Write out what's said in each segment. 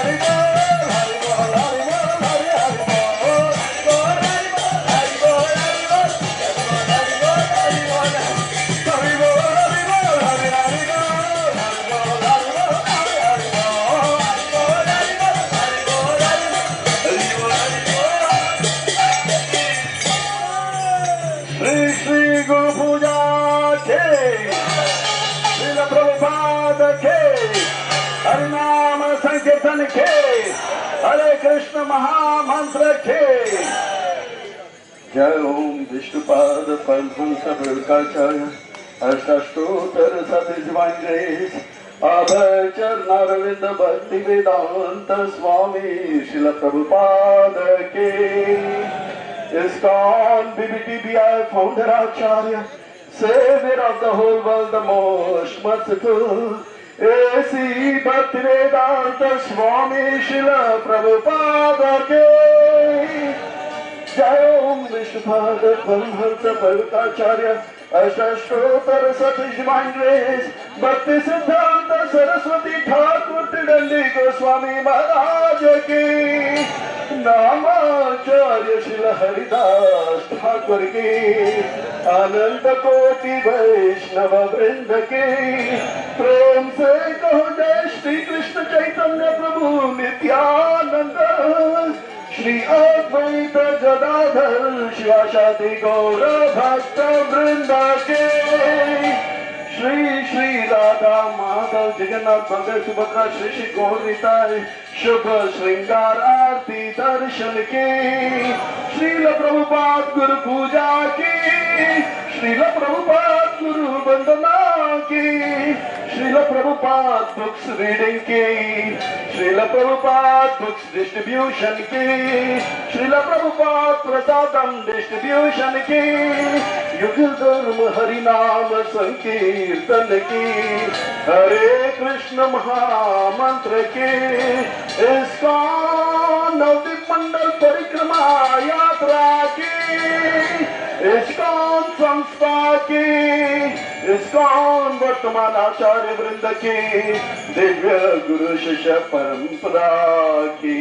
Hari के हरिनाम संकीर्तन के हरे कृष्ण महामंत्र के जय ओम विष्णुपाद परमहंस प्रभुकाचार्य अष्टाष्टोत्तर सती डिवाइन ग्रेस अभय चरणारविंद भक्ति वेदांत स्वामी श्रील प्रभुपाद के ISKCON BBTBI founder Acharya Savior of the whole world, the most merciful A.C. Bhaktivedanta Swami Srila Prabhupada Ke Jai Om Vishnupada Paramahansa Parikacharya Ashashtotar Sati Divine Grace Bhakti Siddhanta Saraswati Thakur Tidandi Goswami Maharaj Ki Namacharya Srila Haridas Thakur Ki Ananda Koti Vaishnava Vrinda Ki Prem Se Kaho Jai Shri Krishna Chaitanya Prabhu Nityananda Shri Advaita Gadadhar Shivashati Gaura Bhakta Vrinda Ke Shri Shri Radha Madhav Jagannath Baldar Subhadra Shri Shri Gauritai Shubha Shringar Aarti Darshan Ki Srila Prabhupada Guru Puja Ki Srila Prabhupada Guru Vandana Ki Srila Prabhupada books reading Ki Srila Prabhupada books distribution Ki Srila Prabhupada Prasadam distribution Ki Yugal Dharma Harinam Sankirtan Ki Hare Krishna Mahamantra Ki ISKCON Navadwip Mandal Parikrama Yatra Ki ISKCON Samstha Ki ISKCON Vartaman Acharya Vrinda Ki Divya Guru Shishya Parampara Ki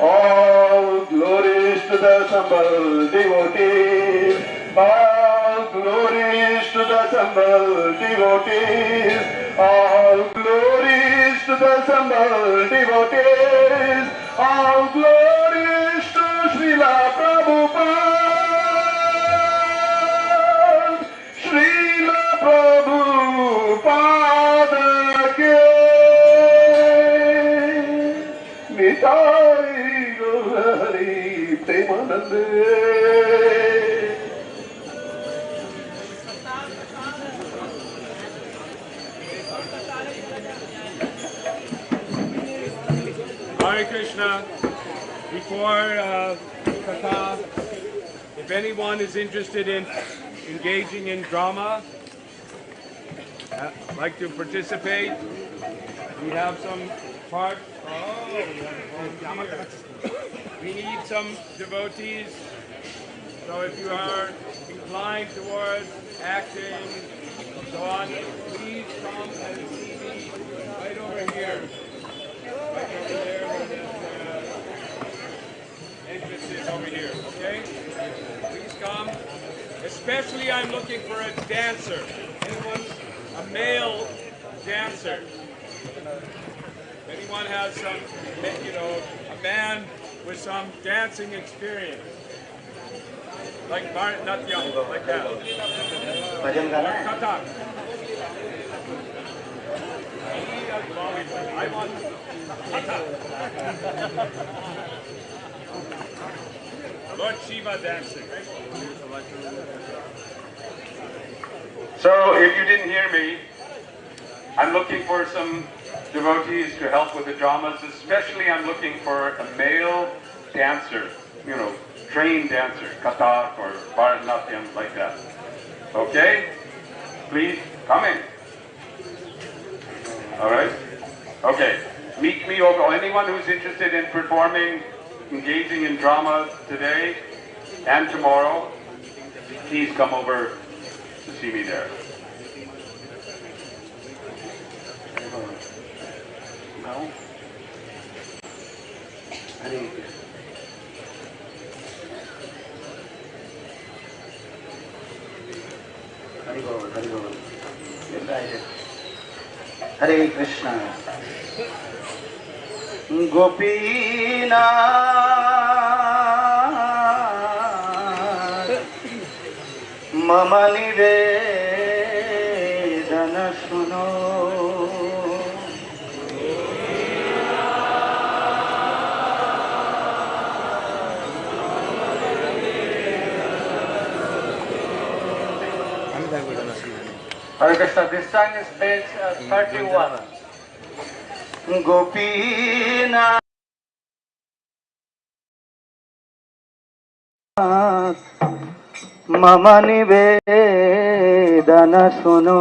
All glories to the assembled devotees All glories to the assembled devotees All glories to the assembled devotees All glories to Srila Prabhupada Srila Prabhupada Ke Nitai Gauri Premanande Hare Krishna. Before Katha, if anyone is interested in engaging in drama, like to participate, we have some parts. We need some devotees. So if you are inclined towards acting, so on, please come and see me right over here. Right over there, where the entrance is over here, okay? Please come. Especially I'm looking for a dancer. Anyone, a male dancer. If anyone has some, a man with some dancing experience. Like Bharatanatyam, like that. Or Kathak. I want Lord Shiva dancing. So, if you didn't hear me, I'm looking for some devotees to help with the dramas. Especially, I'm looking for a male dancer, trained dancer, Kathak or Bharatanatyam, like that. Okay? Please, come in. All right? Okay. Meet me over. Anyone who's interested in performing, engaging in drama today and tomorrow, please come over to see me there. No? Hare Krishna. Gopinath Mama Nivedana Suno Hare Krishna. This song is page 31. Gopinath मम निवेदन सुनो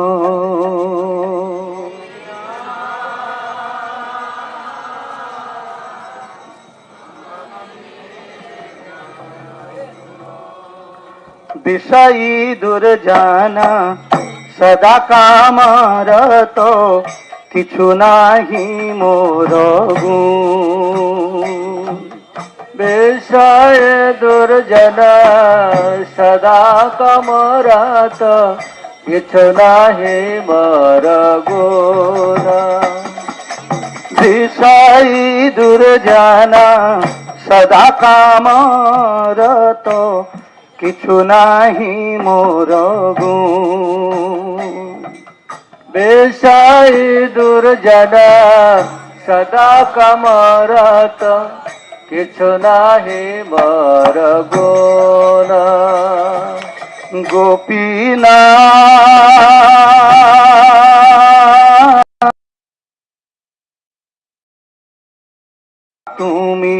বিষয়ী দুর্জানা সদা কামরত কিছু নাহি মোর গুণ বিষয় দুর্জনা সদা কামরত কিছু নাহি মোর গুণ বিষয় দুর্জনা সদা কামরত কিছু নাহি মোর গুণ বিষয় দুর্জনা সদা কামরত কিছু নাহি মোর গুণ গোপীনাথ তুমি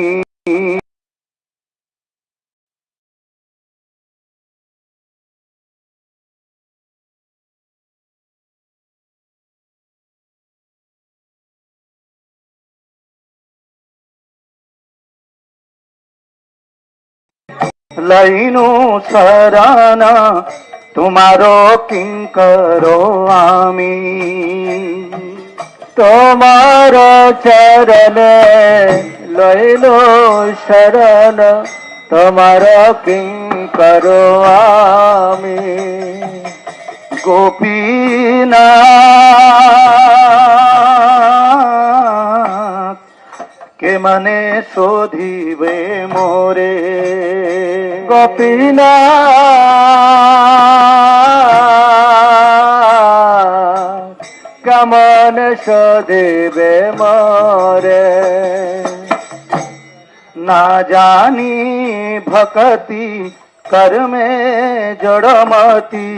লাইনু শরণ তোমারো কিঙ্করো আমি তোমার চরণে লইলো শরণ তোমার কিঙ্করো আমি গোপীনাথ কে মানে শোধিবে মোরে গোপীনাথ কেমন শোধিবে মোরে না জানি ভক্তি কর্মে জড়মতি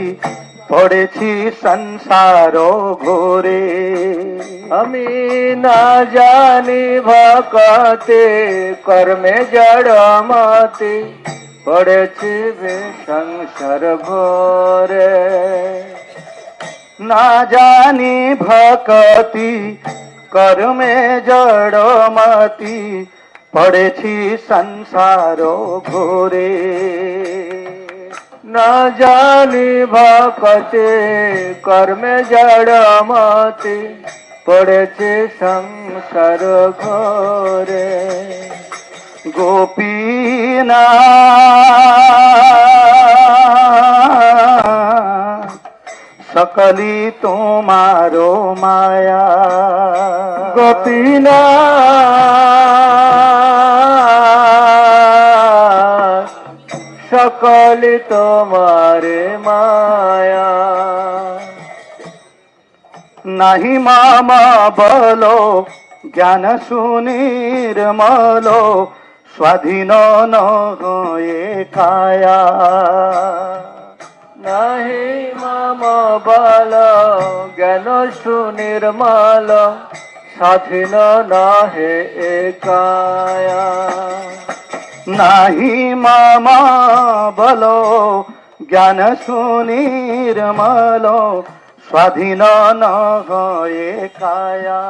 পড়েছি সংসার ঘোরে আমি না জানি ভক্তি কর্মে জড়মতি পড়েছি সংসার ঘোরে না জানি ভক্তি কর্মে জড়মতি পড়েছি সংসার ঘোরে না জানি ভক্তি কর্মে জড়মতি পড়েছি সংসার ঘোরে গোপীনাথ সকলি তোমারো মায়া গোপীনাথ সকলি তোমারে মায়া নাহি মামা বলো জ্ঞান সুনির্মল স্বাধীন নয়ে কায়া নাহি মাম বল জ্ঞান সুনির্মল স্বাধীন নহে কায়া নাহি মামা বলো জ্ঞান সুনির্মল স্বাধীন নয়ে কায়া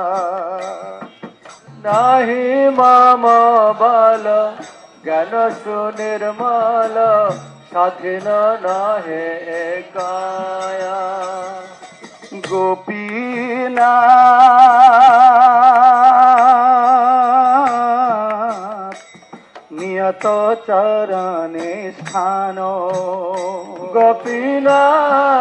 নাহি মাম বল জ্ঞান সুনির্মল স্বাধীন নহে কায়া গোপীনাথ নিয়ত চরণে স্থান গোপীনাথ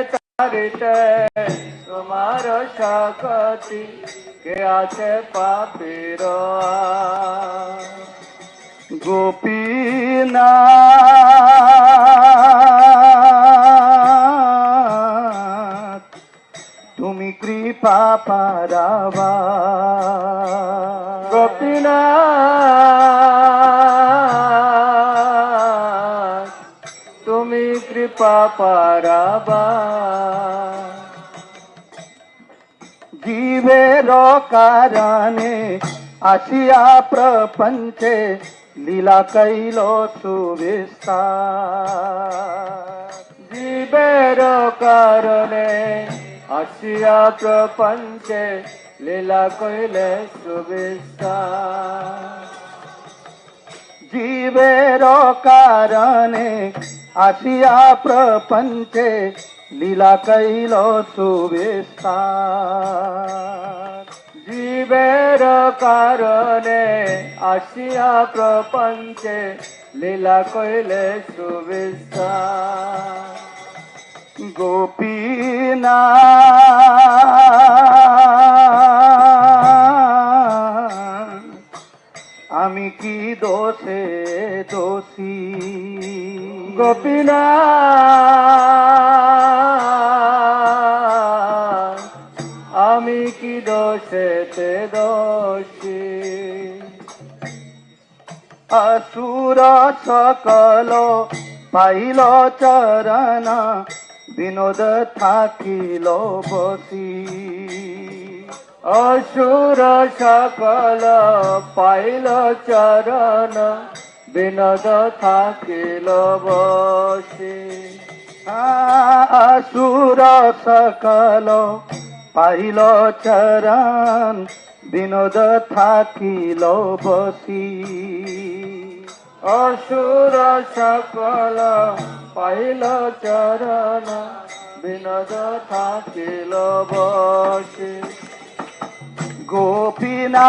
তারিতে তোমার শকতি কে আছে পাপির গোপীনাথ তুমি কৃপা পারাবা গোপীনাথ তুমি কৃপা পারাবা জীবের কারণে আসিয়া প্রপঞ্চে লীলা কৈল সুবিস্তার জীবের কারণে আসিয়া প্রপঞ্চে লীলা কৈলে সুবিস্তার জীবের কারণে আসিয়া প্রপঞ্চে লীলা কৈল সুবিস্তার জীবের কারণে আসিয়া প্রপঞ্চে লীলা কৈলে সুবিস্তার গোপীনাথ আমি কি দোষে দোষী গোপীনাথ আমি কি দোষেতে দোষী আসুর সকল পাইল চরণ বিনোদ থাকিল বসি অসুর সকল পাইল চরণ বিনোদ থাকিল বসি আসুর সকল পাইল চরণ বিনোদ থাকিল বসি অসুর সকল পাইল চরণ বিনোদ থাকিল বসি গোপীনাথ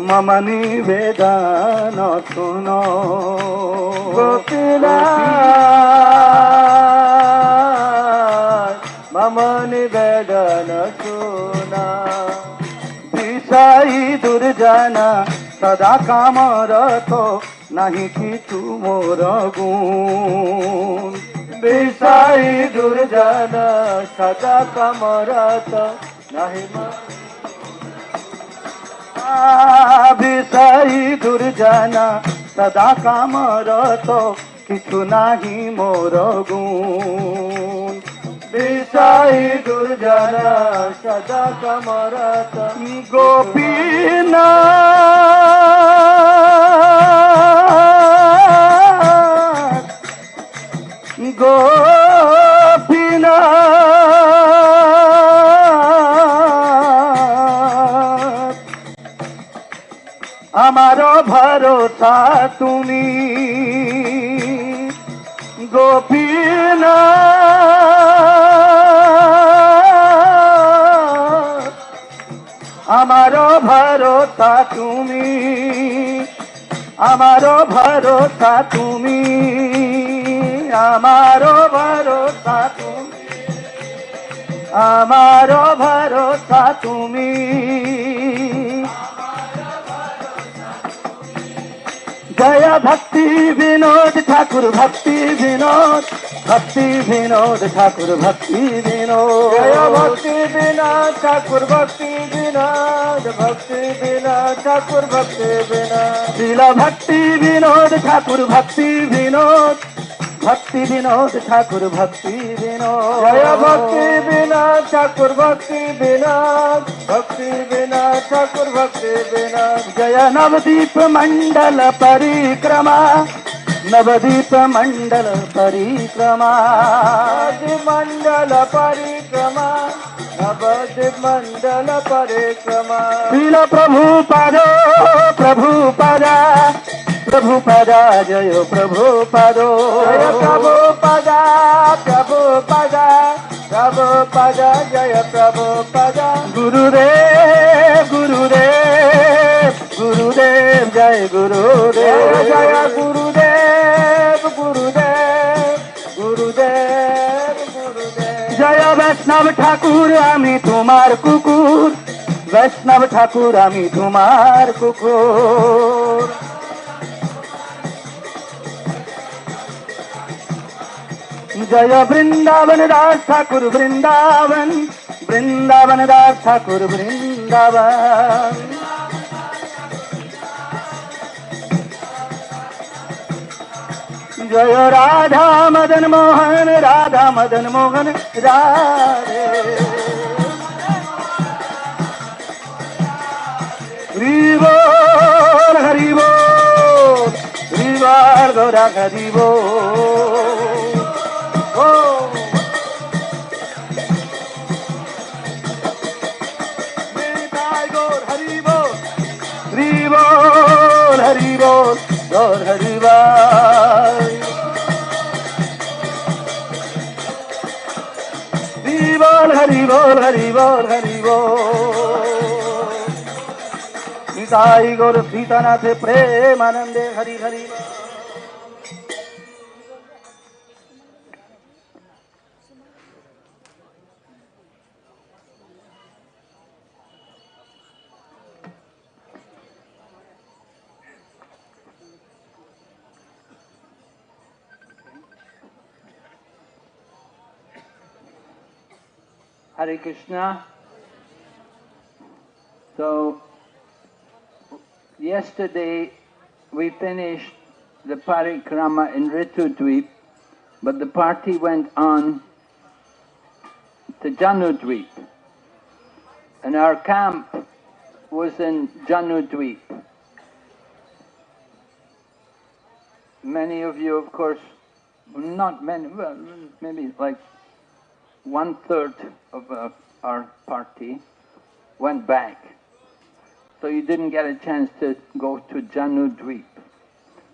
মম নিবেদন শুনো গোপীনাথ মম নিবেদন শুনা বিষয়ী দুর্জন সদা কামরত নাহি কিছু মোর গুণ বিষয়ী দুর্জন সদা কামরত নাহি বিষয়ী দুর্জন সদা কামরত কিছু নাহি মোর গুণ বিষয়ী দুর্জন সদা কামরত গোপীনাথ গোপীনাথ আমার ভরসা তুমি গোপীনাথ আমার ভরসা তুমি আমার ভরসা তুমি আমার ভরসা তুমি আমার ভরসা তুমি জয় ভক্তি বিনোদ ঠাকুর ভক্তি বিনোদ ঠাকুর ভক্তি বিনোদ জয় ভক্তি বিনোদ ঠাকুর ভক্তি বিনোদ ঠাকুর ভক্তি বিনোদ শিল ভক্তি বিনোদ ঠাকুর ভক্তি বিনোদ ঠাকুর ভক্তি বিনোদ জয় ভক্তি বিনোদ ঠাকুর ভক্তি বিনোদ ঠাকুর ভক্তি বিনোদ জয় নবদ্বীপ মণ্ডল परिक्रमा नवद्वीप मंडल परिक्रमा मंडल परिक्रमा नवद्वीप मंडल परिक्रमा श्रील प्रभुपादो प्रभुपादा प्रभुपादा जय प्रभुपादो जय Prabhupada Prabhupada Prabhupada, Jaya Prabhupada. Gurudev, Gurudev, Gurudev, Jaya Gurudev. Jaya Gurudev, Gurudev, Gurudev, Gurudev. Jaya Vaishnav Thakur, ami tumar kukur. Vaishnav Thakur, ami tumar kukur. Jaya Vrindavan Das Thakur Vrindavan, Vrindavan Das Thakur Vrindavan. Jaya Radha Madan Mohan, Radha Madan Mohan, Radhe. Haribol, Haribol, Haribol, Gaura Haribol. Oh, Nitai Gaur Haribol, Haribol, Haribol, Gaur Haribol. Haribol, Haribol, Haribol, Haribol. Nitai Gaur Sitanath Premanande Hari Haribol. Hare Krishna. So, yesterday we finished the Parikrama in Ritudvip, but the party went on to Janudvip. And our camp was in Janudvip. Many of you, of course, not many, well, maybe like 1/3 of our party went back. So you didn't get a chance to go to Janudvip.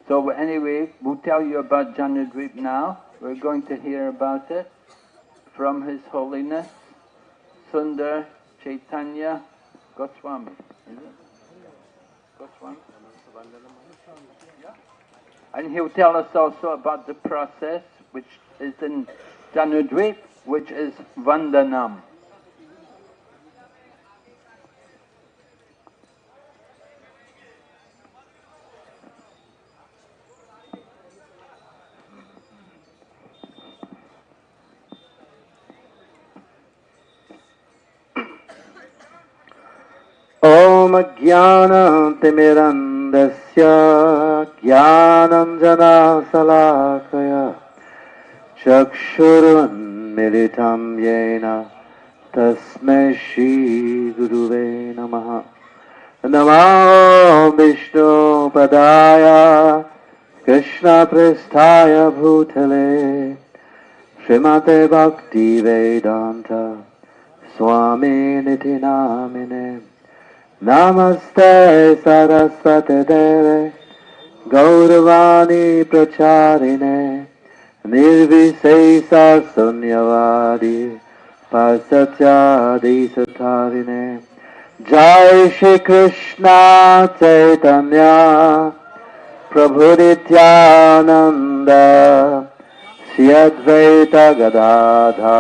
So anyway, we'll tell you about Janudvip now. We're going to hear about it from His Holiness Sundar Chaitanya Goswami. Is it? Goswami? Yeah. And he'll tell us also about the process which is in Janudvip, which is Vandanam. Om Jnana Timirandasya Jnanam Jana Salakaya Chakshurvan Militam Yena Tasmai Shri Guruve Namaha. Namo Vishnu Padaya Krishna Prasthaya Bhutale Srimate Bhakti Vedanta Swami Niti Namine Namaste Saraswate Deve Gauravani Pracharine Nirvisesa Sunyavadi Pasatyadi Satarine Jai Shri Krishna Chaitanya Prabhu Nityananda Shri Advaita Gadadha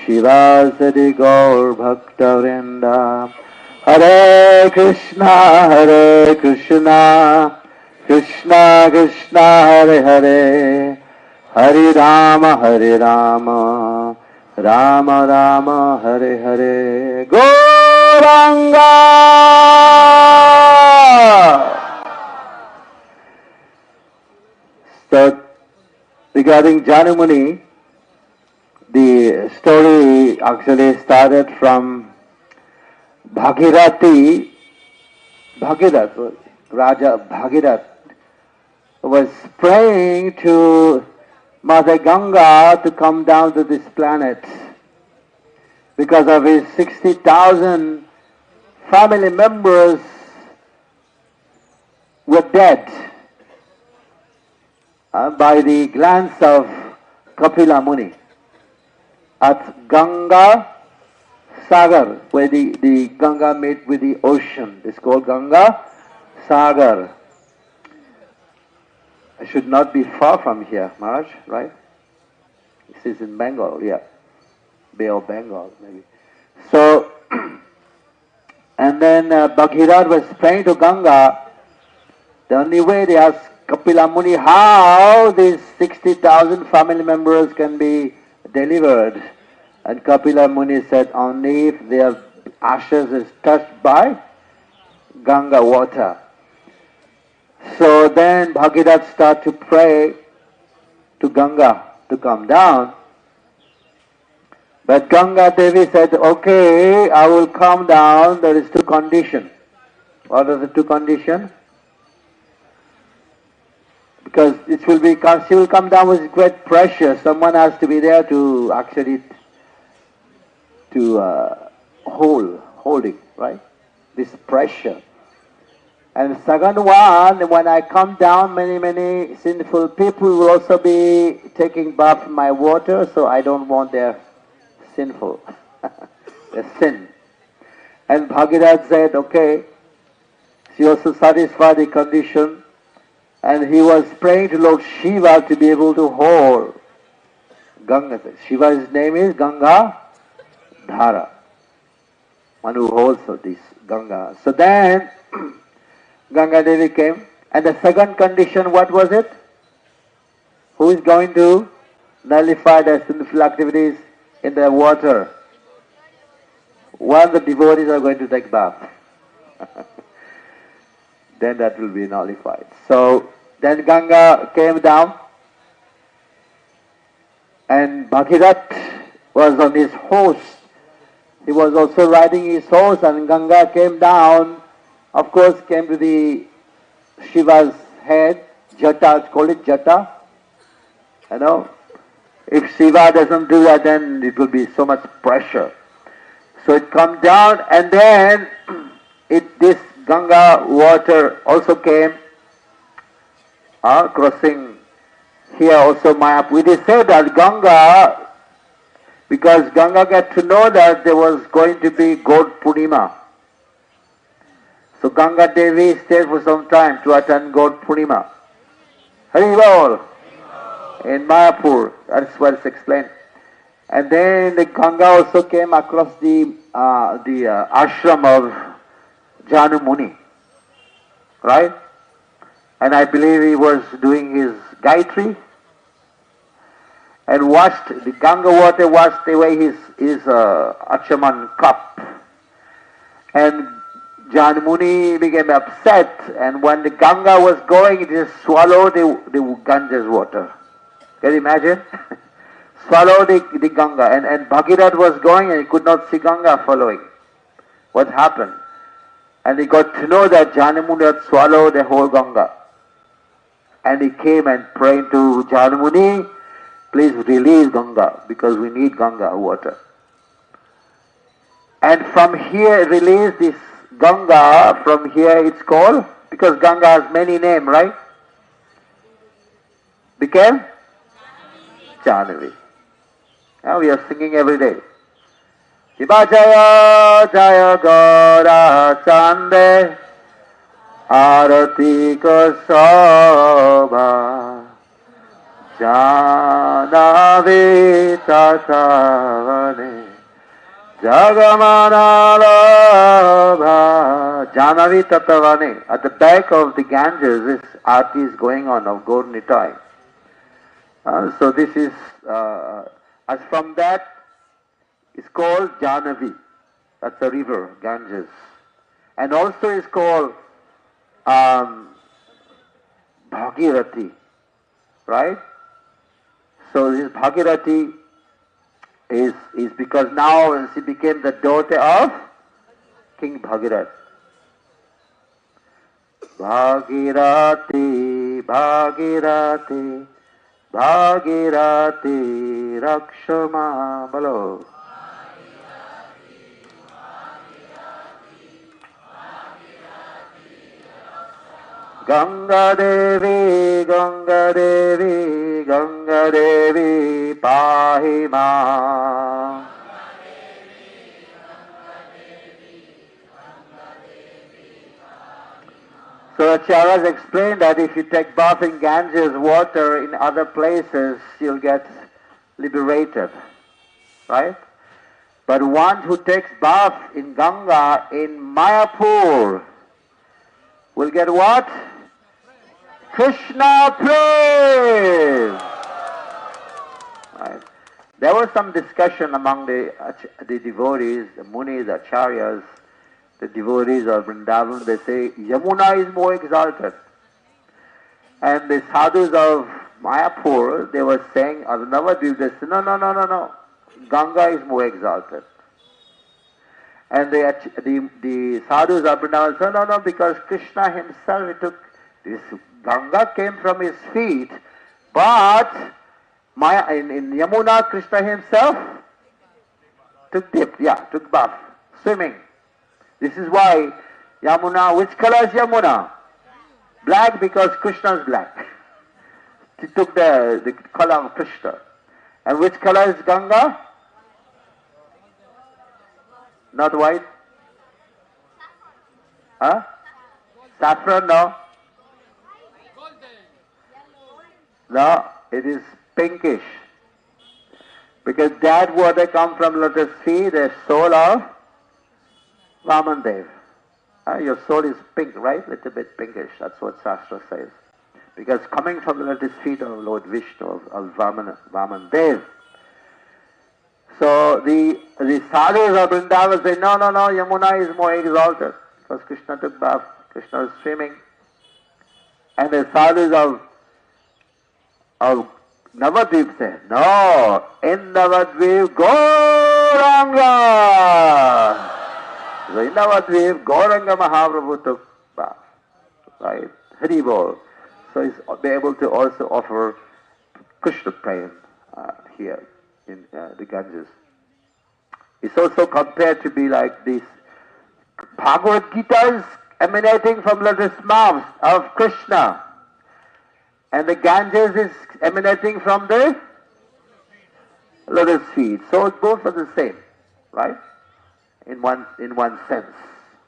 Shivasadi Gaur Bhakta Vrinda Hare Krishna Krishna Krishna Hare Hare Hare Rama Rama Rama Hare Hare Gauranga. So regarding Janamuni, the story actually started from Bhagirath, Raja Bhagirath was praying to Mother Ganga to come down to this planet because of his 60,000 family members were dead by the glance of Kapila Muni. at Ganga Sagar, where the Ganga meet with the ocean. It's called Ganga Sagar. I should not be far from here, Maharaj, right? This is in Bengal, yeah. Bay of Bengal, maybe. So, and then Bhagirath was praying to Ganga. The only way they asked Kapila Muni how these 60,000 family members can be delivered. And Kapila Muni said only if their ashes is touched by Ganga water. So then Bhagirath started to pray to Ganga to come down. But Ganga Devi said, okay, I will come down. There is two conditions. What are the two conditions? Because she will come down with great pressure. Someone has to be there to actually hold it, right? This pressure. And second one, when I come down, many sinful people will also be taking bath from my water, so I don't want their sinful, their sin. And Bhagirath said, okay, she also satisfied the condition, and he was praying to Lord Shiva to be able to hold Ganga. Shiva's name is Ganga Dhara, one who holds this Ganga. So then, Ganga Devi came, and the second condition, what was it? Who is going to nullify the sinful activities in the water? When the devotees are going to take bath. Then that will be nullified. So, then Ganga came down, and Bhagirath was on his horse. He was also riding his horse, and Ganga came down. Of course, came to the Shiva's head, Jata, it's called it Jata. You know, if Shiva doesn't do that, then it will be so much pressure. So it come down, and then this Ganga water also came, crossing here also Mayapur. It is said that Ganga, because Ganga got to know that there was going to be God Purnima. So Ganga Devi stayed for some time to attend God Purnima. Hari Bol! In Mayapur, that's what it's explained. And then the Ganga also came across the ashram of Janu Muni, right? And I believe he was doing his Gayatri and the Ganga water washed away his Achaman cup. And Janu Muni became upset, and when the Ganga was going, it just swallowed the Ganges water. Can you imagine? Swallowed the Ganga, and Bhagirath was going and he could not see Ganga following. What happened? And he got to know that Janu Muni had swallowed the whole Ganga. And he came and prayed to Janu Muni, please release Ganga, because we need Ganga water. And from here, release this Ganga, from here it's called, because Ganga has many names, right? Became Jahnavi. Now we are singing every day. Shiva Jaya Jaya Gaura Chande Arati Kosabha Jahnavi Tatavane Jagamanalabha Jahnavi Tatavane. At the back of the Ganges, this arti is going on of Gaur Nitai. So this is, as from that, it's called Jahnavi. That's a river, Ganges. And also it's called Bhagirathi, right? So this Bhagirathi is because now she became the daughter of King Bhagirath. Bhagirathi, Bhagirathi, Bhagirathi Rakshama Balo. Ganga Devi, Ganga Devi, Ganga Devi, Pahi Ma. So Acharyas explained that if you take bath in Ganges water in other places, you'll get liberated, right? But one who takes bath in Ganga in Mayapur will get what? Krishna praise! Right? There was some discussion among the devotees, the munis, the acharyas, the devotees of Vrindavan. They say Yamuna is more exalted. And the sadhus of Mayapur, they were saying, of Navadvip, they said, no. Ganga is more exalted. And the sadhus of Vrindavan said, no, because Krishna himself, he took this Ganga came from his feet, but in Yamuna, Krishna himself took took bath, swimming. This is why Yamuna, which color is Yamuna? Black, because Krishna is black. He took the color of Krishna. And which color is Ganga? Not white? Huh? Saffron, no? No, it is pinkish. Because that water comes from lotus feet, the soul of Vamandev. Your soul is pink, right? Little bit pinkish. That's what Shastra says. Because coming from the lotus feet of Lord Vishnu, of Vamandev. So the sadhus of Vrindavan say, no, Yamuna is more exalted. Because Krishna took bath, Krishna is swimming. And the sadhus of Navadvip say, no, in Navadvip, Gauranga! So in Navadvip, Gauranga Mahaprabhu took bath, right? Hari Bol. So he's be able to also offer Krishna praying here in the Ganges. It's also compared to be like this. Bhagavad Gita is emanating from lotus mouths of Krishna. And the Ganges is emanating from the lotus feet. So both are the same, right? In one sense.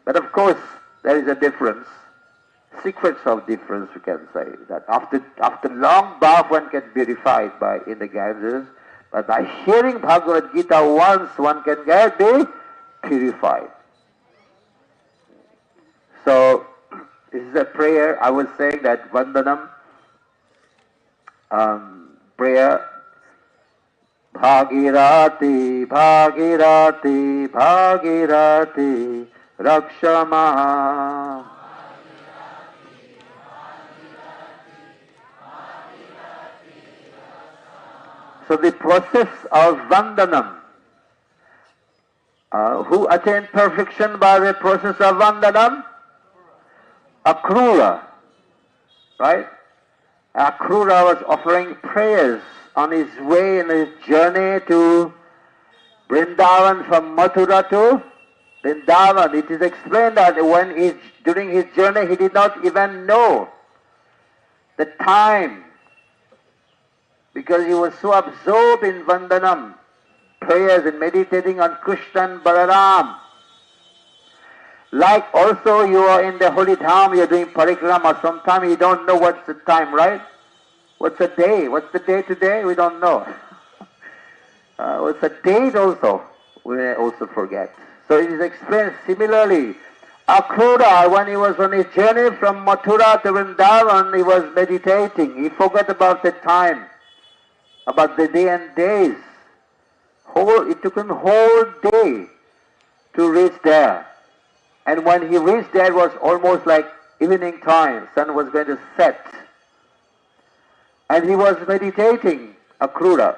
But of course, there is a difference. Sequence of difference, we can say. That after long bath, one can be purified in the Ganges. But by hearing Bhagavad Gita once, one can be purified. So, this is a prayer. I was saying that Vandanam, prayer, Bhagirati, Bhagirati, Bhagirati, Rakshama. So the process of Vandanam, who attained perfection by the process of Vandanam? Akrura, right? Akrura was offering prayers on his way in his journey to Vrindavan, from Mathura to Vrindavan. It is explained that during his journey he did not even know the time, because he was so absorbed in Vandanam, prayers and meditating on Krishna and Balaram. Like also you are in the holy dham, you are doing parikrama, sometime you don't know what's the time, right? What's the day? What's the day today? We don't know. What's the date also? We also forget. So it is explained similarly. Akrura, when he was on his journey from Mathura to Vrindavan, he was meditating. He forgot about the time, about the day and days. It took him a whole day to reach there. And when he reached there, it was almost like evening time. Sun was going to set. And he was meditating, Akrura.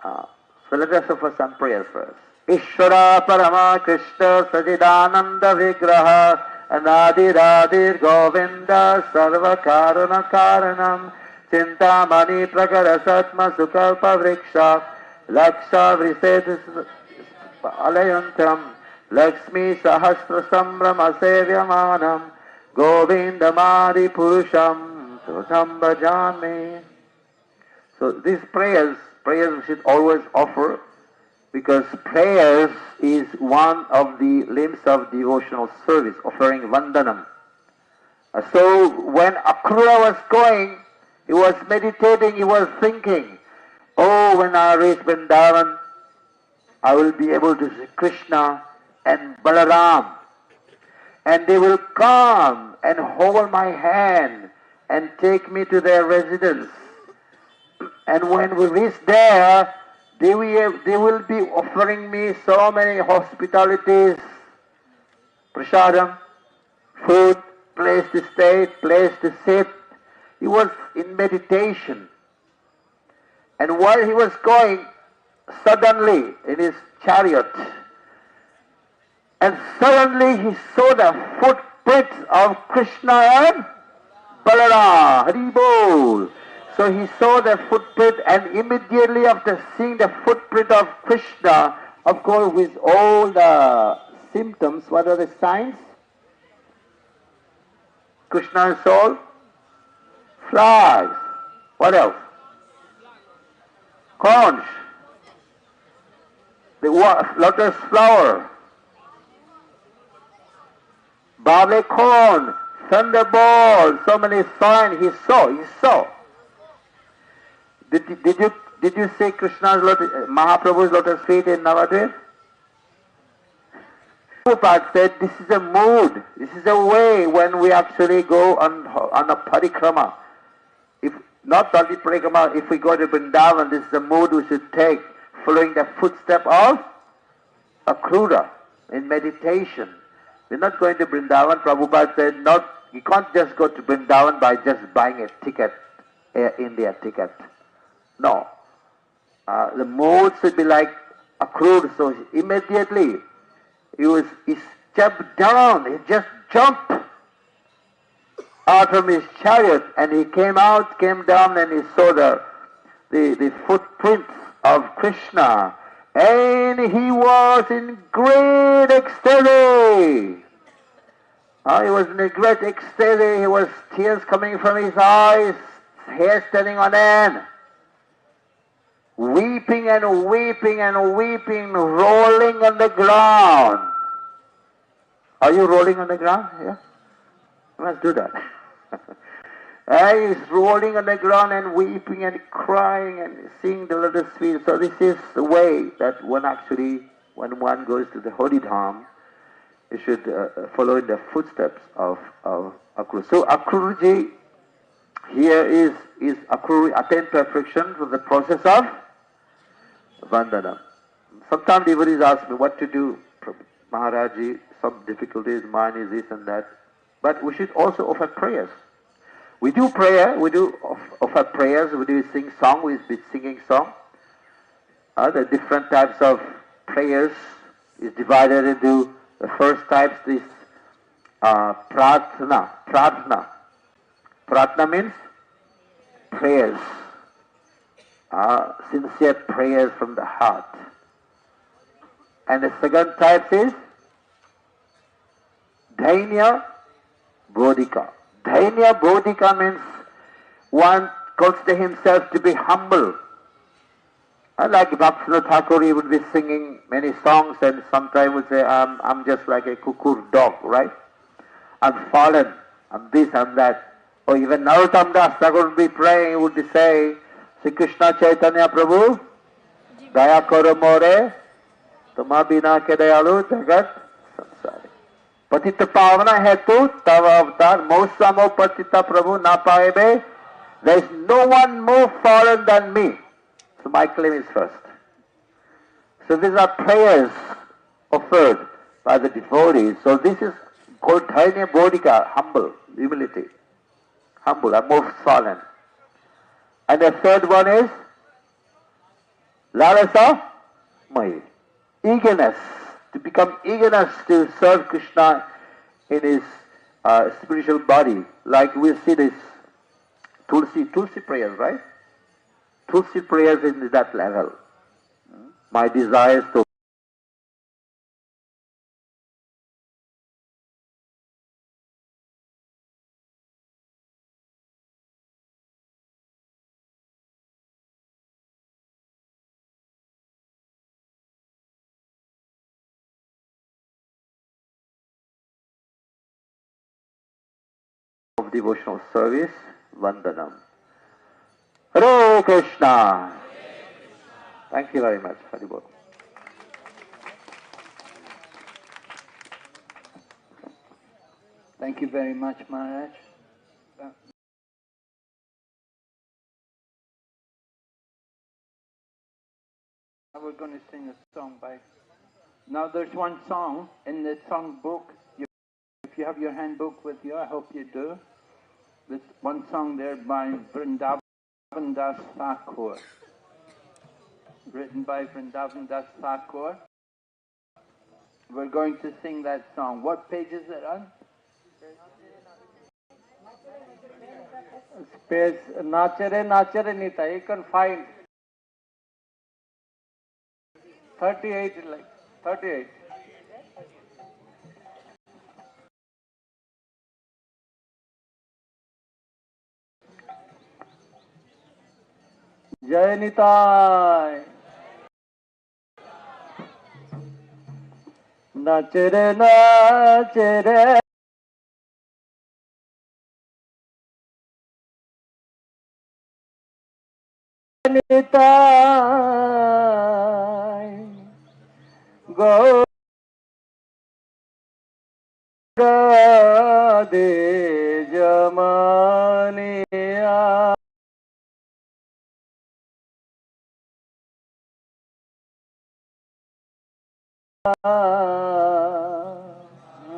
So let us offer some prayers first. Ishvara Parama Krishna Sajidananda Vigraha Anadiradir Govinda Sarva Karana Karanam Chintamani Prakara Satma Sukalpa Vriksha Laksha Vrisedis Alayantam Lakshmi Sahasra Sambrama Sevyamanam Govindamadi Purusham Tutam Bhajami. So these prayers we should always offer, because prayers is one of the limbs of devotional service, offering Vandanam. So when Akrura was going, he was meditating, he was thinking, oh, when I reach Vrindavan, I will be able to see Krishna and Balaram, and they will come and hold my hand and take me to their residence. And when we reach there, they will be offering me so many hospitalities, prasadam, food, place to stay, place to sit. He was in meditation. And while he was going, suddenly in his chariot, and suddenly he saw the footprints of Krishna and Balarama. Hari Bol. So he saw the footprint, and immediately after seeing the footprint of Krishna, of course with all the symptoms, what are the signs? Krishna's soul, flies. What else? Conch, the lotus flower, barley corn, thunderbolt, so many signs he saw. Did you see Krishna's lotus, Mahaprabhu's lotus feet in Navadwip? Prabhupada said this is a mood, this is a way when we actually go on a parikrama. If not only parikrama, if we go to Vrindavan, this is the mood we should take, following the footstep of Akrura in meditation. We're not going to Vrindavan. Prabhupada said, you can't just go to Vrindavan by just buying a ticket, Air India ticket. No. The mood should be like Akrura. So immediately he stepped down, he just jumped out from his chariot, and he came down, and he saw the footprints of Krishna, and he was in great ecstasy. He was in a great ecstasy. He was tears coming from his eyes, hair standing on end, weeping and weeping and weeping, rolling on the ground. Are you rolling on the ground? Yeah? You must do that. He's rolling on the ground and weeping and crying and seeing the lotus feet. So this is the way that when one goes to the Holy Dham, you should follow in the footsteps of Akrura. So Akruruji here is Akrura attained perfection through the process of Vandana. Sometimes devotees ask me what to do, Maharaji, some difficulties, mine is this and that. But we should also offer prayers. We do prayer, we do offer prayers, we do sing song, we be singing song. The different types of prayers is divided into the first types is pratna. Pratna means prayers, sincere prayers from the heart. And the second type is Dhainya Bodhika. Dhainya Bodhika means one considers himself to be humble. Like Bhaktivinoda Thakur, he would be singing many songs and sometimes would say, I'm just like a kukur dog, right? I'm fallen, I'm this, I'm that. Or even Narottam Das Thakur would be praying, he would be saying, Sri Krishna Chaitanya Prabhu, Daya Karo More, Tuma Bina Ke Dayalu Jagat Sansari. Patita Pavana Hetu Tava Avatar Mosamo Patita Prabhu Na Paebe. There is no one more fallen than me. So my claim is first. So these are prayers offered by the devotees. So this is called Dhainya Bodhika, humble, humility. Humble, I'm most fallen. And the third one is Larasa Mai. Eagerness, to become eagerness to serve Krishna in his spiritual body. Like we see this Tulsi prayers, right? Tulsi prayers in that level. My desires to devotional service, Vandanam. Hare Krishna. Thank you very much, Haribol. Thank you very much, Maharaj. We're going to sing a song by... Now there's one song in the song book. If you have your handbook with you, I hope you do. There's one song there by Vrindavan Das Thakur. Written by Vrindavan Das Thakur. We're going to sing that song. What page is it on? Space Nachare Nita. You can find 38, like 38. Jai Nitai. Nachare Nitai. Gaura de Jamaniya.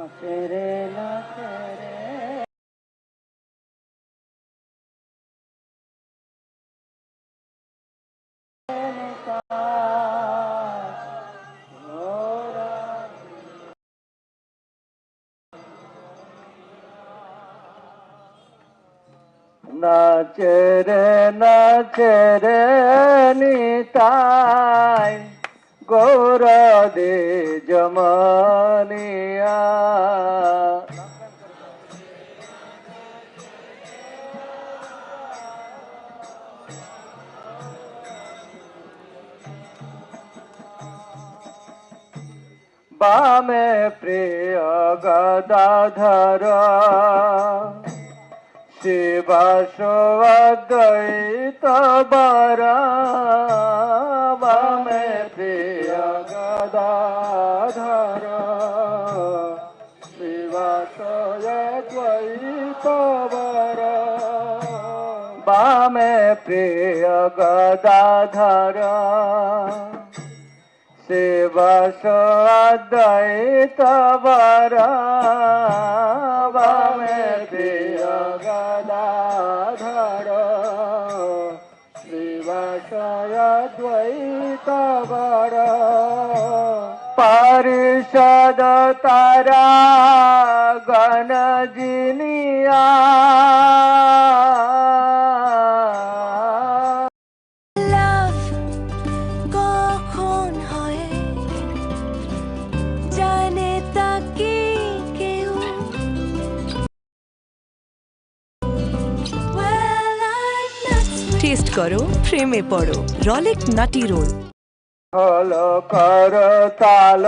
Nachare nachare Nachare nachare Nitai Gaura de Jamaniya. Bame priya gadadhara Shivasavadvaita bara. Bame priya gadadhara Shivasavadvaita bara. Bame priya gadadhara Shivasavadvaita bara. Bame priya gadadhara Shivasavadvaita bara. Parishad tara ganajiniya. Test করো, প্রেমে পড়ো। রলিক নাটি role. হলো করতাল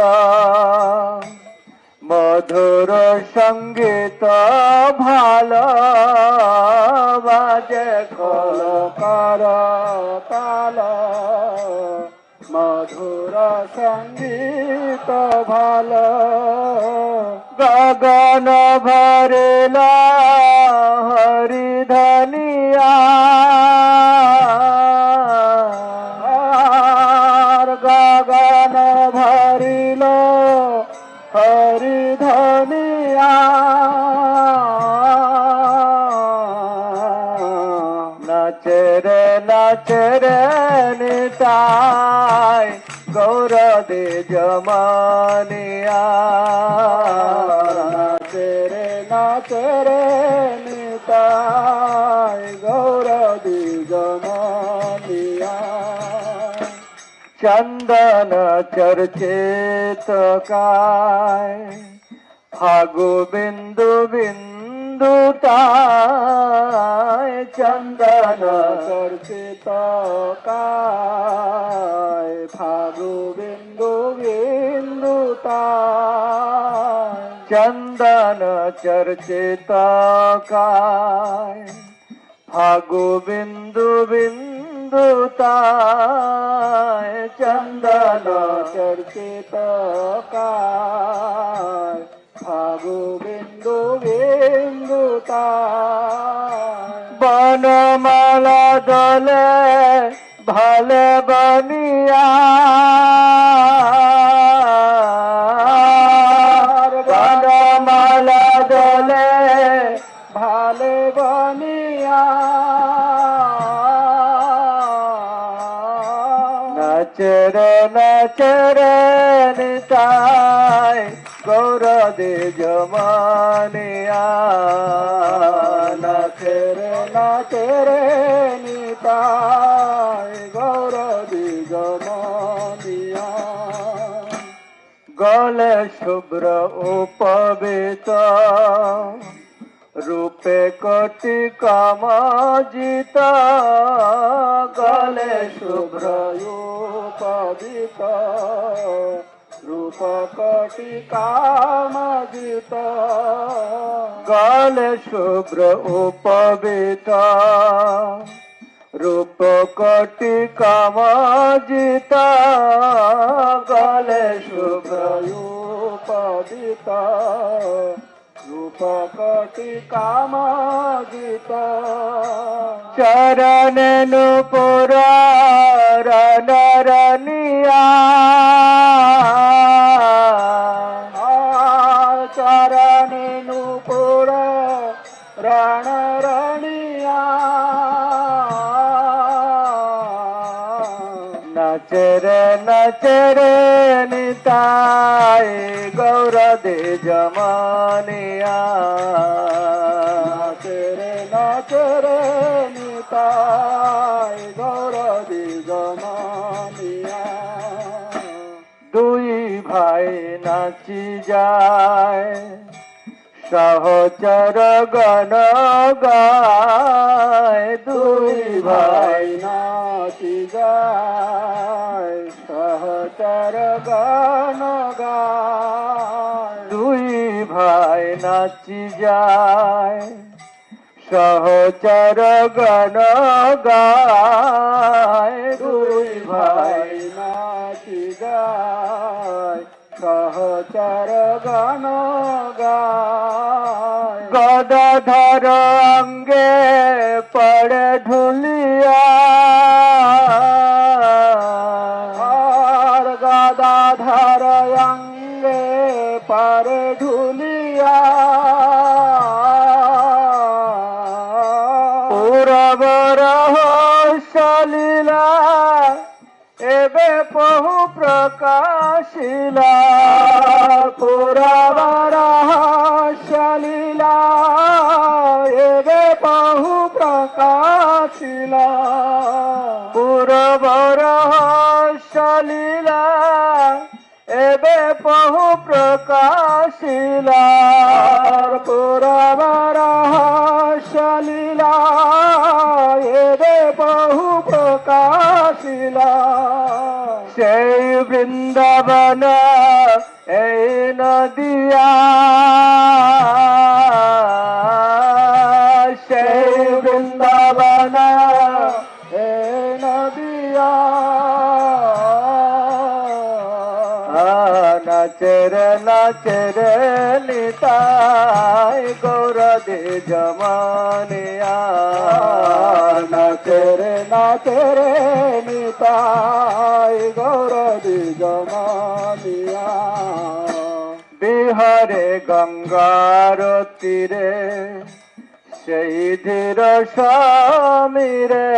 মধুর সঙ্গীত ভালো বাজে। হলো করতাল মধুর সঙ্গীত ভালো। গগন ভরিলা হরিধনিয়া। গগন ভরিল হরিধনিয়া। নাচরে নাচরে নিতাই গৌর দে জমানিয়া। নাচরে নাচরে নিতাই গৌর দে জমানিয়া। চন্দন চর্চিত काय ফাগু বিন্দু বিন্দু তাই। চন্দন চর্চিত काय ফাগু বিন্দু বিন্দু তাই। चंदन चर्चित काय फागु बिंदु बिंदुताय चंदन चर्चित काय फागु बिंदु बिंदुताय बनमाला दले भाले बनिया बनमाला दले भाले बनिया नचरे निताय गौर दे जमानिया नचरे निताय गौर दे जमानिया गले शुभ्र उपवित रूपे कोटि कामजित गले शुभ्र उपवित रूप कोटि कामजित गले शुभ्र उपवित रूप कोटि कामजित गले शुभ्र उपवित रूप कोटि कामजित चरण नुपुर रनिया चरण नुपुर रनिया नचरे निताय गौर दे जमानिया नचरे निताय गौर दे जमानिया दुई भाई नाची जाए सहचर गण गाय दुई भाई नाची जाए सहचर गण गाय दुई भाई नाची जाए सहचर गण गाय दुई भाई नाची जाए सहचर गण गाय गदाधर अंगे पड़े ढुलिया गदाधर अंगे पड़े ढुलिया पूरब रहस्यलीला एबे बहु प्रकाशिला पूरब रहस्यलीला एबे बहु प्रकाशिला पूरब रहस्यलीला एबे बहु प्रकाशिला पूरब रहस्यलीला एबे बहु प्रकाशिला সেই বৃন্দাবন এই নদিয়া সেই বৃন্দাবন এই নদিয়া নাচরে নিতাই গৌর দে জমানিয়া নাচরে নিতাই গৌর দে জমানিয়া বিহারে গঙ্গার তীরে সেই ধীর স্বামীরে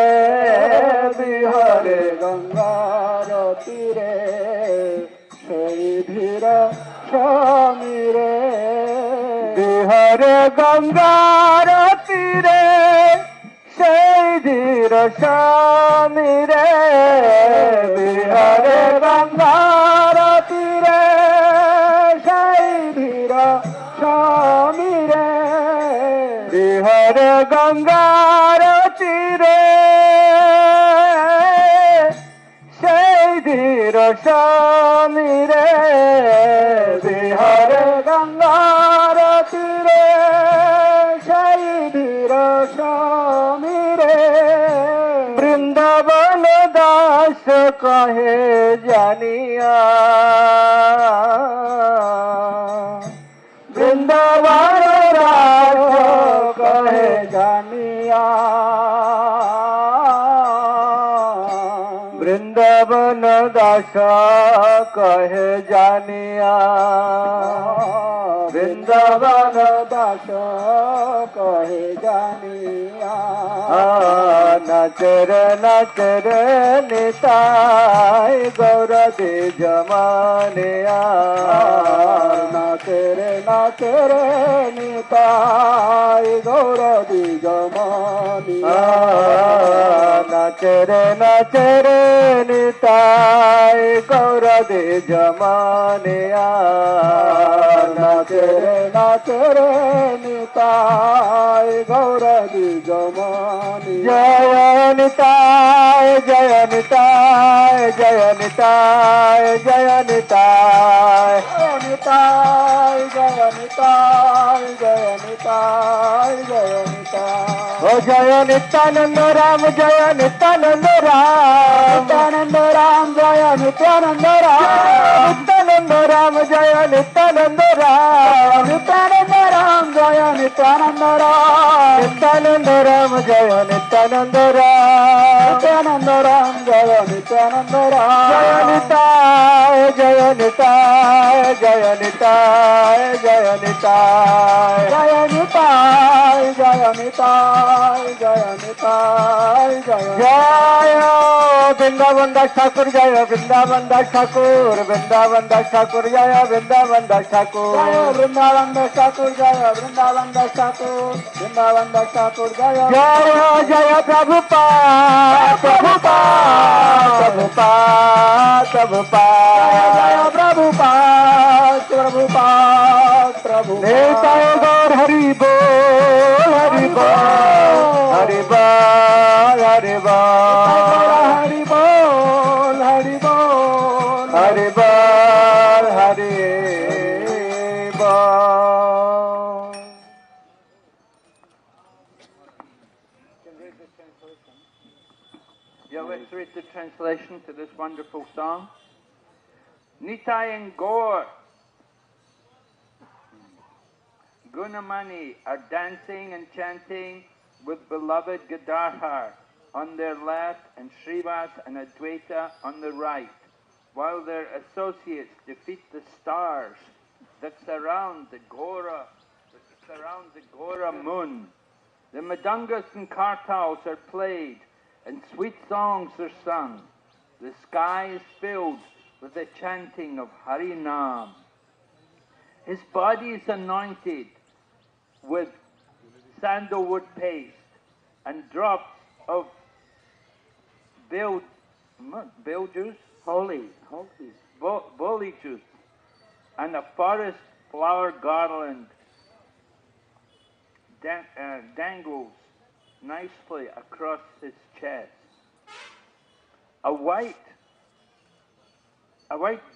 বিহারে গঙ্গার তীরে সেই ধীর স্বামীরে বিহারে গঙ্গার তীরে সেই ধীর স্বামীরে বিহারে গঙ্গার তীরে সেই ধীর স্বামীরে বিহারে গঙ্গার তীরে সেই ধীর স্বামীরে বিহারে গঙ্গা कहे जानिया वृंदावन रास कहे जानिया वृंदावन दास कहे जानिया वृंदावन दास कहे जानिया नचर नचर निताय गौर दे जमानिया नचर नचर निताय गौर दे जमानिया नचर नचर निताय गौर दे जमानिया नचर नचर निताय गौर दे जमानिया जय निताय जय निताय जय निताय जय निताय निताय जय निताय जय निताय जय निताय ओ जय नित्यानंद राम जय नित्यानंद राम नित्यानंद राम जय नित्यानंद राम नित्यानंद राम जय नित्यानंद राम नित्यानंद राम जय नित्यानंद राम नित्यानंद राम जय नित्यानंद राम नित्यानंद राम जय नित्यानंद राम जय निताय जय निताय जय निताय जय निताय जय निताय जय निताय जय निताय जय जय वृंदावन दास ठाकुर जय वृंदावन दास ठाकुर वृंदावन दास ठाकुर जय वृंदावन दास ठाकुर जय वृंदावन दास ठाकुर जय वृंदावन दास ठाकुर वृंदावन दास ठाकुर जय जय जय प्रभुपाद प्रभुपाद प्रभुपाद प्रभुपाद जय प्रभुपाद प्रभुपाद प्रभु निताय गौर हरि बोल हरि बोल हरि बोल हरि बोल हरि बोल हरि बोल हरि बोल हरि बोल Yeah, let's read the translation to this wonderful song. Nitai and Gaur Gunamani are dancing and chanting with beloved Gadadhar on their left and Srivas and Advaita on the right, while their associates defeat the stars that surround the Gora moon. The Madangas and Kartals are played and sweet songs are sung. The sky is filled with the chanting of Harinam. His body is anointed with sandalwood paste and drops of bill juice, holy juice, and a forest flower garland dangles nicely across his chest. A white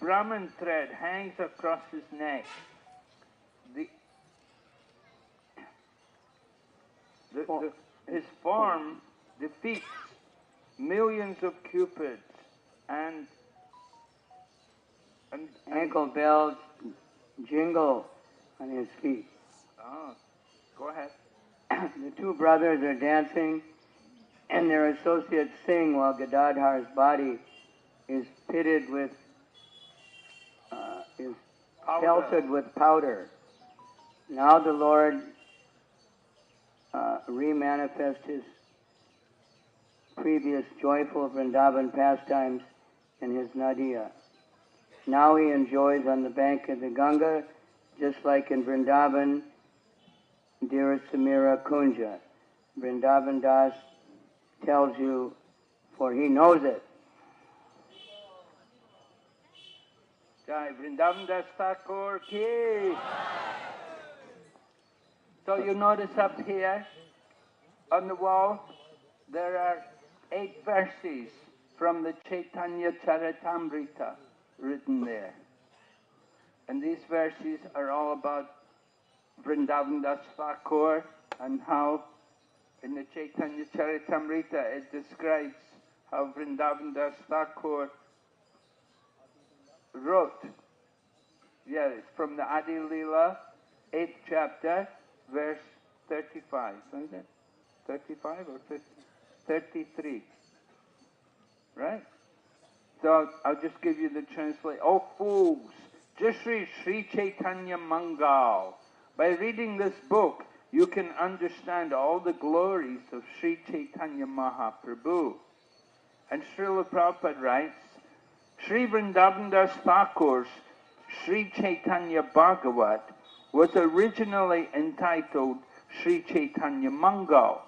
Brahman thread hangs across his neck. His form defeats millions of cupids and ankle bells jingle on his feet. Oh, go ahead. The two brothers are dancing and their associates sing while Gadadhar's body is pitted with, is pelted with powder. Now the Lord re-manifests his previous joyful Vrindavan pastimes in his Nadia. Now he enjoys on the bank of the Ganga, just like in Vrindavan, dear Samira Kunja. Vrindavan Das tells you, for he knows it. Jai Vrindavan Das Thakur ki. So you notice up here on the wall, there are 8 verses from the Chaitanya Charitamrita written there. And these verses are all about Vrindavan Das Thakur and how in the Chaitanya Charitamrita it describes how Vrindavan Das Thakur wrote, yeah, it's from the Adi Leela, 8th chapter, verse 35, isn't it? 35 or 50? 33, right? So I'll just give you the translation. Oh fools, just read Sri Chaitanya Mangal. By reading this book, you can understand all the glories of Sri Chaitanya Mahaprabhu. And Srila Prabhupada writes, Sri Vrindavan Das Thakur's Sri Chaitanya Bhagavat was originally entitled Sri Chaitanya Mangal.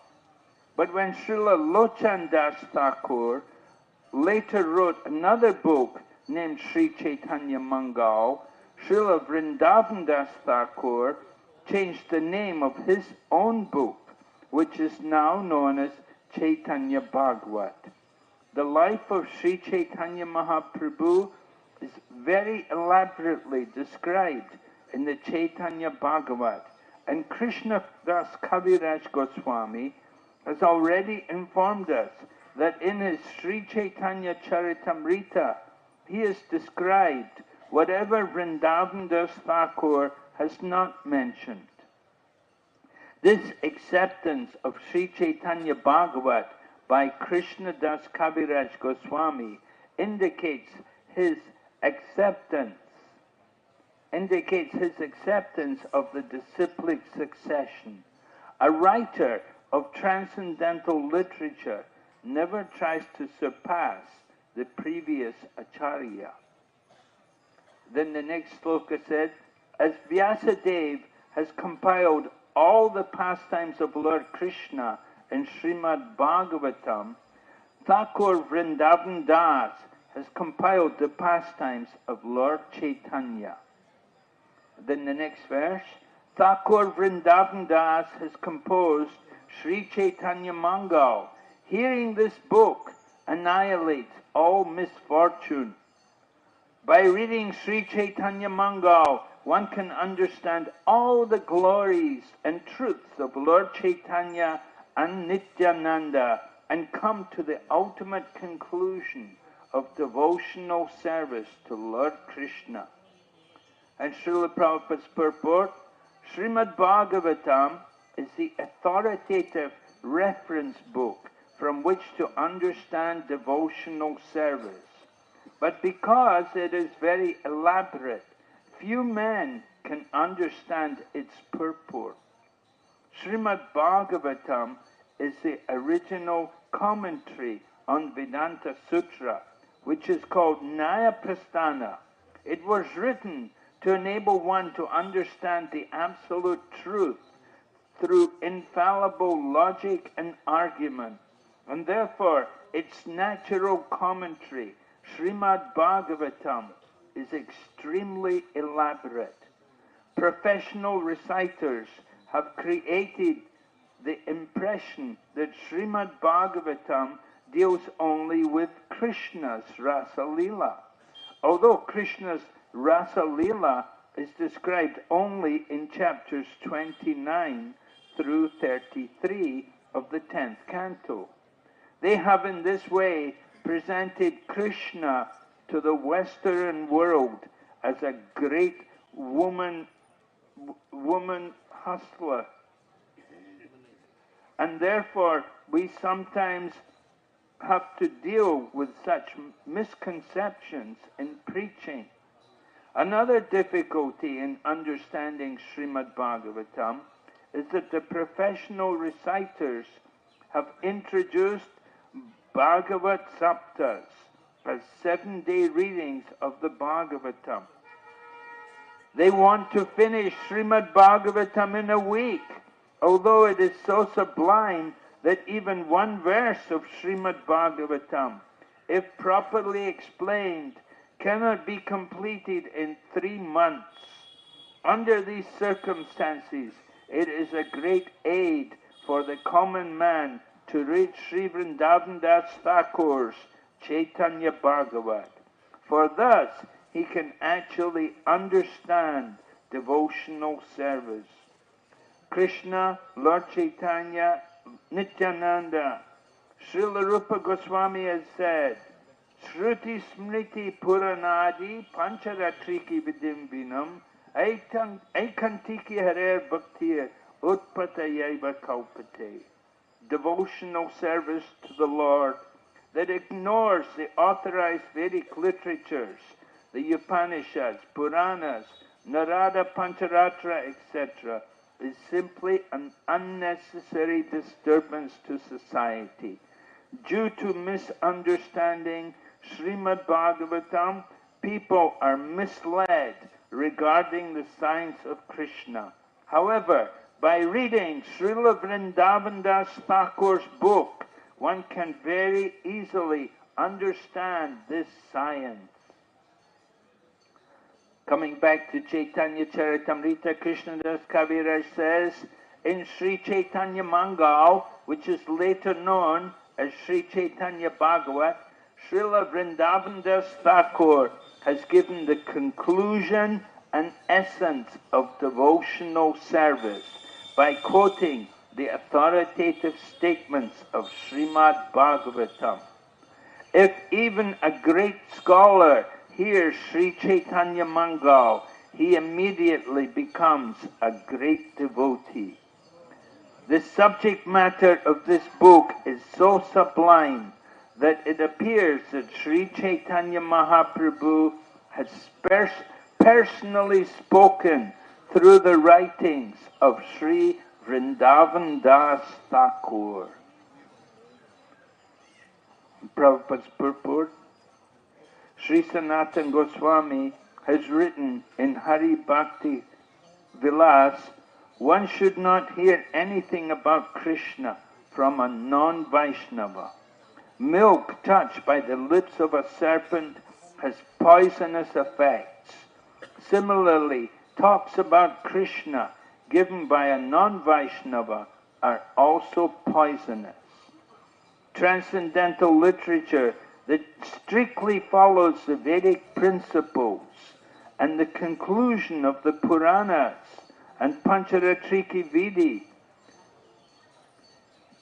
But when Srila Lochan Das Thakur later wrote another book named Sri Chaitanya Mangal, Srila Vrindavan Das Thakur changed the name of his own book, which is now known as Chaitanya Bhagavat. The life of Sri Chaitanya Mahaprabhu is very elaborately described in the Chaitanya Bhagavat, and Krishna Das Kaviraj Goswami has already informed us that in his Sri Chaitanya Charitamrita he has described whatever Vrindavan Das Thakur has not mentioned. This acceptance of Sri Chaitanya Bhagavat by Krishna Das Kaviraj Goswami indicates his acceptance of the disciplic succession. A writer of transcendental literature never tries to surpass the previous acharya. Then the next sloka said, as Vyasadeva has compiled all the pastimes of Lord Krishna in Srimad Bhagavatam, Thakur Vrindavan Das has compiled the pastimes of Lord Chaitanya. Then the next verse, Thakur Vrindavan Das has composed Sri Chaitanya Mangal. Hearing this book annihilates all misfortune. By reading Sri Chaitanya Mangal, one can understand all the glories and truths of Lord Chaitanya and Nityananda and come to the ultimate conclusion of devotional service to Lord Krishna. And Srila Prabhupada's purport, Srimad Bhagavatam is the authoritative reference book from which to understand devotional service. But because it is very elaborate, few men can understand its purport. Srimad Bhagavatam is the original commentary on Vedanta Sutra, which is called Nyaya Prasthana. It was written to enable one to understand the absolute truth through infallible logic and argument, and therefore its natural commentary, Srimad Bhagavatam, is extremely elaborate. Professional reciters have created the impression that Srimad Bhagavatam deals only with Krishna's Rasa Leela, although Krishna's Rasa Leela is described only in chapters 29 through 33 of the 10th canto. They have in this way presented Krishna to the Western world as a great woman hustler. And therefore we sometimes have to deal with such misconceptions in preaching. Another difficulty in understanding Srimad Bhagavatam is that the professional reciters have introduced Bhagavat Saptas as 7-day readings of the Bhagavatam. They want to finish Srimad Bhagavatam in a week, although it is so sublime that even one verse of Srimad Bhagavatam, if properly explained, cannot be completed in 3 months. Under these circumstances, it is a great aid for the common man to read Sri Vrindavan Das Thakur's Chaitanya Bhagavat, for thus he can actually understand devotional service. Krishna, Lord Chaitanya, Nityananda, Srila Rupa Goswami has said, Shruti Smriti Puranadi Pancharatriki Vidimbinam Aikantiki Harer Bhaktir Utpatayaiva Kaupate. Devotional service to the Lord that ignores the authorized Vedic literatures, the Upanishads, Puranas, Narada Pancharatra, etc., is simply an unnecessary disturbance to society. Due to misunderstanding Srimad Bhagavatam, people are misled regarding the science of Krishna. However, by reading Srila Vrindavan Das Thakur's book, one can very easily understand this science. Coming back to Chaitanya Charitamrita, Krishnadas Kaviraj says, in Sri Chaitanya Mangal, which is later known as Sri Chaitanya Bhagavat, Srila Vrindavan Das Thakur has given the conclusion and essence of devotional service by quoting the authoritative statements of Srimad Bhagavatam. If even a great scholar hears Sri Chaitanya Mangal, he immediately becomes a great devotee. The subject matter of this book is so sublime that it appears that Sri Chaitanya Mahaprabhu has personally spoken through the writings of Sri Vrindavan Das Thakur. Prabhupada's purport. Sri Sanatana Goswami has written in Hari Bhakti Vilas, one should not hear anything about Krishna from a non-Vaishnava. Milk touched by the lips of a serpent has poisonous effects. Similarly, talks about Krishna given by a non-Vaishnava are also poisonous. Transcendental literature that strictly follows the Vedic principles and the conclusion of the Puranas and Pancharatriki Vidi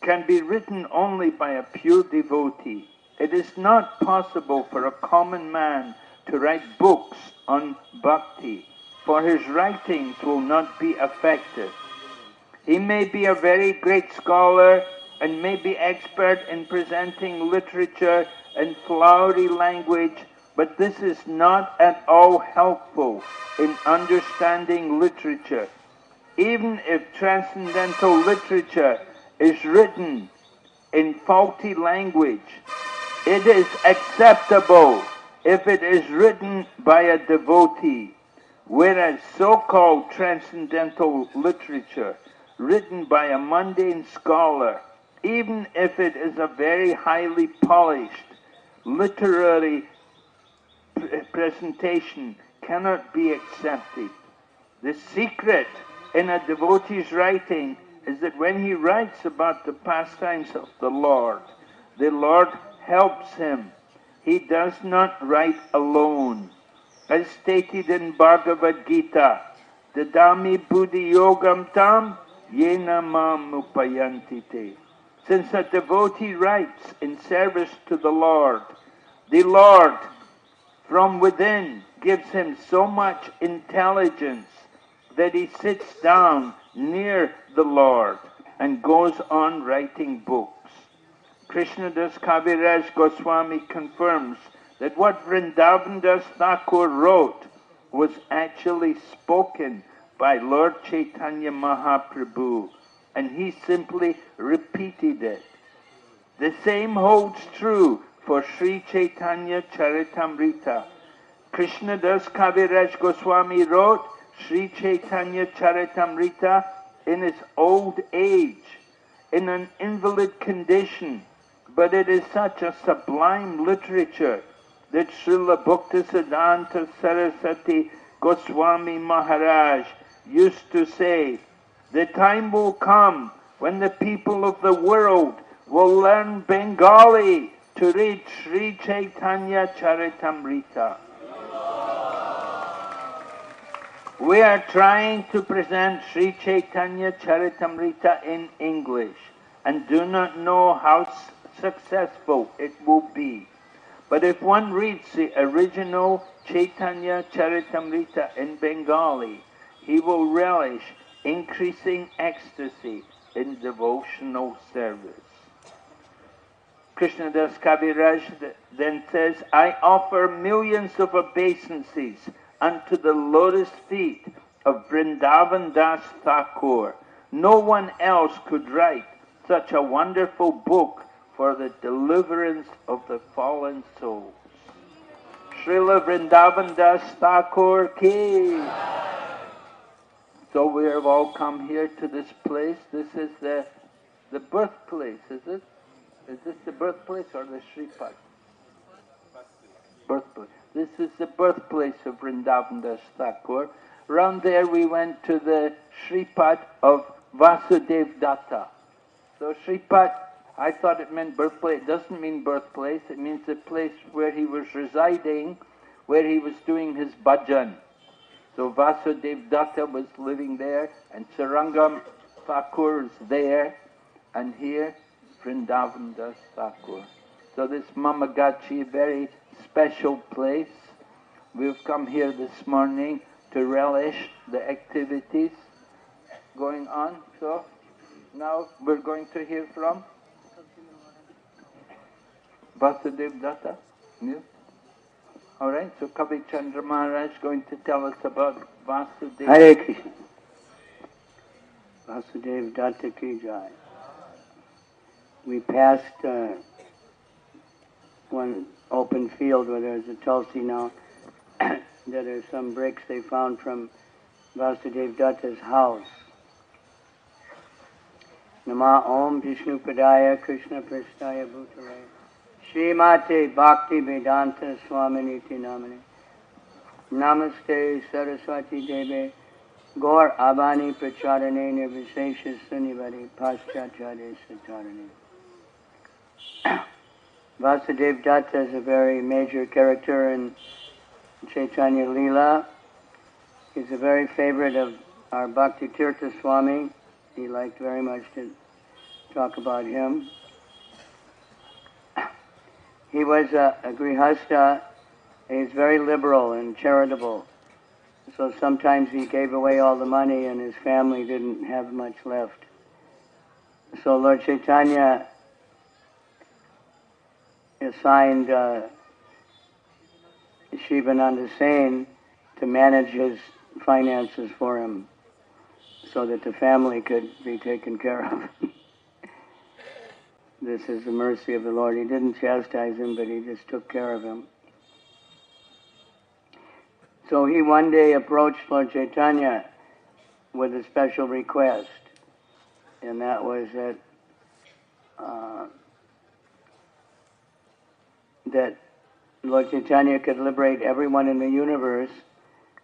can be written only by a pure devotee. It is not possible for a common man to write books on bhakti, for his writings will not be effective. He may be a very great scholar and may be expert in presenting literature and flowery language, but this is not at all helpful in understanding literature. Even if transcendental literature is written in faulty language, it is acceptable if it is written by a devotee, whereas so-called transcendental literature written by a mundane scholar, even if it is a very highly polished literary presentation, cannot be accepted. The secret in a devotee's writing is that when he writes about the pastimes of the Lord helps him. He does not write alone. As stated in Bhagavad Gita, Dadami buddhi yogam tam yena mam upayantite. Since a devotee writes in service to the Lord from within gives him so much intelligence that he sits down near the Lord and goes on writing books. Krishnadas Kaviraj Goswami confirms that what Vrindavan Das Thakur wrote was actually spoken by Lord Chaitanya Mahaprabhu, and he simply repeated it. The same holds true for Sri Chaitanya Charitamrita. Krishnadas Kaviraj Goswami wrote Sri Chaitanya Charitamrita in his old age, in an invalid condition, but it is such a sublime literature that Srila Bhaktisiddhanta Saraswati Goswami Maharaj used to say, the time will come when the people of the world will learn Bengali to read Sri Chaitanya Charitamrita. We are trying to present Sri Chaitanya Charitamrita in English and do not know how successful it will be. But if one reads the original Chaitanya Charitamrita in Bengali, he will relish increasing ecstasy in devotional service. Krishnadas Kaviraj then says, I offer millions of obeisances unto the lotus feet of Vrindavan Das Thakur. No one else could write such a wonderful book for the deliverance of the fallen souls. Srila Vrindavan Das Thakur ki. So we have all come here to this place. This is the birthplace, is it? Is this the birthplace or the Shripad? Birthplace. This is the birthplace of Vrindavan Das Thakur. Round there we went to the Shripad of Vasudev Datta. So Shripad, I thought it meant birthplace. It doesn't mean birthplace. It means the place where he was residing, where he was doing his bhajan. So Vasudev Datta was living there, and Sarangam Thakur is there, and here Vrindavan Das Thakur. So this Mamagachi, very special place. We've come here this morning to relish the activities going on. So now we're going to hear from Vasudev Datta. Yeah? All right, so Kavi Chandra Maharaj is going to tell us about Vasudev. Hare Krishna. Vasudev Datta ki jai. We passed one open field where there's a tulsi now. There are some bricks they found from Vasudev Datta's house. Nama Om Vishnu Padaya Krishna Prasthaya Bhutale Srimate Bhakti Vedanta Swaminiti Namane Namaste Saraswati Deve Gaur Abani Pracharane Nirvishesha Sunivari Paschacharya Satarane. Vasudev Datta is a very major character in Chaitanya Leela. He's a very favorite of our Bhakti Tirtha Swami. He liked very much to talk about him. He was a grihastha. He's very liberal and charitable. So sometimes he gave away all the money and his family didn't have much left. So Lord Chaitanya assigned Shivananda Sen to manage his finances for him so that the family could be taken care of. This is the mercy of the Lord. He didn't chastise him, but he just took care of him. So he one day approached Lord Chaitanya with a special request, and that was that Lord Chaitanya could liberate everyone in the universe,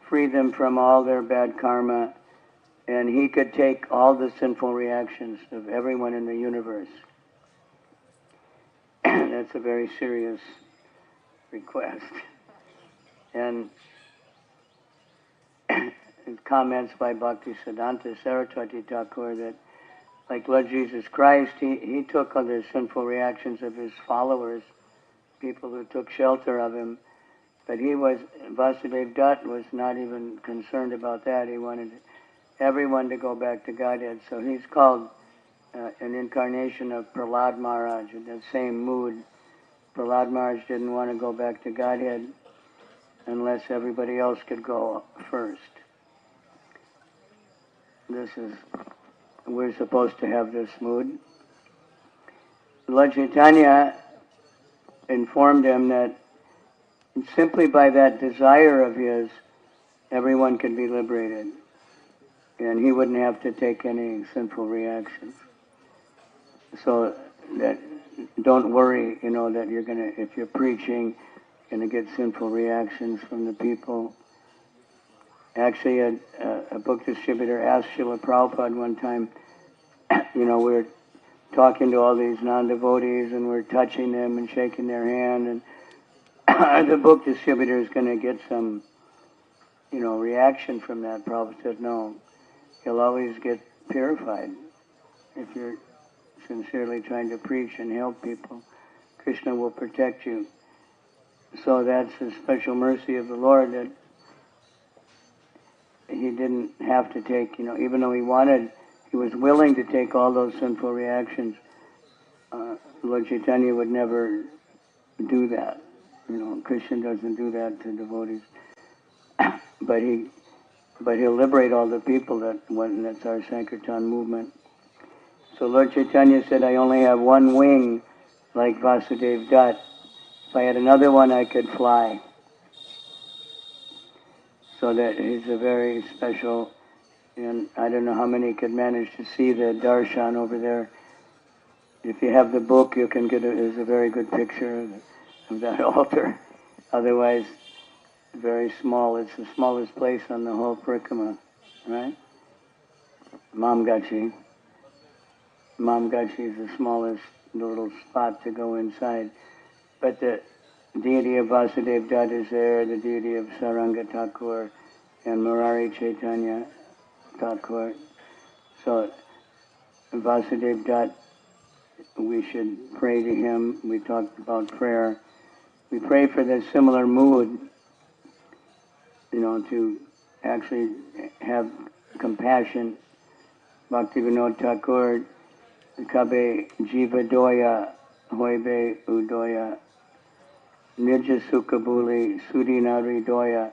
free them from all their bad karma, and he could take all the sinful reactions of everyone in the universe. That's a very serious request. And comments by Bhakti Siddhanta Saraswati Thakur that, like Lord Jesus Christ, he took all the sinful reactions of his followers, people who took shelter of him, but Vasudev Dutt was not even concerned about that. He wanted everyone to go back to Godhead. So he's called an incarnation of Prahlad Maharaj in that same mood. Prahlad Maharaj didn't want to go back to Godhead unless everybody else could go first. We're supposed to have this mood. Lord Chaitanya informed him that simply by that desire of his, everyone could be liberated. And he wouldn't have to take any sinful reactions. So that don't worry, that you're if you're preaching, you're going to get sinful reactions from the people. Actually, a book distributor asked Srila Prabhupada one time, we're talking to all these non-devotees and we're touching them and shaking their hand, and the book distributor is going to get some, reaction from that. Prabhupada said, no, you'll always get purified if you're sincerely trying to preach and help people. Krishna will protect you. So that's a special mercy of the Lord that he didn't have to take, even though he was willing to take all those sinful reactions. Lord Chaitanya would never do that. Krishna doesn't do that to devotees. but he'll liberate all the people that's our Sankirtan movement. So Lord Chaitanya said, I only have one wing, like Vasudev Dutt. If I had another one, I could fly. So that he's a very special, and I don't know how many could manage to see the darshan over there. If you have the book, you can get there's a very good picture of that altar. Otherwise, very small. It's the smallest place on the whole parikrama, right? Mamgachi. Mamgachi is the smallest little spot to go inside. But the deity of Vasudev Dutt is there, the deity of Saranga Thakur and Murari Chaitanya Thakur. So Vasudev Dutt, we should pray to him. We talked about prayer. We pray for the similar mood, to actually have compassion. Bhaktivinoda Thakur, Kabe Jiva Doya, Hoibe Udoya, Nija Sukabuli, Sudinari Doya.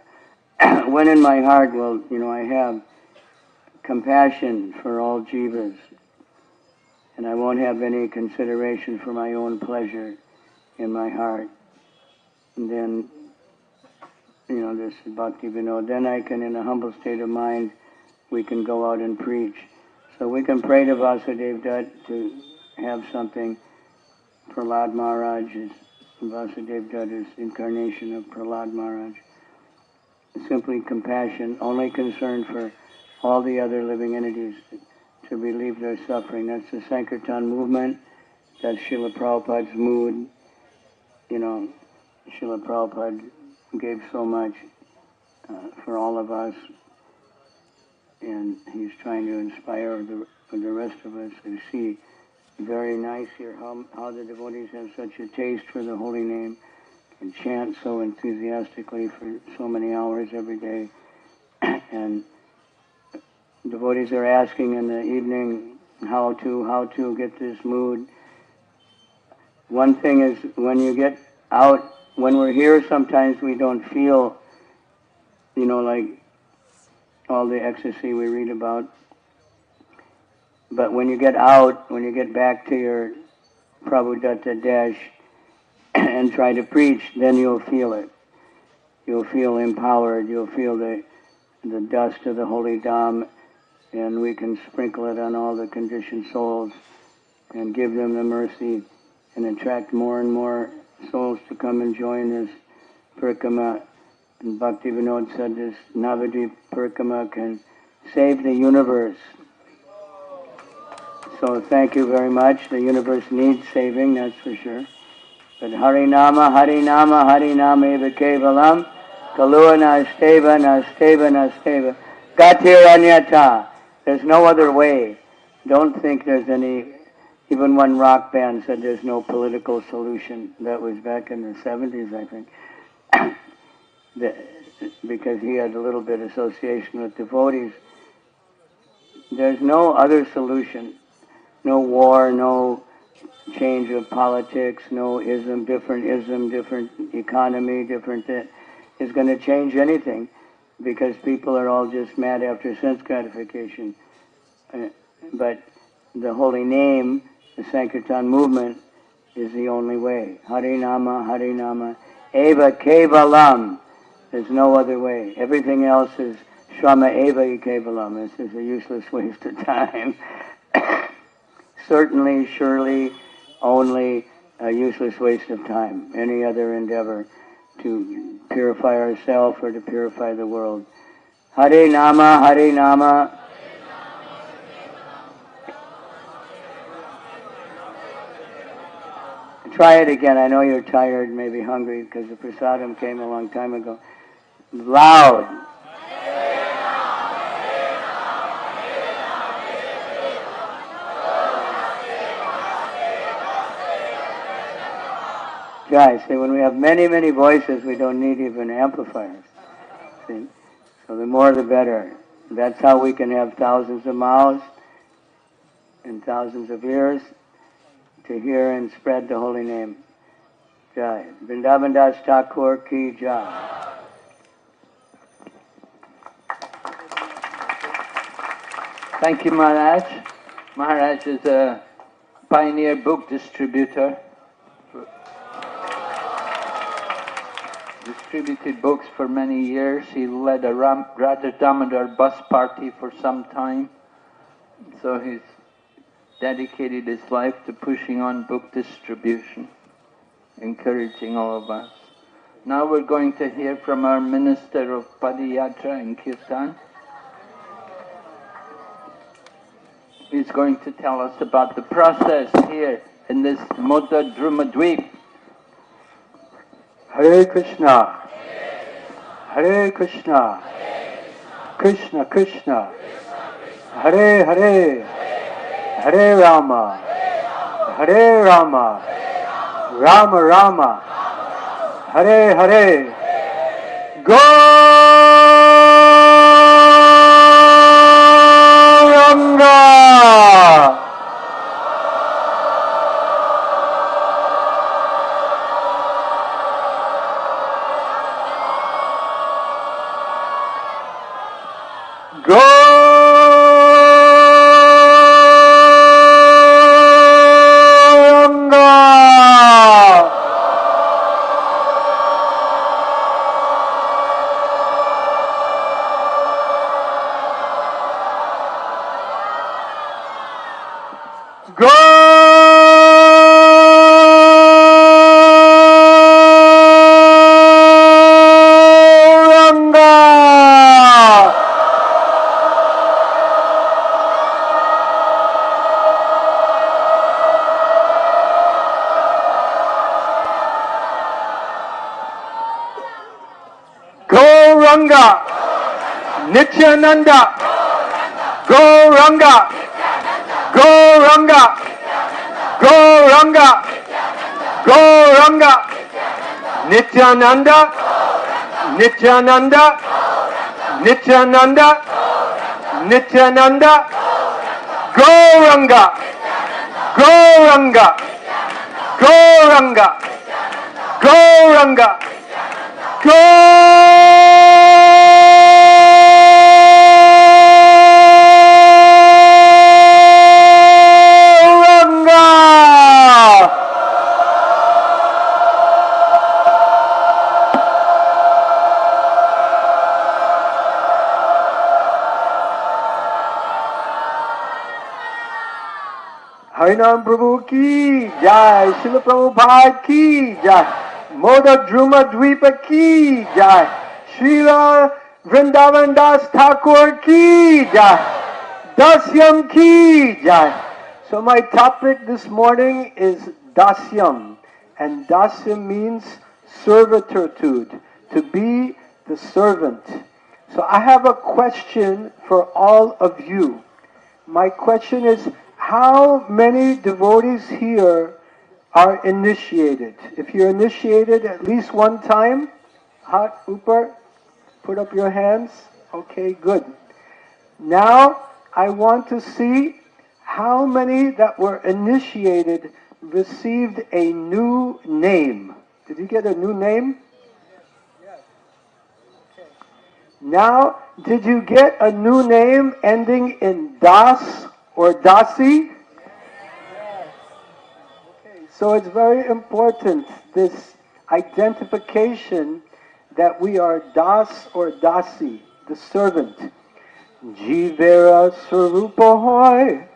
When in my heart, I have compassion for all jivas, and I won't have any consideration for my own pleasure in my heart. And then, this is Bhakti Vinod. Then I can, in a humble state of mind, we can go out and preach. So we can pray to Vasudev Dutt to have something. Prahlad Maharaj is, Vasudev Dutt is incarnation of Prahlad Maharaj. Simply compassion, only concern for all the other living entities to relieve their suffering. That's the Sankirtan movement. That's Srila Prabhupada's mood. Srila Prabhupada gave so much for all of us, and he's trying to inspire the rest of us to see. Very nice here how the devotees have such a taste for the holy name and chant so enthusiastically for so many hours every day. And devotees are asking in the evening how to get this mood. One thing is, when you get out, when we're here, sometimes we don't feel, like all the ecstasy we read about. But when you get out, when you get back to your Prabhu Datta Desh and try to preach, then you'll feel it. You'll feel empowered. You'll feel the dust of the holy Dham, and we can sprinkle it on all the conditioned souls and give them the mercy and attract more and more souls to come and join this parikrama. And Bhakti Vinod said this Navadwip Parikrama can save the universe. So thank you very much. The universe needs saving, that's for sure. But Harinama, Harinama, Harinama eva kevalam, Kalua nasteva, nasteva, nasteva, Gatir anyata. There's no other way. Don't think there's any. Even one rock band said there's no political solution. That was back in the 70s, I think. Because he had a little bit of association with devotees. There's no other solution. No war, no change of politics, no different economy, is going to change anything, because people are all just mad after sense gratification. But the holy name, the Sankirtan movement, is the only way. Harinama, Harinama, eva kevalam. There's no other way. Everything else is shrama eva kevalam. This is a useless waste of time. Certainly, surely, only a useless waste of time. Any other endeavor to purify ourselves or to purify the world. Hare Nama, Hare Nama. Try it again. I know you're tired, maybe hungry, because the prasadam came a long time ago. Loud. sky. See, when we have many, many voices, we don't need even amplifiers. See? So the more the better. That's how we can have thousands of mouths and thousands of ears to hear and spread the holy name. Jai. Vrindavan Das Thakur ki jai. Thank you, Maharaj. Maharaj is a pioneer book distributor. Distributed books for many years. He led a Radha Damodar bus party for some time. So he's dedicated his life to pushing on book distribution, encouraging all of us. Now we're going to hear from our Minister of Padayatra and Kirtan. He's going to tell us about the process here in this Navadwip. Hare Krishna. Hare Krishna. Krishna Krishna. Hare Hare. Hare Rama. Hare Rama. Rama Rama. Hare Hare. Gauranga. Gauranga, Nityananda, Gauranga, Gauranga, Gauranga, Gauranga, Nityananda, Nityananda, Nityananda, Nityananda, Gauranga, Gauranga, Gauranga, Gauranga, Harinam Prabhu ki jai, Srila Prabhupada ki jai, Navadwip ki jai, Srila Vrindavan Das Thakur ki jai, Dasyam ki jai. So my topic this morning is Dasyam, and Dasyam means servitude, to be the servant. So I have a question for all of you. My question is, how many devotees here are initiated? If you're initiated at least one time, Hat Upar, put up your hands. Okay, good. Now, I want to see how many that were initiated received a new name. Did you get a new name? Yes. Okay. Now, did you get a new name ending in Das or Dasi? Yes. Okay, so it's very important, this identification that we are Das or Dasi, the servant. Jivera Sarupa Hoy,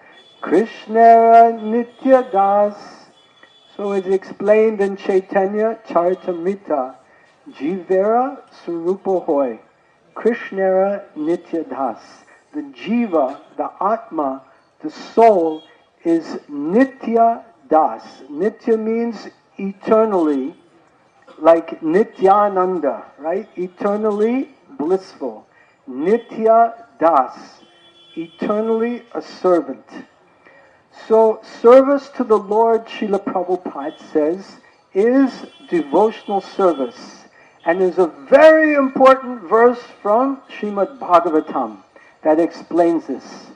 Krishnara Nitya Das. So it's explained in Chaitanya Charitamrita. Jivera Sarupa Hoy, Krishnara Nitya Das. The Jiva, the Atma, the soul is Nitya Das. Nitya means eternally, like Nityananda, right? Eternally blissful. Nitya Das, eternally a servant. So service to the Lord, Srila Prabhupada says, is devotional service. And there's a very important verse from Srimad Bhagavatam that explains this.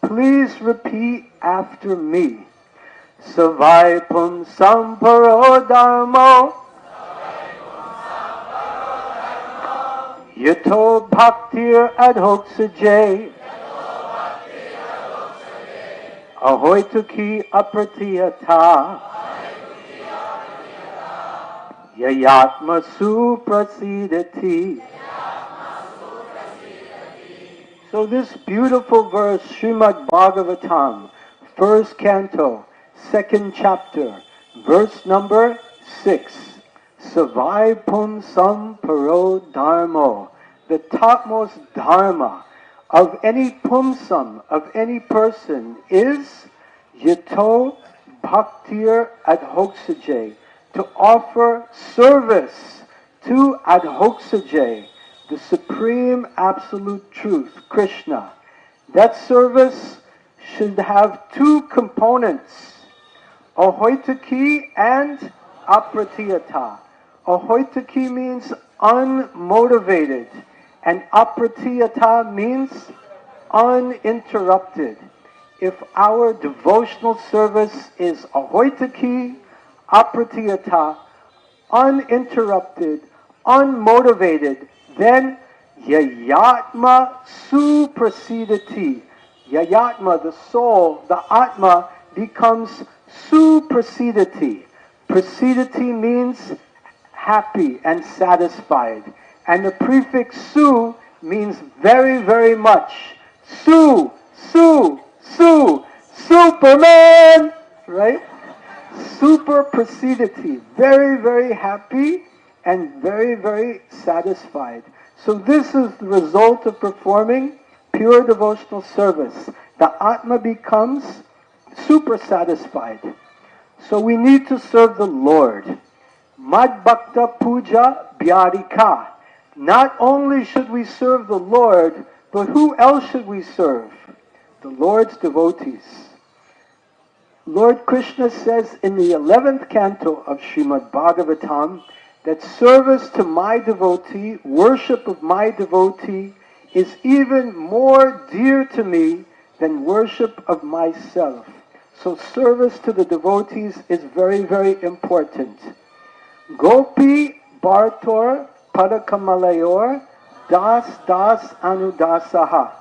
Please repeat after me. Savai pum samparo dharmo yato bhaktir adhoksajay ahoituki apratiyata yayatma suprasidati. So this beautiful verse, Srimad Bhagavatam, first canto, second chapter, verse number 6. Savai pumsam paro dharmo. The topmost dharma of any pumsam, of any person, is yato bhaktir adhoksajay, to offer service to adhoksajay, the supreme absolute truth, Krishna. That service should have two components, ahoitaki and apratiyata. Ahoitaki means unmotivated, and apratiyata means uninterrupted. If our devotional service is ahoitaki, apratiyata, uninterrupted, unmotivated, then yayatma suprasidati. Yayatma, the soul, the atma, becomes suprasidati. Prasidati means happy and satisfied. And the prefix su means very, very much. Su, su, su, Superman! Right? Super prasidati. Very, very happy and very, very satisfied. So this is the result of performing pure devotional service. The Atma becomes super satisfied. So we need to serve the Lord. Mad Bhakta Puja Byarika. Not only should we serve the Lord, but who else should we serve? The Lord's devotees. Lord Krishna says in the 11th canto of Srimad Bhagavatam that service to my devotee, worship of my devotee, is even more dear to me than worship of myself. So service to the devotees is very, very important. Gopi Bhartor Padakamalayur Das Das Anudasaha.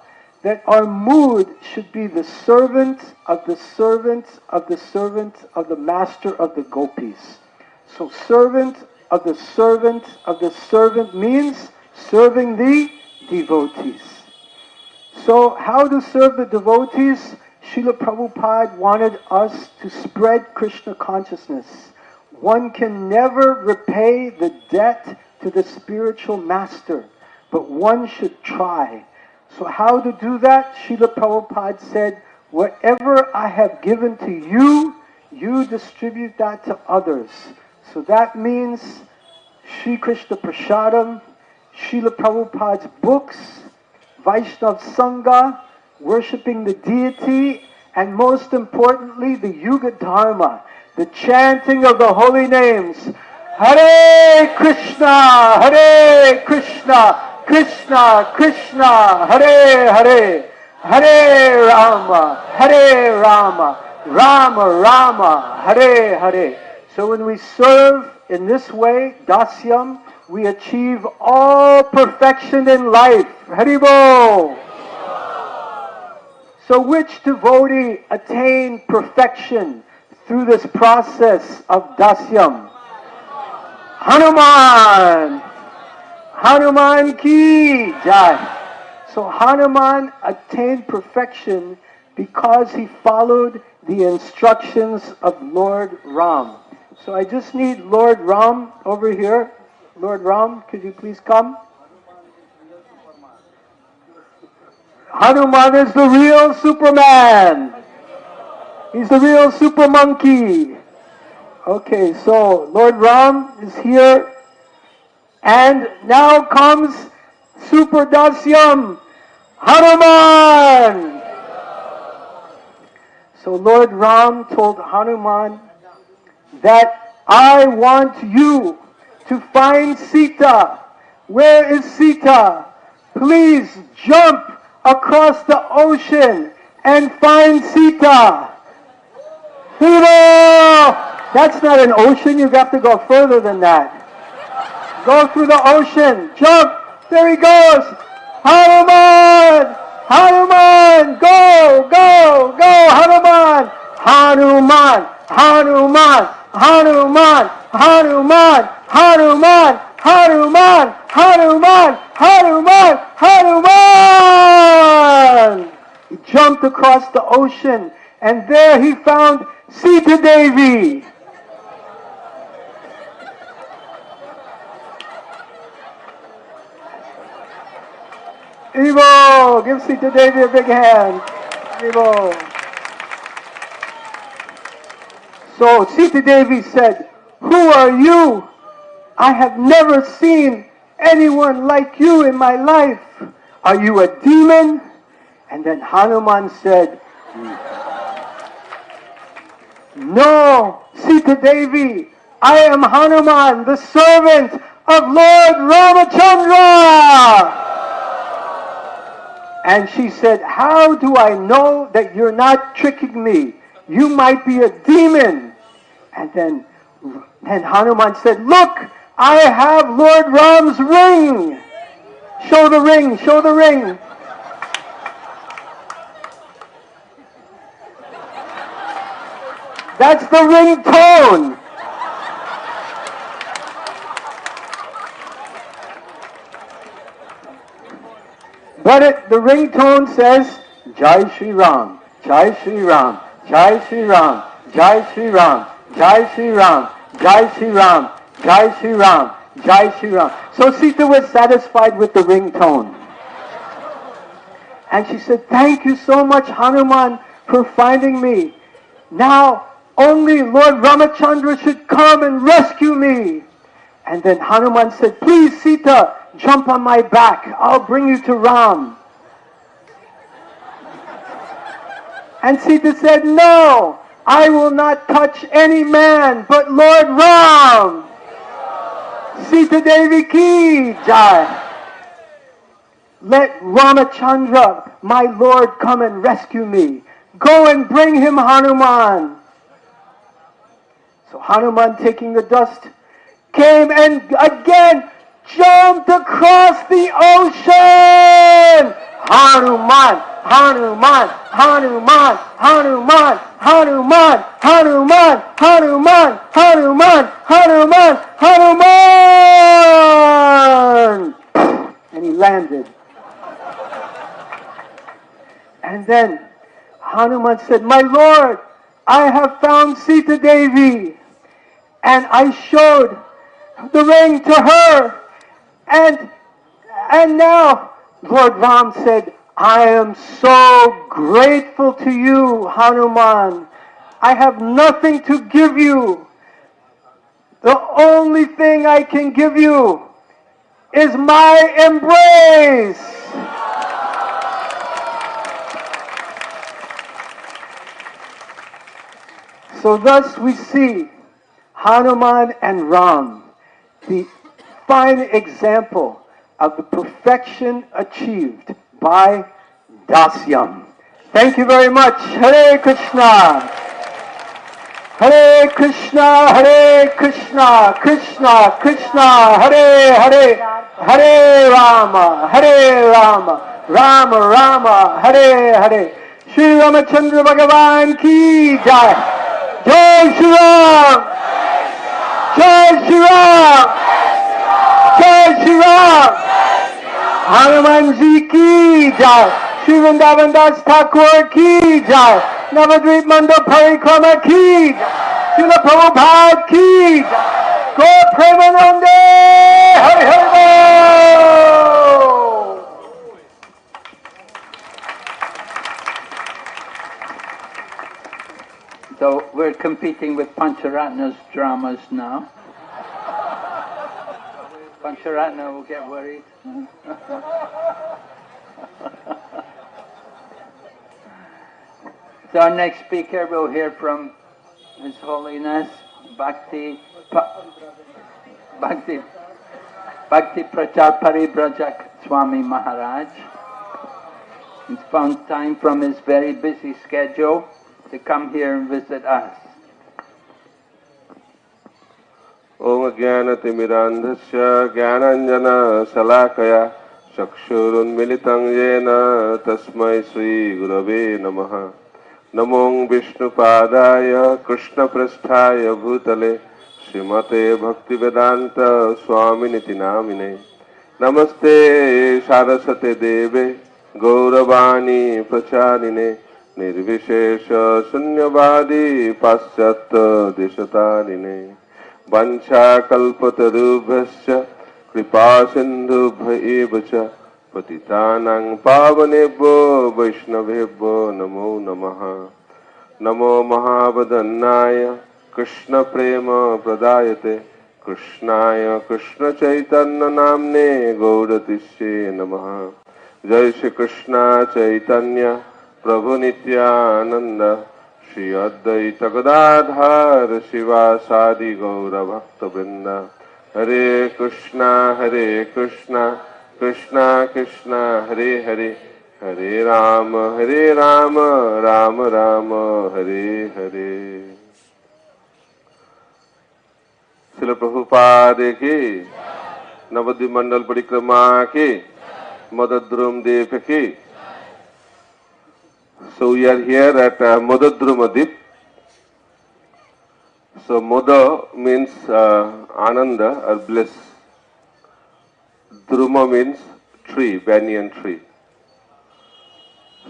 That our mood should be the servant of the servant of the servant of the master of the gopis. So servant of the servant of the servant means serving the devotees. So how to serve the devotees? Srila Prabhupada wanted us to spread Krishna consciousness. One can never repay the debt to the spiritual master, but one should try. So how to do that? Srila Prabhupada said, whatever I have given to you, you distribute that to others. So that means Sri Krishna Prasadam, Srila Prabhupada's books, Vaishnav Sangha, worshipping the deity, and most importantly, the Yuga Dharma, the chanting of the holy names. Hare Krishna, Hare Krishna, Krishna, Krishna, Hare Hare, Hare Rama, Hare Rama, Rama Rama, Hare Hare. So when we serve in this way, dasyam, we achieve all perfection in life. Haribol! So which devotee attained perfection through this process of dasyam? Hanuman! Hanuman ki jai! So Hanuman attained perfection because he followed the instructions of Lord Ram. So I just need Lord Ram over here. Lord Ram, could you please come? Hanuman is the real Superman. He's the real super monkey. Okay, so Lord Ram is here. And now comes Super Dasyam, Hanuman. So Lord Ram told Hanuman that I want you to find Sita. Where is Sita? Please jump across the ocean and find Sita. Hero! That's not an ocean. You have to go further than that. Go through the ocean. Jump. There he goes. Hanuman! Hanuman! Go! Go! Go! Hanuman! Hanuman! Hanuman! Hanuman! Hanuman! Hanuman! Hanuman! Hanuman! Hanuman! Hanuman! He jumped across the ocean, and there he found Sita Devi. Evo! Give Sita Devi a big hand. Evo. So Sita Devi said, "Who are you? I have never seen anyone like you in my life. Are you a demon?" And then Hanuman said, "No, Sita Devi, I am Hanuman, the servant of Lord Ramachandra." And she said, "How do I know that you're not tricking me? You might be a demon." And then Hanuman said, "Look, I have Lord Ram's ring." Show the ring, show the ring. That's the ringtone. But the ringtone says, "Jai Shri Ram, Jai Shri Ram, Jai Shri Ram, Jai Shri Ram, Jai Shri Ram, Jai Shri Ram, Jai Shri Ram, Jai Shri Ram." So Sita was satisfied with the ringtone. And she said, "Thank you so much, Hanuman, for finding me. Now only Lord Ramachandra should come and rescue me." And then Hanuman said, "Please, Sita, jump on my back. I'll bring you to Ram." And Sita said, "No, I will not touch any man but Lord Ram." Sita Devi ki jai. "Let Ramachandra, my Lord, come and rescue me. Go and bring him, Hanuman." So Hanuman, taking the dust, came and again jumped across the ocean. Hanuman, Hanuman, Hanuman, Hanuman, Hanuman, Hanuman, Hanuman, Hanuman, Hanuman, Hanuman. And he landed. And then Hanuman said, "My Lord, I have found Sita Devi." And I showed the ring to her. And now Lord Ram said, "I am so grateful to you, Hanuman. I have nothing to give you. The only thing I can give you is my embrace." So thus we see Hanuman and Ram, the fine example of the perfection achieved by Dasyam. Thank you very much. Hare Krishna. Hare Krishna, Hare Krishna, Krishna Krishna, Hare Hare, Hare Rama, Hare Rama, Rama Rama, Hare Hare. Shri Ramachandra Bhagavan ki jai. Jai Shri Ram. Jai Shri Ram. Jai Shri Ram. Hanuman ji ki jai. Shri Vrindavan Das Thakur ki jai. Navadwip Mandal Parikrama ki jai. Srila Prabhupada ki jai. Go Premanande. Hari Hari Bol. So we're competing with Pancharatna's dramas now. Pancharatna will get worried. So our next speaker, we'll hear from His Holiness Bhakti Bhakti, Bhakti Prachar Paribrajak Swami Maharaj. He's found time from his very busy schedule to come here and visit us. Om Jnanatimirandhasya Jnananjana Salakaya Chakshurunmilitam Yena Tasmai Sri Gurave Namaha. Namo Vishnupadaya Krishna Prasthaya Bhutale Srimate Bhaktivedanta Swaminiti Namine. Namaste Saraswate Deve Gauravani Pracharine Nirvishesha Sunyavadi Paschatya Deshatarine. Vancha kalpatarubhasya kripa sindhubhya eva cha patitanang pavanebhyo vaishnavebhyo namo namaha. Namo mahavadannaya krishna prema pradayate krishnaya krishna chaitanya namne gaudatishe namaha. Jai Shri Krishna Chaitanya Prabhu Nityananda Shri Advaita Gadadhar Sivasadi Gaura Bhakta Vrinda. Hare Krishna Krishna Krishna Hare Hare, Hare Rama Rama Rama Hare Hare. Srila Prabhupada ki, Navadwip Mandal Parikrama ki, Navadwip ki. So we are here at Navadwip. So Moda means Ananda or bliss. Druma means tree, banyan tree.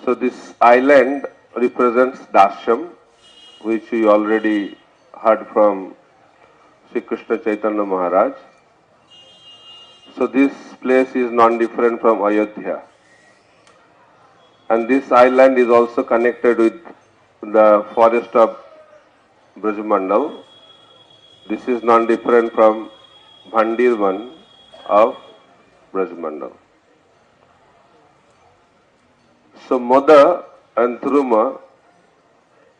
So this island represents Dasham, which we already heard from Sri Krishna Chaitanya Maharaj. So this place is non-different from Ayodhya. And this island is also connected with the forest of Brajmandal. This is non-different from Bhandirvan of Brajmandal. So Moda and Druma,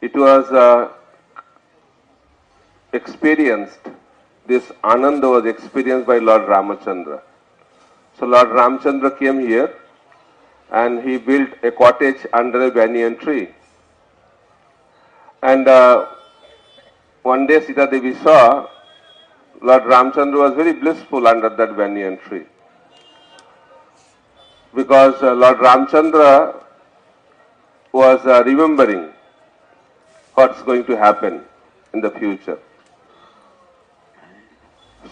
it was experienced, this Ananda was experienced by Lord Ramachandra. So Lord Ramachandra came here and he built a cottage under a banyan tree. And one day Sita Devi saw Lord Ramachandra was very blissful under that banyan tree. Because Lord Ramachandra was remembering what's going to happen in the future.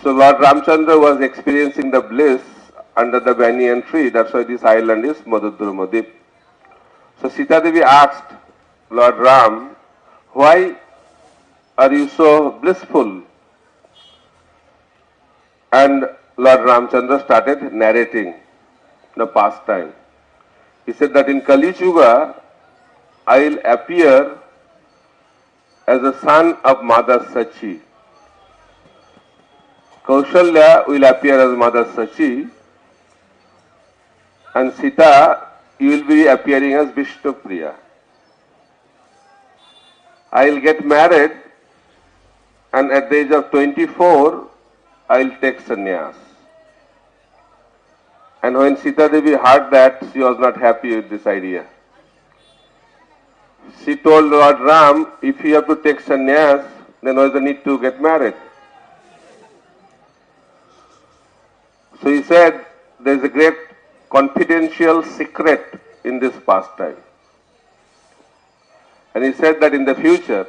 So Lord Ramachandra was experiencing the bliss under the banyan tree. That's why this island is Navadwip. So Sita Devi asked Lord Ram, why are you so blissful? And Lord Ramachandra started narrating the past time. He said that in Kali Yuga, I will appear as the son of Mother Sachi. Kaushalya will appear as Mother Sachi, and Sita, you will be appearing as Vishnu Priya. I will get married, and at the age of 24, I will take sannyas. And when Sita Devi heard that, she was not happy with this idea. She told Lord Ram, if you have to take sannyas, then what is the need to get married? So he said, there is a great confidential secret in this pastime. And he said that in the future,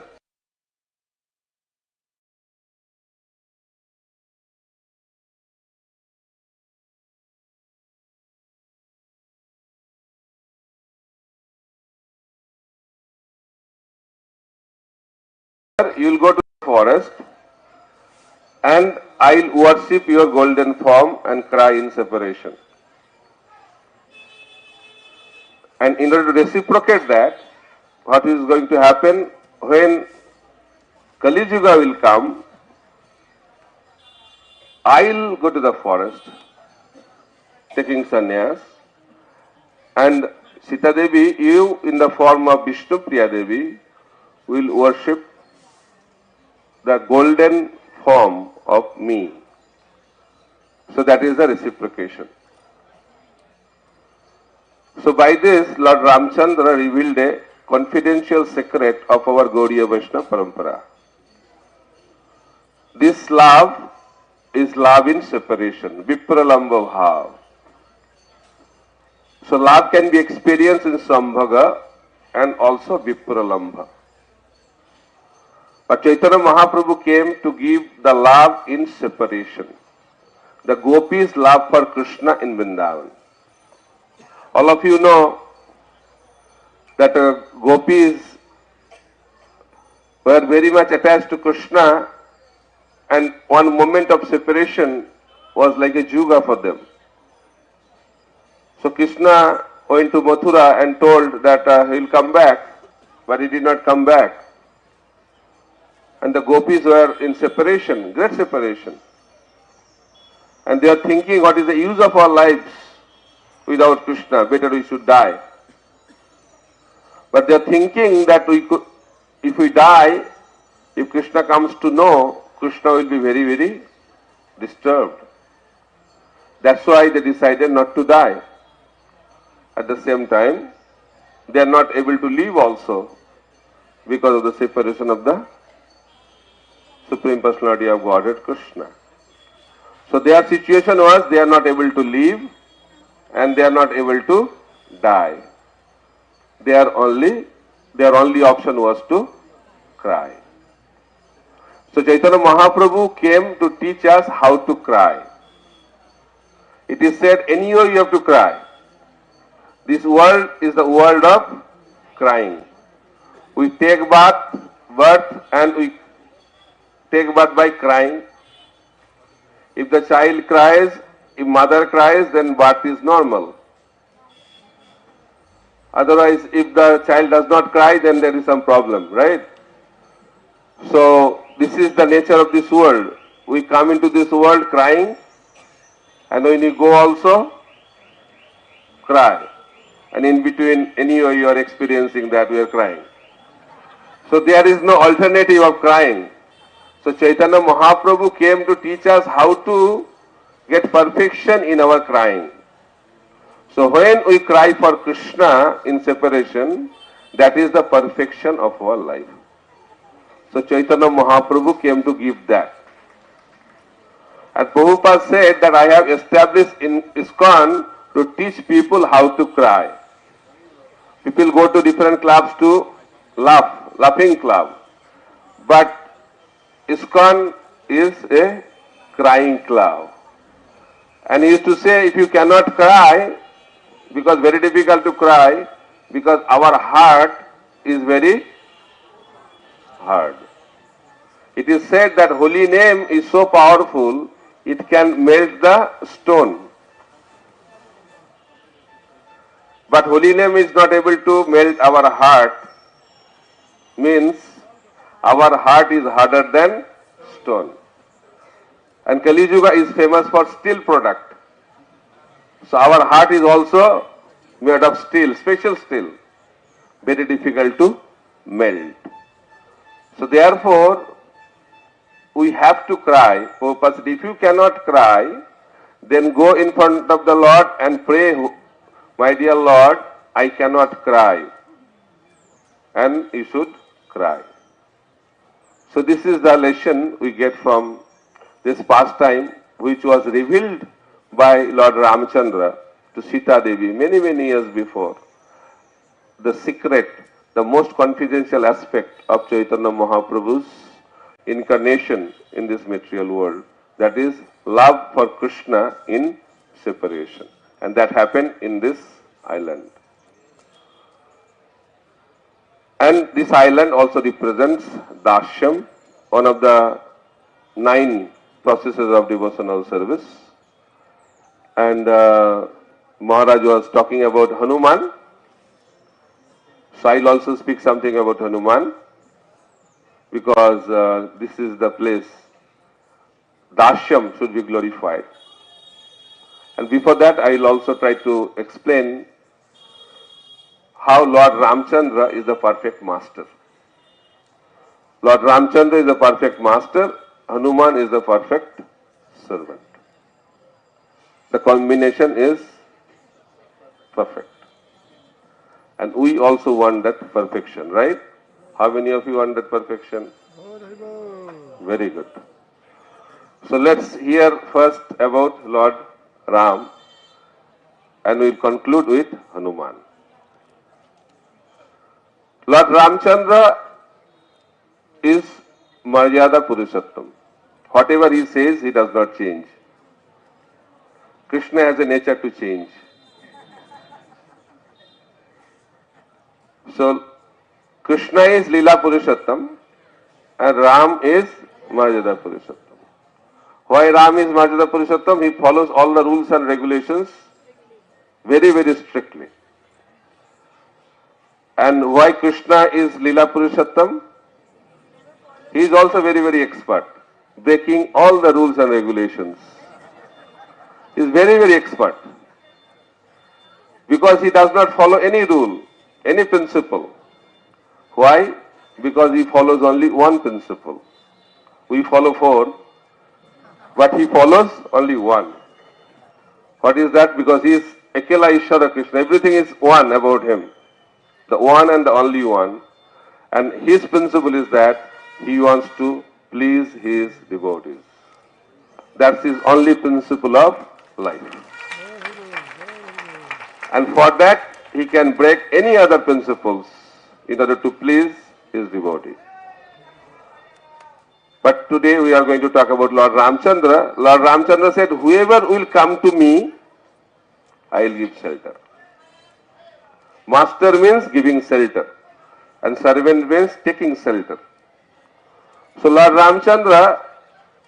you will go to the forest and I will worship your golden form and cry in separation. And in order to reciprocate that, what is going to happen when Kali Yuga will come, I will go to the forest taking sannyas, and Sita Devi, you in the form of Vishnu Priya Devi will worship the golden form of me. So that is the reciprocation. So by this, Lord Ramchandra revealed a confidential secret of our Gaudiya Vaishnava Parampara. This love is love in separation, Vipralamba Bhav. So love can be experienced in Sambhaga and also Vipralambha. But Chaitanya Mahaprabhu came to give the love in separation. The gopis' love for Krishna in Vrindavan. All of you know that gopis were very much attached to Krishna, and one moment of separation was like a juga for them. So Krishna went to Mathura and told that he will come back, but he did not come back. And the gopis were in separation, great separation. And they are thinking, what is the use of our lives without Krishna? Better we should die. But they are thinking that if we die, if Krishna comes to know, Krishna will be very, very disturbed. That's why they decided not to die. At the same time, they are not able to live also because of the separation of the Supreme Personality of Godhead, Krishna. So their situation was they are not able to live and they are not able to die. Their only option was to cry. So Chaitanya Mahaprabhu came to teach us how to cry. It is said, anywhere you have to cry. This world is the world of crying. We take birth and we take birth by crying. If the child cries, if mother cries, then birth is normal. Otherwise, if the child does not cry, then there is some problem, right? So, this is the nature of this world. We come into this world crying, and when you go also, cry. And in between, anyway, you are experiencing that we are crying. So, there is no alternative of crying. So, Chaitanya Mahaprabhu came to teach us how to get perfection in our crying. So when we cry for Krishna in separation, that is the perfection of our life. So Chaitanya Mahaprabhu came to give that. And Prabhupada said that I have established in ISKCON to teach people how to cry. People go to different clubs to laugh, laughing club. But ISKCON is a crying club. And he used to say, if you cannot cry, because very difficult to cry, because our heart is very hard. It is said that holy name is so powerful, it can melt the stone. But holy name is not able to melt our heart, means our heart is harder than stone. And Kali Yuga is famous for steel product. So our heart is also made of steel, special steel, very difficult to melt. So therefore, we have to cry. Prabhupada said, if you cannot cry, then go in front of the Lord and pray, my dear Lord, I cannot cry. And you should cry. So this is the lesson we get from this pastime, which was revealed by Lord Ramchandra to Sita Devi many, many years before. The secret, the most confidential aspect of Chaitanya Mahaprabhu's incarnation in this material world, that is love for Krishna in separation. And that happened in this island. And this island also represents Dashyam, one of the 9 processes of devotional service. And Maharaj was talking about Hanuman. So I'll also speak something about Hanuman, because this is the place Dashyam should be glorified. And before that, I'll also try to explain how Lord Ramchandra is the perfect master. Lord Ramchandra is the perfect master, Hanuman is the perfect servant. the combination is perfect. And we also want that perfection, right? How many of you want that perfection? Very good. So let's hear first about Lord Ram, and we'll conclude with Hanuman. Lord Ramchandra is Maryada Purushottam. Whatever he says, he does not change. Krishna has a nature to change. So, Krishna is Leela Purushottam and Ram is Maryada Purushottam. Why Ram is Maryada Purushottam? He follows all the rules and regulations very, very strictly. And why Krishna is Leela Purushottam? He is also very, very expert, breaking all the rules and regulations. He is very, very expert. Because he does not follow any rule, any principle. Why? Because he follows only one principle. We follow four, but he follows only one. What is that? Because he is Ekela Ishvara Krishna. Everything is one about him. The one and the only one. And his principle is that he wants to please his devotees. That's his only principle of life. And for that, he can break any other principles in order to please his devotee. But today we are going to talk about Lord Ramchandra. Lord Ramchandra said, whoever will come to me, I will give shelter. Master means giving shelter. And servant means taking shelter. So Lord Ramchandra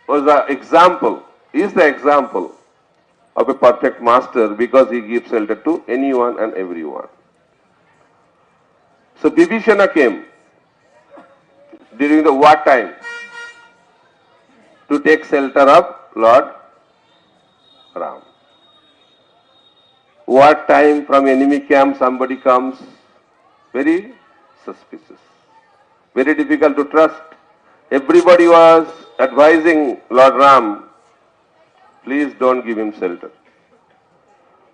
was the example, is the example of a perfect master because he gives shelter to anyone and everyone. So Bibhishana came during the war time to take shelter of Lord Ram. War time, from enemy camp somebody comes, very suspicious, very difficult to trust. Everybody was advising Lord Ram, please don't give him shelter.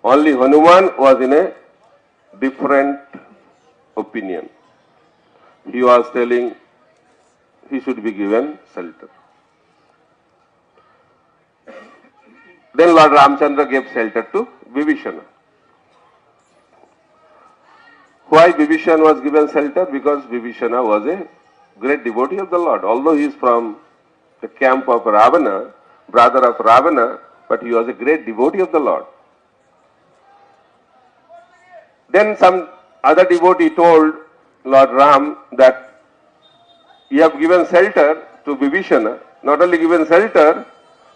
Only Hanuman was in a different opinion. He was telling he should be given shelter. Then Lord Ramchandra gave shelter to Bibhishana. Why Bibhishana was given shelter? Because Bibhishana was a great devotee of the Lord. Although he is from the camp of Ravana, brother of Ravana, but he was a great devotee of the Lord. Then some other devotee told Lord Ram that you have given shelter to Bibhishana. Not only given shelter,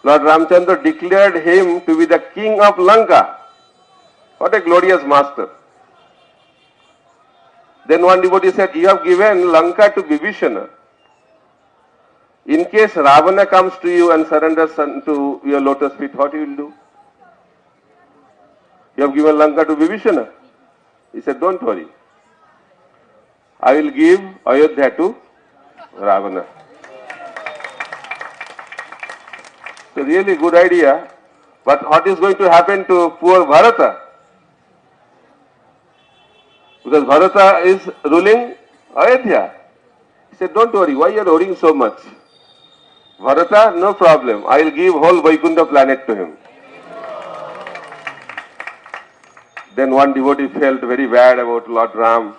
Lord Ramchandra declared him to be the king of Lanka. What a glorious master. Then one devotee said, you have given Lanka to Bibhishana. In case Ravana comes to you and surrenders to your lotus feet, what you will do? You have given Lanka to Bibhishana. He said, don't worry. I will give Ayodhya to Ravana. So really good idea. But what is going to happen to poor Bharata? Because Bharata is ruling Ayodhya. He said, don't worry, why you are worrying so much? Bharata, no problem. I will give whole Vaikuntha planet to him. Then one devotee felt very bad about Lord Ram,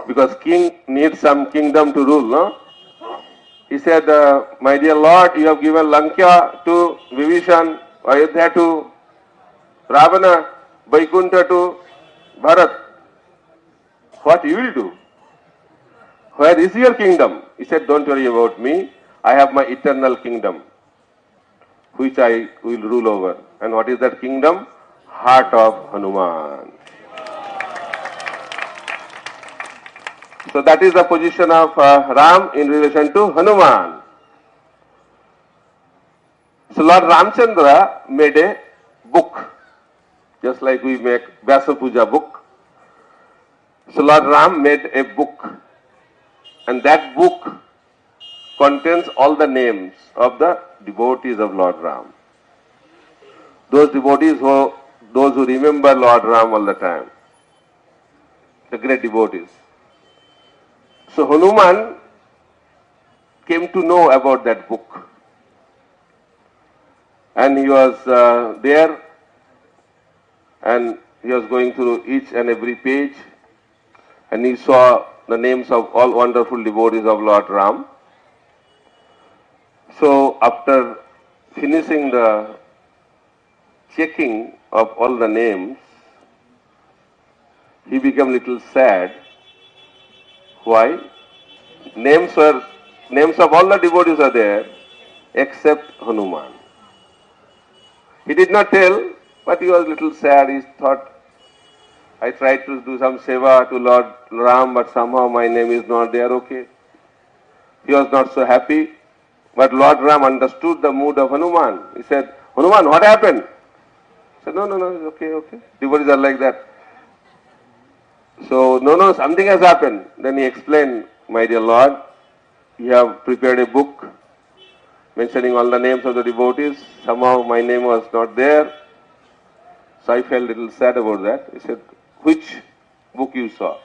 because king needs some kingdom to rule, no? He said, my dear Lord, you have given Lanka to Vibhishan, Ayodhya to Ravana, Vaikuntha to Bharat. What you will do? Where is your kingdom? He said, don't worry about me. I have my eternal kingdom, which I will rule over. And what is that kingdom? Heart of Hanuman. So that is the position of Ram in relation to Hanuman. So Lord Ramchandra made a book, just like we make Vyasa Puja book. So Lord Ram made a book, and that book contains all the names of the devotees of Lord Ram. those devotees those who remember Lord Ram all the time, the great devotees. So Hanuman came to know about that book, and he was there, and he was going through each and every page, and he saw the names of all wonderful devotees of Lord Ram. So after finishing the checking of all the names, he became little sad. Why? Names of all the devotees are there except Hanuman. He did not tell, but he was little sad. He thought, I tried to do some seva to Lord Ram, but somehow my name is not there. Okay. He was not so happy. But Lord Ram understood the mood of Hanuman. He said, Hanuman, what happened? He said, no, it's okay, okay. Devotees are like that. So, no, something has happened. Then he explained, my dear Lord, you have prepared a book mentioning all the names of the devotees. Somehow my name was not there. So I felt a little sad about that. He said, which book you saw?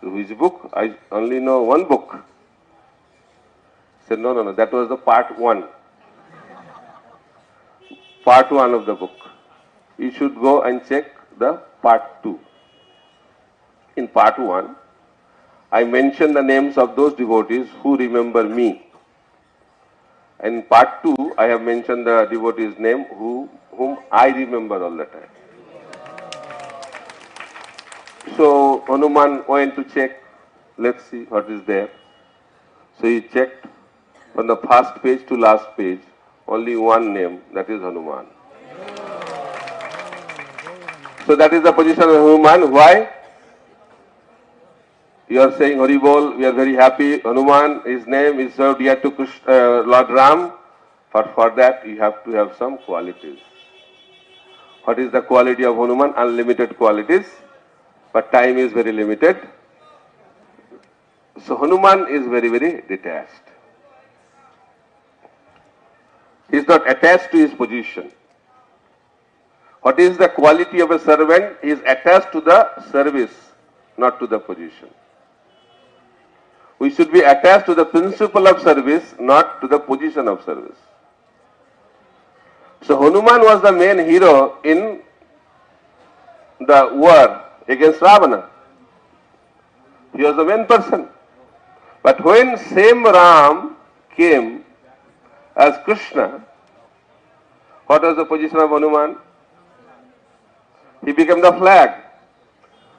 So which book? I only know one book. He said, no, that was the part 1. Part 1 of the book. You should go and check the part 2. In part 1, I mentioned the names of those devotees who remember me. In part 2, I have mentioned the devotee's name whom I remember all the time. So Hanuman went to check, let's see what is there. So he checked from the first page to last page, only one name, that is Hanuman. So that is the position of Hanuman. Why? You are saying Hari Bol, we are very happy. Hanuman, his name is so dear to Lord Ram. For that, you have to have some qualities. What is the quality of Hanuman? Unlimited qualities, but time is very limited. So Hanuman is very, very detached. He is not attached to his position. What is the quality of a servant? He is attached to the service, not to the position. We should be attached to the principle of service, not to the position of service. So Hanuman was the main hero in the war against Ravana. He was the main person. But when same Ram came as Krishna, what was the position of Hanuman? He became the flag.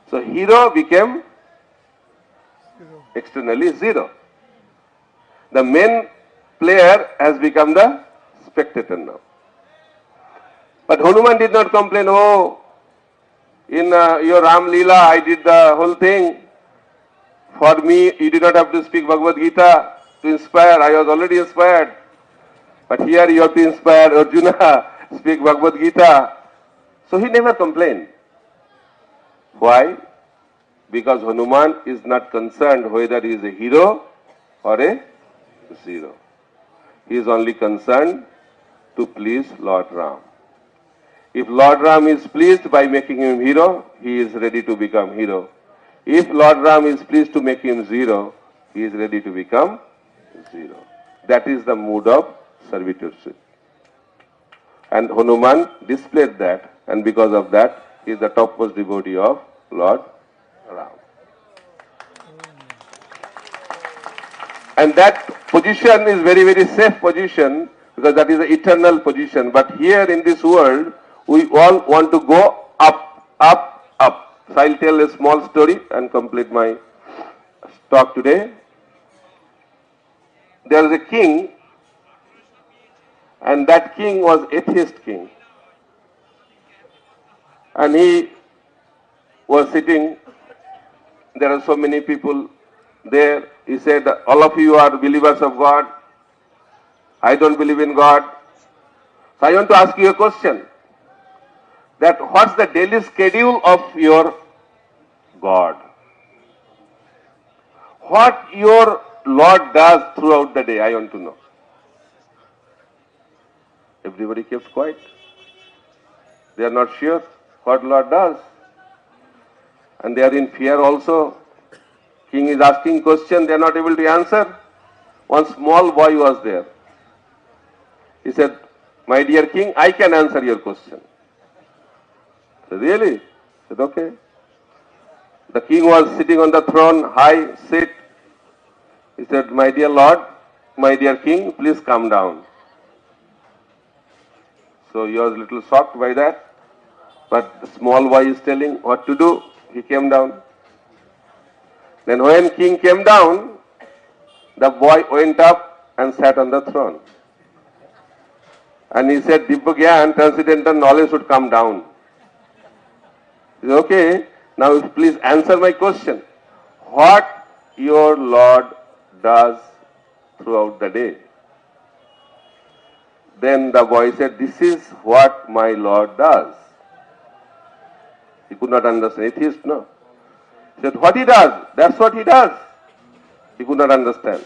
So hero became externally zero. The main player has become the spectator now. But Hanuman did not complain, oh, in your Ram Leela, I did the whole thing. For me, you did not have to speak Bhagavad Gita to inspire. I was already inspired. But here you have to inspire Arjuna, speak Bhagavad Gita. So he never complained. Why? Because Hanuman is not concerned whether he is a hero or a zero. He is only concerned to please Lord Ram. If Lord Ram is pleased by making him hero, he is ready to become hero. If Lord Ram is pleased to make him zero, he is ready to become zero. That is the mood of servitorship. And Hanuman displayed that, and because of that, he is the topmost devotee of Lord Ram. And that position is very, very safe position, because that is the eternal position. But here in this world, we all want to go up, up, up. So I'll tell a small story and complete my talk today. There was a king, and that king was atheist king. And he was sitting, there are so many people there. He said, all of you are believers of God. I don't believe in God. So I want to ask you a question. That what's the daily schedule of your God? What your Lord does throughout the day, I want to know. Everybody kept quiet. They are not sure what Lord does. And they are in fear also. King is asking question, they are not able to answer. One small boy was there. He said, my dear king, I can answer your question. I said, really? I said, okay. The king was sitting on the throne, high seat. He said, my dear lord, my dear king, please come down. So he was a little shocked by that. But the small boy is telling what to do. He came down. Then when king came down, the boy went up and sat on the throne. And he said, Dibbagyan, transcendental knowledge should come down. He said, okay, now please answer my question. What your Lord does throughout the day? Then the boy said, this is what my Lord does. He could not understand. Atheist, no. He said, what he does? That's what he does. He could not understand.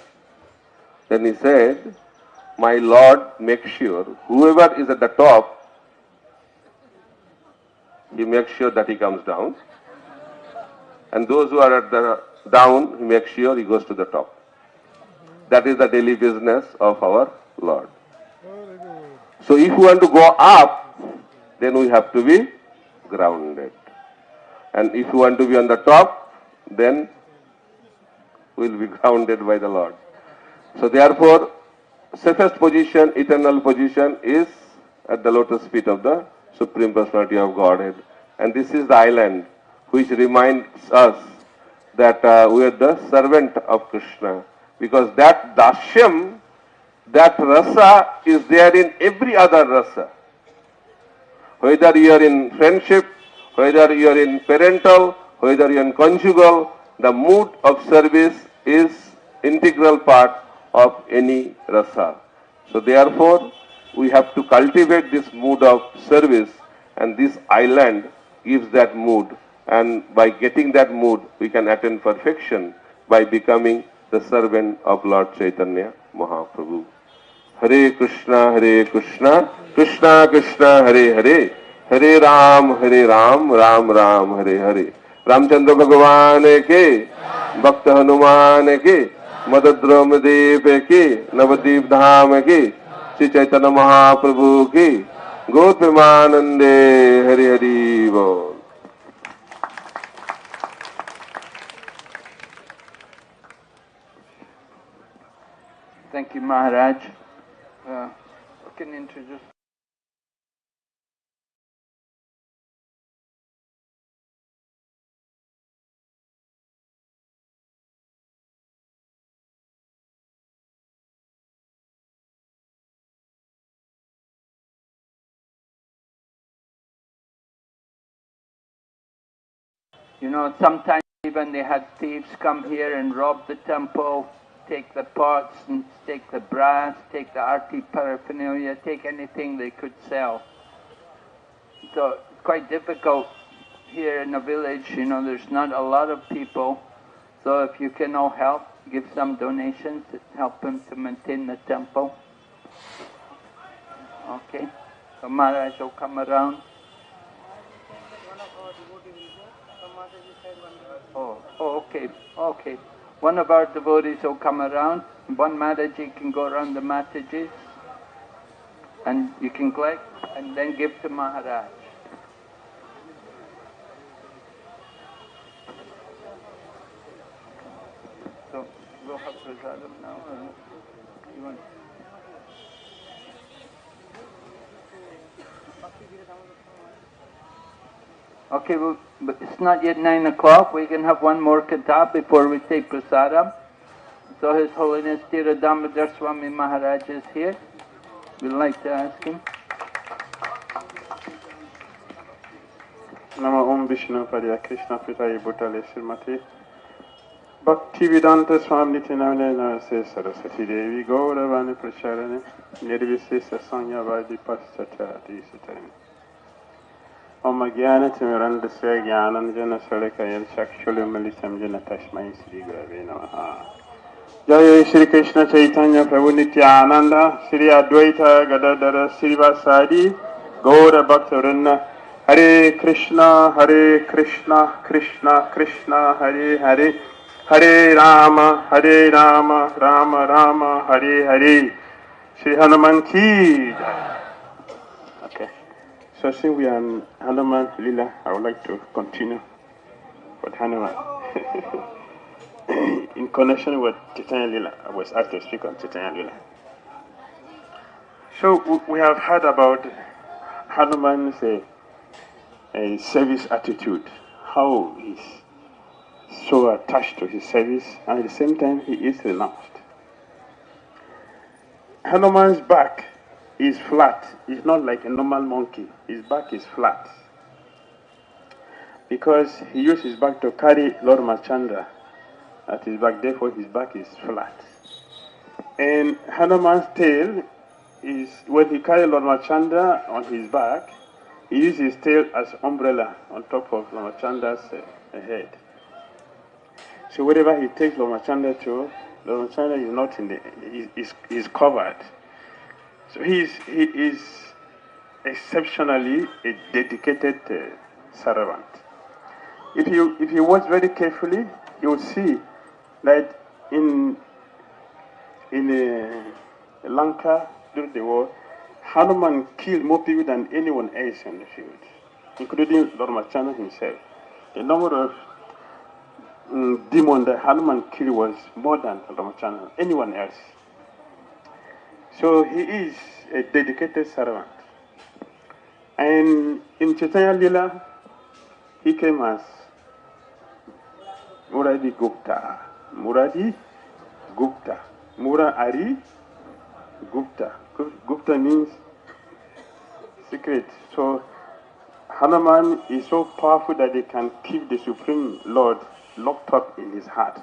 Then he said, my Lord makes sure whoever is at the top, he makes sure that he comes down. And those who are at the down, he makes sure he goes to the top. That is the daily business of our Lord. So if we want to go up, then we have to be grounded. And if you want to be on the top, then we will be grounded by the Lord. So therefore, safest position, eternal position is at the lotus feet of the Supreme Personality of Godhead. And this is the island which reminds us that we are the servant of Krishna. Because that dashyam, that rasa is there in every other rasa. Whether you are in friendship, whether you are in parental, whether you are in conjugal, the mood of service is integral part of any rasa. So therefore, we have to cultivate this mood of service, and this island gives that mood. And by getting that mood, we can attain perfection by becoming the servant of Lord Chaitanya Mahaprabhu. Hare Krishna, Krishna Krishna, Hare Hare, Hare Ram, Ram Ram, Hare Hare. Ramchandra Bhagavan ke, Bhakta Hanuman ke, Madadram Dev ke, Navadwip Dham ke, Sri Chaitanya Mahaprabhu ke, Gotvimanande, Hare Hare Bol. Thank you, Maharaj. We can introduce. You know, sometimes even they had thieves come here and rob the temple, take the pots and take the brass, take the arti paraphernalia, take anything they could sell. So it's quite difficult here in the village. You know, there's not a lot of people. So if you can all help, give some donations to help them to maintain the temple. Okay. So Maharaj will come around. Oh, okay. One of our devotees will come around. One Mataji can go around the Matajis, and you can collect and then give to Maharaj. So we'll have prasadam now. You want? Okay, well, but it's not yet 9 o'clock. We can have one more kata before we take prasadam. So His Holiness Tira Damodar Swami Maharaj is here. We'd like to ask him. Nama Om Vishnu Padya Krishna Pitaya Bhutale Srimati Bhakti Vedanta Swami Nitinamne Namaste Saraswati Devi Gauravani Pracharane Nirvisesa Sanya Vadi Paschachati Satarani Om Jnana Timirandasya Jnananjana Sarakaya Chakshuli Malitam Jana Tashmai Sri Gurave Namaha Jai Shri Krishna Chaitanya Prabhu Nityananda Shri Advaita Gadadara Srivasadi Gaura Bhaktavranda Hare Krishna Krishna Krishna Hare Hare Hare Rama Rama Rama Hare Hare Shri Hanuman Ki Jai. Okay. So since we are in Hanuman Lila, I would like to continue with Hanuman. In connection with Chaitanya Lila, I was asked to speak on Chaitanya Lila. So we have heard about Hanuman's a service attitude, how he's so attached to his service, and at the same time he is renounced. Hanuman's back is flat. It's not like a normal monkey. His back is flat because he used his back to carry Lord Machanda at his back. Therefore, his back is flat. And Hanuman's tail is when he carried Lord Machanda on his back. He used his tail as umbrella on top of Lord Machanda's head. So wherever he takes Lord Machanda to, Lord Machanda is not in the is covered. So he is exceptionally a dedicated servant. If you watch very carefully, you will see that in Lanka during the war, Hanuman killed more people than anyone else in the field, including Lord Machanda himself. The number of demons that Hanuman killed was more than Lord Machanda, anyone else. So he is a dedicated servant. And in Chaitanya Lila, he came as Muradi Gupta. Muradi Gupta. Murari Gupta. Gupta means secret. So Hanuman is so powerful that he can keep the Supreme Lord locked up in his heart.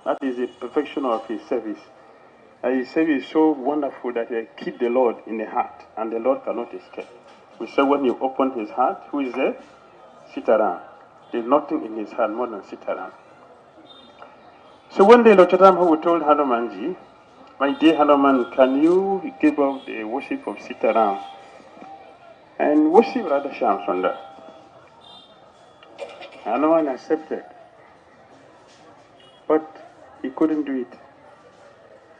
That is the perfection of his service. And his service is so wonderful that he keeps the Lord in the heart, and the Lord cannot escape. We say when he opened his heart, who is there? Sitaram. There's nothing in his heart more than Sitaram. So one day Lord Chaitanya told Hanumanji, my dear Hanuman, can you give up the worship of Sitaram and worship Radha Shyam Sundar? Hanuman accepted, but he couldn't do it.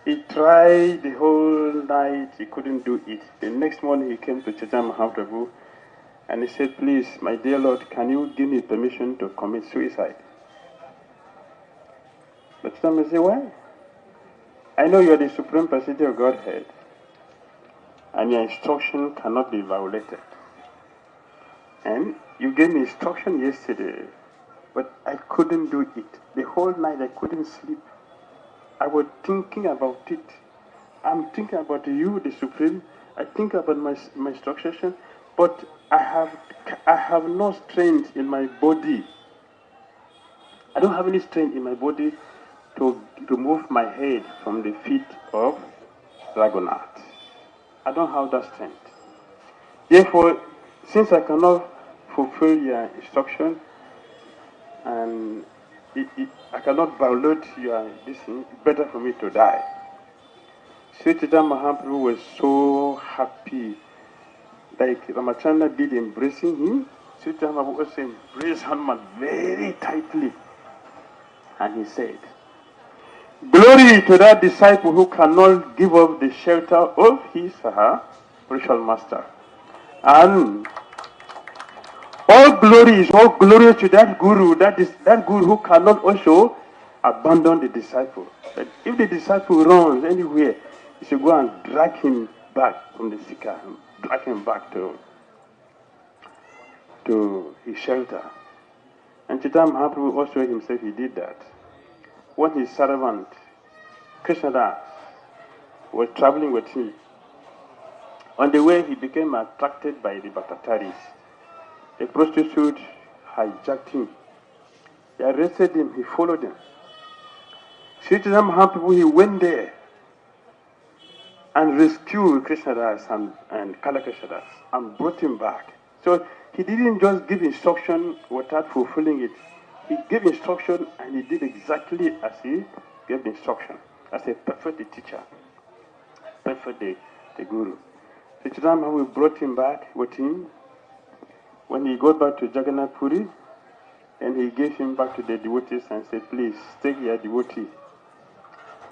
He tried the whole night, he couldn't do it. The next morning he came to Chaitanya Mahaprabhu and he said, please, my dear Lord, can you give me permission to commit suicide? But Chaitanya said, why? I know you are the Supreme Personality of Godhead and your instruction cannot be violated. And you gave me instruction yesterday, but I couldn't do it. The whole night I couldn't sleep. I was thinking about it. I'm thinking about you, the Supreme. I think about my instruction, but I have no strength in my body. I don't have any strength in my body to remove my head from the feet of Raghunath. I don't have that strength. Therefore, since I cannot fulfill your instruction and I cannot violate your this thing, it's better for me to die. Sri Chaitanya Mahaprabhu was so happy. Like Ramachandra did embracing him, Sri Chaitanya Mahaprabhu also embraced Hanuman very tightly. And he said, glory to that disciple who cannot give up the shelter of his or her spiritual master. And all glory is all glory to that guru, that guru who cannot also abandon the disciple. But if the disciple runs anywhere, you should go and drag him back from the seeker, drag him back to his shelter. And Chaitanya Mahaprabhu also himself, he did that. When his servant, Krishnadas, was traveling with him, on the way he became attracted by the Bhattataris. A prostitute hijacked him. They arrested him, he followed them. Sri Chaitanya Mahaprabhu, he went there and rescued Krishnadas and Kalakrishnadas and brought him back. So he didn't just give instruction without fulfilling it. He gave instruction and he did exactly as he gave instruction. as a perfect teacher, perfect the guru. So Chaitanya Mahaprabhu brought him back with him when he got back to Jagannath Puri, and he gave him back to the devotees and said, please, take your devotee.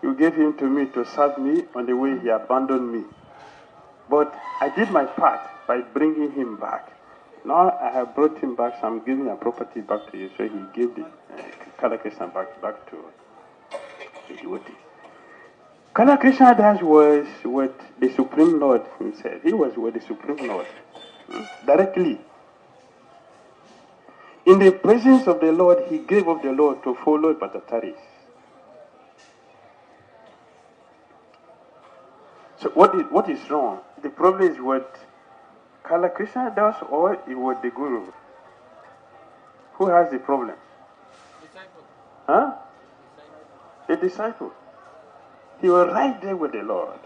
You gave him to me to serve me. On the way, he abandoned me. But I did my part by bringing him back. Now I have brought him back, so I'm giving a property back to you. So he gave the Kala Krishna back to the devotee. Kala Krishna Das was with the Supreme Lord himself. He was with the Supreme Lord directly. In the presence of the Lord, he gave up the Lord to follow Bhattacharya. So what is wrong? The problem is what Kala Krishna does or with the Guru? Who has the problem? Disciple. Huh? The disciple. He was right there with the Lord.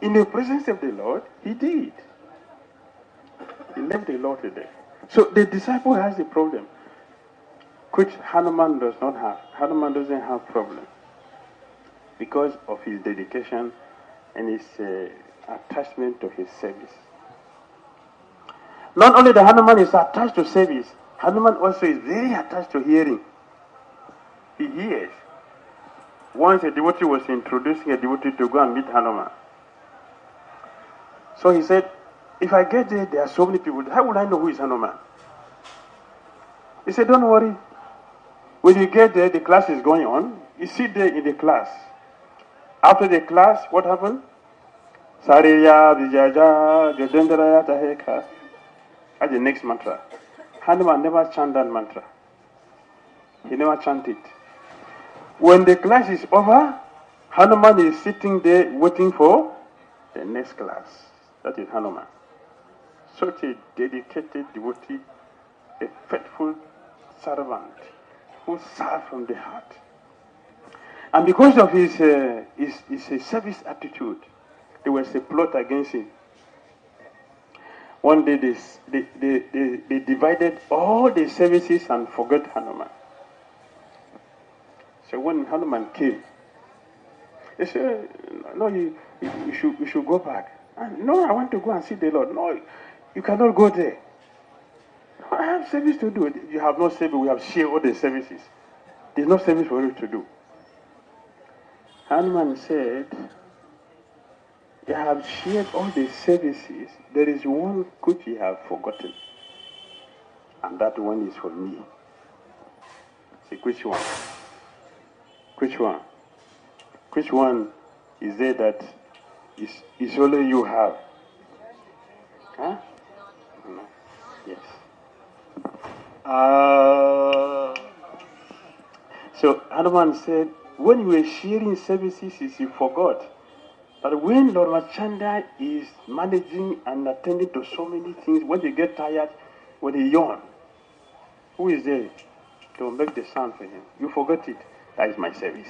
In the presence of the Lord, he did. He left the Lord there. So the disciple has the problem, which Hanuman does not have. Hanuman doesn't have problem because of his dedication and his attachment to his service. Not only the Hanuman is attached to service, Hanuman also is very attached to hearing. He hears. Once a devotee was introducing a devotee to go and meet Hanuman. So he said, if I get there, there are so many people, how would I know who is Hanuman? He said, don't worry. When you get there, the class is going on. You sit there in the class. After the class, what happened? Sariya, Vijaja, Gajendraya, Taheka. That's the next mantra. Hanuman never chant that mantra. He never chanted. When the class is over, Hanuman is sitting there waiting for the next class. That is Hanuman. Such a dedicated devotee, a faithful servant who serves from the heart. And because of his service attitude, there was a plot against him. One day they divided all the services and forgot Hanuman. So when Hanuman came, they said, no, you should go back. And, no, I want to go and see the Lord. No, you cannot go there. I have service to do. You have no service. We have shared all the services. There's no service for you to do. Hanuman said, you have shared all the services. There is one which you have forgotten. And that one is for me. Say, which one? Which one? Which one is there that is only you have? Huh? No. Yes. So Hanuman said, when you were sharing services, you forgot. But when Lord Machanda is managing and attending to so many things, when they get tired, when they yawn, who is there to make the sound for him? You forgot it. That is my service.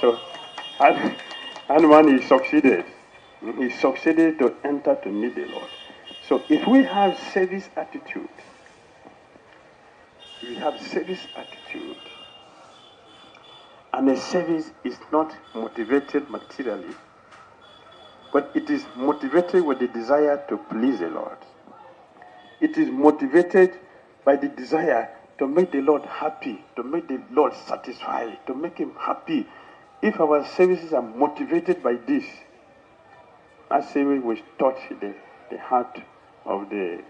So Hanuman is succeeded. He succeeded to enter to meet the Lord. So if we have service attitude, and the service is not motivated materially, but it is motivated with the desire to please the Lord. It is motivated by the desire to make the Lord happy, to make the Lord satisfied, to make him happy. If our services are motivated by this, that service will touch the heart of the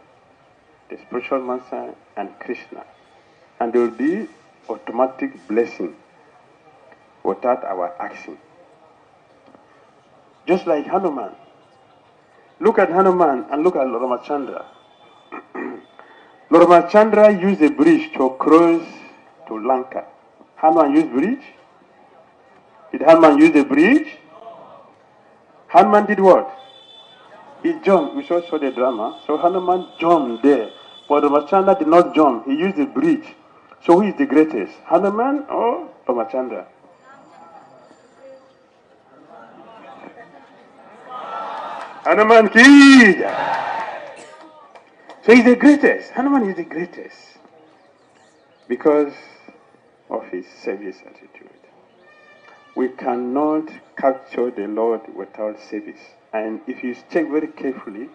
spiritual master and Krishna. And there will be automatic blessing without our action. Just like Hanuman. Look at Hanuman and look at Lord Ramachandra. Lord Ramachandra used a bridge to cross to Lanka. Hanuman used bridge? Did Hanuman use the bridge? Hanuman did what? He jumped. We saw the drama. So Hanuman jumped there. But Ramachandra did not jump. He used the bridge. So who is the greatest? Hanuman or Ramachandra? Hanuman ki. So he's the greatest. Hanuman is the greatest. Because of his service attitude. We cannot capture the Lord without service. And if you check very carefully,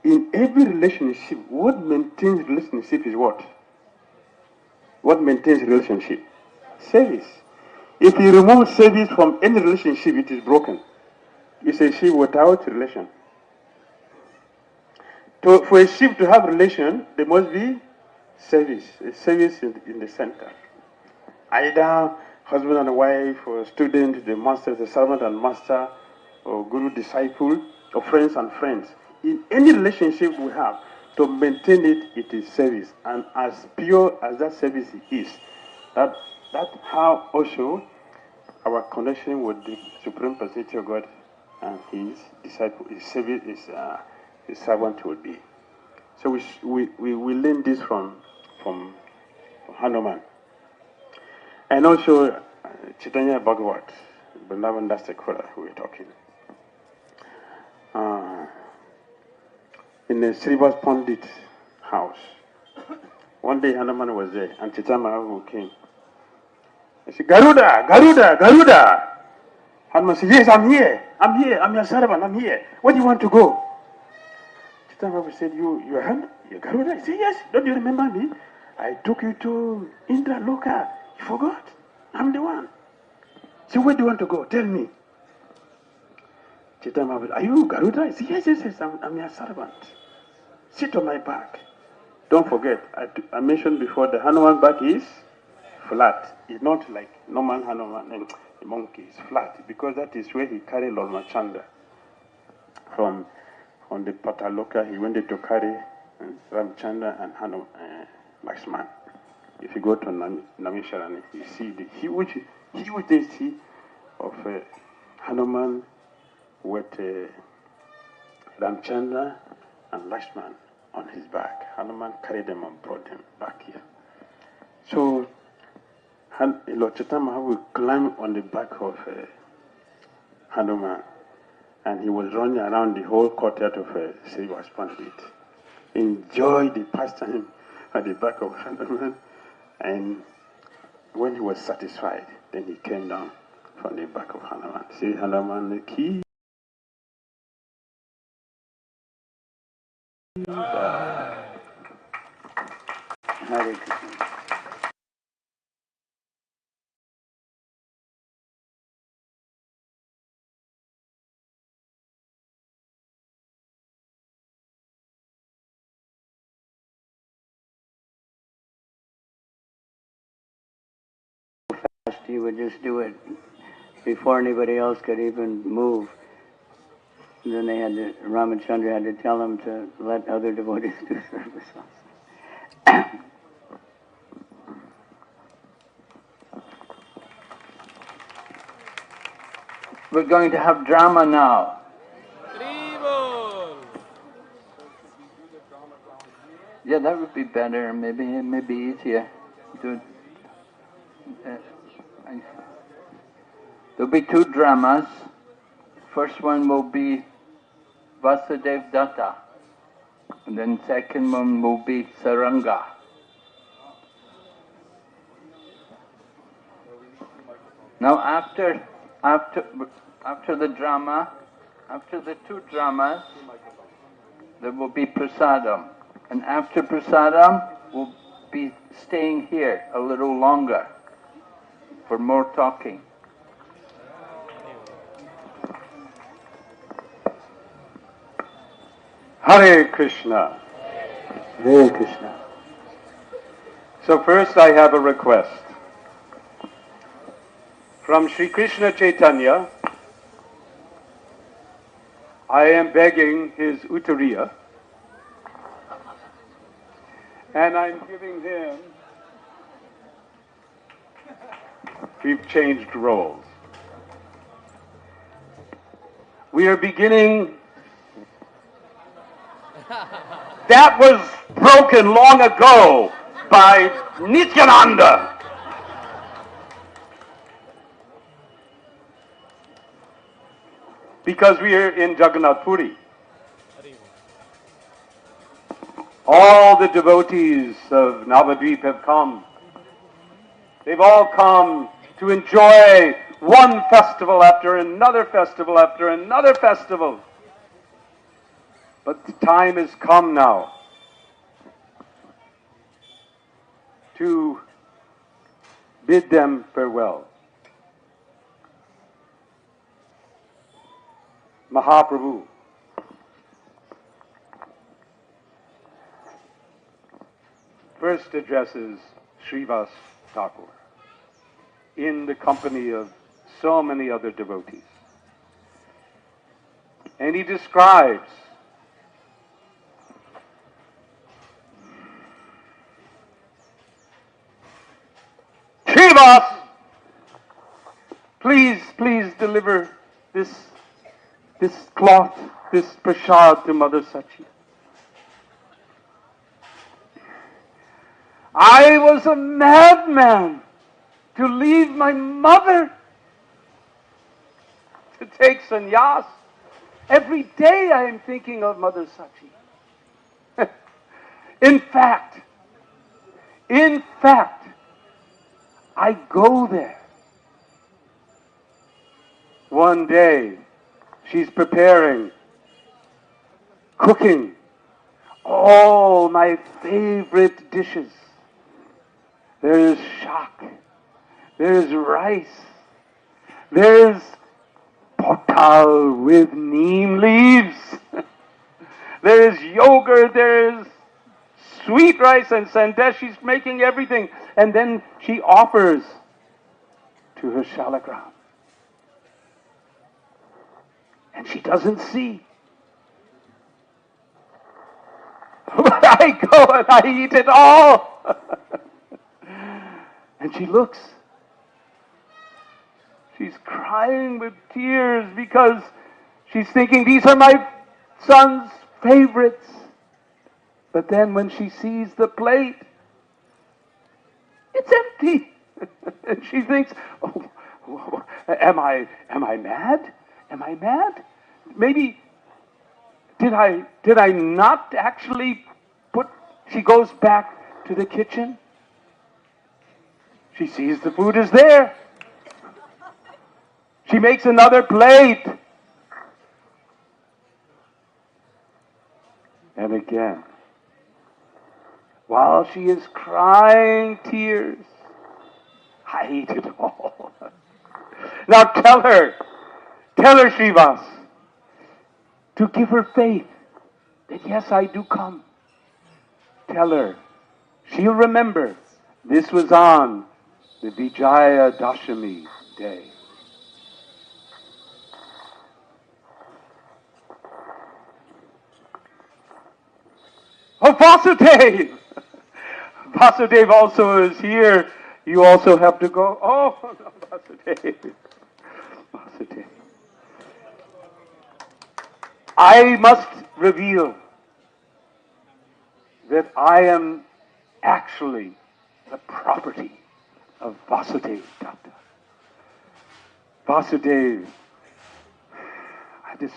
in every relationship, what maintains relationship is what? What maintains relationship? Service. If you remove service from any relationship, it is broken. It's a ship without relation. For a ship to have relation, there must be service. A service in the center. Either husband and wife, or student, the master, the servant and master, or guru, disciple, or friends and friends. In any relationship we have, to maintain it, it is service. And as pure as that service is, that's how also our connection with the Supreme Personality of God and his disciple, his service, his servant will be. So we learn this from Hanuman. And also Chaitanya Bhagavat, Vrindavan, that's the Kura we were talking. In the Srivas Pandit house. One day Hanuman was there and Chaitanya Mahaprabhu came. He said, Garuda, Garuda, Garuda. Hanuman said, yes, I'm here, I'm your servant, I'm here. Where do you want to go? Chaitanya Mahaprabhu said, you're Garuda? He said, yes, don't you remember me? I took you to Indra Loka. You forgot? I'm the one. So where do you want to go? Tell me. Chaitanya Mahaprabhu, are you Garuda? He said, yes, yes, yes, I'm your servant. Sit on my back. Don't forget, I mentioned before the Hanuman back is flat. It's not like normal Hanuman, the monkey is flat, because that is where he carried Lord Machanda. From the Pataloka, he went to carry Ramchanda and Lakshman. If you go to Namisharani, you see the huge deity of Hanuman with Ramchandra and Lakshman on his back. Hanuman carried them and brought them back here. So Lord Chaitanya Mahaprabhu climbed on the back of Hanuman, and he was running around the whole courtyard of Srivas Pandit. Enjoy the pastime at the back of Hanuman, and when he was satisfied, then he came down from the back of Hanuman. See Hanuman the key. Hare Krishna. He would just do it before anybody else could even move. And then Ramachandra had to tell him to let other devotees do service also. We're going to have drama now. Yeah, that would be better. Maybe it may be easier. There'll be two dramas. First one will be Vasudev Datta, and then second one will be Saranga. Now after the drama, after the two dramas, there will be prasadam. And after prasadam, we'll be staying here a little longer for more talking. Hare Krishna. Hare Krishna. So first I have a request. From Sri Krishna Chaitanya, I am begging his Uttariya, and I'm giving him, we've changed roles. We are beginning, that was broken long ago by Nityananda. Because we are in Jagannath Puri. All the devotees of Navadwip have come They've all come to enjoy one festival after another festival after another festival. But the time has come now to bid them farewell. Mahaprabhu first addresses Srivas Thakur in the company of so many other devotees. And he describes Srivas, please deliver this cloth, this prasad to Mother Sachi. I was a madman to leave my mother to take sannyas. Every day I am thinking of Mother Sachi. In fact, I go there. One day, she's preparing, cooking all my favorite dishes. There is shak, there is rice, there is potal with neem leaves, there is yogurt, there is sweet rice and sandesh. She's making everything. And then she offers to her shalagram. And she doesn't see. But I go and I eat it all. And she looks. She's crying with tears because she's thinking, these are my son's favorites. But then when she sees the plate, it's empty. And she thinks, oh, am I mad? Am I mad? Maybe, did I not actually put, she goes back to the kitchen. She sees the food is there. She makes another plate. And again, while she is crying tears, I eat it all. Now tell her Srivas, to give her faith that yes, I do come. Tell her, she'll remember this was on the Vijaya Dashami day. Oh, Vasudev! Vasudev also is here. You also have to go. Oh, no, Vasudev. Vasudev. I must reveal that I am actually the property of Vasudev Datta. Vasudev, I'm just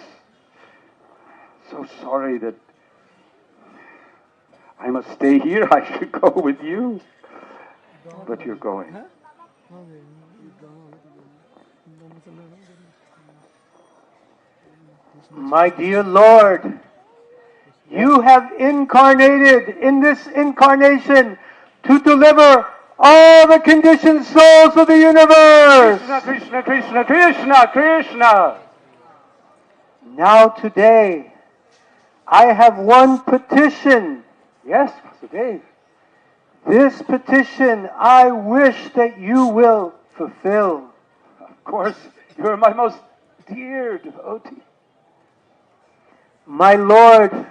so sorry that I must stay here. I should go with you. But you're going. My dear Lord, you have incarnated in this incarnation to deliver all the conditioned souls of the universe. Krishna, Krishna, Krishna, Krishna, Krishna. Now today, I have one petition. Yes, Vasudev. This petition I wish that you will fulfill. Of course, you are my most dear devotee. My Lord,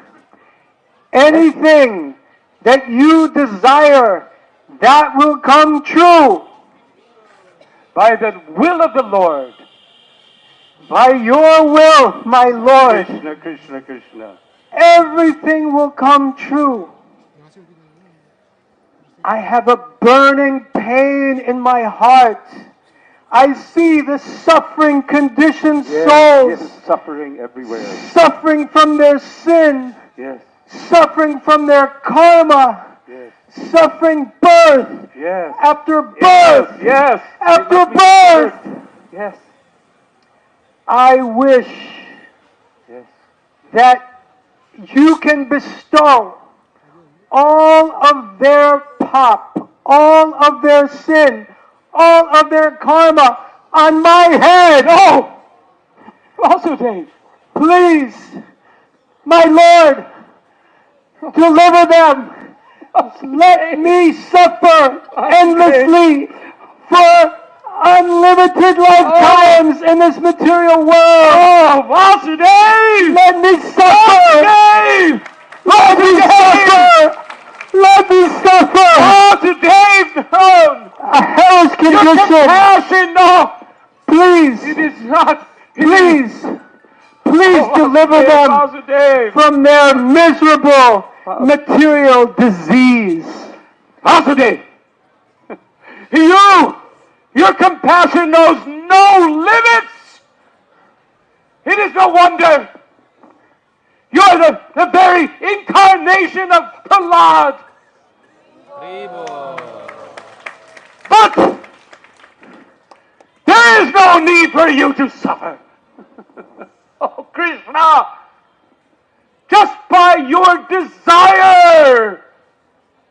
anything that you desire, that will come true. By the will of the Lord. By your will, my Lord. Krishna, Krishna, Krishna. Everything will come true. I have a burning pain in my heart. I see the suffering conditioned souls. Yes, suffering everywhere. Suffering from their sin. Yes. Suffering from their karma. Yes. suffering birth Yes. after birth Yes. after birth. Yes. I wish Yes. that you can bestow all of their pop, all of their sin, all of their karma on my head. No! Vasudeva. Please, my Lord, deliver them. Let me suffer endlessly for unlimited lifetimes in this material world. Oh, Vasudeva! Let me suffer. Vasudeva! Let me suffer. Let me suffer. Vasudeva! No! A hellish Your condition. compassion, no! Please, It is not. please deliver them Vasudeva! from their miserable material disease. Vasudeva! Your compassion knows no limits. It is no wonder. You're the very incarnation of Prahlad. But there is no need for you to suffer. Oh, Krishna, just by your desire,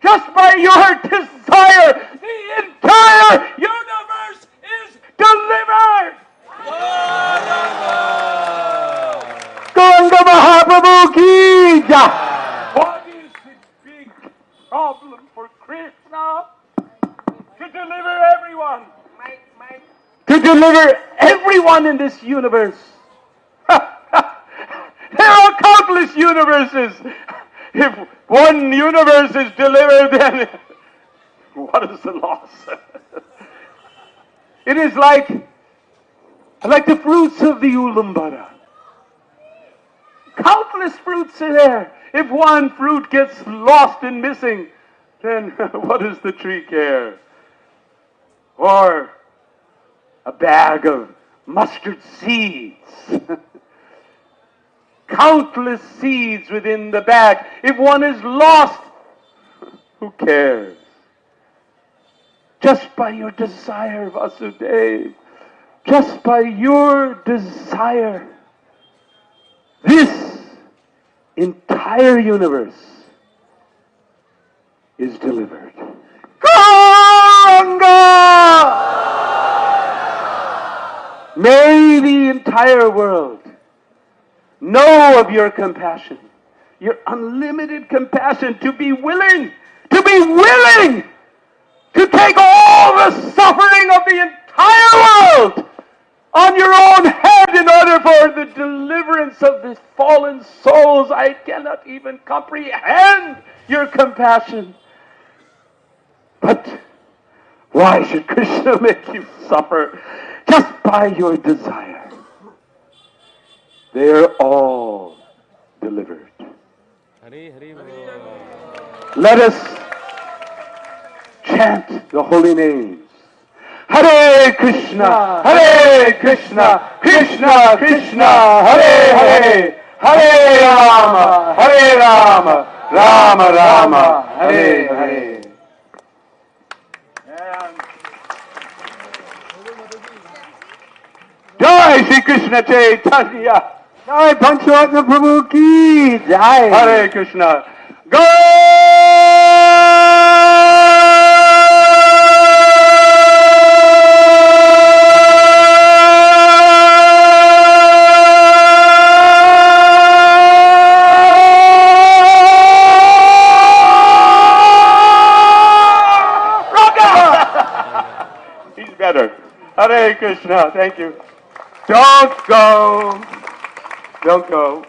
the entire universe is delivered. Gauranga Mahaprabhu ki jai. What is the big problem for Krishna? To deliver everyone. To deliver everyone in this universe. There are countless universes. If one universe is delivered, then what is the loss? It is like the fruits of the Ulambara. Countless fruits are there. If one fruit gets lost and missing, then what does the tree care? Or a bag of mustard seeds. Countless seeds within the bag. If one is lost, who cares? Just by your desire, Vasudeva, just by your desire, this entire universe is delivered. Gauranga! May the entire world know of your compassion, your unlimited compassion, to be willing to take all the suffering of the entire world on your own head in order for the deliverance of the fallen souls. I cannot even comprehend your compassion. But why should Krishna make you suffer just by your desire? They are all delivered. Let us chant the holy names. Hare Krishna, Krishna Krishna, Hare Hare, Hare Rama, Rama Rama, Hare Hare. Jai Shri Krishna Chaitanya. Jai Pancharatna Prabhu ki jai. Hare Krishna. Go! He's better. Hare Krishna. Thank you. Don't go. Don't go.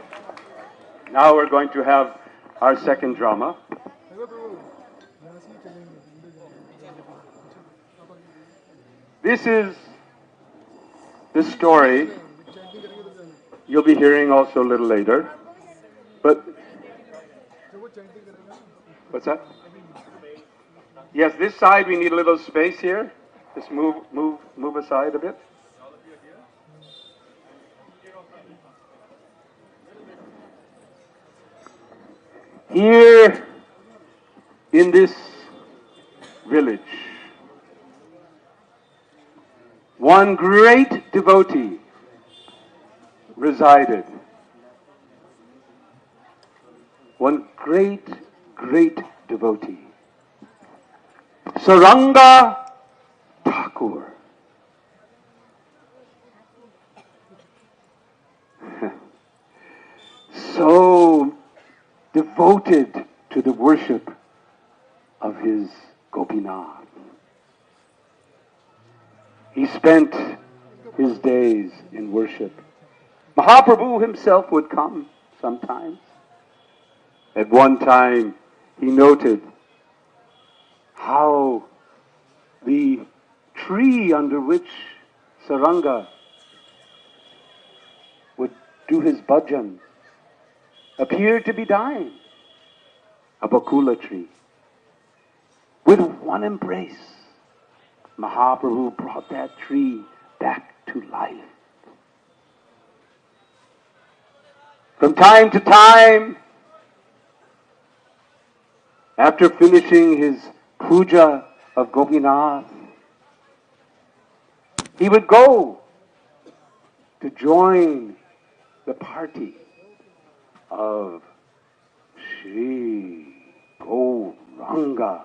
Now we're going to have our second drama. This is the story you'll be hearing also a little later. But what's that? Yes, this side we need a little space here. Just move aside a bit. Here in this village, one great devotee resided. One great devotee. Saranga Thakur. So devoted to the worship of his Gopinath. He spent his days in worship. Mahaprabhu himself would come sometimes. At one time, he noted how the tree under which Saranga would do his bhajan appeared to be dying. A bakula tree. With one embrace, Mahaprabhu brought that tree back to life. From time to time, after finishing his puja of Gopinath, he would go to join the party of Shri Gauranga,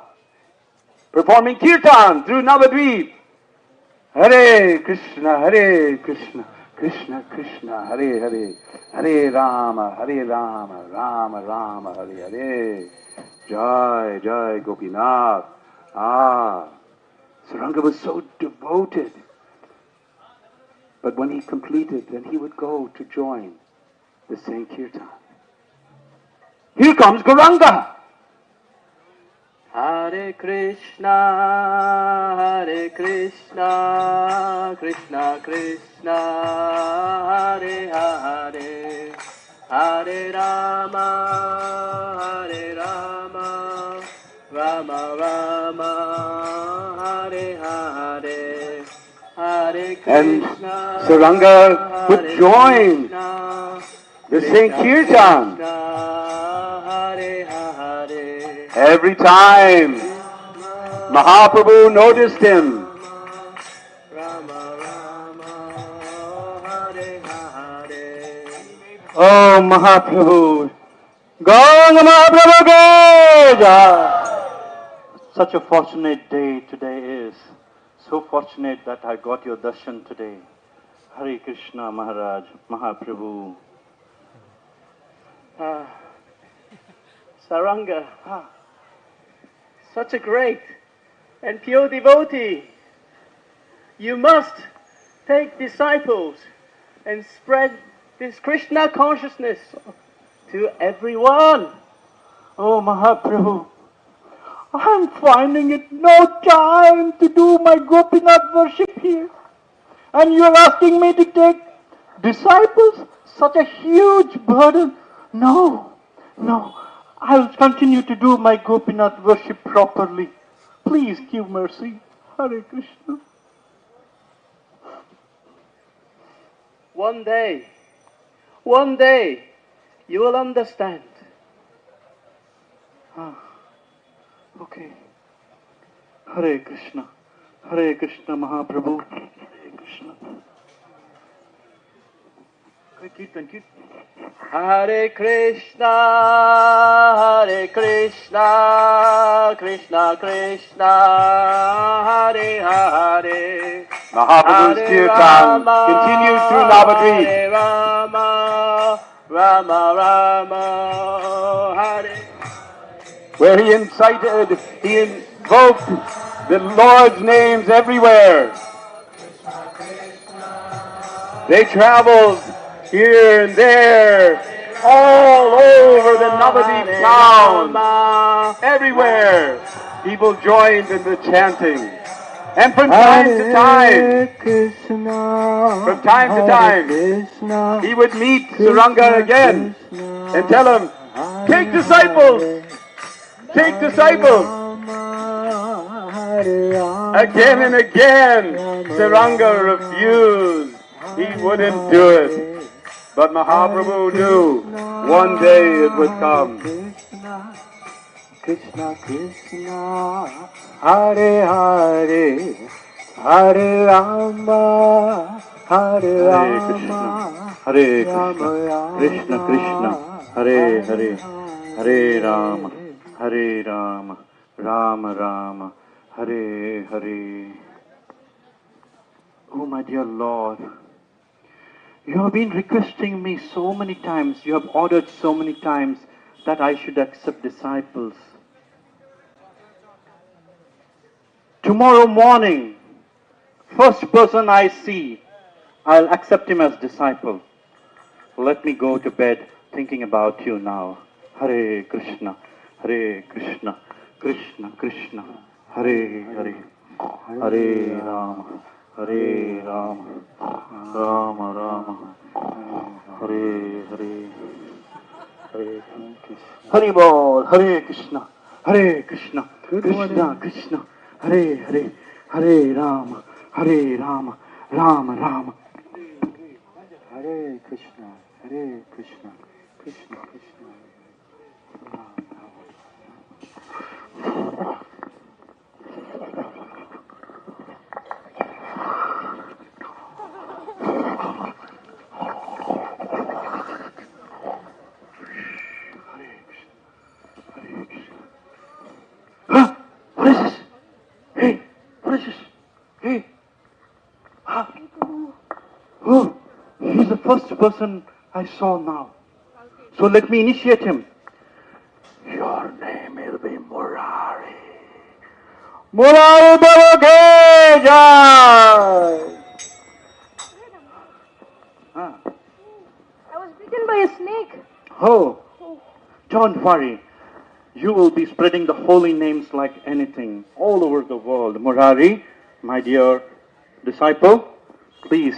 performing kirtan through Navadwip. Hare Krishna, Krishna Krishna, Hare Hare, Hare Rama, Rama Rama, Hare Hare. Jai, Jai Gopinath. Saranga was so devoted. But when he completed, then he would go to join the Sankirtan. Here comes Gauranga. Hare Krishna, Krishna Krishna, Hare Hare, Hare Rama, Rama Rama, Hare Hare, Hare Krishna. And Saranga would join the Sankirtan. Every time Mahaprabhu noticed him, oh Mahaprabhu, Gauranga Mahaprabhu Ki Jai. Such a fortunate day today is. So fortunate that I got your darshan today. Hare Krishna Maharaj, Mahaprabhu. Saranga, such a great and pure devotee. You must take disciples and spread this Krishna consciousness to everyone. Oh Mahaprabhu, I'm finding it no time to do my Gopinath worship here. And you're asking me to take disciples? Such a huge burden. No, I'll continue to do my Gopinath worship properly. Please give mercy. Hare Krishna. One day, you will understand. Okay. Hare Krishna Mahaprabhu. Hare Krishna. Kirtan. Hare Krishna, Krishna Krishna, Hare Hare. Mahaprabhu's kirtan continues through Navadvip. Hare Rama, Rama, Hare. Where he invoked the Lord's names everywhere. They traveled here and there, all over the Navadvip town, everywhere. People joined in the chanting. And from time to time, he would meet Saranga again and tell him, take disciples. Again and again, Saranga refused. He wouldn't do it. But Mahaprabhu knew one day it would come. Krishna, Hare Hare, Hare Rama, Hare Rama, Hare Rama Krishna, Krishna Krishna, Rama, Hare Hare, Hare Rama, Hare Rama, Rama Rama, Hare Hare. Oh my dear Lord, you have been requesting me so many times, you have ordered so many times that I should accept disciples. Tomorrow morning, first person I see, I'll accept him as disciple. Let me go to bed thinking about you now. Hare Krishna, Hare Krishna, Krishna Krishna, Hare Hare, Hare Rama, Hare Rama, Rama Rama, Hare Hare, Hare Krishna, Hare Bol, Hare Krishna, Hare Krishna, Krishna Krishna, Hare Hare, Hare Rama, Hare Rama, Rama Rama. Hare Krishna, Hare Krishna, Krishna Krishna, Rama Rama. Huh? What is this? Hey, what is this? Hey. Huh? Oh, he's the first person I saw now. So let me initiate him. Your name will be Murari. Murari Baba Ki Jai! I was bitten by a snake. Oh, don't worry. You will be spreading the holy names like anything all over the world. Murari, my dear disciple, please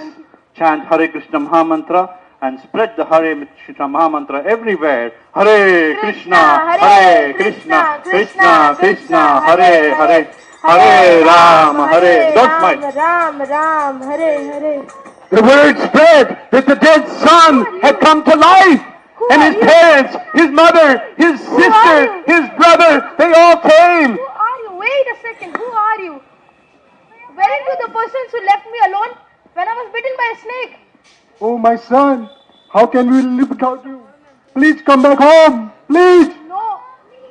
chant Hare Krishna Mahamantra and spread the Hare Krishna Mahamantra everywhere. Hare Krishna, Hare Krishna, Krishna Krishna, Hare Hare, Hare Ram, Hare. Don't smile. Ram, Ram, Hare, Hare. The word spread that the dead son had come to life. And his parents, his mother, his sister, his brother, they all came. Who are you? Wait a second. Who are you? Weren't you the persons who left me alone when I was bitten by a snake? Oh, my son, how can we live without you? Please come back home, please. No,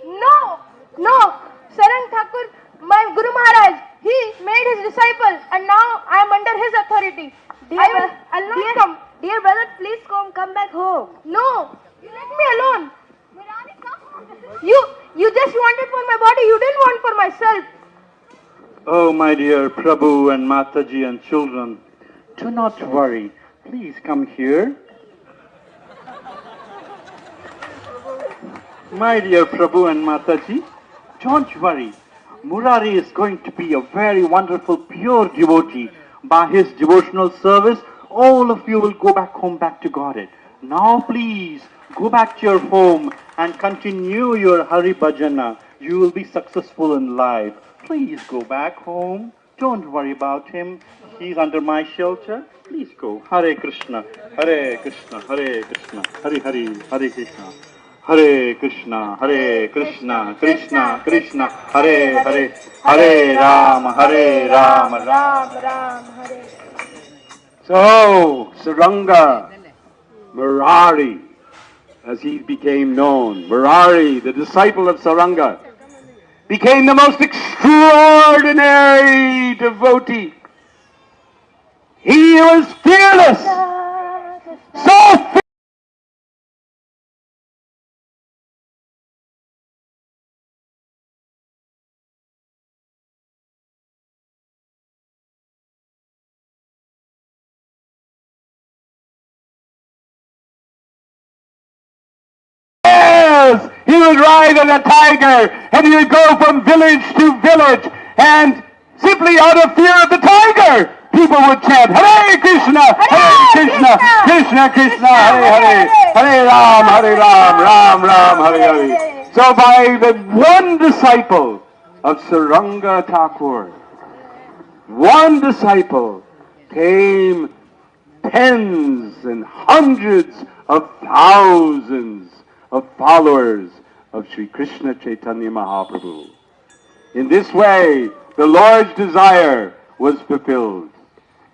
no, no. Sarang Thakur, my Guru Maharaj, he made his disciple and now I am under his authority. I'll not come. Dear brother, please come back home. No, you let me alone. You just wanted for my body, you didn't want for myself. Oh, my dear Prabhu and Mataji and children, do not worry. Please come here. My dear Prabhu and Mataji, don't worry. Murari is going to be a very wonderful, pure devotee. By his devotional service, all of you will go back home, back to Godhead. Now please, go back to your home and continue your Hari Bhajana. You will be successful in life. Please go back home. Don't worry about him. He's under my shelter. Please go. Hare Krishna, Hare Krishna, Hare Krishna, Hare Hare, Hare Krishna. Hare Krishna, Hare Krishna, Krishna Krishna, Hare Hare, Hare Rama, Hare Rama, Ram, Ram, Hare. So, Saranga, Murari, as he became known, Murari, the disciple of Saranga, became the most extraordinary devotee. He was fearless, so fearless. He would ride on a tiger, and he would go from village to village, and simply out of fear of the tiger, people would chant, Hare Krishna, Hare Krishna, Krishna Krishna, Hare Hare, Hare Ram, Ram Ram, Hare Hare. So by the one disciple of Saranga Thakur, one disciple, came tens and hundreds of thousands of followers of Sri Krishna Chaitanya Mahaprabhu. In this way, the Lord's desire was fulfilled.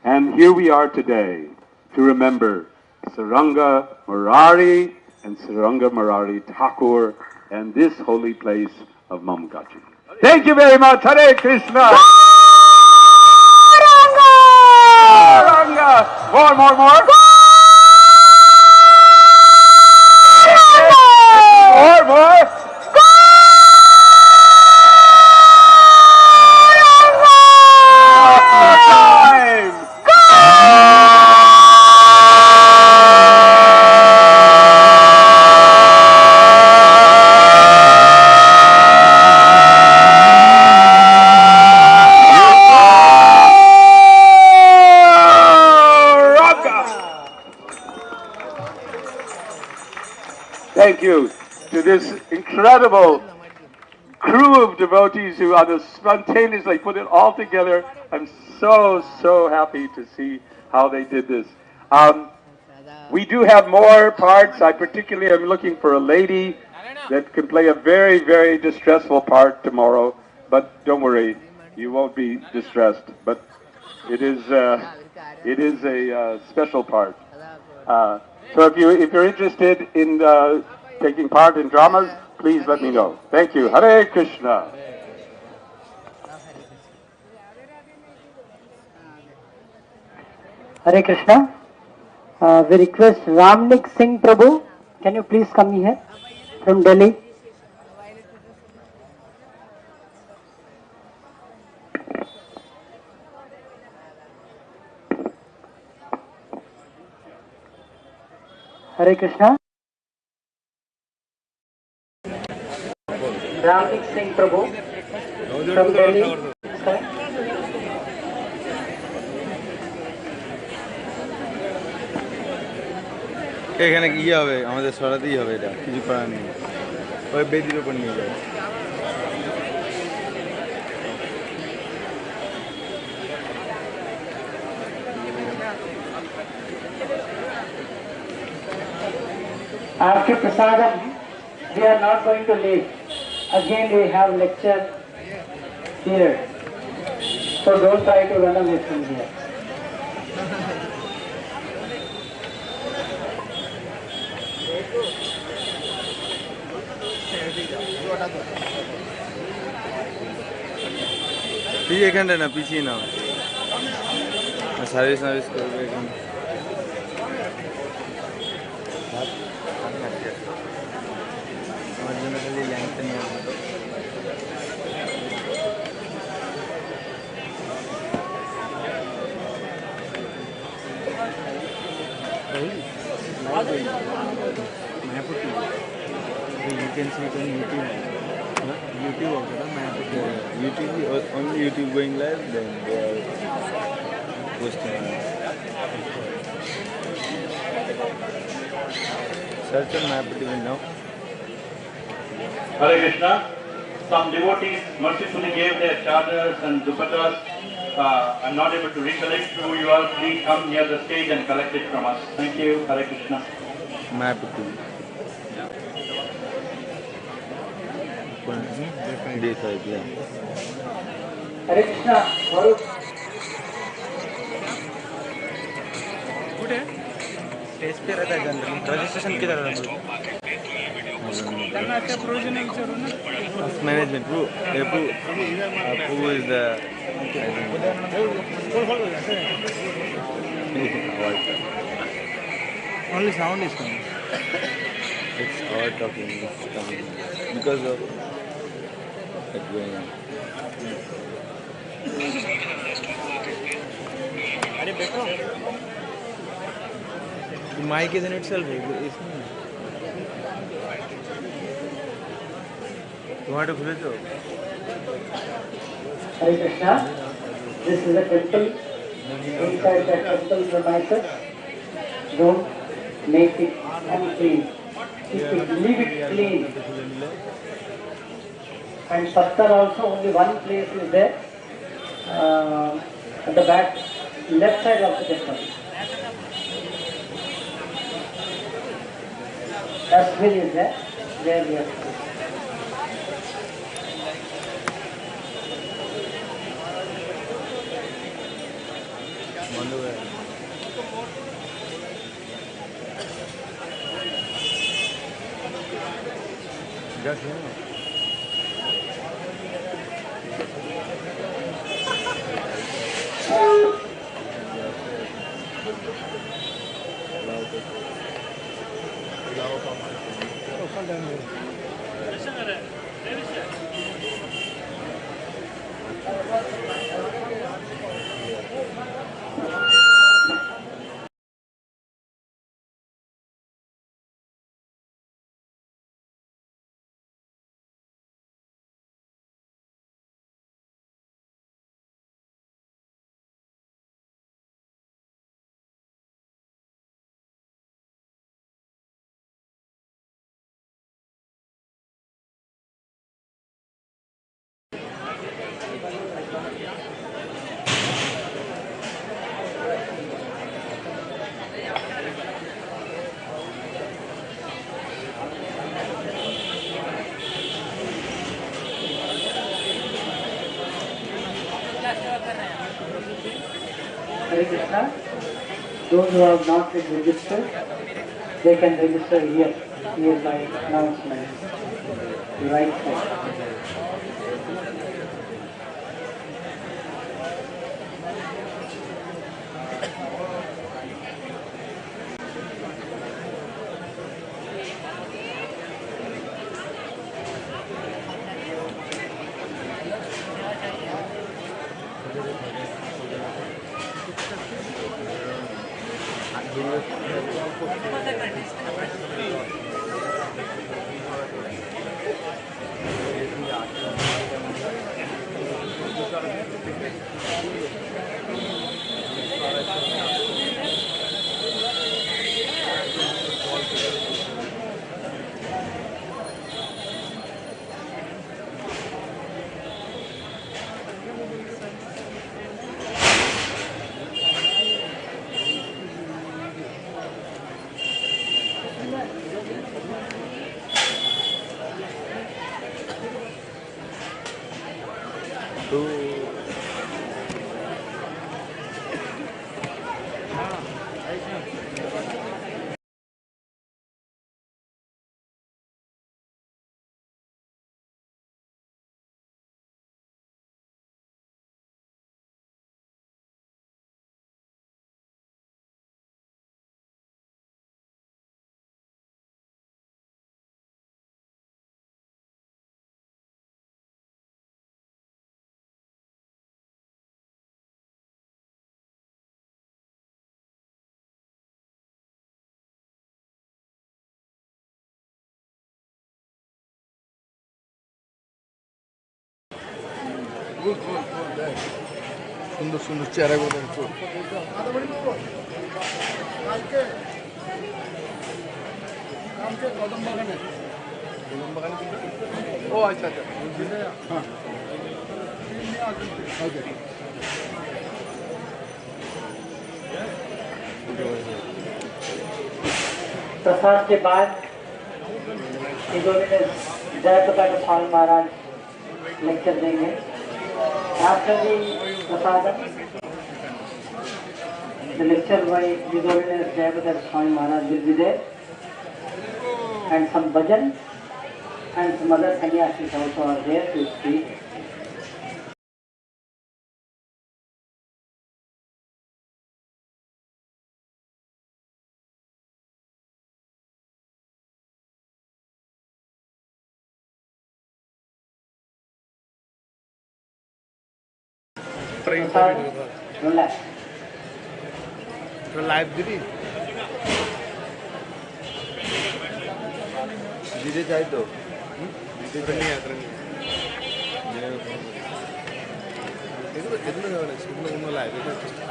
And here we are today to remember Saranga Murari and Saranga Murari Thakur and this holy place of Mamgaji. Thank you very much. Hare Krishna. Saranga. More. More. Thank you to this incredible crew of devotees who spontaneously put it all together. I'm so happy to see how they did this. We do have more parts. I particularly am looking for a lady that can play a very, very distressful part tomorrow. But don't worry, you won't be distressed. But it is a special part. So if you're interested in taking part in dramas, please let me know. Thank you. Hare Krishna. Hare Krishna. We request Ramnik Singh Prabhu. Can you please come here from Delhi? Hare Krishna. Ramnik Singh Prabhu from Delhi. এখানে কি হবে আমাদের সরাতেই হবে এটা কিছু করার নেই ওই বেদির উপর নিয়ে যাবে After prasadam, we are not going to leave. Again we have lecture here. So don't try to run away from here. पीछे एखानটা না পিছিয়ে নাও সার্ভিস করবে এখন আমার জন্য খালি ল্যাংটা নিয়ে আসবে You can see it on YouTube. YouTube also, YouTube, only YouTube going live, then they are posting. Search on Map TV now. Hare Krishna. Some devotees mercifully gave their chargers and dupattas. I'm not able to recollect who you are. Please come near the stage and collect it from us. Thank you. Hare Krishna. Map TV. Day 5, yeah. Hare Krishna. कुठे test पे रहता है generally registration किधर है त्यांना त्या provision विचारू ना management who is the only sound is coming it's our talking is coming because of that going on अरे बैठो The mic is in itself. You want to put it up? Hare Krishna. This is a temple. Inside that temple premises, don't make it unclean. Leave it clean. And Sattar also, only one place is there. At the back, left side of the temple. Dustbin is there, where we are. On the way. Just you know. Hare Krishna. Those who have not yet registered, they can register here, nearby announcement, right side. सुंदर सुंदर चेहरा को देखो कदम बागाने ओ अच्छा अच्छा हाँ okay प्रसाद के बाद जयप्रकाश स्वामी महाराज लेक्चर देंगे. After the prasadam, the lecture by His Holiness Navadwip Mandal Maharaj will be there, and some bhajan and some other sannyasis also are there to speak. Live दीदी दीदी चाहिए तो नहीं आता लाइव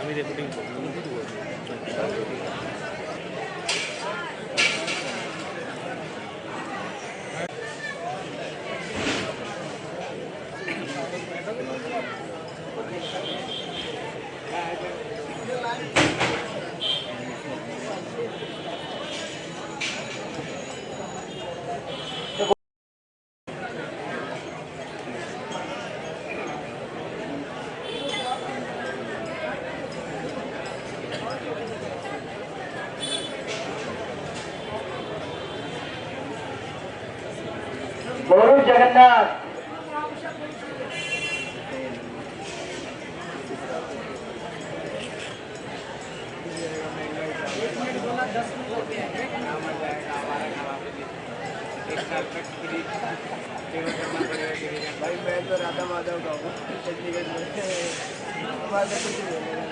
আমি রেকর্ডিং করবো Guru Jagannath. भाई मैं तो राधा माधव का हूँ चंडीगढ़ में हमारे तो कुछ नहीं है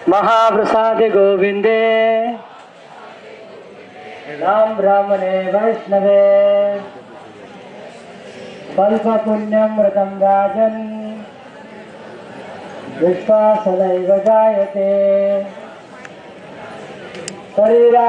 महाप्रसाद गोविंदे राम ब्राह्मणे वैष्णवे स्वल्प पुण्यम व्रतम राजन विश्वासनैव जायते शरीरा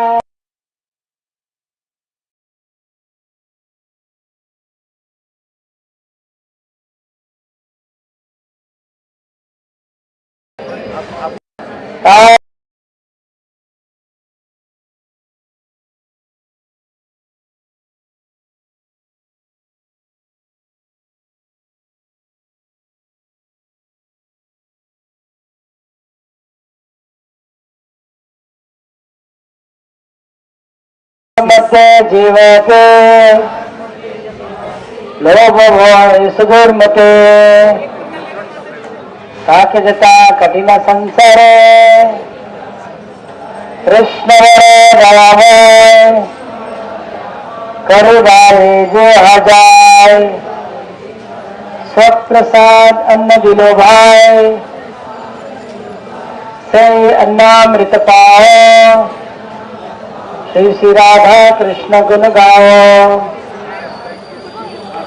जीवते लोभमोह सुगुर्मते साकेजता कठिन संसारे कृष्ण राम करुणारे जो हजाय स्वप्रसाद अन्न दिलो भाई से अन्नामृत पाओ श्री श्री राधा कृष्ण गुण गाओ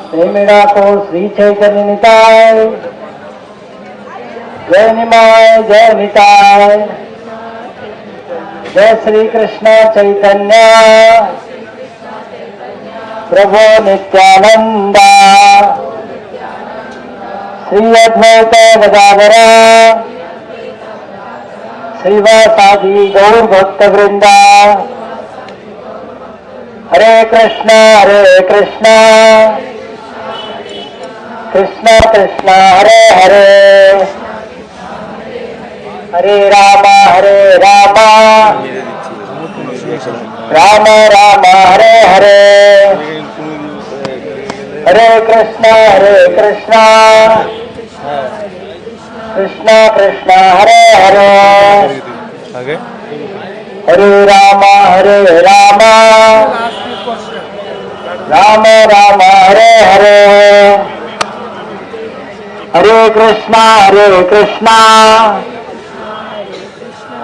प्रेमिड़ा को श्री चैतन्य निताय जय निमाय जय निताय जय श्री कृष्ण चैतन्य प्रभु नित्यानंद श्री अद्वैत गदाधर श्रीवासादि गौर भक्त वृंदा हरे कृष्ण कृष्ण कृष्ण हरे हरे हरे राम राम राम हरे हरे हरे कृष्ण कृष्ण कृष्ण हरे हरे हरे राम राम राम हरे हरे हरे कृष्ण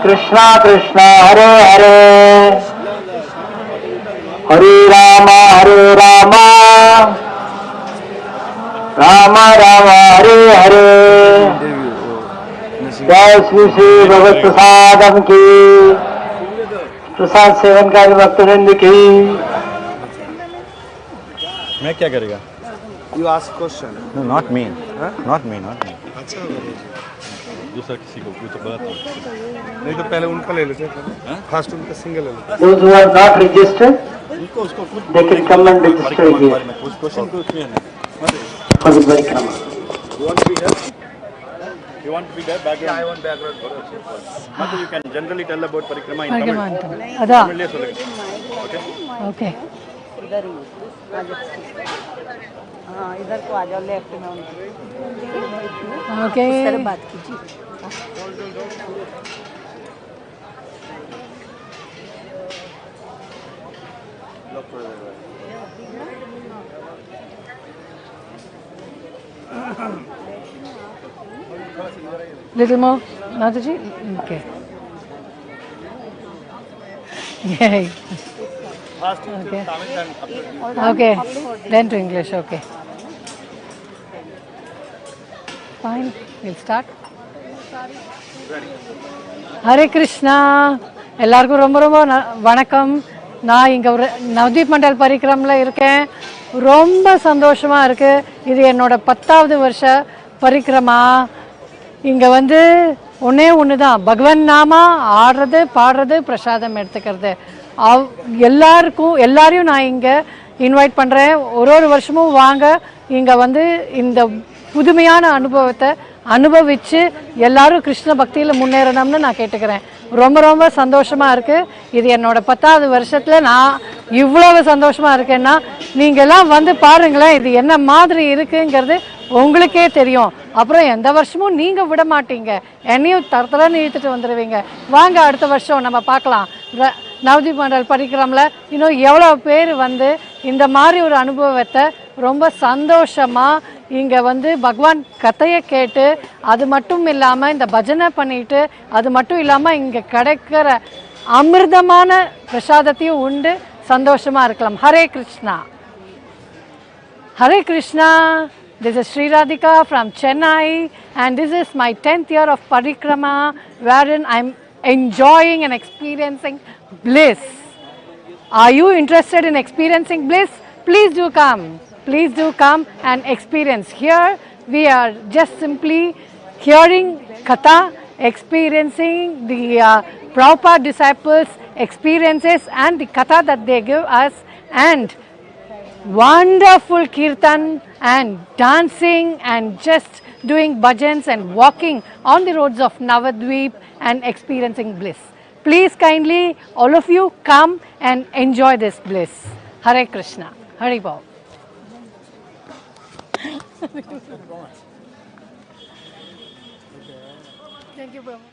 कृष्ण कृष्ण हरे हरे हरे राम राम राम हरे हरे जय श्री श्री भगवत प्रसादम की प्रसाद सेवन का भक्तवृंद की मैं क्या करेगा You ask question. No, not me. Huh? Not me. अच्छा दूसरा किसी को पूछो गलत नहीं तो पहले उनका ले लेते हैं फर्स्ट उनका सिंगल ले लेते Those who are not registered, उनको उसको कुछ they can come and register here कुछ क्वेश्चन को उसमें है for the Parikrama. You want to be there? You want to be there? Background? Yeah, I want background. But you can generally tell about Parikrama in Tamil. Ada. Tamil okay? Okay. इधर ही आ जाओ हाँ इधर को आ जाओ left में Okay. उस तरह बात कीजिए Little more, Nataji? Okay. Yay. Okay. Okay. Then to English, okay. Fine, we'll start. Hare Krishna. எல்லாருக்கும் ரொம்ப ரொம்ப வணக்கம். நான் இங்கே ஒரு நவதீப் மண்டல் பரிக்கிரமில் இருக்கேன். ரொம்ப சந்தோஷமாக இருக்குது. இது என்னோட 10வது வருஷ பரிக்கிரமா. இங்கே வந்து ஒன்றே ஒன்று தான், பகவன் நாமா ஆடுறது பாடுறது பிரசாதம் எடுத்துக்கிறது. எல்லாரையும் நான் இங்கே இன்வைட் பண்ணுறேன். ஒரு வருஷமும் வாங்க, இங்கே வந்து இந்த புதுமையான அனுபவத்தை அனுபவித்து எல்லாரும் கிருஷ்ண பக்தியில் முன்னேறணும்னு நான் கேட்டுக்கிறேன். ரொம்ப ரொம்ப சந்தோஷமாக இருக்குது. இது என்னோட 10வது வருஷத்தில் நான் இவ்வளவு சந்தோஷமாக இருக்கேன்னா நீங்கள்லாம் வந்து பாருங்களேன், இது என்ன மாதிரி இருக்குங்கிறது உங்களுக்கே தெரியும். அப்புறம் எந்த வருஷமும் நீங்கள் விட மாட்டீங்க, என்னையும் தரத்தலன்னு இழுத்துட்டு வந்துடுவீங்க. வாங்க அடுத்த வருஷம் நம்ம பார்க்கலாம். நவதீப் மண்டல் பரிக்கிரமில் இன்னும் எவ்வளோ பேர் வந்து இந்த மாதிரி ஒரு அனுபவத்தை ரொம்ப சந்தோஷமாக இங்கே வந்து பகவான் கதையை கேட்டு, அது மட்டும் இல்லாமல் இந்த பஜனை பண்ணிட்டு, அது மட்டும் இல்லாமல் இங்கே கிடைக்கிற அமிர்தமான பிரசாதத்தையும் உண்டு சந்தோஷமாக இருக்கலாம். Hare Krishna. Hare Krishna. This is Sri Radhika from Chennai, and this is my 10th year of Parikrama, wherein I'm enjoying and experiencing bliss. Are you interested in experiencing bliss? Please do come. Please do come and experience. Here we are just simply hearing Katha, experiencing the Prabhupada disciples' experiences and the Katha that they give us, and wonderful kirtan and dancing and just doing bhajans and walking on the roads of Navadwip and experiencing bliss. Please kindly all of you come and enjoy this bliss. Hare Krishna. Hari Bol. Thank you, Brahma.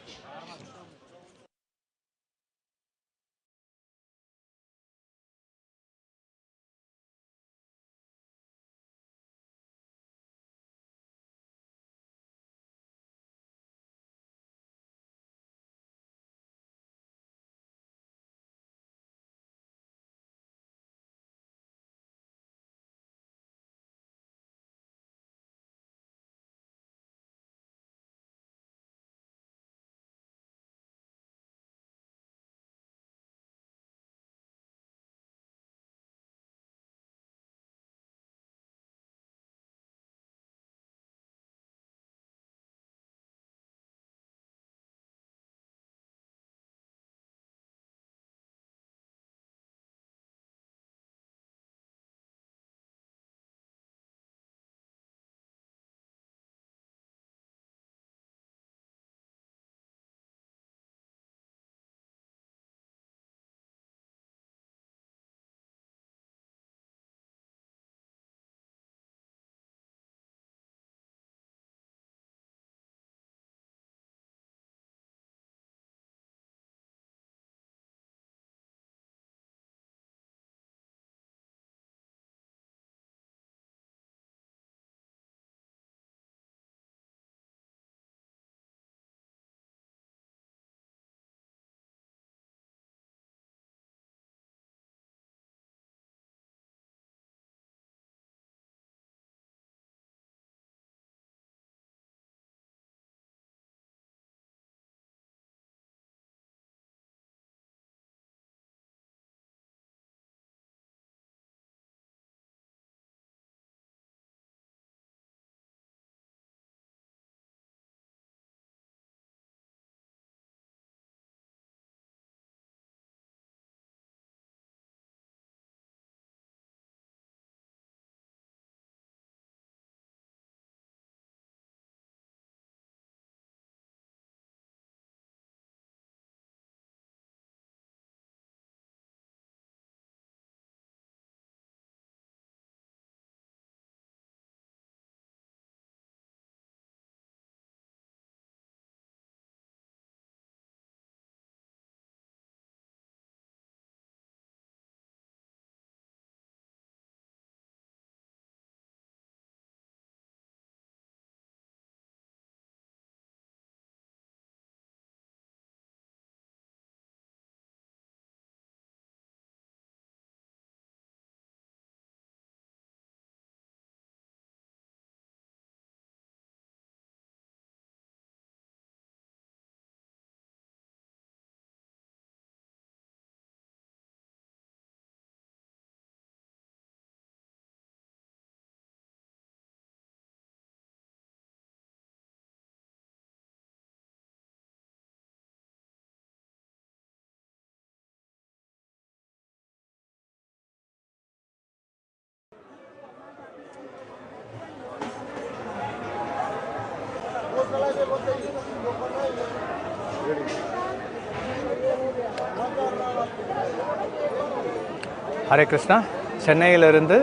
Hare Krishna. சென்னையிலிருந்து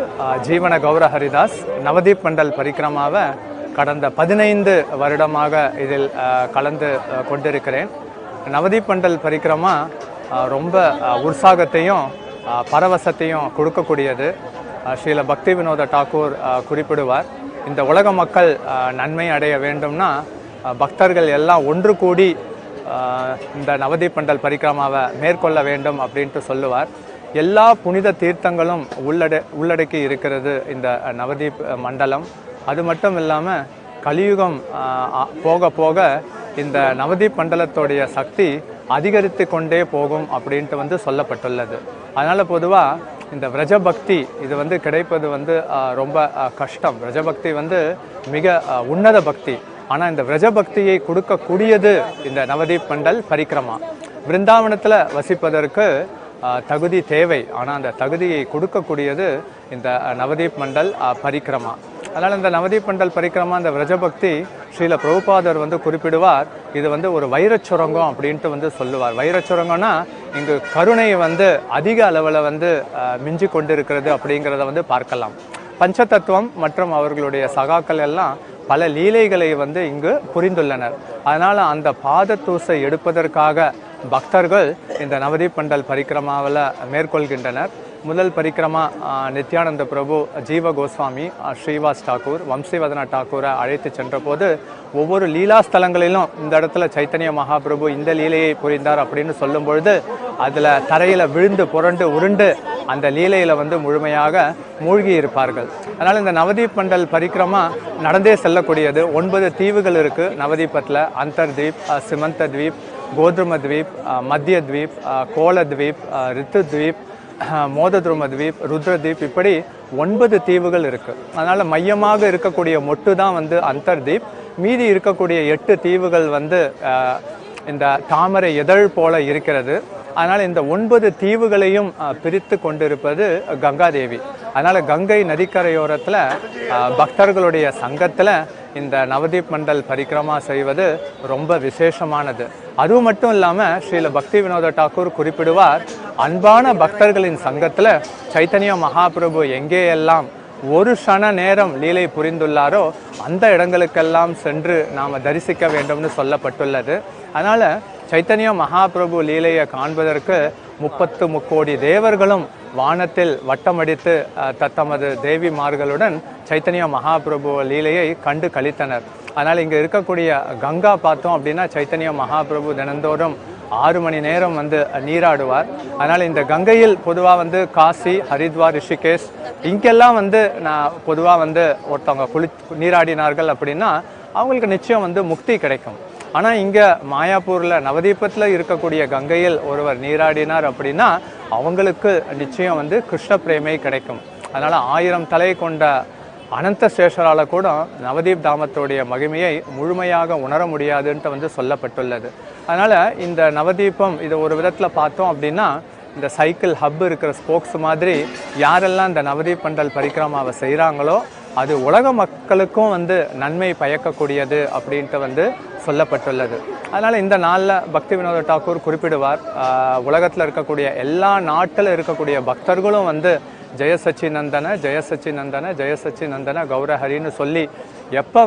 ஜீவன கௌர ஹரிதாஸ் நவதீப் மண்டல் பரிக்கிரமாவை கடந்த 15 வருடமாக இதில் கலந்து கொண்டிருக்கிறேன். நவதீப் மண்டல் பரிக்கிரமா ரொம்ப உற்சாகத்தையும் பரவசத்தையும் கொடுக்கக்கூடியது. ஸ்ரீல பக்தி வினோத டாக்கூர் குறிப்பிடுவார், இந்த உலக மக்கள் நன்மை அடைய வேண்டும்னா பக்தர்கள் எல்லாம் ஒன்று கூடி இந்த நவதீப் மண்டல் பரிக்கிரமாவை மேற்கொள்ள வேண்டும் அப்படின்ட்டு சொல்லுவார். எல்லா புனித தீர்த்தங்களும் உள்ளடக்கி இருக்கிறது இந்த நவதீப் மண்டலம். அது மட்டும் இல்லாமல் கலியுகம் போக போக இந்த நவதீப் மண்டலத்தோடைய சக்தி அதிகரித்து கொண்டே போகும் அப்படின்ட்டு சொல்லப்பட்டுள்ளது. அதனால் பொதுவாக இந்த விரஜபக்தி இது கிடைப்பது ரொம்ப கஷ்டம். விரஜபக்தி மிக உன்னத பக்தி. ஆனால் இந்த விரஜபக்தியை கொடுக்கக்கூடியது இந்த நவதீப் மண்டல் பரிக்கிரமா. பிருந்தாவனத்தில் வசிப்பதற்கு தகுதி தேவை, ஆனால் அந்த தகுதியை கொடுக்கக்கூடியது இந்த நவதீப் மண்டல் பரிக்கிரமா. அதனால் இந்த நவதீப் மண்டல் பரிக்கிரமா இந்த விரஜபக்தி ஸ்ரீல பிரபுபாதர் குறிப்பிடுவார், இது ஒரு வைரச்சுரங்கம் அப்படின்ட்டு சொல்லுவார். வைரச்சுரங்கம்னா இங்கு கருணை அதிக அளவில் மிஞ்சி கொண்டிருக்கிறது அப்படிங்கிறத பார்க்கலாம். பஞ்சதத்துவம் மற்றும் அவர்களுடைய சகாக்கள் எல்லாம் பல லீலைகளை இங்கு புரிந்துள்ளனர். அதனால் அந்த பாதத்தூசை எடுப்பதற்காக பக்தர்கள் இந்த நவதீப் மண்டல் பரிக்கிரமாவில் மேற்கொள்கின்றனர். முதல் பரிக்கிரமா நித்யானந்த பிரபு, ஜீவ கோஸ்வாமி, ஸ்ரீவாஸ் டாக்கூர், வம்சிவதனா டாக்கூரை அழைத்து சென்ற போது ஒவ்வொரு லீலா ஸ்தலங்களிலும் இந்த இடத்துல சைத்தன்ய மகாபிரபு இந்த லீலையை புரிந்தார் அப்படின்னு சொல்லும் பொழுது அதில் தரையில் விழுந்து புரண்டு உருண்டு அந்த லீலையில் முழுமையாக மூழ்கி இருப்பார்கள். அதனால் இந்த நவதீப் மண்டல் பரிக்கிரமா நடந்தே செல்லக்கூடியது. 9 தீவுகள் இருக்குது நவதீபத்தில். அந்தர்தீப், சிமந்த தீப், கோத்ரும தீப், மத்திய தீப், கோல தீப், ரித்து தீப், மோதத்ரும தீப், ருத்ரதீப், இப்படி 9 தீவுகள் இருக்குது. அதனால் மையமாக இருக்கக்கூடிய மொட்டு தான் அந்தர்தீப். மீதி இருக்கக்கூடிய 8 தீவுகள் இந்த தாமரை எதழ் போல இருக்கிறது. அதனால் இந்த 9 தீவுகளையும் பிரித்து கொண்டிருப்பது கங்காதேவி. அதனால் கங்கை நதிக்கரையோரத்தில் பக்தர்களுடைய சங்கத்தில் இந்த நவதீப் மண்டல் பரிக்கிரமா செய்வது ரொம்ப விசேஷமானது. அதுவும் மட்டும் இல்லாமல் ஸ்ரீல பக்தி வினோத டாக்கூர் குறிப்பிடுவார், அன்பான பக்தர்களின் சங்கத்தில் சைத்தன்ய மகாபிரபு எங்கேயெல்லாம் ஒரு க்ஷண நேரம் லீலை புரிந்துள்ளாரோ அந்த இடங்களுக்கெல்லாம் சென்று நாம் தரிசிக்க வேண்டும்னு சொல்லப்பட்டுள்ளது. அதனால் சைத்தன்ய மகாபிரபு லீலையை காண்பதற்கு 33 கோடி தேவர்களும் வானத்தில் வட்டமடித்து தத்தமது தேவிமார்களுடன் சைத்தன்ய மகாபிரபு லீலையை கண்டு கழித்தனர். அதனால் இங்கே இருக்கக்கூடிய கங்கா பார்த்தோம் அப்படின்னா சைத்தன்ய மகாபிரபு தினந்தோறும் 6 மணி நேரம் நீராடுவார். அதனால் இந்த கங்கையில் பொதுவாக காசி, ஹரித்வார், ரிஷிகேஷ் இங்கெல்லாம் நான் பொதுவாக ஒருத்தவங்க நீராடினார்கள் அப்படின்னா அவங்களுக்கு நிச்சயம் முக்தி கிடைக்கும். ஆனால் இங்கே மாயாப்பூரில் நவதீபத்தில் இருக்கக்கூடிய கங்கையில் ஒருவர் நீராடினார் அப்படின்னா அவங்களுக்கு நிச்சயம் கிருஷ்ண பிரேமை கிடைக்கும். அதனால் 1000 தலை கொண்ட அனந்த சேஷரால் கூட நவதீப் தாமத்தோடைய மகிமையை முழுமையாக உணர முடியாதுன்ட்டு சொல்லப்பட்டுள்ளது. அதனால் இந்த நவதீபம் இது ஒரு விதத்தில் பார்த்தோம் அப்படின்னா இந்த சைக்கிள் ஹப் இருக்கிற ஸ்போக்ஸ் மாதிரி யாரெல்லாம் இந்த நவதீப் மண்டல் பரிக்கிரமாவை செய்கிறாங்களோ அது உலக மக்களுக்கும் நன்மை பயக்கக்கூடியது அப்படின்ட்டு சொல்லப்பட்டுள்ளது. அதனால் இந்த நாளில் பக்தி வினோத டாக்கூர் குறிப்பிடுவார், உலகத்தில் இருக்கக்கூடிய எல்லா நாட்டில் இருக்கக்கூடிய பக்தர்களும் ஜெய சச்சிநந்தன, ஜெய சச்சிநந்தன, ஜெய சச்சிநந்தன கௌரஹரின்னு சொல்லி எப்போ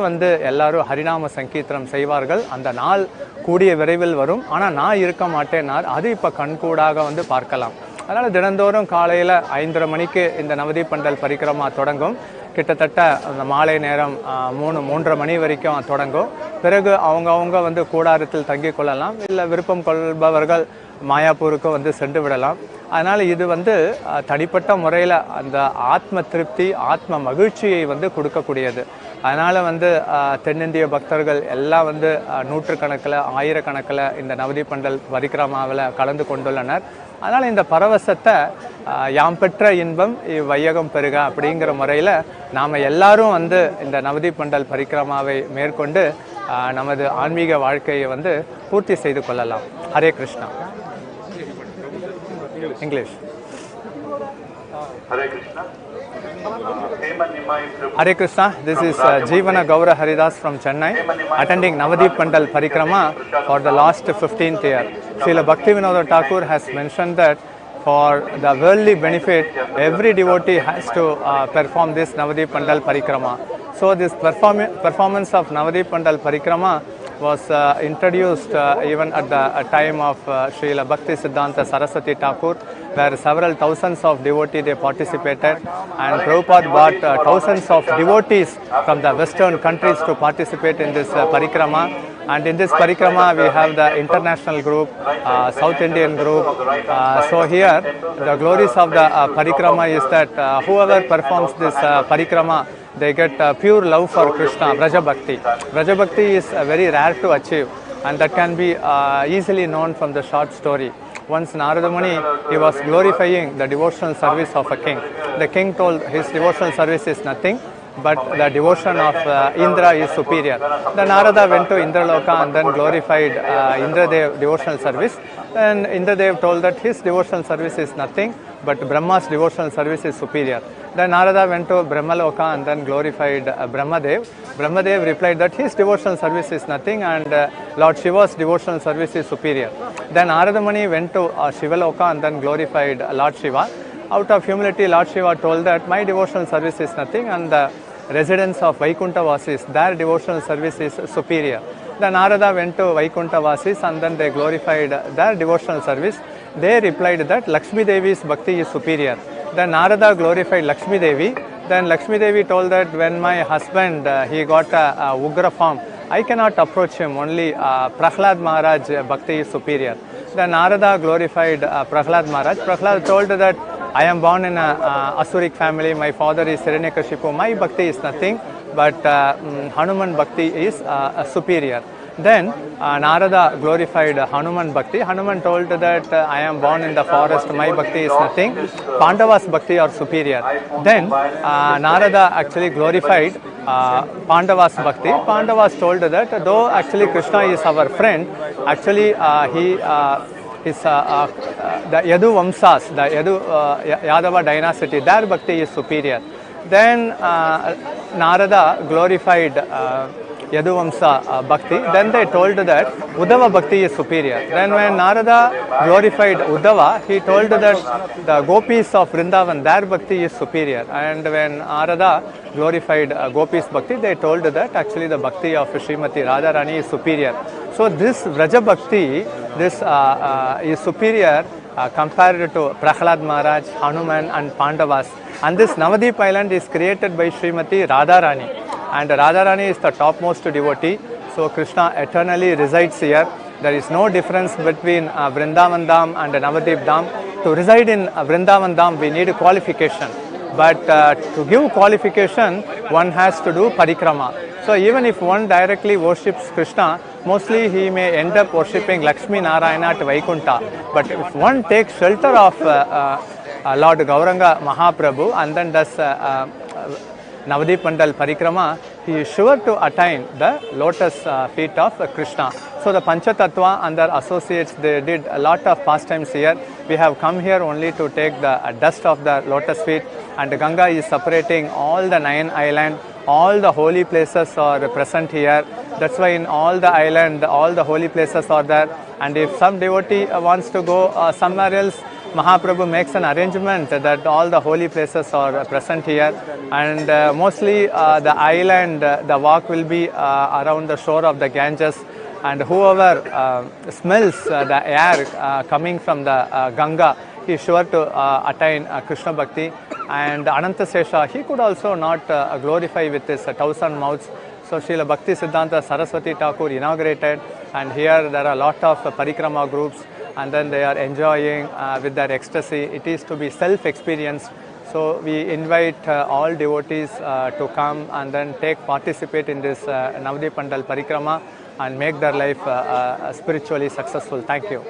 எல்லாரும் ஹரிநாம சங்கீர்த்தனம் செய்வார்கள். அந்த நாள் கூடிய விரைவில் வரும். ஆனால் நான் இருக்க மாட்டேன்னார். அது இப்போ கண்கூடாக பார்க்கலாம். அதனால் தினந்தோறும் காலையில் 5:30 மணிக்கு இந்த நவதீப் மண்டல் பரிக்கிரமா தொடங்கும். கிட்டத்தட்ட அந்த மாலை நேரம் 3-3:30 மணி வரைக்கும் தொடங்கும். பிறகு அவங்க கூடாரத்தில் தங்கி கொள்ளலாம், இல்லை விருப்பம் கொள்பவர்கள் மாயாப்பூருக்கு சென்று விடலாம். அதனால் இது தனிப்பட்ட முறையில் அந்த ஆத்ம திருப்தி, ஆத்ம மகிழ்ச்சியை கொடுக்கக்கூடியது. அதனால் தென்னிந்திய பக்தர்கள் எல்லாம் நூற்றுக்கணக்கில், ஆயிரக்கணக்கில் இந்த நவதீப் மண்டல் பரிக்கிரமாவில் கலந்து கொண்டுள்ளனர். அதனால் இந்த பரவசத்தை யாம் பெற்ற இன்பம் இவ்வையகம் பெருக அப்படிங்கிற முறையில் நாம் எல்லாரும் இந்த நவதீப் மண்டல் பரிக்கிரமாவை மேற்கொண்டு நமது ஆன்மீக வாழ்க்கையை பூர்த்தி செய்து கொள்ளலாம். Hare Krishna. English. Hare Krishna. Hare Krishna, this is Jeevana Gaura Haridas from Chennai, attending Navadwip Mandal Parikrama for the last 15th year. Srila Bhaktivinoda Thakur has mentioned that for the worldly benefit, every devotee has to perform this Navadwip Mandal Parikrama. So this performance of Navadwip Mandal Parikrama was introduced even at the time of Srila Bhakti Siddhanta Saraswati Thakur, where several thousands of devotees they participated, and Prabhupada brought thousands of devotees from the western countries to participate in this parikrama. And in this parikrama we have the international group, South Indian group. So here the glories of the parikrama is that whoever performs this parikrama, they get pure love for Krishna, Vraja Bhakti. Vraja Bhakti is very rare to achieve, and that can be easily known from the short story. Once Narada Muni, he was glorifying the devotional service of a king. The king told his devotional service is nothing, but the devotion of Indra is superior. Then Narada went to Indraloka and then glorified Indradev devotional service. Then Indradev told that his devotional service is nothing, but Brahma's devotional service is superior. Then Narada went to Brahmaloka and then glorified Brahmadev. Brahmadev replied that his devotional service is nothing and Lord Shiva's devotional service is superior. Then Narada Muni went to Shivaloka and then glorified Lord Shiva. Out of humility, Lord Shiva told that my devotional service is nothing and the residents of Vaikuntha Vasis, their devotional service is superior. Then Narada went to Vaikuntha Vasis and then they glorified their devotional service. They replied that Lakshmi Devi's bhakti is superior. Then Narada glorified Lakshmi Devi. Then Lakshmi Devi told that when my husband, he got a Ugra form, I cannot approach him, only Prahlad Maharaj bhakti is superior. Then Narada glorified Prahlad Maharaj. Prahlad told that I am born in a Asuric family, my father is Hiranyakashipu, my bhakti is nothing, but Hanuman bhakti is superior. Then Narada glorified Hanuman bhakti. Hanuman told that I am born in the forest, my bhakti is nothing, Pandavas bhakti are superior. Then Narada actually glorified Pandavas bhakti. Pandavas told that though actually Krishna is our friend, actually he is the Yadu Vamsas, the Yadava dynasty, their bhakti is superior. Then Narada glorified Yaduvamsa Bhakti. Then they told that Uddhava Bhakti is superior. Then when Narada glorified Uddhava, he told that the gopis of Vrindavan, their Bhakti is superior. And when Narada glorified gopis Bhakti, they told that actually the Bhakti of Srimati Radharani is superior. So this Vraja Bhakti, this is superior compared to Prahlad Maharaj, Hanuman and Pandavas. And this Navadvip island is created by Srimati Radharani. And Radharani is the topmost devotee. So Krishna eternally resides here. There is no difference between Vrindavan Dham and Navadvip Dham. To reside in Vrindavan Dham, we need a qualification. But to give qualification, one has to do parikrama. So even if one directly worships Krishna, mostly he may end up worshipping Lakshmi Narayana at Vaikuntha. But if one takes shelter of Lord Gauranga Mahaprabhu and then does Navadvip Mandal Parikrama, he is sure to attain the lotus feet of Krishna. So the Panchatattva and their associates, they did a lot of pastimes here. We have come here only to take the dust of the lotus feet, and Ganga is separating all the 9 islands. All the holy places are present here. That's why in all the island, all the holy places are there. And if some devotee wants to go somewhere else, Mahaprabhu makes an arrangement that all the holy places are present here. And mostly the island, the walk will be around the shore of the Ganges. And whoever smells the air coming from the Ganga, he is sure to attain Krishna Bhakti. And Anantasesha, he could also not glorify with his 1,000 mouths. So Srila Bhakti Siddhanta Saraswati Thakur inaugurated, and here there are a lot of parikrama groups, and then they are enjoying with their ecstasy. It is to be self-experienced. So we invite all devotees to come and then participate in this Navadvip Mandal Parikrama and make their life spiritually successful. Thank you.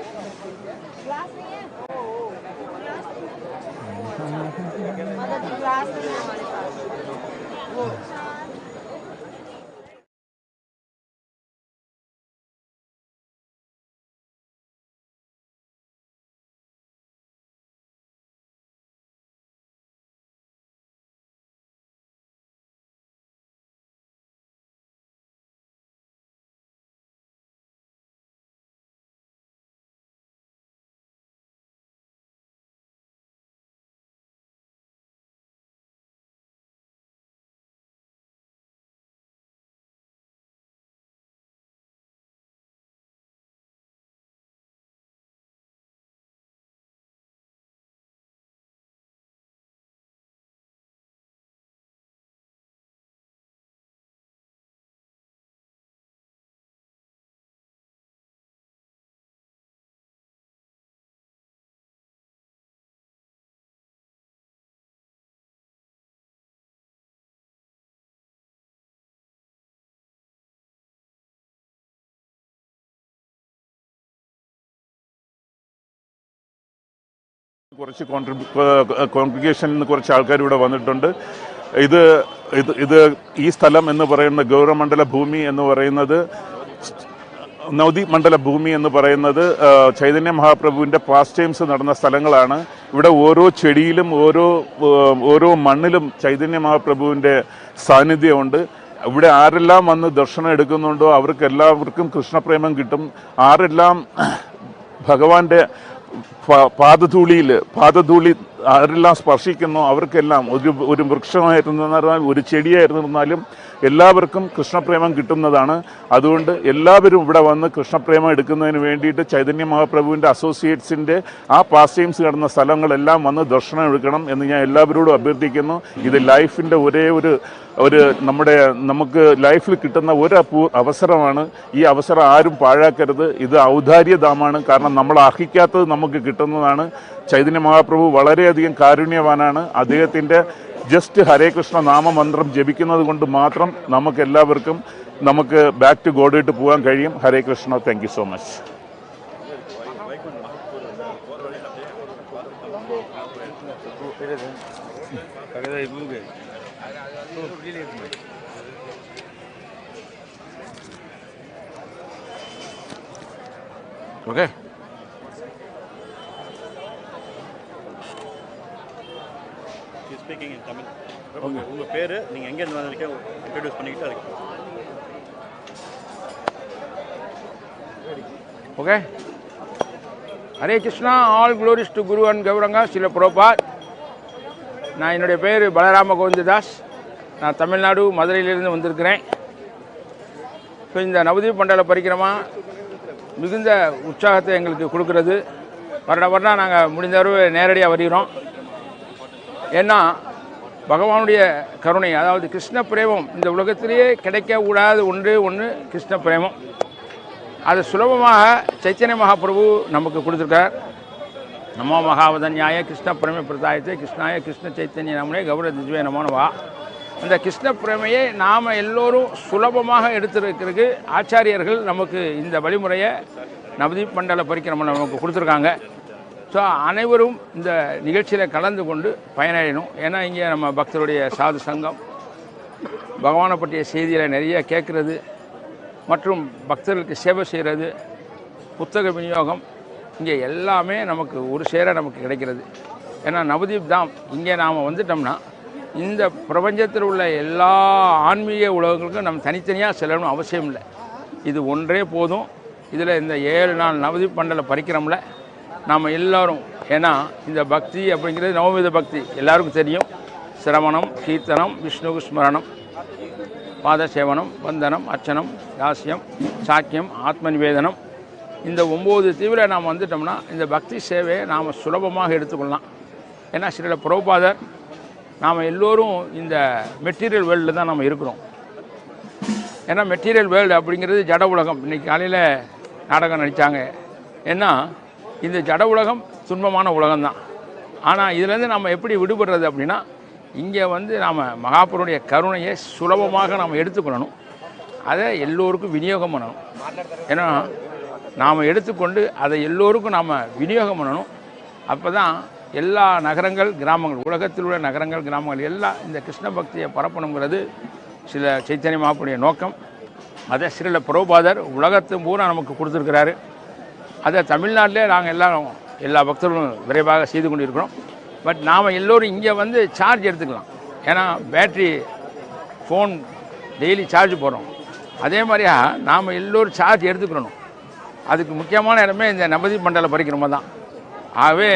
കുറച്ച് കോൺഗ്രിഗേഷനിൽ നിന്ന് കുറച്ച് ആൾക്കാർ ഇവിടെ വന്നിട്ടുണ്ട്. ഇത് ഈ സ്ഥലം എന്ന് പറയുന്ന ഗൗരമണ്ഡല ഭൂമി എന്ന് പറയുന്നത് നവദ്വീപ് മണ്ഡല ഭൂമി എന്ന് പറയുന്നത് ചൈതന്യ മഹാപ്രഭുവിൻ്റെ പാസ്റ്റ് ടൈംസ് നടന്ന സ്ഥലങ്ങളാണ്. ഇവിടെ ഓരോ ചെടിയിലും ഓരോ മണ്ണിലും ചൈതന്യ മഹാപ്രഭുവിൻ്റെ സാന്നിധ്യമുണ്ട്. ഇവിടെ ആരെല്ലാം വന്ന് ദർശനം എടുക്കുന്നുണ്ടോ അവർക്കെല്ലാവർക്കും കൃഷ്ണപ്രേമം കിട്ടും. ആരെല്ലാം ഭഗവാന്റെ പാദധൂളി ആരെല്ലാം സ്പർശിക്കുന്നോ അവർക്കെല്ലാം ഒരു വൃക്ഷമായിരുന്നാലും ഒരു ചെടിയായിരുന്നാലും എല്ലാവർക്കും കൃഷ്ണപ്രേമം കിട്ടുന്നതാണ്. അതുകൊണ്ട് എല്ലാവരും ഇവിടെ വന്ന് കൃഷ്ണപ്രേമം എടുക്കുന്നതിന് വേണ്ടിയിട്ട് ചൈതന്യ മഹാപ്രഭുവിൻ്റെ അസോസിയേറ്റ്സിൻ്റെ ആ പാസ്റ്റ് ടൈംസ് നടന്ന സ്ഥലങ്ങളെല്ലാം വന്ന് ദർശനം എടുക്കണം എന്ന് ഞാൻ എല്ലാവരോടും അഭ്യർത്ഥിക്കുന്നു. ഇത് ലൈഫിൻ്റെ ഒരേ നമുക്ക് ലൈഫിൽ കിട്ടുന്ന ഒരു അവസരമാണ്. ഈ അവസരം ആരും പാഴാക്കരുത്. ഇത് ഔദാര്യദാമാണ്. കാരണം നമ്മൾ അർഹിക്കാത്തത് നമുക്ക് കിട്ടുന്നതാണ്. ചൈതന്യ മഹാപ്രഭു വളരെയധികം കാരുണ്യവാനാണ്. അദ്ദേഹത്തിൻ്റെ ജസ്റ്റ് ഹരേ കൃഷ്ണ നാമമന്ത്രം ജപിക്കുന്നത് കൊണ്ട് മാത്രം നമുക്കെല്ലാവർക്കും ബാക്ക് ടു ഗോഡിട്ട് പോകാൻ കഴിയും. Hare Krishna. Thank you so much. Okay, speaking in Tamil. Okay, உங்கள் பேர், நீங்கள் எங்கேருந்து வந்திருக்கீங்க இன்ட்ரடியூஸ் பண்ணிக்கிட்டு அதுக்கு. Okay, Hare Krishna. All glories to guru and Gauranga Srila Prabhupad. நான் என்னுடைய பேர் பலராம கோவிந்ததாஸ். நான் தமிழ்நாடு மதுரையிலிருந்து வந்திருக்கிறேன். இப்போ இந்த நவதீப் மண்டல பரிக்கிரமா மிகுந்த உற்சாகத்தை எங்களுக்கு கொடுக்கறது. வருடம் நாங்கள் முடிந்த அளவு நேரடியாக வருகிறோம். ஏன்னா பகவானுடைய கருணை, அதாவது கிருஷ்ண பிரேமம் இந்த உலகத்திலேயே கிடைக்கக்கூடாத ஒன்று கிருஷ்ண பிரேமம். அது சுலபமாக சைத்தன்ய மகாபிரபு நமக்கு கொடுத்துருக்கார். நமோ மகாவதன்யாய கிருஷ்ண பிரேம பிரதாயத்தை கிருஷ்ணாய கிருஷ்ண சைத்தன்ய நாமனே கௌர திஜ்வே நமோனவா. அந்த கிருஷ்ண பிரேமையை நாம் எல்லோரும் சுலபமாக எடுத்துருக்கிறதுக்கு ஆச்சாரியர்கள் நமக்கு இந்த வழிமுறையை நவதீப் மண்டல பரிக்கிரமா நமக்கு கொடுத்துருக்காங்க. ஸோ அனைவரும் இந்த நிகழ்ச்சியில் கலந்து கொண்டு பயனடையணும். ஏன்னா இங்கே நம்ம பக்தருடைய சாது சங்கம், பகவானை பற்றிய செய்திகளை நிறைய கேட்குறது மற்றும் பக்தர்களுக்கு சேவை செய்கிறது, புத்தக விநியோகம், இங்கே எல்லாமே நமக்கு ஒரு சேர நமக்கு கிடைக்கிறது. ஏன்னா நவதீப் தாம் இங்கே நாம் வந்துட்டோம்னா இந்த பிரபஞ்சத்தில் உள்ள எல்லா ஆன்மீக உலகங்களுக்கும் நம்ம தனித்தனியாக செல்லணும் அவசியம் இல்லை. இது ஒன்றே போதும். இதில் இந்த 7 நாள் நவதீப் மண்டல பரிக்கிரமில் நாம் எல்லோரும், ஏன்னா இந்த பக்தி அப்படிங்கிறது நவவித பக்தி எல்லாருக்கும் தெரியும். சிரவணம், கீர்த்தனம், விஷ்ணு ஸ்மரணம், பாதசேவனம், வந்தனம், அர்ச்சனம், தாஸ்யம், சாக்கியம், ஆத்ம நிவேதனம், இந்த 9 தீவில் நாம் வந்துட்டோம்னா இந்த பக்தி சேவையை நாம் சுலபமாக எடுத்துக்கொள்ளலாம். ஏன்னா ஸ்ரீல பிரபுபாதர் நாம் எல்லோரும் இந்த மெட்டீரியல் வேர்ல்டில் தான் நம்ம இருக்கிறோம். ஏன்னா மெட்டீரியல் வேர்ல்டு அப்படிங்கிறது ஜட உலகம். இன்றைக்கி காலையில் நாடகம் நடித்தாங்க. ஏன்னா இந்த ஜட உலகம் துன்பமான உலகம்தான். ஆனால் இதிலேருந்து நம்ம எப்படி விடுபடுறது அப்படின்னா இங்கே நாம் மகாபுருடைய கருணையை சுலபமாக நாம் எடுத்துக்கொள்ளணும். அதை எல்லோருக்கும் விநியோகம் பண்ணணும். ஏன்னா நாம் எடுத்துக்கொண்டு அதை எல்லோருக்கும் நாம் விநியோகம் பண்ணணும். அப்போ தான் எல்லா நகரங்கள் கிராமங்கள், உலகத்தில் உள்ள நகரங்கள் கிராமங்கள் எல்லாம் இந்த கிருஷ்ண பக்தியை பரப்பணுங்கிறது சில சைத்தன்ய மகாபுருடைய நோக்கம். அதை ஸ்ரீல பிரபுபாதர் உலகத்து பூரா நமக்கு கொடுத்துருக்கிறாரு. அதை தமிழ்நாட்டிலே நாங்கள் எல்லா பக்தர்களும் விரைவாக செய்து கொண்டிருக்கிறோம். பட் நாம் எல்லோரும் இங்கே சார்ஜ் எடுத்துக்கலாம். ஏன்னா பேட்ரி ஃபோன் டெய்லி சார்ஜ் போடுறோம். அதே மாதிரியா நாம் எல்லோரும் சார்ஜ் எடுத்துக்கணும். அதுக்கு முக்கியமான இடமே இந்த நவதீப் மண்டல பரிக்கிரமா தான். ஆகவே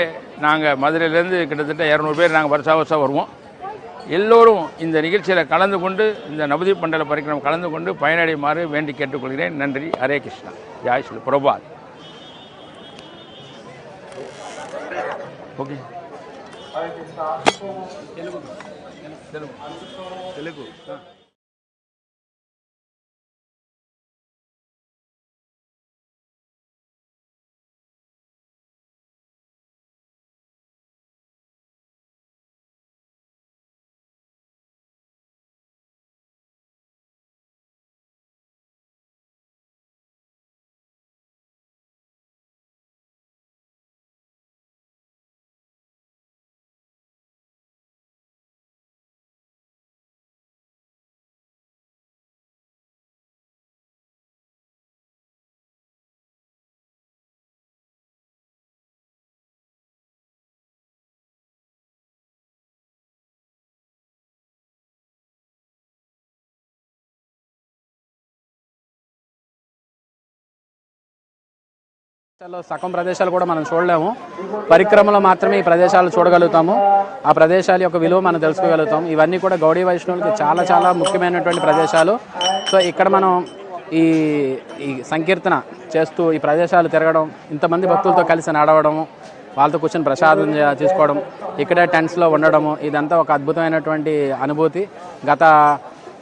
நாங்கள் மதுரையிலேருந்து கிட்டத்தட்ட 200 பேர் நாங்கள் வருஷம் வருவோம். எல்லோரும் இந்த நிகழ்ச்சியில் கலந்து கொண்டு இந்த நவதீப் மண்டல பரிக்கிரமா கலந்து கொண்டு பயனடையுமாறு வேண்டி கேட்டுக்கொள்கிறேன். நன்றி. ஹரே கிருஷ்ணா. ஜாய் ஸ்ரீ பிரபாத். ஓகே, தெலுங்கு సగం ప్రదేశాలు కూడా మనం చూడలేము. పరిక్రమలో మాత్రమే ఈ ప్రదేశాలు చూడగలుగుతాము. ఆ ప్రదేశాల యొక్క విలువ మనం తెలుసుకోగలుగుతాం. ఇవన్నీ కూడా గౌడీ వైష్ణవులకి చాలా చాలా ముఖ్యమైనటువంటి ప్రదేశాలు. సో ఇక్కడ మనం ఈ సంకీర్తన చేస్తూ ఈ ప్రదేశాలు తిరగడం, ఇంతమంది భక్తులతో కలిసి నడవడము, వాళ్ళతో కూర్చొని ప్రసాదం తీసుకోవడం, ఇక్కడే టెంట్స్లో ఉండడము, ఇదంతా ఒక అద్భుతమైనటువంటి అనుభూతి. గత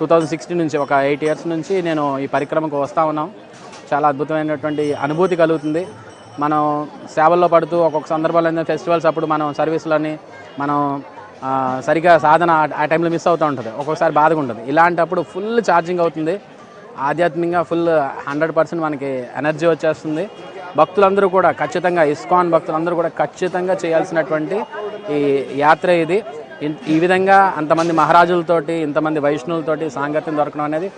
2016 నుంచి ఒక 8 years నుంచి నేను ఈ పరిక్రమకు వస్తూ ఉన్నాం. చాలా అద్భుతమైనటువంటి అనుభూతి కలుగుతుంది. మనం సేవల్లో పడుతూ ఒక్కొక్క సందర్భాల్లో ఫెస్టివల్స్ అప్పుడు మనం సర్వీసులని మనం సరిగా సాధన ఆ టైంలో మిస్ అవుతూ ఉంటుంది, ఒక్కొక్కసారి బాధగా ఉంటుంది. ఇలాంటప్పుడు ఫుల్ ఛార్జింగ్ అవుతుంది, ఆధ్యాత్మికంగా ఫుల్ 100% మనకి ఎనర్జీ వచ్చేస్తుంది. భక్తులందరూ కూడా ఖచ్చితంగా, ఇస్కాన్ భక్తులందరూ కూడా ఖచ్చితంగా చేయాల్సినటువంటి ఈ యాత్ర ఇది. ఈ విధంగా అంతమంది మహారాజులతోటి, ఇంతమంది వైష్ణవులతోటి సాంగత్యం దొరకడం అనేది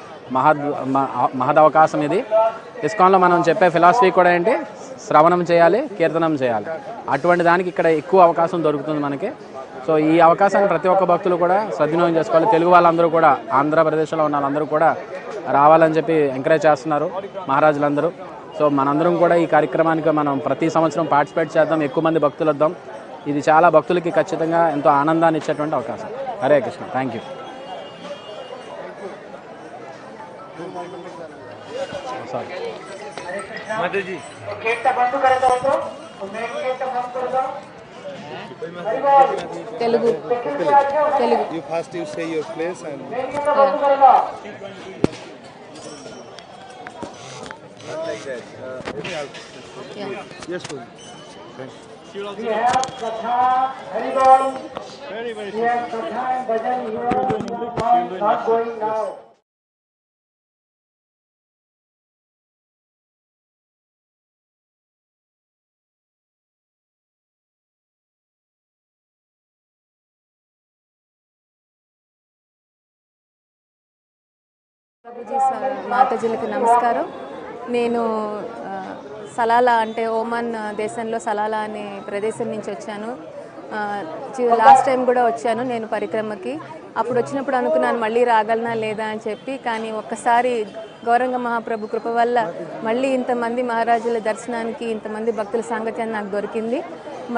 మహదవకాశం ఇది. ఇస్కాన్లో మనం చెప్పే ఫిలాసఫీ కూడా ఏంటి, శ్రవణం చేయాలి, కీర్తనం చేయాలి. అటువంటి దానికి ఇక్కడ ఎక్కువ అవకాశం దొరుకుతుంది మనకి. సో ఈ అవకాశాన్ని ప్రతి ఒక్క భక్తులు కూడా సద్వినియోగం చేసుకోవాలి. తెలుగు వాళ్ళందరూ కూడా, ఆంధ్రప్రదేశ్లో ఉన్న వాళ్ళందరూ కూడా రావాలని చెప్పి ఎంకరేజ్ చేస్తున్నారు మహారాజులందరూ. సో మనందరం కూడా ఈ కార్యక్రమానికి మనం ప్రతి సంవత్సరం పార్టిసిపేట్ చేద్దాం, ఎక్కువ మంది భక్తులు వద్దాం. ఇది చాలా భక్తులకి ఖచ్చితంగా ఎంతో ఆనందాన్ని ఇచ్చేటువంటి అవకాశం. Hare Krishna. Thank you. Sorry माताजी Telugu. You first you say your place and not like that. Maybe I'll yes, please. We have Katha, Haribol. Very We have Katha and Bhajan here. Not going now. Prabhuji మాతాజీలకు నమస్కారం. నేను సలాలా అంటే Oman దేశంలో సలాలా అనే ప్రదేశం నుంచి వచ్చాను. Last time కూడా వచ్చాను నేను పరిక్రమకి. అప్పుడు వచ్చినప్పుడు అనుకున్నాను మళ్ళీ రాగలనా లేదా అని చెప్పి, కానీ ఒక్కసారి గౌరంగ మహాప్రభు కృప వల్ల మళ్ళీ ఇంతమంది మహారాజుల దర్శనానికి, ఇంతమంది భక్తుల సాంగత్యాన్ని నాకు దొరికింది.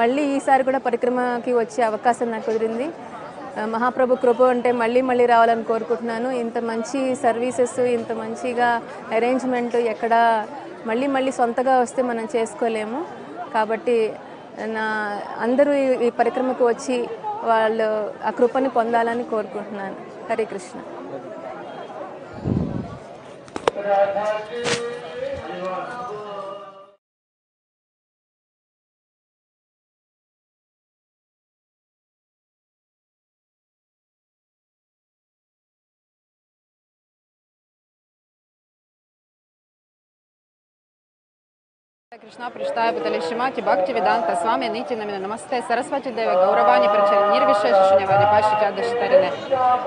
మళ్ళీ ఈసారి కూడా పరిక్రమకి వచ్చే అవకాశం నాకు కుదిరింది. మహాప్రభు కృప అంటే మళ్ళీ మళ్ళీ రావాలని కోరుకుంటున్నాను. ఇంత మంచి సర్వీసెస్, ఇంత మంచిగా అరేంజ్మెంట్ ఎక్కడ మళ్ళీ మళ్ళీ సొంతగా వస్తే మనం చేసుకోలేము. కాబట్టి అందరూ ఈ పరిక్రమకు వచ్చి వాళ్ళు ఆ కృపని పొందాలని కోరుకుంటున్నాను. Hare Krishna. Krishna Prashtaya Bhatalishimati Bhakti Vedanta Swami Nityanamina Намасте Сарасвати Деве Гауравани Причали Нирвишешишуневани Пашичадашитарины.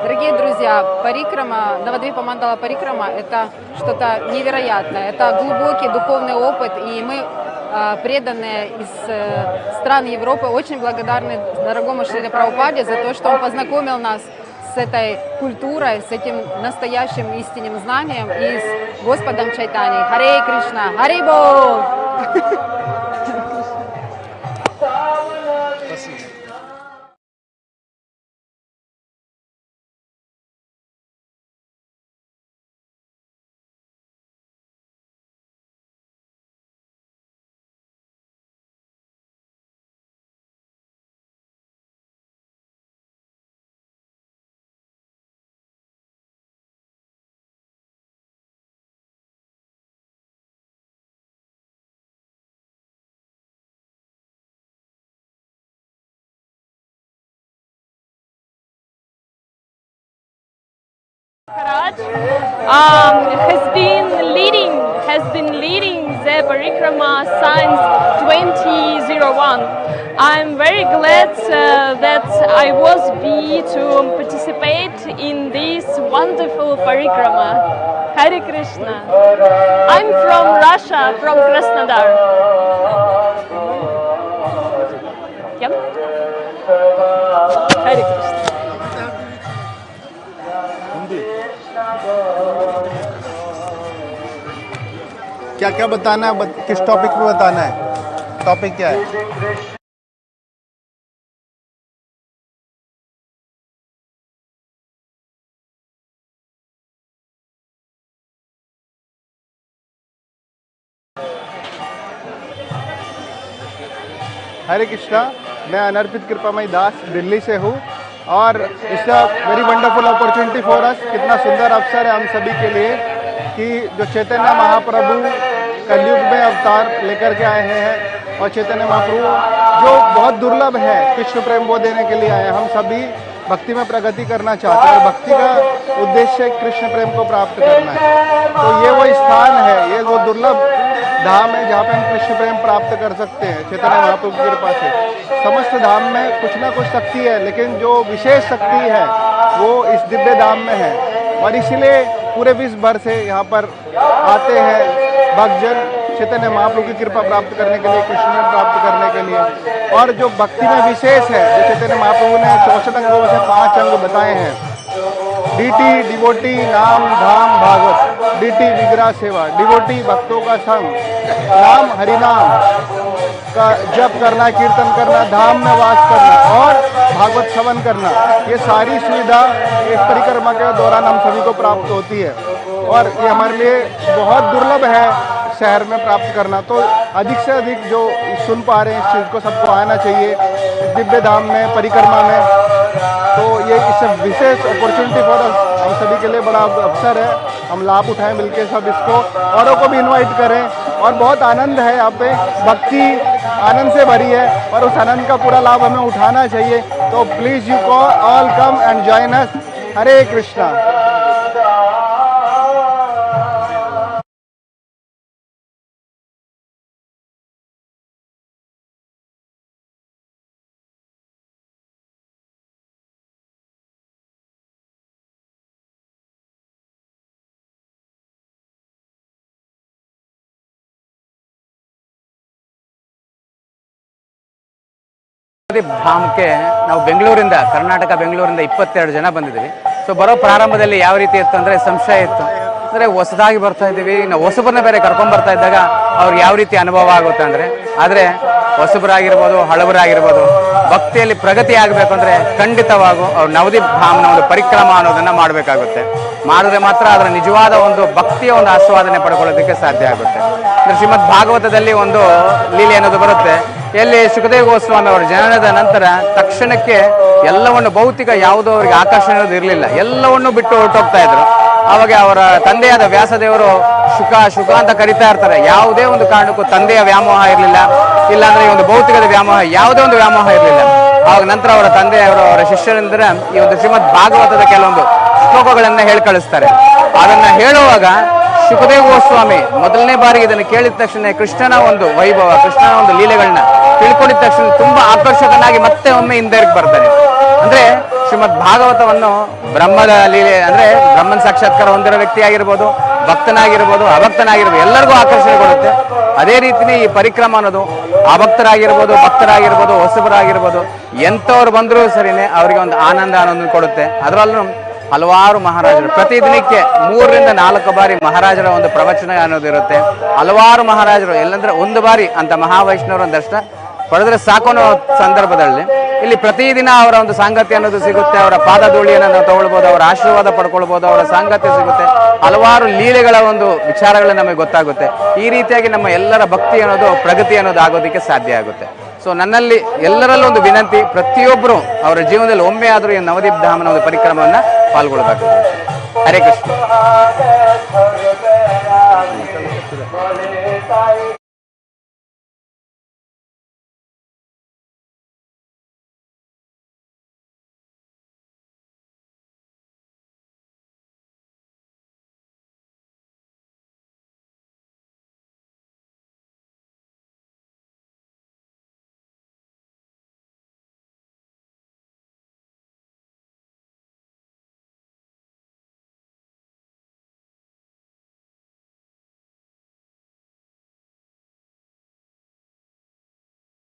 Дорогие друзья, Парикрама, Навадвипа Мандала Парикрама — это что-то невероятное, это глубокий духовный опыт, и мы, преданные из стран Европы, очень благодарны дорогому Шриле Прабхупаде за то, что он познакомил нас с этой культурой, с этим настоящим истинным знанием и с Господом Чайтани. Харе Кришна, Хари Бол! Has been leading the Parikrama since 2001. I'm very glad that I was to participate in this wonderful Parikrama. Hare Krishna. I'm from Russia, from Krasnodar. Yep. Hare Krishna. क्या क्या बताना है, किस topic पे बताना है, topic क्या है? हरे कृष्णा, मैं अनर्पित कृपामयी दास दिल्ली से हूँ और it's a very wonderful opportunity for us. कितना सुंदर अवसर है हम सभी के लिए कि जो चैतन्य महाप्रभु कलयुग में अवतार लेकर के आए हैं और चैतन्य महाप्रभु जो बहुत दुर्लभ है कृष्ण प्रेम को देने के लिए आए हैं। हम सभी भक्ति में प्रगति करना चाहते हैं और भक्ति का उद्देश्य कृष्ण प्रेम को प्राप्त करना है। तो ये वो स्थान है, ये वो दुर्लभ धाम है जहाँ पे हम कृष्ण प्रेम प्राप्त कर सकते हैं चैतन्य महाप्रभु की कृपा से। समस्त धाम में कुछ ना कुछ शक्ति है, लेकिन जो विशेष शक्ति है वो इस दिव्य धाम में है और इसीलिए पूरे विश्व भर से यहाँ पर आते हैं भक्तजन चैतन्य महाप्रभु की कृपा प्राप्त करने के लिए, कृष्ण प्रेम प्राप्त करने के लिए। और जो भक्ति में विशेष है, जो चैतन्य महाप्रभु ने 64 अंगों से 5 अंग बताए हैं, डीटी डिवोटी नाम धाम भागवत, डीटी विग्रह सेवा, डिवोटी भक्तों का संग, नाम हरिनाम का जप करना, कीर्तन करना, धाम में वास करना और भागवत श्रवण करना, ये सारी सुविधा इस परिक्रमा के दौरान हम सभी को प्राप्त होती है और ये हमारे लिए बहुत दुर्लभ है शहर में प्राप्त करना। तो अधिक से अधिक जो सुन पा रहे हैं इस चीज़ को, सबको आना चाहिए इस दिव्य धाम में, परिक्रमा में। तो ये इससे विशेष अपॉर्चुनिटी फॉर हम सभी के लिए बड़ा अवसर है, हम लाभ उठाएं मिलके सब इसको, औरों को भी इनवाइट करें। और बहुत आनंद है यहाँ पे, भक्ति आनंद से भरी है और उस आनंद का पूरा लाभ हमें उठाना चाहिए। तो please you all come and join us. Hare Krishna. ಧಾಮಕ್ಕೆ ನಾವು ಬೆಂಗಳೂರಿಂದ, ಕರ್ನಾಟಕ ಬೆಂಗಳೂರಿಂದ 22 ಜನ ಬಂದಿದ್ದೀವಿ. ಸೊ ಬರೋ ಪ್ರಾರಂಭದಲ್ಲಿ ಯಾವ ರೀತಿ ಇತ್ತು ಅಂದರೆ ಸಂಶಯ ಇತ್ತು. ಅಂದರೆ ಹೊಸದಾಗಿ ಬರ್ತಾ ಇದ್ದೀವಿ, ನಾವು ಹೊಸಬರನ್ನ ಬೇರೆ ಕರ್ಕೊಂಡ್ಬರ್ತಾ ಇದ್ದಾಗ ಅವ್ರಿಗೆ ಯಾವ ರೀತಿ ಅನುಭವ ಆಗುತ್ತೆ ಅಂದರೆ, ಆದರೆ ಹೊಸಬರಾಗಿರ್ಬೋದು ಹಳಬರಾಗಿರ್ಬೋದು ಭಕ್ತಿಯಲ್ಲಿ ಪ್ರಗತಿ ಆಗಬೇಕು ಅಂದರೆ ಖಂಡಿತವಾಗೂ ಅವ್ರು ನವದೀಪ್ ಧಾಮನ ಒಂದು ಪರಿಕ್ರಮ ಅನ್ನೋದನ್ನು ಮಾಡಬೇಕಾಗುತ್ತೆ. ಮಾಡಿದ್ರೆ ಮಾತ್ರ ಅದರ ನಿಜವಾದ ಒಂದು ಭಕ್ತಿಯ ಒಂದು ಆಸ್ವಾದನೆ ಪಡ್ಕೊಳ್ಳೋದಕ್ಕೆ ಸಾಧ್ಯ ಆಗುತ್ತೆ. ಅಂದರೆ ಶ್ರೀಮದ್ ಭಾಗವತದಲ್ಲಿ ಒಂದು ಲೀಲೆ ಅನ್ನೋದು ಬರುತ್ತೆ, ಎಲ್ಲಿ ಸುಖದೇವ ಗೋಸ್ವಾಮಿ ಅವರ ಜನನದ ನಂತರ ತಕ್ಷಣಕ್ಕೆ ಎಲ್ಲವನ್ನು ಭೌತಿಕ ಯಾವುದೋ ಅವರಿಗೆ ಆಕರ್ಷಣೆ ಅನ್ನೋದು ಇರಲಿಲ್ಲ, ಎಲ್ಲವನ್ನೂ ಬಿಟ್ಟು ಹೊರಟೋಗ್ತಾ ಇದ್ರು. ಆವಾಗ ಅವರ ತಂದೆಯಾದ ವ್ಯಾಸದೇವರು ಶುಕ ಶುಕ ಅಂತ ಕರಿತಾ ಇರ್ತಾರೆ. ಯಾವುದೇ ಒಂದು ಕಾರಣಕ್ಕೂ ತಂದೆಯ ವ್ಯಾಮೋಹ ಇರಲಿಲ್ಲ, ಇಲ್ಲಾಂದ್ರೆ ಈ ಒಂದು ಭೌತಿಕದ ವ್ಯಾಮೋಹ, ಯಾವುದೇ ಒಂದು ವ್ಯಾಮೋಹ ಇರಲಿಲ್ಲ. ಆವಾಗ ನಂತರ ಅವರ ತಂದೆಯವರು ಅವರ ಶಿಷ್ಯರಿಂದ ಈ ಒಂದು ಶ್ರೀಮದ್ ಭಾಗವತದ ಕೆಲವೊಂದು ಶ್ಲೋಕಗಳನ್ನ ಹೇಳಿ ಕಳಿಸ್ತಾರೆ. ಅದನ್ನ ಹೇಳುವಾಗ ಸುಖದೇವ ಗೋಸ್ವಾಮಿ ಮೊದಲನೇ ಬಾರಿಗೆ ಇದನ್ನು ಕೇಳಿದ ತಕ್ಷಣ ಕೃಷ್ಣನ ಒಂದು ವೈಭವ, ಕೃಷ್ಣನ ಒಂದು ಲೀಲೆಗಳನ್ನ ತಿಳ್ಕೊಂಡಿದ ತಕ್ಷಣ ತುಂಬಾ ಆಕರ್ಷಕನಾಗಿ ಮತ್ತೆ ಒಮ್ಮೆ ಹಿಂದಿರುಗಿ ಬರ್ತಾನೆ. ಅಂದ್ರೆ ಶ್ರೀಮದ್ ಭಾಗವತವನ್ನು ಬ್ರಹ್ಮದ ಲೀಲೆ, ಅಂದ್ರೆ ಬ್ರಹ್ಮನ ಸಾಕ್ಷಾತ್ಕಾರ ಹೊಂದಿರೋ ವ್ಯಕ್ತಿ ಆಗಿರ್ಬೋದು, ಭಕ್ತನಾಗಿರ್ಬೋದು ಅಭಕ್ತನಾಗಿರ್ಬೋದು, ಎಲ್ಲರಿಗೂ ಆಕರ್ಷಣೆ ಕೊಡುತ್ತೆ. ಅದೇ ರೀತಿನೇ ಈ ಪರಿಕ್ರಮ ಅನ್ನೋದು ಅಭಕ್ತರಾಗಿರ್ಬೋದು ಭಕ್ತರಾಗಿರ್ಬೋದು ಹೊಸಬರಾಗಿರ್ಬೋದು ಎಂಥವ್ರು ಬಂದರೂ ಸರಿನೇ ಅವರಿಗೆ ಒಂದು ಆನಂದ ಅನ್ನೋದನ್ನು ಕೊಡುತ್ತೆ. ಅದರಲ್ಲೂ ಹಲವಾರು ಮಹಾರಾಜರು ಪ್ರತಿದಿನಕ್ಕೆ 3 ರಿಂದ 4 ಬಾರಿ ಮಹಾರಾಜರ ಒಂದು ಪ್ರವಚನ ಅನ್ನೋದಿರುತ್ತೆ. ಹಲವಾರು ಮಹಾರಾಜರು ಎಲ್ಲಂದ್ರೆ ಒಂದು ಬಾರಿ ಅಂತ ಮಹಾವೈಷ್ಣವರ ದರ್ಶನ ಪಡೆದ್ರೆ ಸಾಕು ಅನ್ನೋ ಸಂದರ್ಭದಲ್ಲಿ ಇಲ್ಲಿ ಪ್ರತಿದಿನ ಅವರ ಒಂದು ಸಾಂಗತ್ಯ ಅನ್ನೋದು ಸಿಗುತ್ತೆ. ಅವರ ಪಾದಧೂಳಿಯನ್ನು ನಾವು ತಗೊಳ್ಬೋದು, ಅವರ ಆಶೀರ್ವಾದ ಪಡ್ಕೊಳ್ಬೋದು, ಅವರ ಸಾಂಗತ್ಯ ಸಿಗುತ್ತೆ. ಹಲವಾರು ಲೀಲೆಗಳ ಒಂದು ವಿಚಾರಗಳು ನಮಗೆ ಗೊತ್ತಾಗುತ್ತೆ. ಈ ರೀತಿಯಾಗಿ ನಮ್ಮ ಎಲ್ಲರ ಭಕ್ತಿ ಅನ್ನೋದು ಪ್ರಗತಿ ಅನ್ನೋದು ಆಗೋದಕ್ಕೆ ಸಾಧ್ಯ ಆಗುತ್ತೆ. ಸೊ ನನ್ನಲ್ಲಿ ಎಲ್ಲರಲ್ಲೂ ಒಂದು ವಿನಂತಿ, ಪ್ರತಿಯೊಬ್ಬರು ಅವರ ಜೀವನದಲ್ಲಿ ಒಮ್ಮೆ ಆದರೂ ಈ ನವದೀಪ್ ಧಾಮನ ಒಂದು ಪರಿಕ್ರಮವನ್ನು ಪಾಲ್ಗೊಳ್ಳಬೇಕು. Hare Krishna.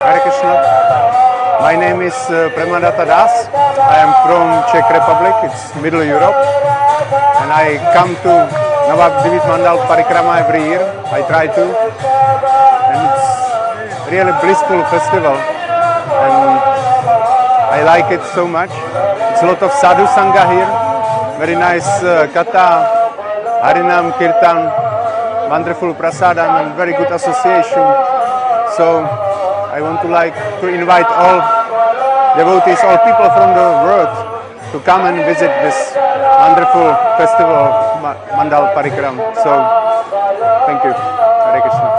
Hare Krishna. My name is Premanata Das. I am from Czech Republic. It's Middle Europe, and I come to Navadwip Mandal Parikrama every year. I try to, and it's really blissful festival, and I like it so much. It's a lot of sadhu sangha here, very nice katha, harinam, kirtan, wonderful prasadam, and very good association. So I want to invite all devotees, all people from the world to come and visit this wonderful festival of Mandal Parikrama. So thank you. Hare Krishna.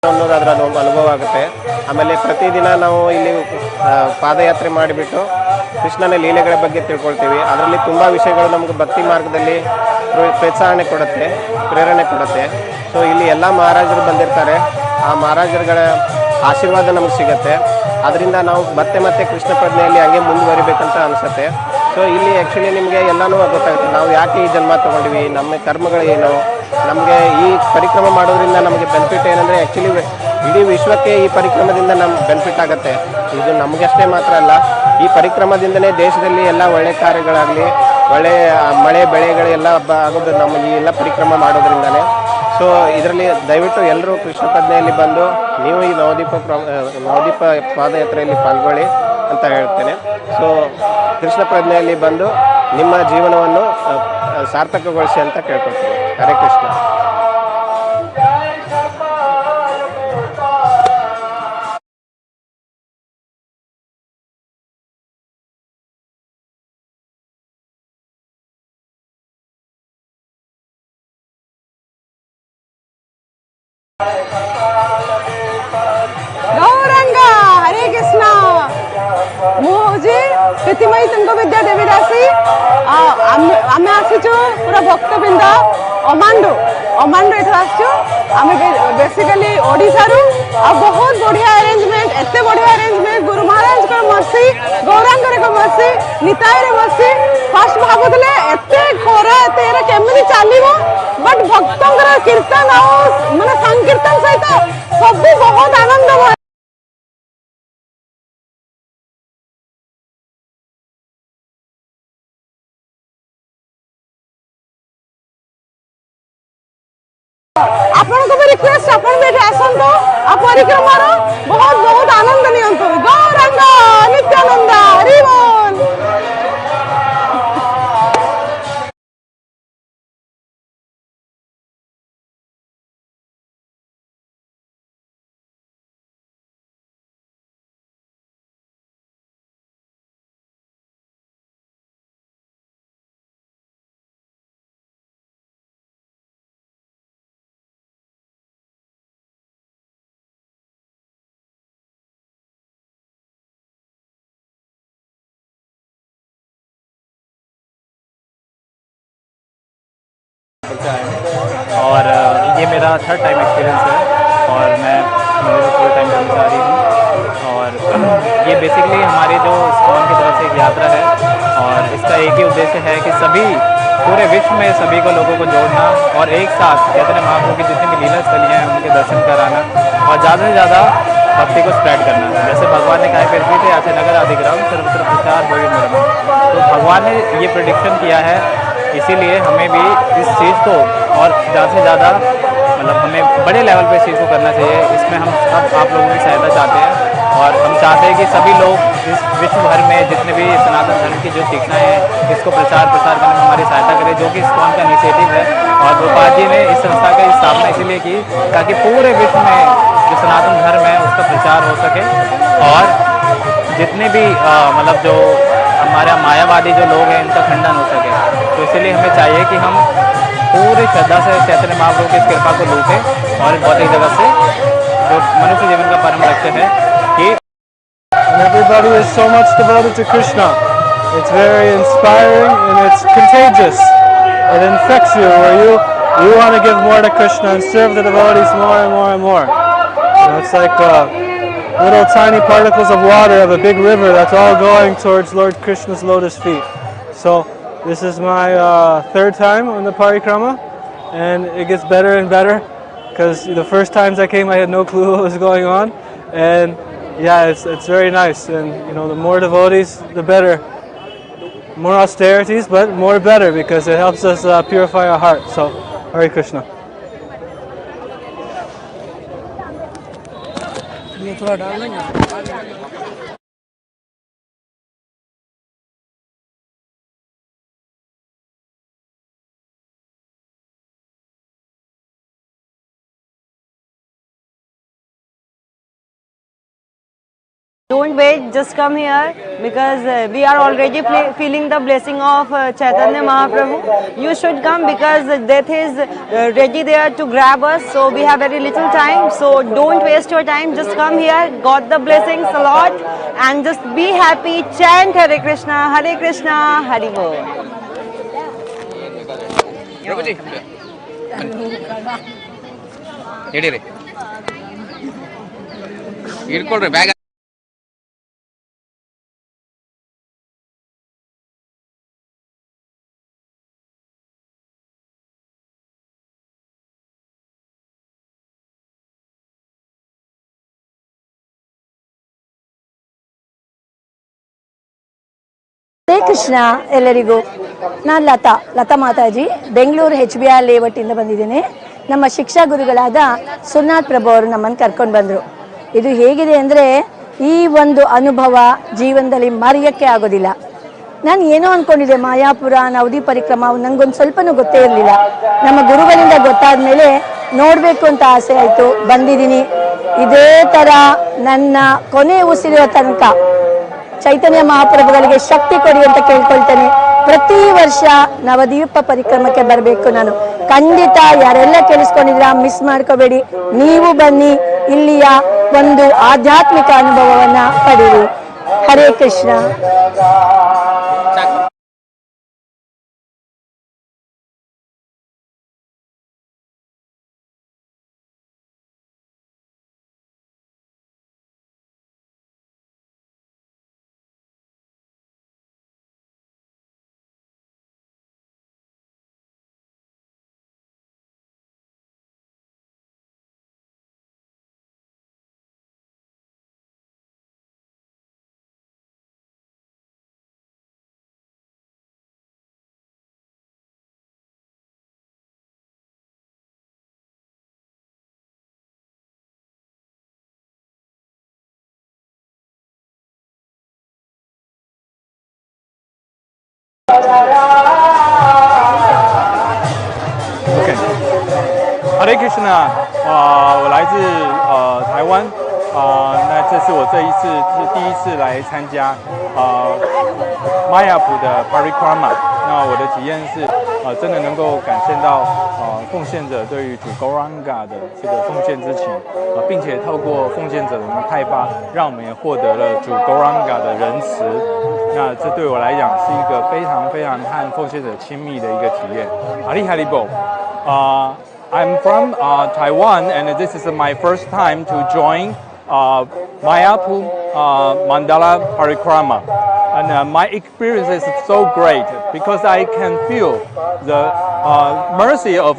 ಅನ್ನೋದು ಅದರ ಒಂದು ಅನುಭವ ಆಗುತ್ತೆ. ಆಮೇಲೆ ಪ್ರತಿದಿನ ನಾವು ಇಲ್ಲಿ ಪಾದಯಾತ್ರೆ ಮಾಡಿಬಿಟ್ಟು ಕೃಷ್ಣನ ಲೀಲೆಗಳ ಬಗ್ಗೆ ತಿಳ್ಕೊಳ್ತೀವಿ. ಅದರಲ್ಲಿ ತುಂಬ ವಿಷಯಗಳು ನಮಗೆ ಭಕ್ತಿ ಮಾರ್ಗದಲ್ಲಿ ಪ್ರೋತ್ಸಾಹನೆ ಕೊಡುತ್ತೆ, ಪ್ರೇರಣೆ ಕೊಡುತ್ತೆ. ಸೊ ಇಲ್ಲಿ ಎಲ್ಲ ಮಹಾರಾಜರು ಬಂದಿರ್ತಾರೆ, ಆ ಮಹಾರಾಜರುಗಳ ಆಶೀರ್ವಾದ ನಮಗೆ ಸಿಗುತ್ತೆ. ಅದರಿಂದ ನಾವು ಮತ್ತೆ ಮತ್ತೆ ಕೃಷ್ಣ ಪ್ರಜ್ಞೆಯಲ್ಲಿ ಹಂಗೆ ಮುಂದುವರಿಬೇಕಂತ ಅನಿಸುತ್ತೆ. ಸೊ ಇಲ್ಲಿ ಆ್ಯಕ್ಚುಲಿ ನಿಮಗೆ ಎಲ್ಲನೂ ಗೊತ್ತಾಗುತ್ತೆ, ನಾವು ಯಾಕೆ ಈ ಜನ್ಮ ತೊಗೊಂಡ್ವಿ, ನಮ್ಮ ಕರ್ಮಗಳೇನು, ನಮಗೆ ಈ ಪರಿಕ್ರಮ ಮಾಡೋದ್ರಿಂದ ನಮಗೆ ಬೆನಿಫಿಟ್ ಏನಂದರೆ ಆ್ಯಕ್ಚುಲಿ ಇಡೀ ವಿಶ್ವಕ್ಕೆ ಈ ಪರಿಕ್ರಮದಿಂದ ನಮ್ಗೆ ಬೆನಿಫಿಟ್ ಆಗುತ್ತೆ. ಇದು ನಮಗಷ್ಟೇ ಮಾತ್ರ ಅಲ್ಲ, ಈ ಪರಿಕ್ರಮದಿಂದಲೇ ದೇಶದಲ್ಲಿ ಎಲ್ಲ ಒಳ್ಳೆ ಕಾರ್ಯಗಳಾಗಲಿ, ಒಳ್ಳೆ ಮಳೆ ಬೆಳೆಗಳೆಲ್ಲ ಆಗೋದು ನಮ್ಮ ಈ ಎಲ್ಲ ಪರಿಕ್ರಮ ಮಾಡೋದ್ರಿಂದನೇ. ಸೊ ಇದರಲ್ಲಿ ದಯವಿಟ್ಟು ಎಲ್ಲರೂ ಕೃಷ್ಣ ಪ್ರಜ್ಞೆಯಲ್ಲಿ ಬಂದು ನೀವು ಈ ನವದೀಪ ಪಾದಯಾತ್ರೆಯಲ್ಲಿ ಪಾಲ್ಗೊಳ್ಳಿ ಅಂತ ಹೇಳ್ತೇನೆ. ಸೊ ಕೃಷ್ಣ ಪ್ರಜ್ಞೆಯಲ್ಲಿ ಬಂದು ನಿಮ್ಮ ಜೀವನವನ್ನು ಸಾರ್ಥಕಗೊಳಿಸಿ ಅಂತ ಕೇಳ್ಕೊಳ್ತೀನಿ. ಹರೇ ಕೃಷ್ಣ. गौरंगा हरे कृष्णा मुझे प्रतिमयी तुंग विद्या देवी दासी आम आसीचु पूरा भक्तबिंद अमांडो एठू आसचु आम बेसिकली ओडिशा रु बहुत बढ़िया अरेंजमेंट एते बढ़िया अरेंजमेंट गुरु महाराज को मर्सी गौरांगर को मर्सी निताई रे मर्सी फर्स्ट भाबुतले एते खरा एते केमिति चलिबो बट भक्तंगर कीर्तन आ माने संकीर्तन सहित सब बहुत आनंदमय। आपण को भी रिक्वेस्ट आपण भी आसंतो आ परिक्रमार बहुत बहुत आनंद नियंतु। गौरांग नित्यानंद हरि बोल। और ये मेरा थर्ड टाइम एक्सपीरियंस है और मैं फुल टाइम कर्मचारी हूँ। और ये बेसिकली हमारे जो स्कॉन की तरफ से एक यात्रा है और इसका एक ही उद्देश्य है कि सभी पूरे विश्व में सभी को लोगों को जोड़ना और एक साथ चैतन्य महाप्रभु की जितनी भी लीला स्थलियाँ हैं उनके दर्शन कराना और ज़्यादा से ज़्यादा भक्ति को स्प्रेड करना। जैसे भगवान ने कहा पृथ्वी थे ऐसे नगर अधिग्रहण सर्वत्र प्रचार भव्य मरम, तो भगवान ने ये प्रेडिक्शन किया है, इसीलिए हमें भी इस चीज़ को और ज़्यादा से ज़्यादा मतलब हमें बड़े लेवल पे इस चीज़ को करना चाहिए। इसमें हम सब आप लोगों की सहायता चाहते हैं और हम चाहते हैं कि सभी लोग इस विश्व भर में जितने भी सनातन धर्म की जो शिक्षाएँ हैं इसको प्रचार करने में हमारी सहायता करें, जो कि स्कॉन का इनिशिएटिव है। और प्रभुपाद जी ने इस संस्था की स्थापना इसीलिए की ताकि पूरे विश्व में जो सनातन धर्म है उसका प्रचार हो सके और जितने भी मतलब जो हमारा मायावादी जो लोग हैं इनका खंडन हो सके। तो इसीलिए हमें चाहिए कि हम पूरी श्रद्धा से चैतन्य महाप्रभु की इस कृपा को लूटे और इस भौतिक जगत से जो मनुष्य जीवन का परम लक्ष्य है कि And everybody is so much devoted to Krishna. It's very inspiring and it's contagious. It infects you where you want to give more to Krishna and serve the devotees more and more and more. It's like little tiny particles of water of a big river that's all going towards Lord Krishna's lotus feet. So this is my third time on the Parikrama, and it gets better and better because the first times I came I had no clue what was going on, and yeah, it's very nice, and the more devotees the better. More austerities, but more better because it helps us purify our heart. So Hare Krishna. ये थोड़ा डाल देंगे। Don't wait, just come here because we are already feeling the blessing of Chaitanya Mahaprabhu. You should come because death is ready there to grab us. So we have very little time. So don't waste your time. Just come here, got the blessings a lot, and just be happy. Chant Hare Krishna, Hari Bol. Prabhuji ಹಿಡೀರಿ ಹಿಡ್ಕೊಳ್ರಿ bag Hare Krishna ಎಲ್ಲರಿಗೂ. ನಾನು Lata Mataji Bengaluru HBR ಲೇಔಟಿಂದ ಬಂದಿದ್ದೇನೆ. ನಮ್ಮ ಶಿಕ್ಷಾ ಗುರುಗಳಾದ ಸುನಾಥ್ ಪ್ರಭು ಅವರು ನಮ್ಮನ್ನು ಕರ್ಕೊಂಡು ಬಂದರು. ಇದು ಹೇಗಿದೆ ಅಂದರೆ ಈ ಒಂದು ಅನುಭವ ಜೀವನದಲ್ಲಿ ಮರೆಯೋಕ್ಕೆ ಆಗೋದಿಲ್ಲ. ನಾನು ಏನೋ ಅಂದ್ಕೊಂಡಿದ್ದೆ ಮಾಯಾಪುರ ನವದೀಪ್ ಪರಿಕ್ರಮ ನನಗೊಂದು ಸ್ವಲ್ಪನೂ ಗೊತ್ತೇ ಇರಲಿಲ್ಲ. ನಮ್ಮ ಗುರುಗಳಿಂದ ಗೊತ್ತಾದ ಮೇಲೆ ನೋಡಬೇಕು ಅಂತ ಆಸೆ ಆಯಿತು, ಬಂದಿದ್ದೀನಿ. ಇದೇ ಥರ ನನ್ನ ಕೊನೆ ಉಸಿರಿರೋ ತನಕ ಚೈತನ್ಯ ಮಹಾಪ್ರಭುಗಳಿಗೆ ಶಕ್ತಿ ಕೊಡಿ ಅಂತ ಕೇಳ್ಕೊಳ್ತೇನೆ. ಪ್ರತಿ ವರ್ಷ ನವದ್ವೀಪ ಪರಿಕ್ರಮಕ್ಕೆ ಬರಬೇಕು ನಾನು. ಖಂಡಿತ ಯಾರೆಲ್ಲ ಕೇಳಿಸ್ಕೊಂಡಿದ್ರ ಮಿಸ್ ಮಾಡ್ಕೋಬೇಡಿ. ನೀವು ಬನ್ನಿ, ಇಲ್ಲಿಯ ಒಂದು ಆಧ್ಯಾತ್ಮಿಕ ಅನುಭವವನ್ನ ಪಡೀರಿ. Hare Krishna. OK， Hare Krishna， 我来自台湾，那这是我是第一次来参加玛雅普的 Parikrama。那我的体验是真的能够感受到奉献者对于主 Gauranga 的这个奉献之情，并且透过奉献者的派发，让我们也获得了主 Gauranga 的仁慈。那这对我来讲是一个非常非常和奉献者亲密的一个体验。Hari Haribo。I'm from Taiwan, and this is my first time to join Navadwip Mandal Parikrama. And my experience is so great because I can feel the mercy of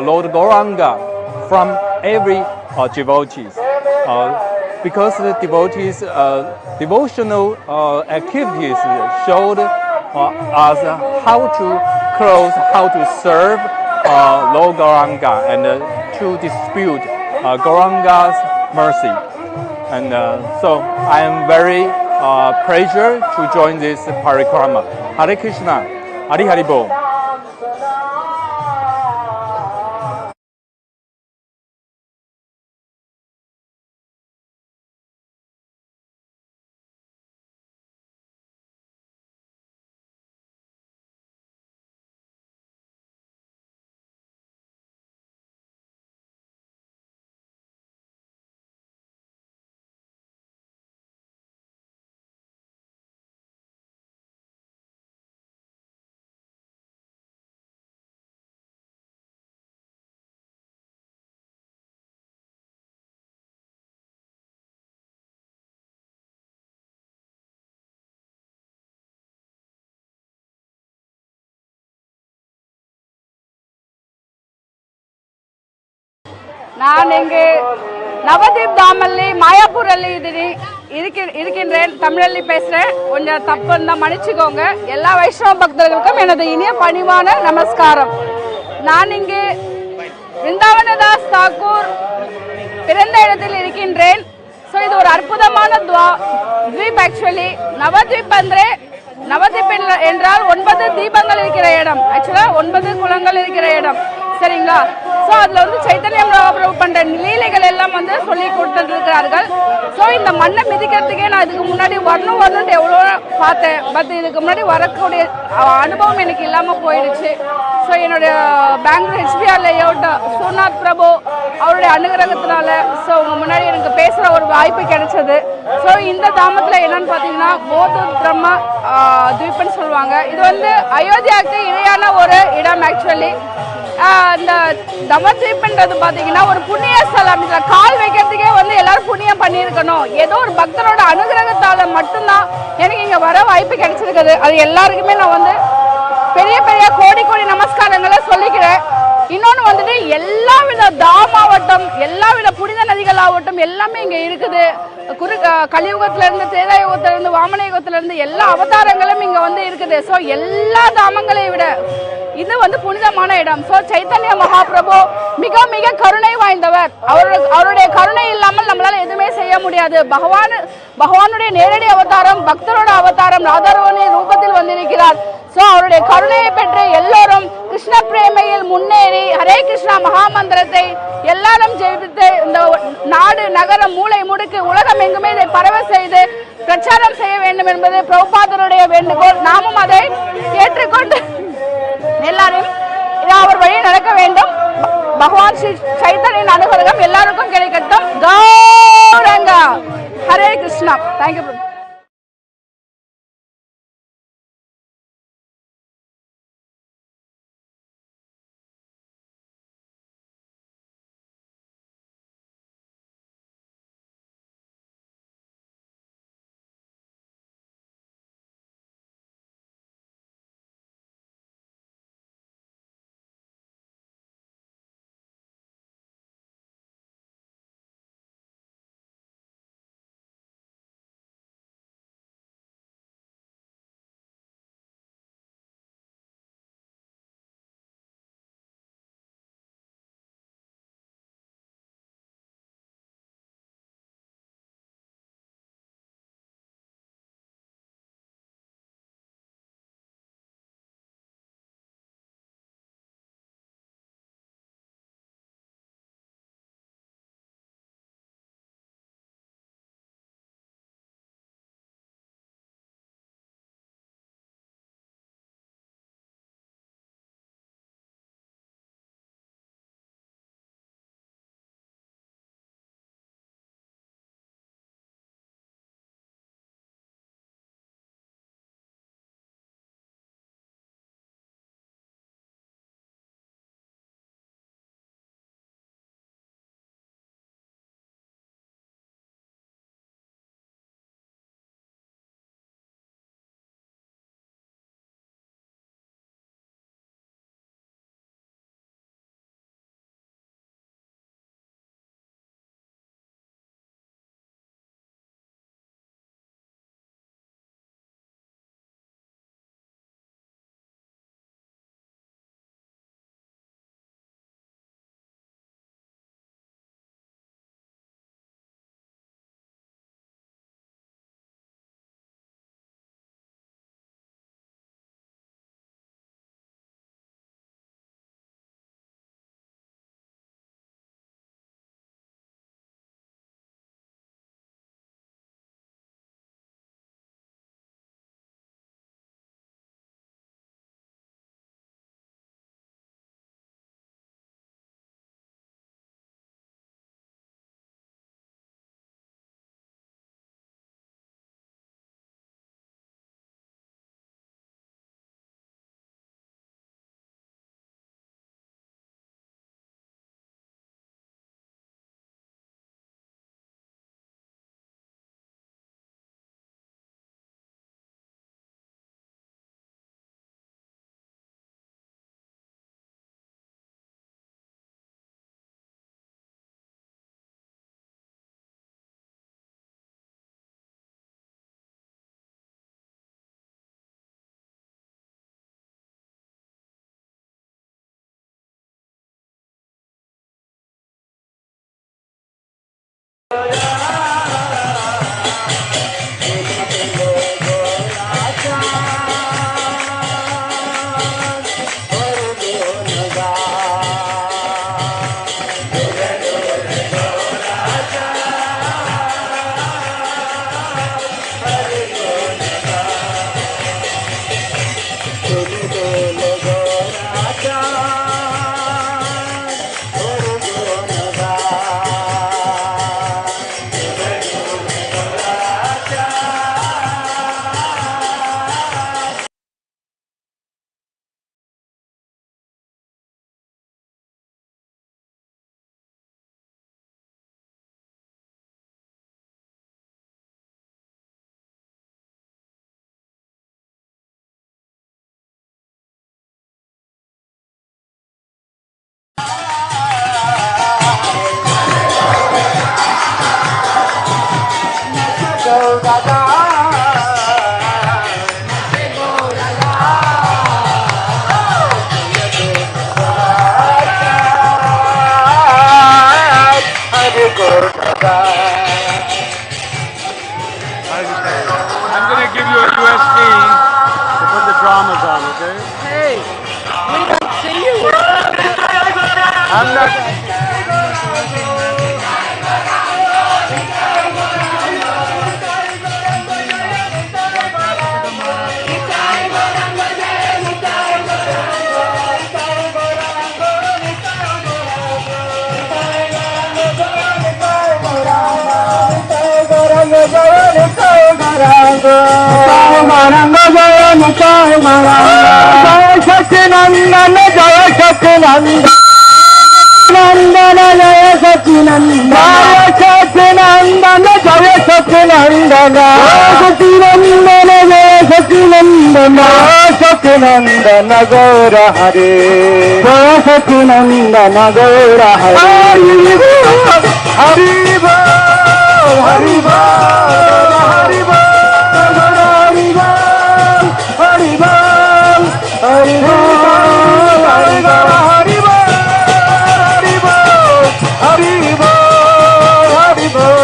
Lord Gauranga from every devotees. Because the devotees' devotional activities showed us how to close, how to serve Lord Gauranga and to dispute Gauranga's mercy. And so I am very pleasure to join this Parikrama. Hare Krishna, Hari Haribo. நான் இங்கு நவதீப் தாமல்லி மாயாப்பூரல்லி இருக்கின்றேன். தமிழல்லி பேசுகிறேன். கொஞ்சம் தப்பு இருந்தால் மன்னிச்சுக்கோங்க. எல்லா வைஷ்ணவ பக்தர்களுக்கும் எனது இனிய பணிவான நமஸ்காரம். நான் இங்கு விருந்தாவனதாஸ் தாக்கூர் பிறந்த இடத்தில் இருக்கின்றேன். ஸோ இது ஒரு அற்புதமான த்வீப். ஆக்சுவலி நவதீப் என்றால் 9 தீபங்கள் இருக்கிற இடம். ஆக்சுவலாக 9 குளங்கள் இருக்கிற இடம். சரிங்களா? ஸோ அதில் வந்து சைத்தன்ய மகாபிரபு பண்ணுற லீலைகள் எல்லாம் வந்து சொல்லி கொடுத்துருக்கிறார்கள். ஸோ இந்த மண்ணை மிதிக்கிறதுக்கே நான் இதுக்கு முன்னாடி வரணும்ட்டு எவ்வளோ பார்த்தேன். பட் இதுக்கு முன்னாடி வரக்கூடிய அனுபவம் எனக்கு இல்லாமல் போயிடுச்சு. ஸோ என்னுடைய பெங்களூர் HBR லேஅவுட் சோம்நாத் பிரபு அவருடைய அனுகிரகத்தினால ஸோ உங்கள் முன்னாடி எனக்கு பேசுகிற ஒரு வாய்ப்பு கிடைச்சது. ஸோ இந்த தாமத்தில் என்னன்னு பார்த்தீங்கன்னா போது பிரம்ம த்வீப்னு சொல்லுவாங்க. இது வந்து அயோத்தியாவுக்கு இணையான ஒரு இடம். ஆக்சுவலி இந்த நவத்வீப்ன்றது பார்த்தீங்கன்னா ஒரு புண்ணிய ஸ்தலம். இதில் கால் வைக்கிறதுக்கே வந்து எல்லாரும் புண்ணியம் பண்ணியிருக்கணும். ஏதோ ஒரு பக்தரோட அனுகிரகத்தால் மட்டும்தான் எனக்கு இங்கே வர வாய்ப்பு கிடைச்சிருக்குது. அது எல்லாருக்குமே நான் வந்து பெரிய பெரிய கோடி நமஸ்காரங்களை சொல்லிக்கிறேன். இன்னொன்று வந்துட்டு எல்லா வித தாமாவட்டம், எல்லா வித புனித நதிகள் ஆகட்டும் எல்லாமே இங்கே இருக்குது. கலியுகத்திலேருந்து திரேதாயுகத்திலேருந்து வாமன யுகத்திலேருந்து எல்லா அவதாரங்களும் இங்கே வந்து இருக்குது. ஸோ எல்லா தாமங்களையும் விட இது வந்து புனிதமான இடம். ஸோ சைத்தன்ய மகாபிரபு மிக மிக கருணை வாய்ந்தவர். அவருடைய கருணை இல்லாமல் நம்மளால எதுவுமே செய்ய முடியாது. பகவானுடைய நேரடி அவதாரம், பக்தரோட அவதாரம், ராதாரவணி ரூபத்தில் வந்திருக்கிறார். ஸோ அவருடைய கருணையை பெற்று எல்லோரும் கிருஷ்ண பிரேமையில் முன்னேறி ஹரே கிருஷ்ணா மகாமந்திரத்தை எல்லாரும் ஜெயித்து இந்த நாடு நகரம் மூளை முடுக்கு உலகம் எங்குமே இதை பரவ செய்து பிரச்சாரம் செய்ய வேண்டும் என்பது பிரபுபாதருடைய வேண்டுகோள். நாமும் அதை ஏற்றுக்கொண்டு எல்லாரும் அவர் வழி நடக்க வேண்டும். பகவான் ஸ்ரீ சைத்தன்யன் அனுகிரகம் எல்லாருக்கும் கிடைக்கட்டும். Gauranga Hare Krishna. Thank you. I'm going to give you a USB to put the dramas on, okay? Hey, we don't see you. I'm not. जय सचिनंदन जय सचिनंदन नंदन जय सचिनंदन जय सचिनंदन जय सचिनंदन सचिनंदन जय सचिनंदन सचिनंदन गौर हरे जय सचिनंदन गौर हरे हरि बोल हरि बोल हरि बोल हरि बोल हरि बोल हरि बोल हरि बोल हरि बोल हरि बोल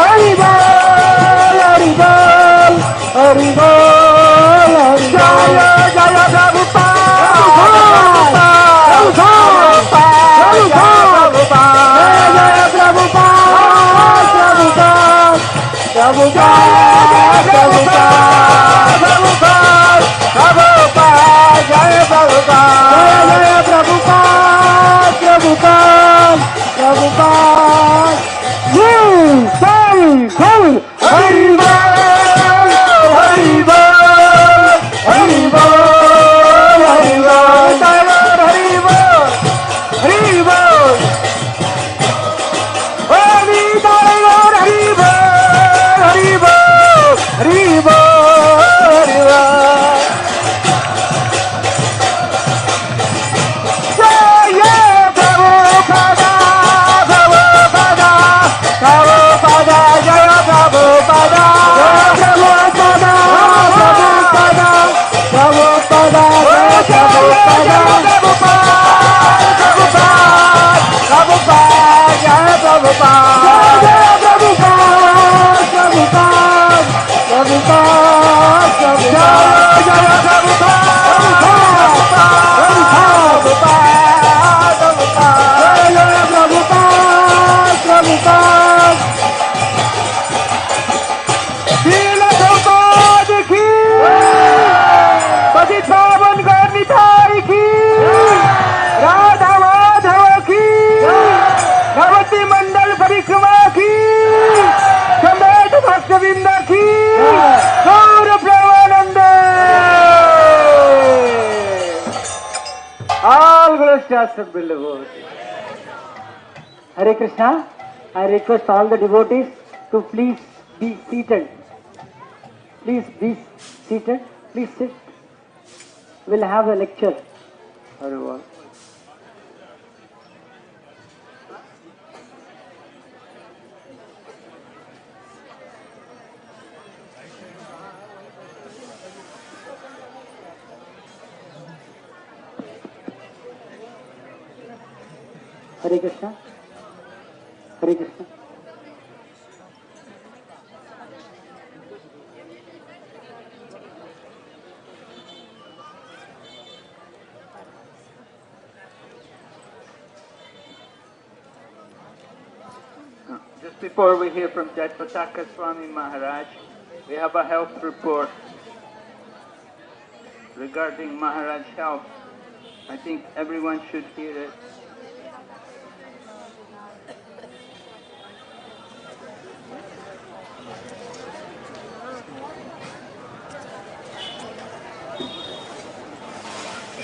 हरि बोल हरि बोल हरि बोल जय जय नवद्वीप मंडल परिक्रमा की समेत भक्तवृंद की गौर Premanand all glory stars of billboard. Hare Krishna. I request all the devotees to please be seated. Please be seated. Please sit. We'll have a lecture. Hare Krishna. Hare Krishna. Hare Krishna. Just before we hear from Jatpataka Swami Maharaj, we have a health report regarding Maharaj's health. I think everyone should hear it.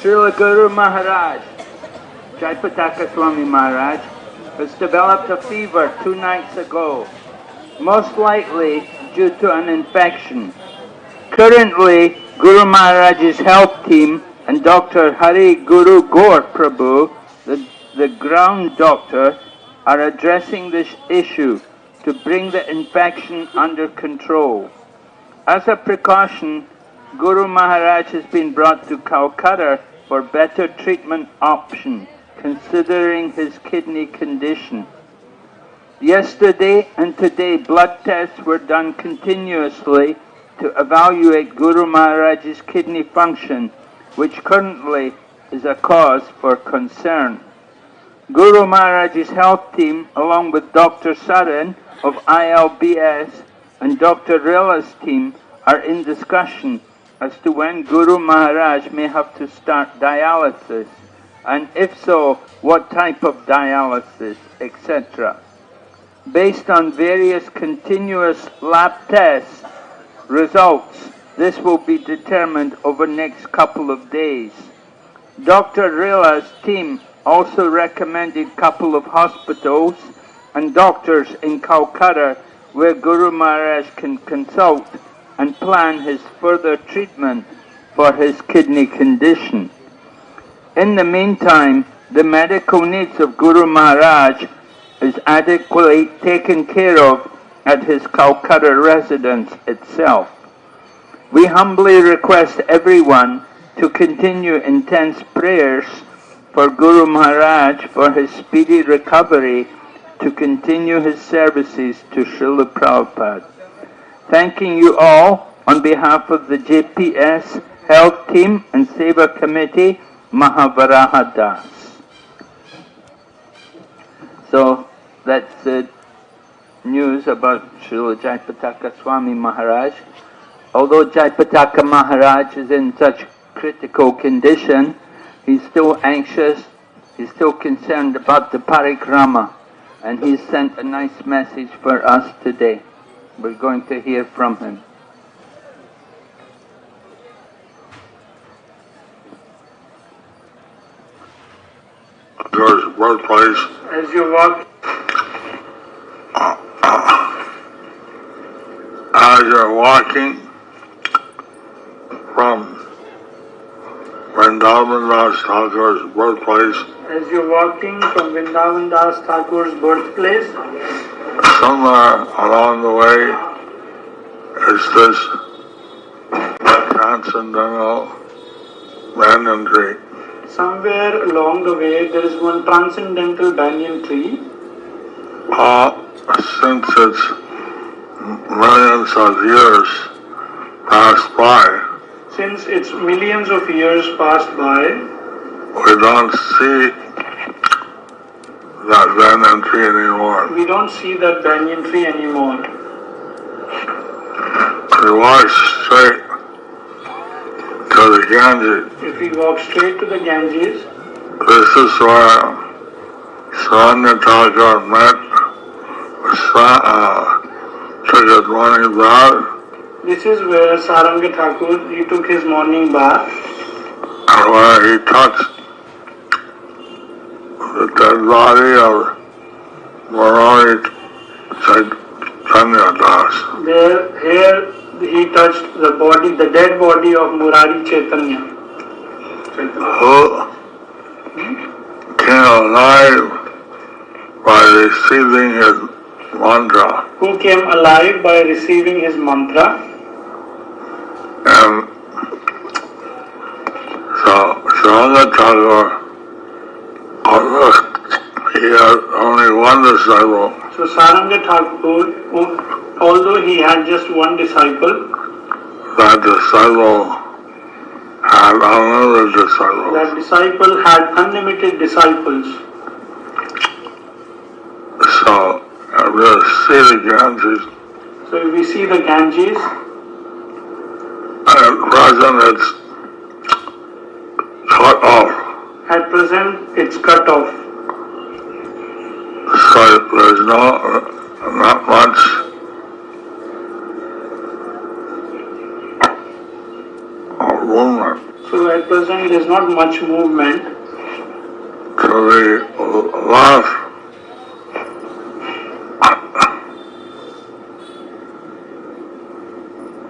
Srila Guru Maharaj, Jatpataka Swami Maharaj, has developed a fever 2 nights ago, most likely due to an infection. Currently, Guru Maharaj's health team and Dr. Hari Guru Gaur Prabhu, the ground doctor, are addressing this issue to bring the infection under control. As a precaution, Guru Maharaj has been brought to Calcutta for better treatment option, considering his kidney condition. Yesterday and today, blood tests were done continuously to evaluate Guru Maharaj's kidney function, which currently is a cause for concern. Guru Maharaj's health team, along with Dr. Saran of ILBS and Dr. Rilla's team, are in discussion as to when Guru Maharaj may have to start dialysis, and if so, what type of dialysis, etc. Based on various continuous lab tests results, this will be determined over the next couple of days. Dr. Rilla's team also recommended couple of hospitals and doctors in Calcutta where Guru Maharaj can consult and plan his further treatment for his kidney condition. In the meantime, the medical needs of Guru Maharaj is adequately taken care of at his Calcutta residence itself. We humbly request everyone to continue intense prayers for Guru Maharaj for his speedy recovery to continue his services to Srila Prabhupada. Thanking you all on behalf of the JPS Health Team and Seva Committee, Mahavaraha Das. So that's the news about Srila Jayapataka Swami Maharaj. Although Jayapataka Maharaj is in such critical condition, he's still anxious, he's still concerned about the parikrama, and he's sent a nice message for us today. We're going to hear from him. George's birthplace. As you walk, as you're walking from Vrindavan Das Thakur's birthplace, as you're walking from Vrindavan Das Thakur's birthplace, somewhere along the way is this transcendental banyan tree. somewhere along the way there is one transcendental banyan tree. Since its millions of years passed by, Since its millions of years passed by, we don't see that banyan tree anymore. we don't see that banyan tree anymore. We walk straight to the Ganges. If we walk straight to the Ganges, This is where Saranya Thakur met took his morning bath, this is where Saranga Thakur, he took his morning bath, and where he touched the dead body of Murari Chaitanya Das. here he touched the dead body of Murari Chaitanya. Who came alive by receiving his mantra. Who came alive by receiving his mantra. And so Saranga Thakur, he had only one disciple, So Saranga Thakur, although he had just one disciple, that disciple had unlimited disciples. that disciple had unlimited disciples. So we see the Ganges. So if we see the Ganges, At present it's cut off. at present it's cut off. So there's not much movement. So at present there's not much movement. To the left,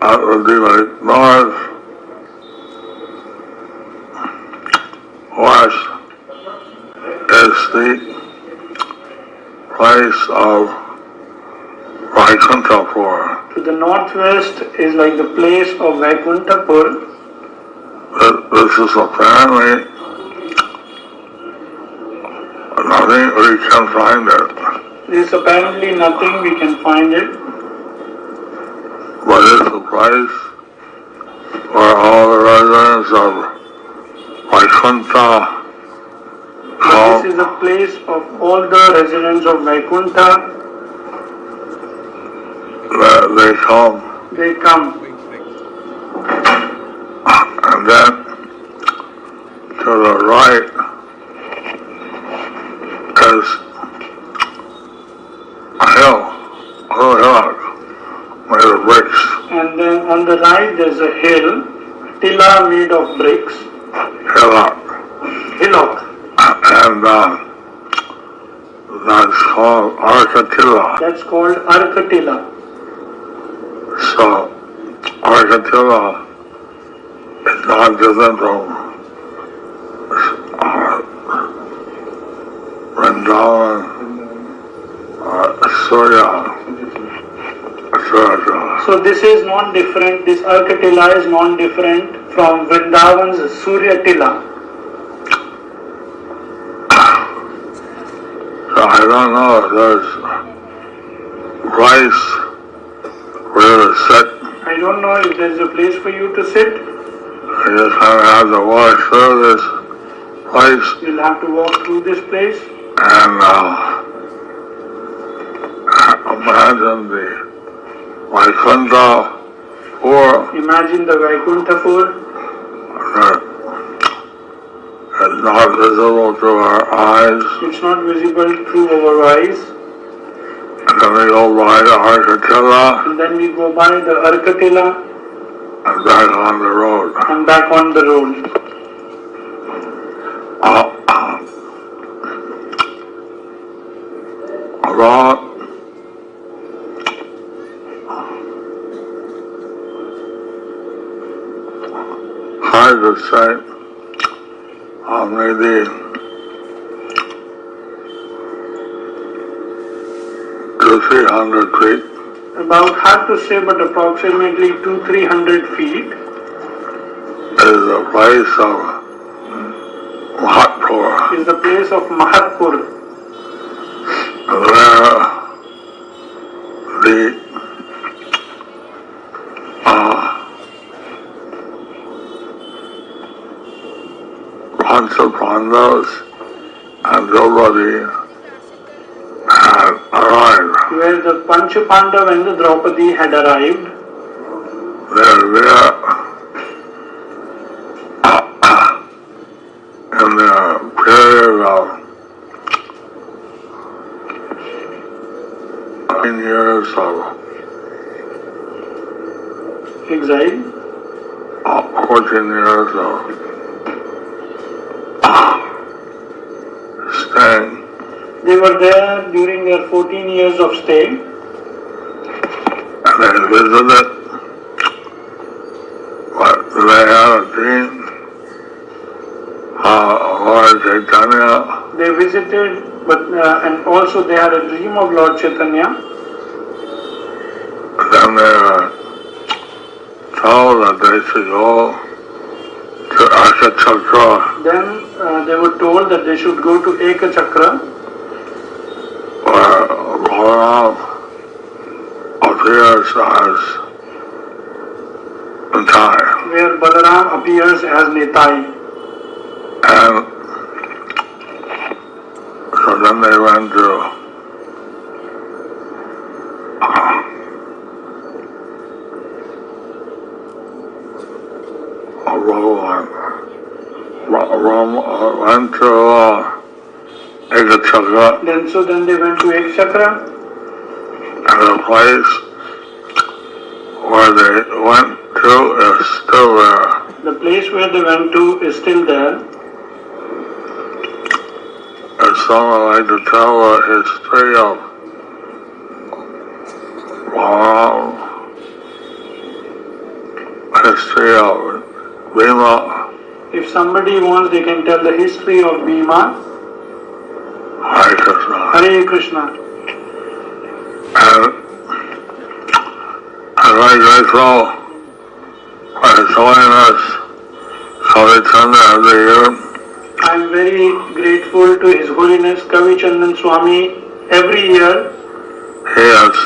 that would be like north, west is the place of Vaikuntapur. To the northwest is like the place of Vaikuntapur. This is apparently nothing, we can find it. There is apparently nothing, we can find it. But it's a place where all the residents of Vaikuntha But this is a place of all the residents of Vaikuntha. They come. They come. And then to the right is a hill, a hillock made of bricks. And then on the right there's a hill, tilla made of bricks. Hillock. Hillock. And that's called Arkatilla. That's called Arkatilla. So Arkatilla is not different from Vrindavan, Surya. So this is non-different, this Arkatilla is non-different from Vrindavan's Surya Tilla. So I don't know if there's rice where to sit. I don't know if there's a place for you to sit. I just kind of have to walk through this place. You'll have to walk through this place. And imagine the Vaikuntha Pur. Imagine the Vaikuntha Pur. It's not visible to our eyes. It's not visible through our eyes. And then we go by the Arkatilla. And then we go by the Arkatilla. And back on the road. And back on the road. About hard to say, maybe 200-300 feet. About hard to say, but approximately 200-300 feet. Is the place of Mahatpur. Is the place of Mahatpur. Where the Pandavas and Draupadi had arrived. Where the Pancha Pandav and the Draupadi had arrived. There in the period of 9 years of exile. 14 years of staying. They were there during their 14 years of stay. And they visited, but they had a dream. Lord Chaitanya. They visited, but and also they had a dream of Lord Chaitanya. Then they were told that they should go to Ekachakra. Then they were told that they should go to Ekachakra, where Balaram appears as Nitai. where Balaram appears as Nitai. And so then they went to went to Ekachakra. Then they went to Ekachakra. And the place where they went to is still there. The place where they went to is still there. If someone like to tell the history of history of Bhima. If somebody wants, they can tell the history of Bhima. Hare Krishna. Hare Krishna. And very grateful for joining us Kavichandra every year. I am very grateful to His Holiness Kavichandran Swami every year. He is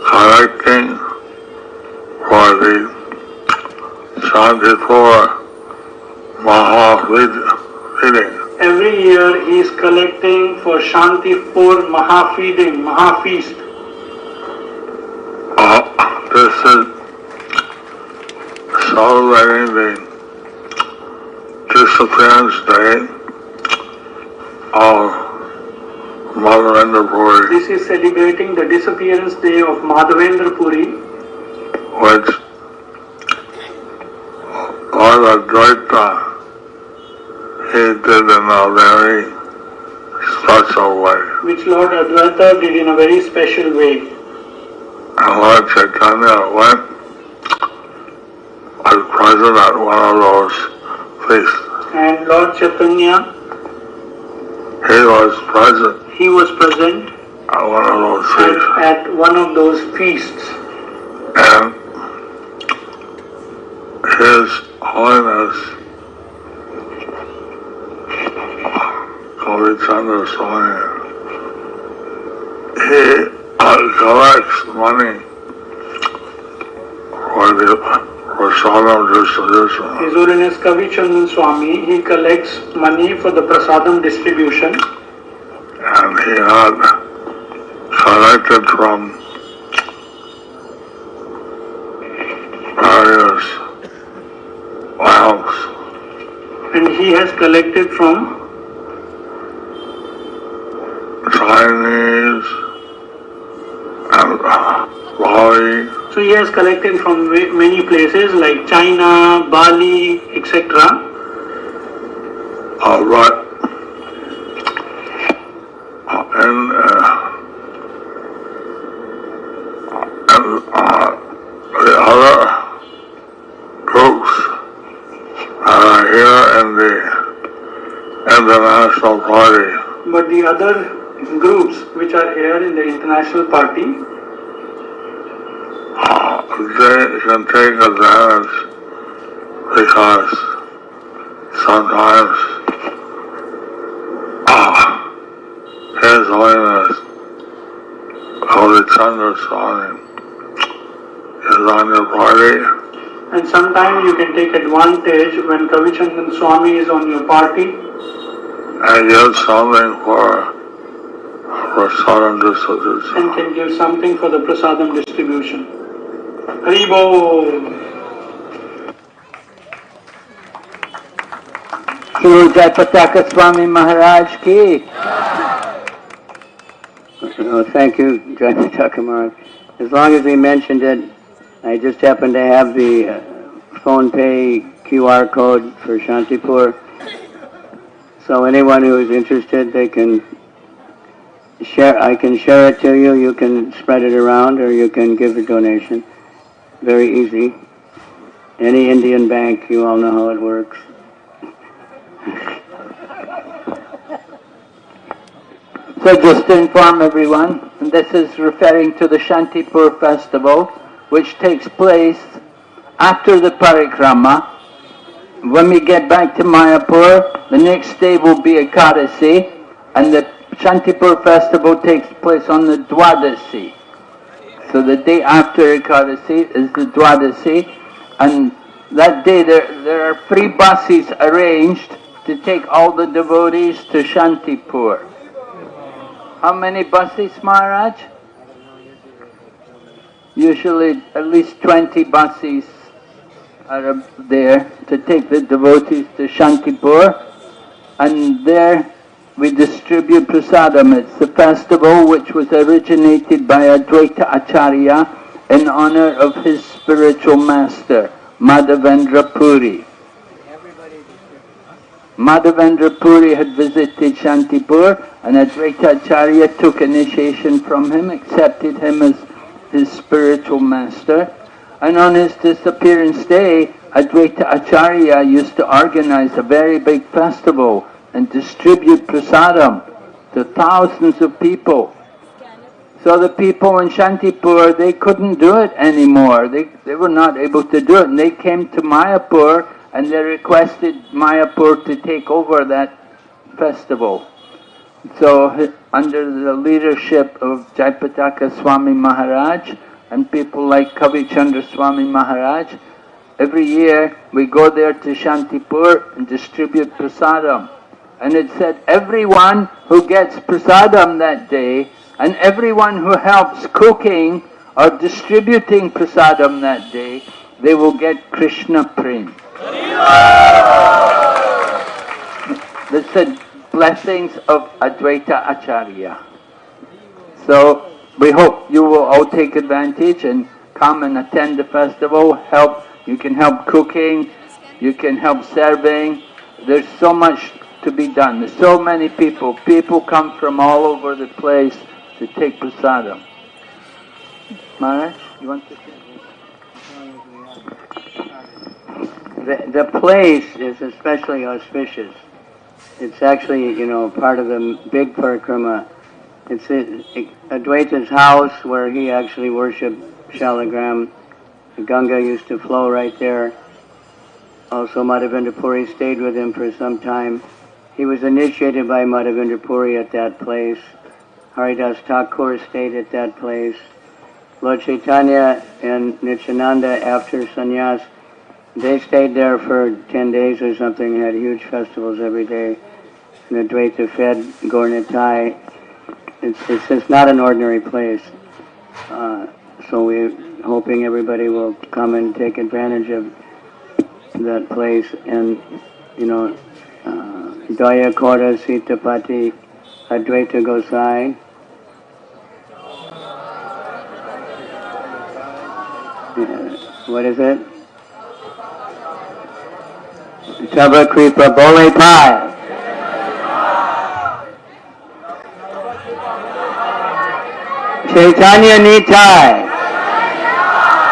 collecting for the Shantipur Mahafeeding. Every year he is collecting for Shantipur Mahafeeding, Mahafeast. This is celebrating the disappearance day of Madhavendra Puri. This is celebrating the disappearance day of Madhavendra Puri, which Lord Advaita he did in a very special way. which Lord Advaita did in a very special way. And Lord Chaitanya went as present at one of those feasts. And Lord Chaitanya, He was present he was present at one of those feasts. at one of those feasts. And His Holiness Kavichandra Swami, he collects money for the prasadam distribution. His Holiness Kavichandran Swami, he collects money for the prasadam distribution. And he had collected from various lamps. And he has collected from Chinese and Bali. So he has collected from many places like China, Bali, etc. But and the other groups are here in the International Party. But the other groups which are here in the international party, they can take advantage because sometimes His Holiness Kavichandra Swami is on your party. and sometimes you can take advantage when Kavichandran Swami is on your party And give something for prasadam distribution. and can give something for the prasadam distribution. Haribo! Shri Jayapataka Swami Maharaj ki. Oh, thank you, Jayapataka Maharaj. As long as we mentioned it, I just happen to have the phone pay QR code for Shantipur. So anyone who is interested, they can share. I can share it to you. You can spread it around, or you can give a donation. Very easy. Any Indian bank, you all know how it works. So just to inform everyone, this is referring to the Shantipur festival, which takes place after the Parikrama. When we get back to Mayapur, the next day will be Ekadasi, and the Shantipur festival takes place on the Dwadasi. So the day after Ekadasi is the Dwadasi, and that day there are 3 buses arranged to take all the devotees to Shantipur. How many buses, Maharaj? Usually at least 20 buses are there to take the devotees to Shantipur, and there we distribute prasadam. It's the festival which was originated by Advaita Acharya in honor of his spiritual master, Madhavendra Puri. Madhavendra Puri had visited Shantipur, and Advaita Acharya took initiation from him, accepted him as his spiritual master, and on his disappearance day, Advaita Acharya used to organize a very big festival and distribute prasadam to thousands of people. So the people in Shantipur, they couldn't do it anymore. They were not able to do it. And they came to Mayapur and they requested Mayapur to take over that festival. So under the leadership of Jaipataka Swami Maharaj and people like Kavi Chandra Swami Maharaj, every year we go there to Shantipur and distribute prasadam. And it said everyone who gets prasadam that day and everyone who helps cooking or distributing prasadam that day, they will get Krishna Prem. They said blessings of Advaita Acharya. So we hope you will all take advantage and come and attend the festival, help. You can help cooking, you can help serving. There's so much to be done. There's so many people. People come from all over the place to take prasadam. Maharaj, you want to say? The place is especially auspicious. It's actually, part of the big parikrama. It's Advaita's house where he actually worshipped Shalagram. The Ganga used to flow right there. Also, Madhavendra Puri stayed with him for some time. He was initiated by Madhavendra Puri at that place. Haridas Thakur stayed at that place. Lord Chaitanya and Nityananda, after sannyas, they stayed there for 10 days or something, had huge festivals every day. And Advaita fed Gaur-Nitai. It's just not an ordinary place. So we're hoping everybody will come and take advantage of that place. And, Daya Kora Sitapati Advaita Gosai. What is it? Taba Kripa Bole Pai. Chaitanya Nitai.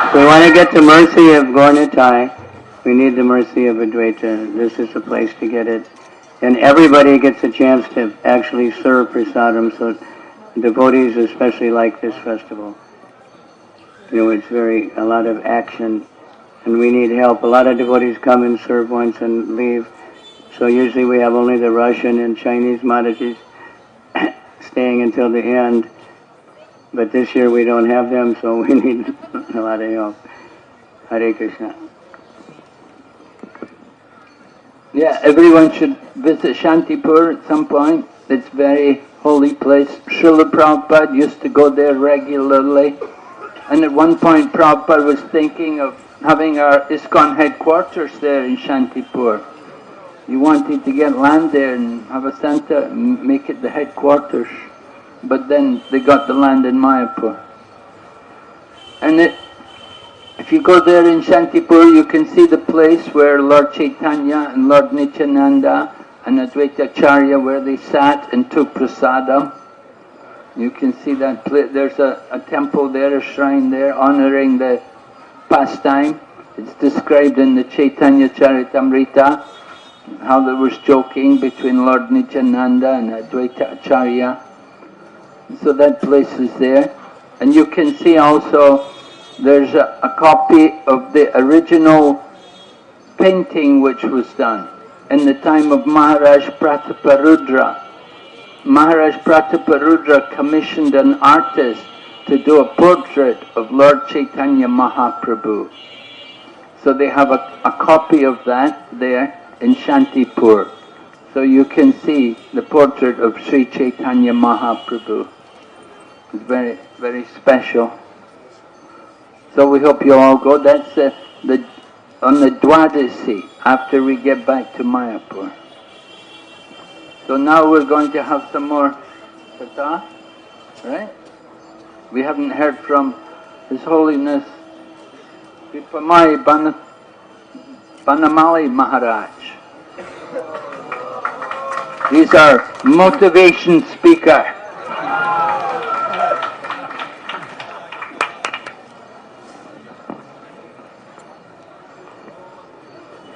If we want to get the mercy of Gaur-Nitai, we need the mercy of Advaita. This is the place to get it. And everybody gets a chance to actually serve prasadam, so devotees especially like this festival. It's a lot of action, and we need help. A lot of devotees come and serve once and leave. So usually we have only the Russian and Chinese Maharajas staying until the end. But this year we don't have them, so we need a lot of help. Hare Krishna. Yeah, everyone should visit Shantipur at some point. It's a very holy place. Srila Prabhupada used to go there regularly. And at one point Prabhupada was thinking of having our ISKCON headquarters there in Shantipur. He wanted to get land there and have a center and make it the headquarters. But then they got the land in Mayapur. And if you go there in Shantipur, you can see the place where Lord Chaitanya and Lord Nityananda and Advaita Acharya, where they sat and took prasadam. You can see that place. There's a temple there, a shrine there, honoring the pastime. It's described in the Chaitanya Charitamrita, how there was joking between Lord Nityananda and Advaita Acharya. So that place is there. And you can see also there's a copy of the original painting which was done in the time of Maharaj Prataparudra. Maharaj Prataparudra commissioned an artist to do a portrait of Lord Chaitanya Mahaprabhu. So they have a copy of that there in Shantipur. So you can see the portrait of Sri Chaitanya Mahaprabhu. It's very, very special. So we hope you all go. That's on the Dwadasi, after we get back to Mayapur. So now we're going to have some more Katha, right? We haven't heard from His Holiness Kripamai Banamali Maharaj. He's our motivation speaker.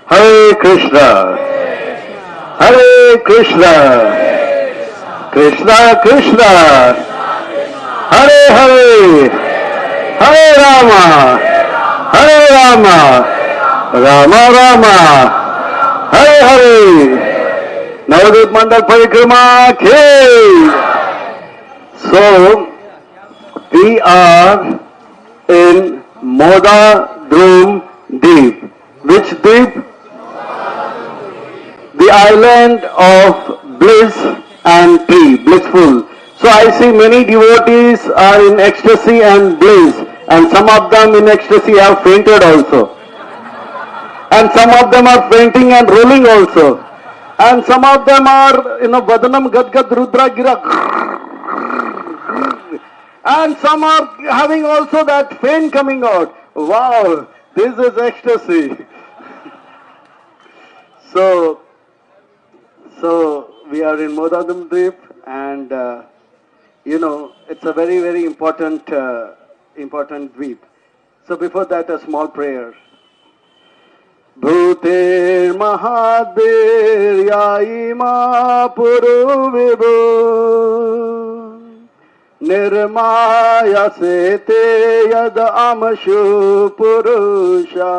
Hare Krishna, Hare Krishna, Krishna Krishna, Hare Hare, Hare Rama, Hare Rama, Rama Rama, Hare Hare. Navadwip Mandal Parikrama Ki. So, we are in Navadwip Deep. Which deep? The island of bliss and tree, blissful. So I see many devotees are in ecstasy and bliss, and some of them in ecstasy have fainted also. And some of them are fainting and rolling also. And some of them are, Vadanam Gadgad Rudra Gira. And some are having also that faint coming out. Wow, this is ecstasy. So we are in Navadwip, and it's a very, very important dweep. So before that, a small prayer. Bhuter Mahadvir Yaima Puru Vibhu Nirmaya Sete Yad Amashu Purusha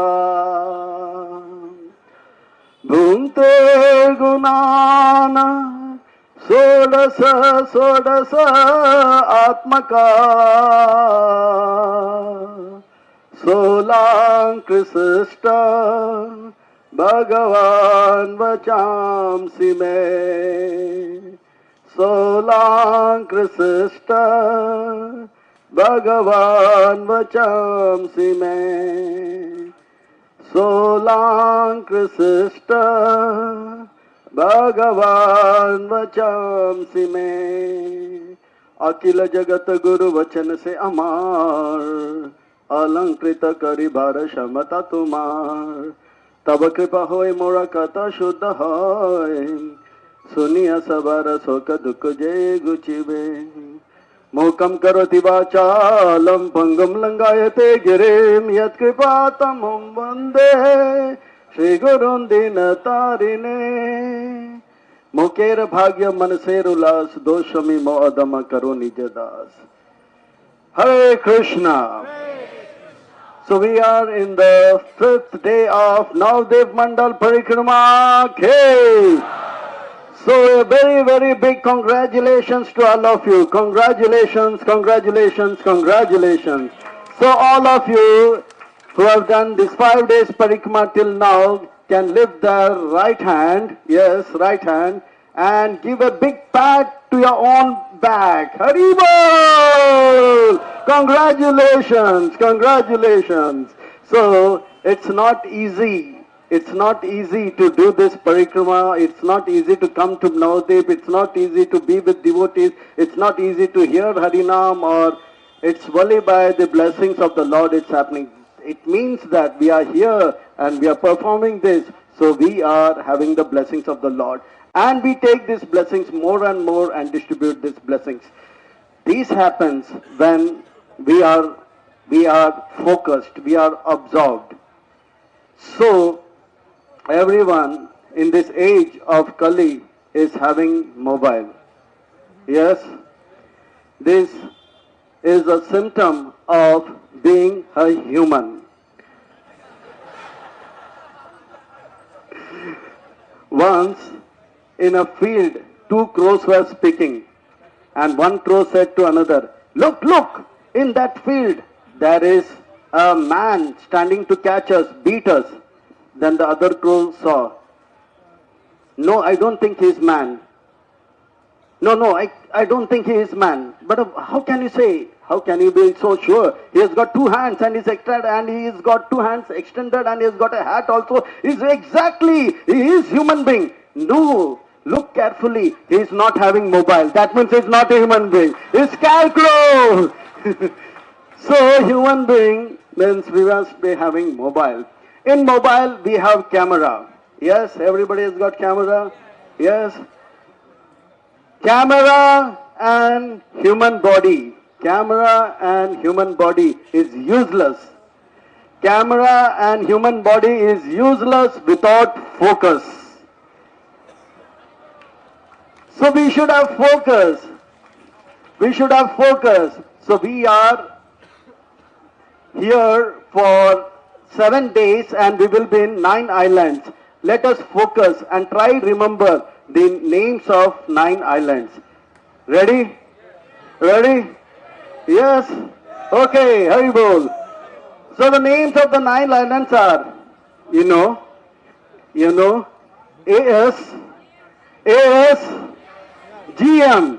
Bhunte Gunana Sodasa Atmaka Solang Krisista Bhagavan Vachamsi Me Solang Krisista Bhagavan Vachamsi Me Solang Krisista Bhagavan Vachamsi Me Akila Jagat Guru Vachan Se Amar अलंकृत करी भार क्षमता तुम्हार तब कृपा होय मोरा कथा शुद्ध होय सुनिया सबार शोक दुख जय गुचिबे मोकम करोति वाचालम पंगम लंगायते गिरिम यत् कृपा तमं वंदे श्री गुरुं दीनतारिणे मुकेर भाग्य मनसेर उल्लास दोषमी मो अदम करो निज दास हरे Krishna. So we are in the 5th day of Navadwip Mandal Parikrama Ki. So a very, very big congratulations to all of you. Congratulations, congratulations, congratulations. So all of you who have done this 5 days Parikrama till now can lift their right hand, yes, right hand, and give a big pat to your own back. Haribol! Congratulations, congratulations. So it's not easy. It's not easy to do this parikrama. It's not easy to come to Navadwip. It's not easy to be with devotees. It's not easy to hear Harinam, or it's only by the blessings of the Lord it's happening. It means that we are here and we are performing this, so we are having the blessings of the Lord. And we take these blessings more and more and distribute these blessings. This happens when we are focused, we are absorbed. So everyone in this age of Kali is having mobile. Yes, this is a symptom of being a human. Once in a field, 2 crows were speaking, and one crow said to another, "Look, look, in that field there is a man standing to catch us, beat us." Then the other crow saw, "No, I don't think he is man. No, I don't think he is man. But how can you say? How can you be so sure? He has got 2 hands and he has got 2 hands extended and he has got a hat also. He is human being." No, look carefully. He is not having mobile. That means he is not a human being. He is scarecrow. So human being means we must be having mobile. In mobile we have camera. Yes, everybody has got camera. Yes. Camera and human body. Camera and human body is useless. Camera and human body is useless without focus. So we should have focus. We should have focus. So we are here for 7 days and we will be in 9 islands. Let us focus and try remember the names of 9 islands. Ready? Ready? Yes? Okay, Haribol. So the names of the 9 islands are, AS, GM.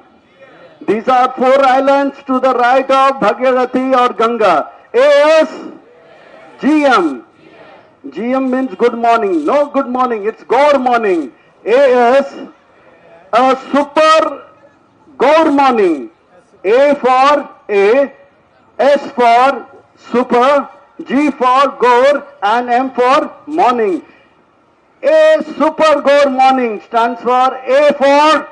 These are 4 islands to the right of Bhagirathi or Ganga. AS, GM. GM means good morning. No good morning, it's Gaur morning. AS, a super Gaur morning. A for A, S for super, G for Gaur and M for morning. A super Gaur morning stands for A for,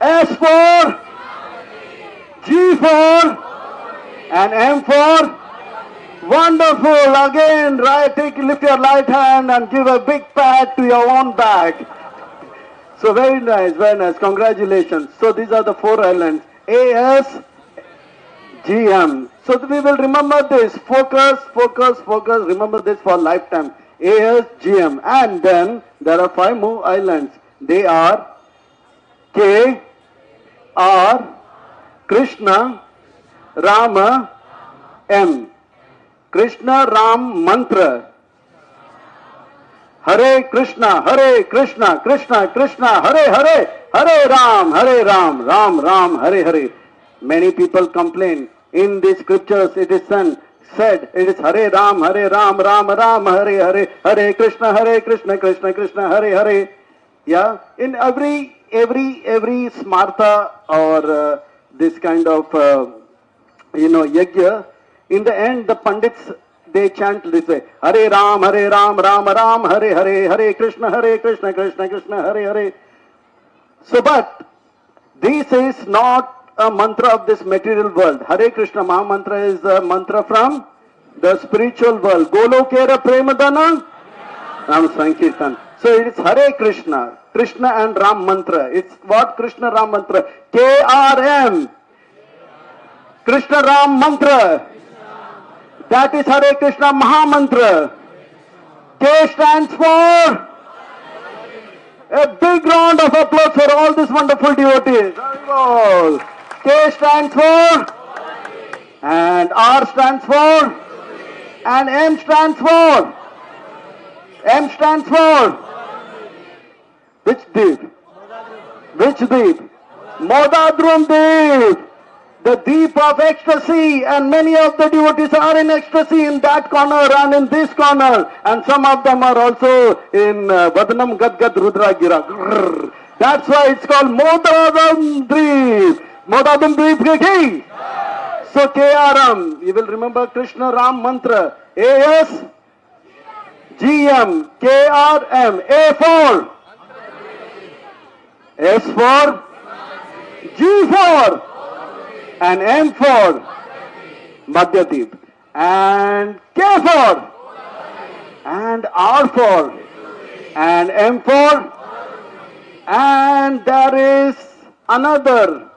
S for, G for and M for. Wonderful. Again, lift your right hand and give a big pat to your own back. So very nice, very nice. Congratulations. So these are the 4 islands. AS, GM. So we will remember this. Focus, focus, focus. Remember this for lifetime. AS, GM. And then there are 5 more islands. They are K, R, Krishna, Rama, M. Krishna Ram Mantra. Hare Krishna, Krishna Krishna, Hare Hare, Hare Ram, Ram Ram, Hare Hare. Many people complain. In the scriptures it is said it is Hare Ram, Ram Ram, Hare Hare, Hare Krishna, Krishna Krishna, Hare Hare. Yeah, in every smartha or this kind of yajna, in the end the pandits they chant this way: Hare Ram, Ram Ram, Hare Hare, Hare Krishna, Krishna Krishna, Hare Hare. So, but this is not a mantra of this material world. Hare Krishna Maha Mantra is a mantra from the spiritual world. Golokera Premadana Ram Sankirtan. So it is Hare Krishna, Krishna and Ram Mantra. It's what Krishna Ram Mantra. KRM. Krishna Ram Mantra. That is Hare Krishna Maha Mantra. K stands for. A big round of applause for all these wonderful devotees. K stands for. And R stands for. And M stands for. M stands for. Which deep? Which deep? Modadrum deep. The deep of ecstasy, and many of the devotees are in ecstasy in that corner and in this corner, and some of them are also in Vadanam Gadgad Rudra Gira. That's why it's called Modadam Deep. Modadam Deep Ki. So KRM, you will remember Krishna Ram Mantra. AS, GM, KRM, A for, S for, G for, and M for Madhyadeep, and K for, and R for, and M for, and there is another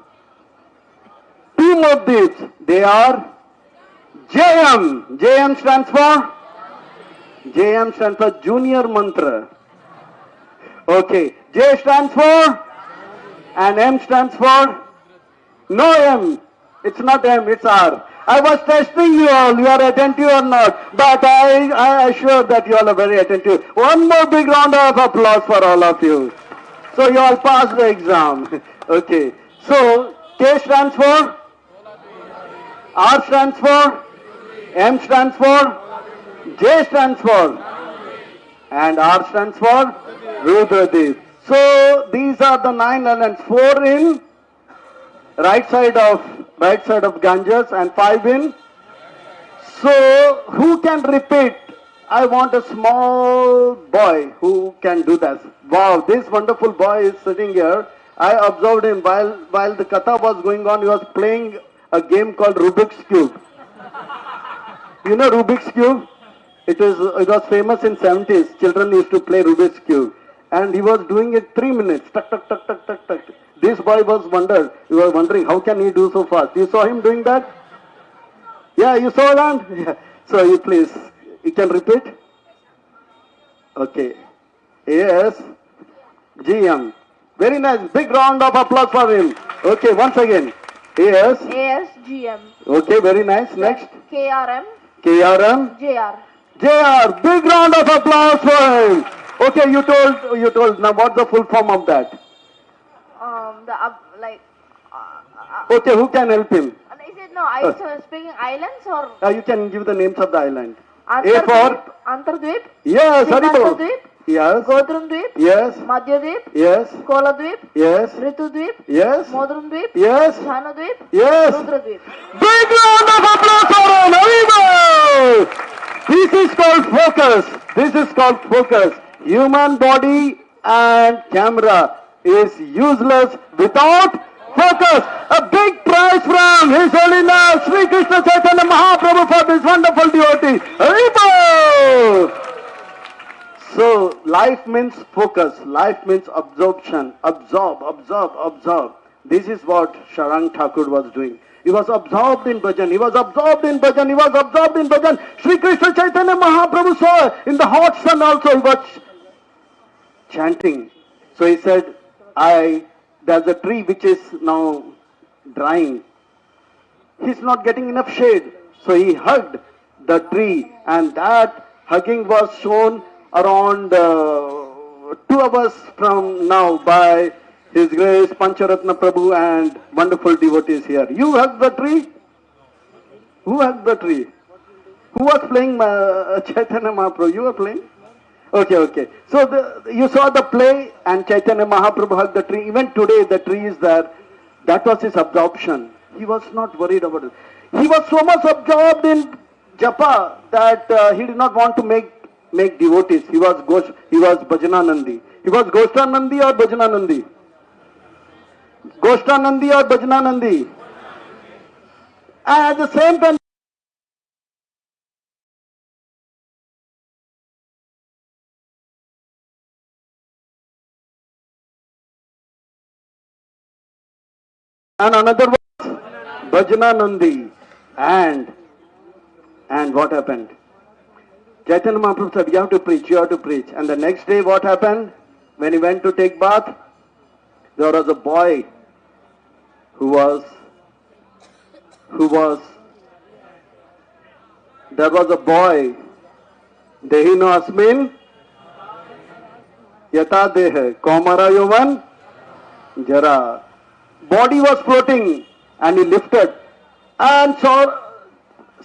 2 more deeps. They are JM. JM stands for? JM stands for Junior Mantra. Okay. J stands for? And M stands for? No M. It's not M, it's R. I was testing you all, you are attentive or not, but I assure that you all are very attentive. One more big round of applause for all of you. So you all passed the exam. Okay. So K stands for? R stands for? M stands for? J stands for? And R stands for? Rudradeep. So these are the 9 islands. 4 in right side of Ganges and 5 in. So who can repeat? I want a small boy who can do that. Wow, this wonderful boy is sitting here. I observed him while the katha was going on. He was playing a game called Rubik's Cube. You know Rubik's Cube? It was famous in 70s. Children used to play Rubik's Cube. And he was doing it 3 minutes. Tuck, tuck, tuck, tuck, tuck, tuck. This boy was wondered. You were wondering how can he do so fast. You saw him doing that? Yeah, you saw that? Yeah. So you please, you can repeat? Okay. Yes. GM. Very nice. Big round of applause for him. Okay, once again. Yes. ASGM. Okay, very nice. Next. KRM. KRM. JR. JR. Big round of applause for him. Okay, you told. Now what's the full form of that? Okay, who can help him? Is it no? I speaking islands or? You can give the names of the island. Antardvip. Yes, Simantardvip. Yes. Godrundvip. Yes. Madhyadvip. Yes. Koladvip. Yes. Ritudvip. Yes. Modrundvip. Yes. Jhanudvip. Yes. Rudradvip. Big round of applause for him. Arriba! This is called focus. This is called focus. Human body and camera is useless without focus. A big prize from His Holiness Sri Krishna Chaitanya Mahaprabhu for this wonderful devotee. Arriba! So life means focus. Life means absorption. Absorb. This is what Sharang Thakur was doing. He was absorbed in bhajan. Sri Krishna Chaitanya Mahaprabhu saw in the hot sun also he was chanting. So he said, there's a tree which is now drying. He's not getting enough shade. So he hugged the tree, and that hugging was shown around 2 hours from now by His Grace Pancharatna Prabhu and wonderful devotees here. You hugged the tree? Who hugged the tree? Who was playing Chaitanya Mahaprabhu? You were playing? Okay. So you saw the play and Chaitanya Mahaprabhu hugged the tree. Even today the tree is there. That was his absorption. He was not worried about it. He was so much absorbed in japa that he did not want to make devotees. He was Bhajananandi. He was Goshtanandi or Bhajananandi? Goshtanandi or Bhajananandi? And at the same time, and another was Bhajananandi. And what happened? Chaitanya Mahaprabhu said, you have to preach. And the next day what happened? When he went to take bath, there was a boy Dehino Asmin, Yata Deha, Komara Yovan, Jara. Body was floating and he lifted. And so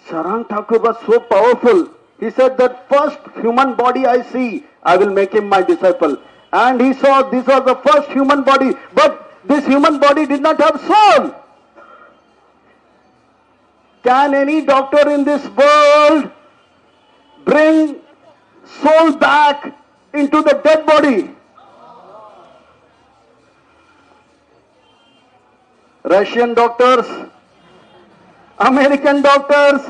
Sharang Thakur was so powerful. He said that first human body I see, I will make him my disciple. And he saw this was the first human body, but this human body did not have soul. Can any doctor in this world bring soul back into the dead body? Russian doctors, American doctors,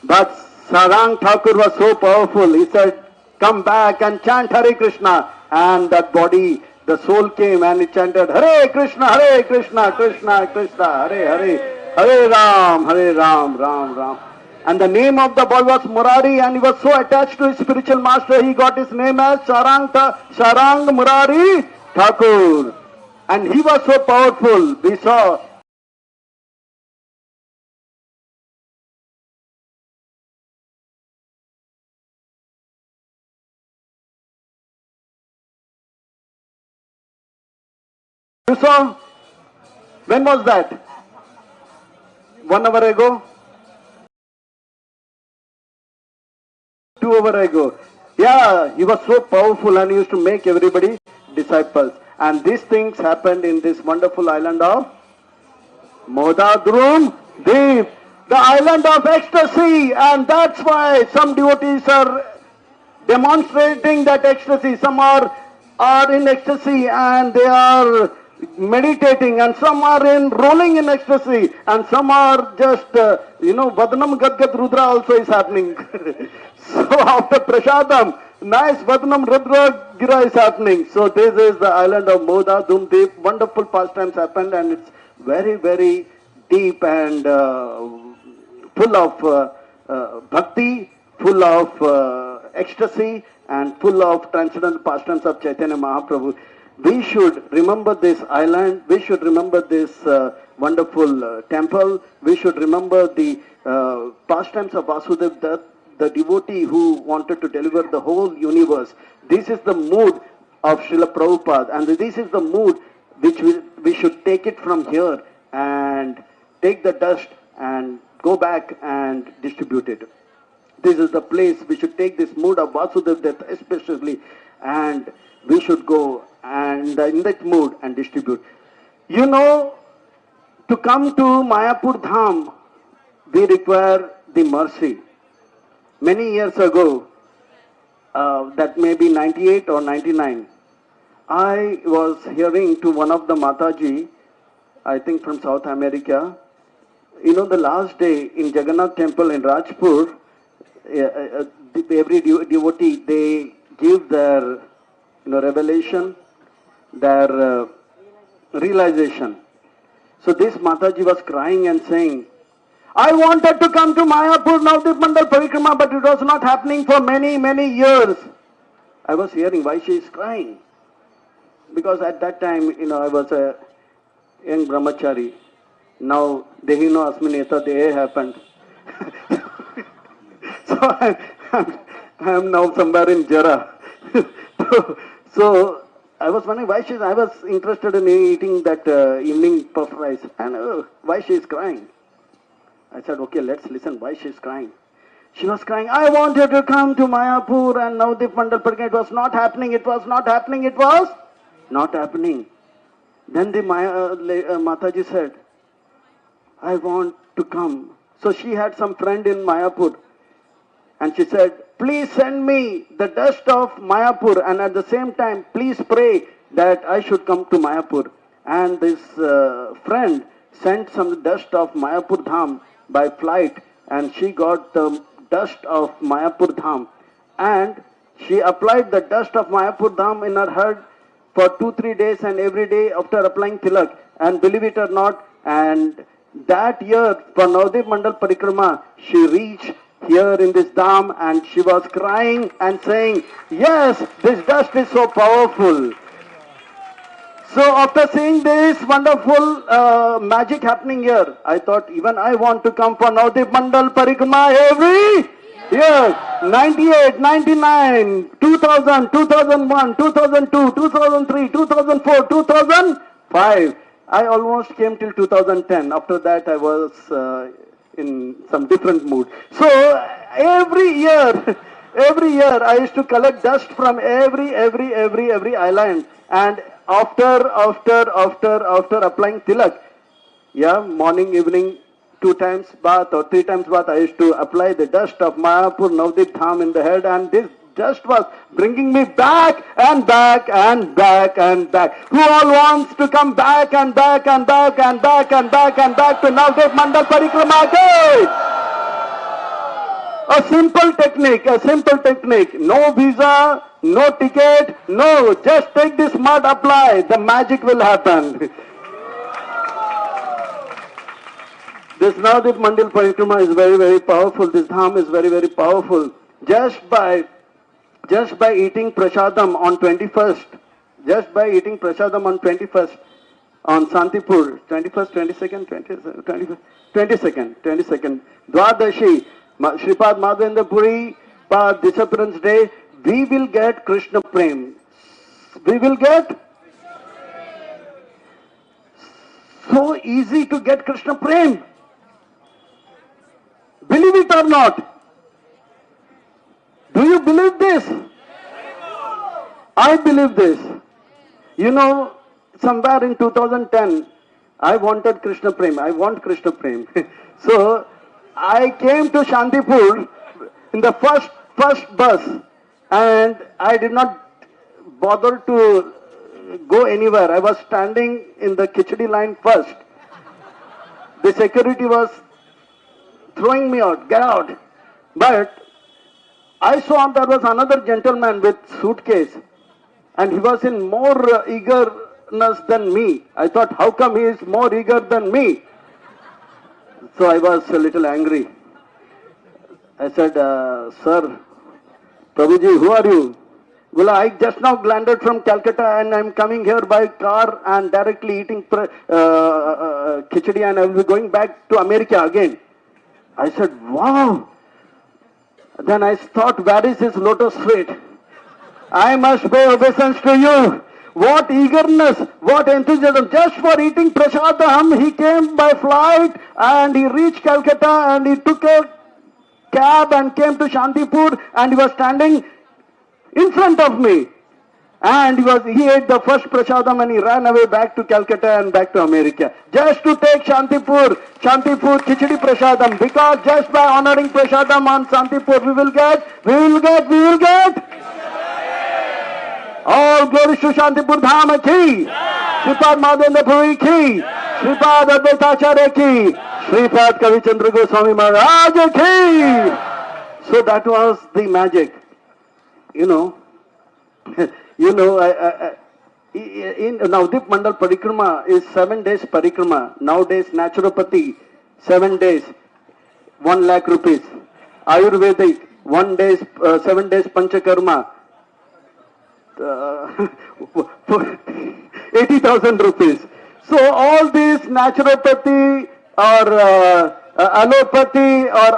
but Sharang Thakur was so powerful. He said, come back and chant Hare Krishna. And that body, the soul came and he chanted Hare Krishna, Krishna Krishna, Hare Hare, Hare Ram, Ram Ram. And the name of the boy was Murari, and he was so attached to his spiritual master, he got his name as Sharang Murari Thakur. And he was so powerful. We saw you saw, when was that? 1 hour ago? 2 hours ago. Yeah, he was so powerful and he used to make everybody disciples. And these things happened in this wonderful island of Navadwip Deep, the island of ecstasy. And that's why some devotees are demonstrating that ecstasy. Some are in ecstasy and they are meditating, and some are rolling in ecstasy, and some are just, Vadanam Gadgad Rudra also is happening. So after Prasadam, nice Vadnam Rudra Gira is happening. So this is the island of Moda, Dumdeep. Wonderful pastimes happened, and it's very, very deep and full of bhakti, full of ecstasy, and full of transcendental pastimes of Chaitanya Mahaprabhu. We should remember this island. We should remember this wonderful temple. We should remember the pastimes of Vasudev Dutt, the devotee who wanted to deliver the whole universe. This is the mood of Srila Prabhupada, and this is the mood which we should take it from here and take the dust and go back and distribute it. This is the place we should take this mood of Vasudev Dutt especially, and we should go and in that mood and distribute. You know, to come to Mayapur Dham, we require the mercy. Many years ago, that may be 98 or 99, I was hearing to one of the Mataji, I think from South America, you know, the last day in Jagannath temple in Rajpur, every devotee, they give their revelation, their realization. So this Mataji was crying and saying, I wanted to come to Mayapur Navadwip Mandal Parikrama, but it was not happening for many, many years. I was hearing why she is crying. Because at that time, I was a young brahmachari. Now, Dehino Asmineta Dehe happened. So I am now somewhere in Jara. So I was wondering why I was interested in eating that evening puff rice. And why she is crying. I said, okay, let's listen why she is crying. She was crying, I wanted to come to Mayapur and Navadwip Mandal Parikrama. It was not happening, it was not happening, it was not happening. Then the Mataji said, I want to come. So she had some friend in Mayapur. And she said, please send me the dust of Mayapur, and at the same time, please pray that I should come to Mayapur. And this friend sent some dust of Mayapur Dham by flight, and she got the dust of Mayapur Dham. And she applied the dust of Mayapur Dham in her head for 2-3 days, and every day after applying tilak. And believe it or not, and that year for Navadwip Mandal Parikrama, she reached here in this dham and she was crying and saying, yes, this dust is so powerful. So after seeing this wonderful magic happening here, I thought even I want to come for Navadwip Mandal Parikrama every year. 98, 99, 2000, 2001, 2002, 2003, 2004, 2005. I almost came till 2010. After that I was in some different mood. So every year I used to collect dust from every island, and after applying tilak, morning, evening, 2 times bath or 3 times bath, I used to apply the dust of Mayapur Navadwip Dham in the head, and this dust was bringing me back and back and back and back. Who all wants to come back and back and back and back and back and back to Navadwip Mandal Parikrama again? A simple technique, no visa, no ticket, no, just take this mud, apply, the magic will happen. This Navadwip Mandal Parikrama is very, very powerful. This dham is very, very powerful. Just by eating prasadam on 21st, on Santipur, 21st, 22nd, Dwadashi, Shripad Madhavendra Puri, disappearance day, we will get Krishna Prem. We will get so easy to get Krishna Prem. Believe it or not. Do you believe this? I believe this. You know, somewhere in 2010, I wanted Krishna Prem. I want Krishna Prem. So I came to Shantipur in the first bus, and I did not bother to go anywhere. I was standing in the Khichdi line first. The security was throwing me out, get out. But I saw there was another gentleman with suitcase, and he was in more eagerness than me. I thought, how come he is more eager than me? So I was a little angry. I said, sir, Prabhuji, who are you? Well, I just now landed from Calcutta and I'm coming here by car and directly eating khichdi, and I will be going back to America again. I said, wow. Then I thought, where is his lotus feet? I must pay obeisance to you. What eagerness, what enthusiasm. Just for eating prasadam, he came by flight and he reached Calcutta and he took a cab and came to Shantipur, and he was standing in front of me. And he ate the first prasadam and he ran away back to Calcutta and back to America. Just to take Shantipur Khichdi prasadam. Because just by honoring prasadam on Shantipur, we will get. All glories to Shantipur Dham ki. Sripad Madhavendra Puri ki. Sripad Advaitacharya ki. Sripad Kavichandra Goswami Maharaj ki. So that was the magic. In Navadwip Mandal Parikrama is 7 days parikrama. Nowadays naturopathy 7 days, 1 lakh rupees. Ayurvedic 7 days panchakarma, 80,000 rupees. So all these naturopathy or allopathy or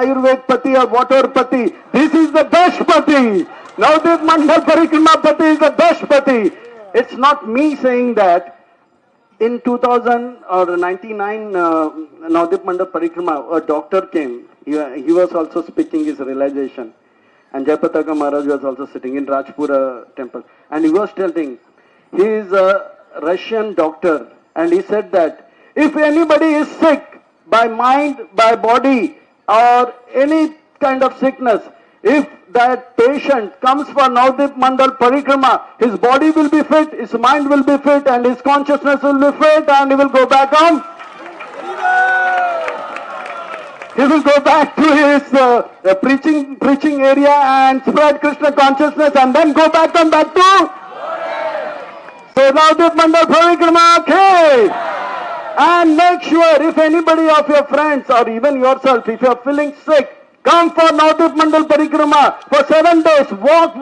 Ayurvedpathy or whatever pati, this is the best pati. Navadwip Mandal Parikrama pati is the best pati. It's not me saying that. In 2000 or 99 Navadwip Mandal Parikrama, a doctor came. He was also speaking his realization. And Jayapataka Maharaj was also sitting in Rajpura temple. And he was telling, he is a Russian doctor. And he said that if anybody is sick by mind, by body, or any kind of sickness, if that patient comes for Navadwip Mandal Parikrama, his body will be fit, his mind will be fit, and his consciousness will be fit, and he will go back home. He will go back to his preaching area and spread Krishna consciousness, and then go back to. So Navadwip Mandal Parikrama, okay. And make sure if anybody of your friends or even yourself, if you are feeling sick, come for Navadwip Mandal Parikrama for 7 days. Walk,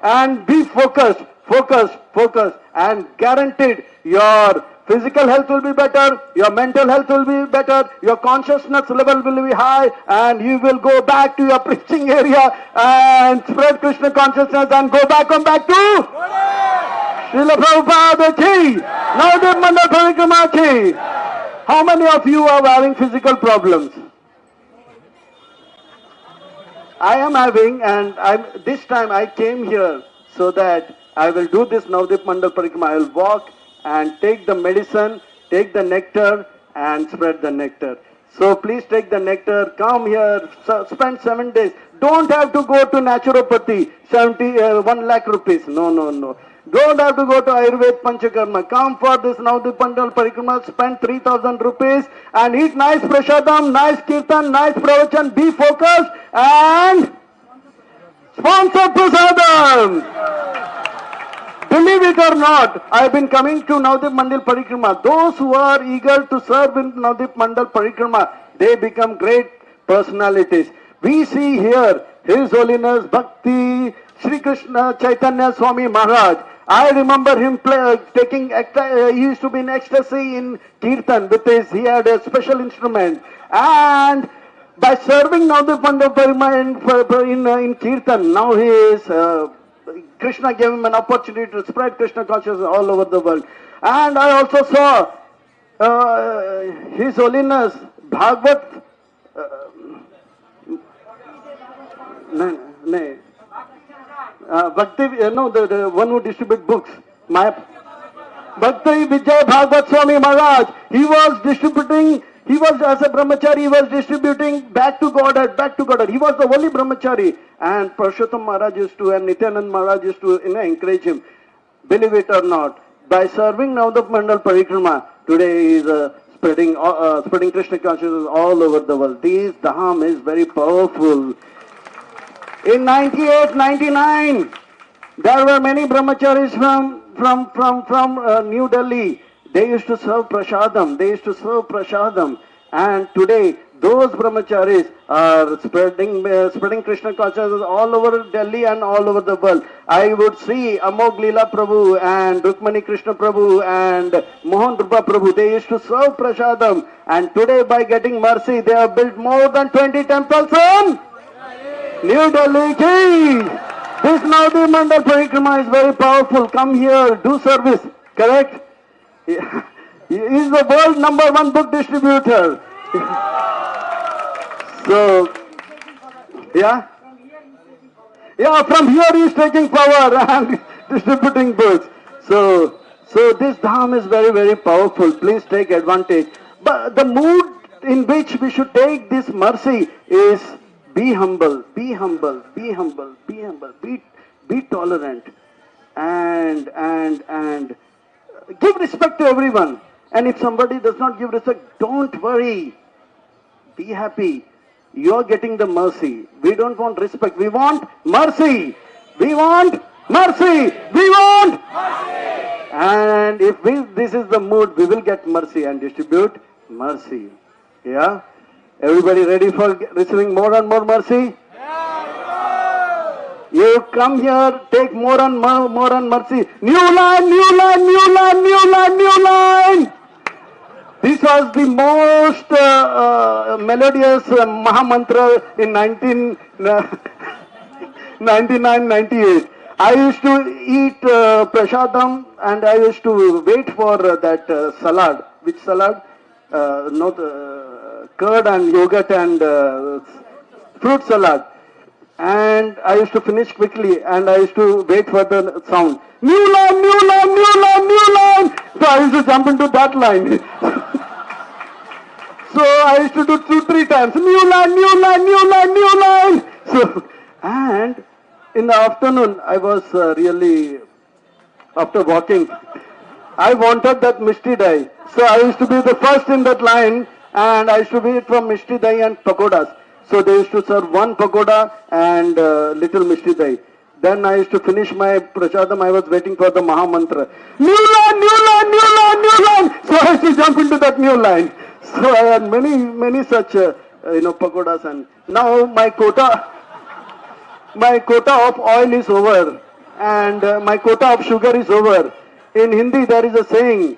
and be focused, and guaranteed your physical health will be better, your mental health will be better, your consciousness level will be high, and you will go back to your preaching area and spread Krishna consciousness and go back to Srila Prabhupada ki, Navadwip Mandal Parikrama ki. How many of you are having physical problems? I am having, and this time I came here so that I will do this Navadwip Mandal Parikrama. I will walk and take the medicine, take the nectar and spread the nectar. So please take the nectar, come here, spend 7 days. Don't have to go to naturopathy, 1 lakh rupees. No. Don't have to go to Ayurved Panchakarma. Come for this Navadwip Mandal Parikrama, spend 3,000 rupees and eat nice prasadam, nice kirtan, nice pravachan, be focused and sponsor prasadam. Believe it or not, I have been coming to Navadwip Mandal Parikrama. Those who are eager to serve in Navadwip Mandal Parikrama, they become great personalities. We see here His Holiness Bhakti Sri Krishna Chaitanya Swami Maharaj. I remember him he used to be in ecstasy in Kirtan he had a special instrument. And by serving Navadwip Mandal Parikrama in Kirtan, now he is, Krishna gave him an opportunity to spread Krishna consciousness all over the world. And I also saw His Holiness Bhagavad, Bhakti, the one who distributes books. Bhakti Vijay Bhagavad Swami Maharaj, he was distributing, as a brahmachari, he was distributing back to Godhead. He was the only brahmachari. And Purushottam Maharaj used to, and Nityanand Maharaj used to encourage him. Believe it or not, by serving Navadwip Mandal Parikrama, today he is spreading Krishna consciousness all over the world. This Dham is very powerful. In 98, 99, there were many brahmacharis from New Delhi. They used to serve prasadam. They used to serve prasadam. And today, those brahmacharis are spreading Krishna consciousness all over Delhi and all over the world. I would see Amog Leela Prabhu and Rukmani Krishna Prabhu and Mohan Rupa Prabhu. They used to serve prasadam. And today, by getting mercy, they have built more than 20 temples in New Delhi. This Navadwip Mandal Parikrama is very powerful. Come here, do service. Correct? He is the world #1 book distributor. So, yeah, from here he is taking power and distributing books. So this dham is very, very powerful. Please take advantage. But the mood in which we should take this mercy is be humble, be humble, be humble, be humble, be tolerant, and give respect to everyone. And if somebody does not give respect, don't worry. Be happy. You are getting the mercy. We don't want respect. We want mercy. We want mercy. We want mercy. And if this is the mood, we will get mercy and distribute mercy. Yeah? Everybody ready for receiving more and more mercy? You come here, take more and more mercy. New line, new line, new line, new line, new line. This was the most melodious Mahamantra in 1999-98. I used to eat prasadam and I used to wait for that salad. Which salad? Curd and yogurt and fruit salad. And I used to finish quickly and I used to wait for the sound. New line, new line, new line, new line. So I used to jump into that line. So I used to do 2-3 times. New line, new line, new line, new line. So, and in the afternoon, I was really, after walking, I wanted that Mishti Dai. So I used to be the first in that line and I used to be from Mishti Dai and pakodas. So they used to serve one pakoda and little Mishti Dai. Then I used to finish my prasadam. I was waiting for the Mahamantra. New line, new line, new line, new line. So I used to jump into that new line. So I had many such, pakodas. And now my quota of oil is over. And my quota of sugar is over. In Hindi there is a saying,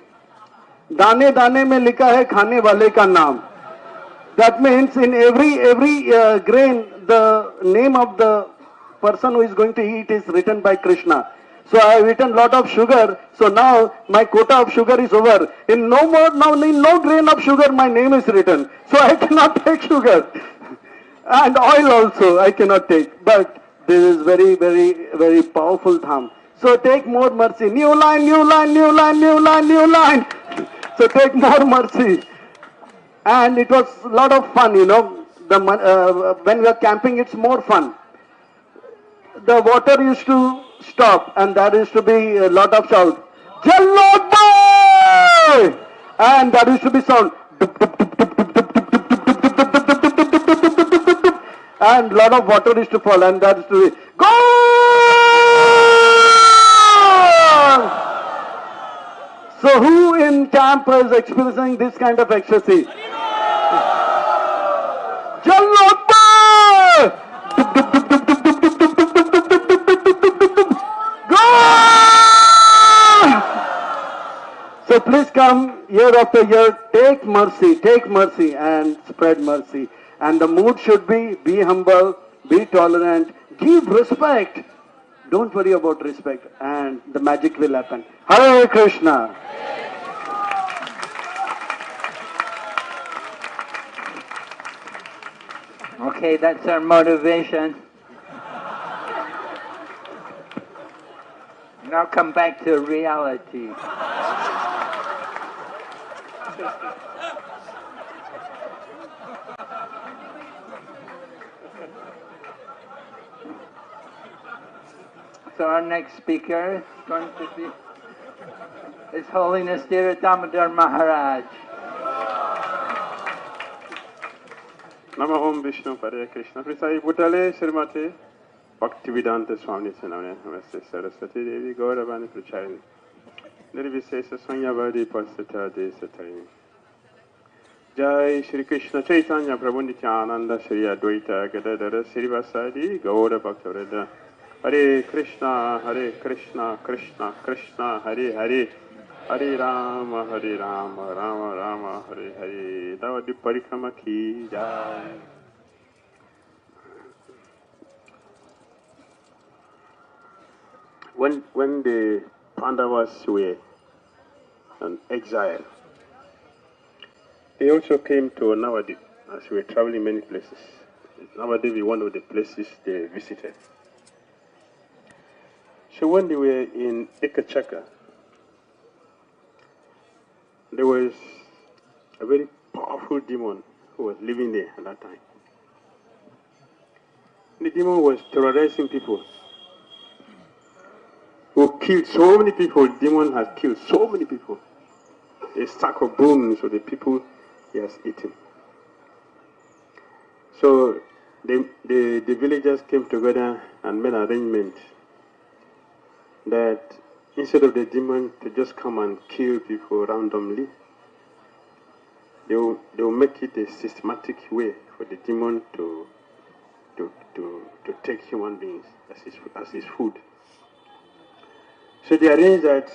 दाने दाने में लिखा है खाने वाले का नाम. That means in every grain, the name of the person who is going to eat is written by Krishna. So I have eaten lot of sugar. So now my quota of sugar is over. In no grain of sugar my name is written. So I cannot take sugar. And oil also I cannot take. But this is very, very, very powerful dham. So take more mercy. New line, new line, new line, new line, new line. So take more mercy. And it was a lot of fun, when we are camping, it's more fun. The water used to stop and there used to be a lot of shout. Jallo boy! And there used to be sound. And a lot of water used to fall and there used to be, go! So who in camp is experiencing this kind of ecstasy? So please come year after year, take mercy and spread mercy. And the mood should be humble, be tolerant, give respect. Don't worry about respect and the magic will happen. Hare Krishna. Okay, that's our motivation. Now come back to reality. So our next speaker is going to be His Holiness Dhira Damodar Maharaj. Nama Om Vishnu Hare Krishna. Prisai Butale Srimati Bhaktivedanta Swami Sanavana Namaste Saraswati Devi Gauravani Pracharini Nirvisesa Sanyavadi Pasata De Satari Jai Shri Krishna Chaitanya Prabhu Nityananda Shri Advaita Gadadara Srivasadi Gaura Bhaktavreda Hare Krishna Krishna Krishna Hare Hare Hare Rama Rama Rama Hare Hare Navadwip Parikrama Ki Jai. When the Pandavas were in exile, they also came to Navadwip as we were traveling many places. Navadwip is one of the places they visited. So when they were in Ekachaka, there was a very powerful demon who was living there at that time. The demon was terrorizing people, who killed so many people. The demon has killed so many people. A sack of bones of the people he has eaten. So the villagers came together and made an arrangement that instead of the demon to just come and kill people randomly, they will make it a systematic way for the demon to take human beings as his food. So they arranged that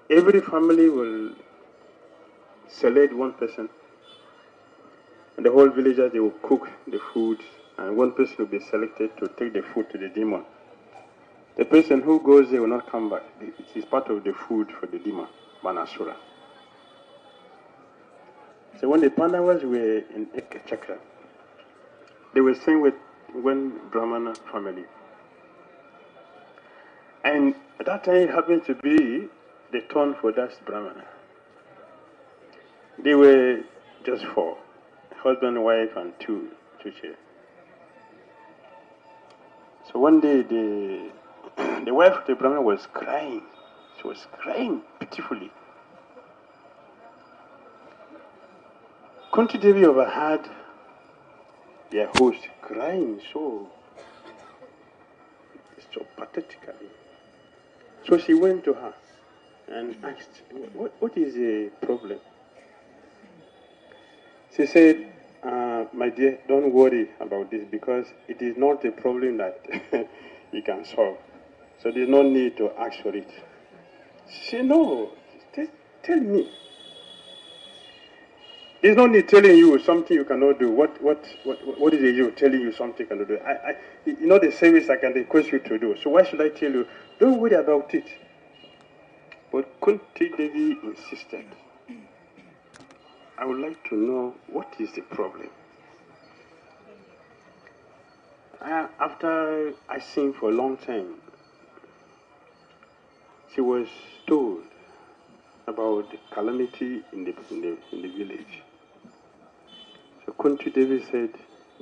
every family will select one person, and the whole villagers, they will cook the food, and one person will be selected to take the food to the demon. The person who goes there will not come back. It is part of the food for the demon, Manasura. So when the Pandavas were in Ekachakra, they were staying with one Brahmana family. And at that time, it happened to be the turn for that Brahmana. They were just four, husband, wife, and two children. So one day, the wife of the Brahmana was crying. She was crying pitifully. Kunti Devi overheard their host crying so pathetically. So she went to her and asked, what is the problem? She said, my dear, don't worry about this because it is not a problem that you can solve. So there's no need to ask for it. She said, no, tell me. There's no need telling you something you cannot do. What is it you telling you something you cannot do? You know the service I can request you to do. So why should I tell you? Don't worry about it. But Kunti Devi insisted. I would like to know what is the problem. After asking for a long time, she was told about the calamity in the village. So Kunti Devi said,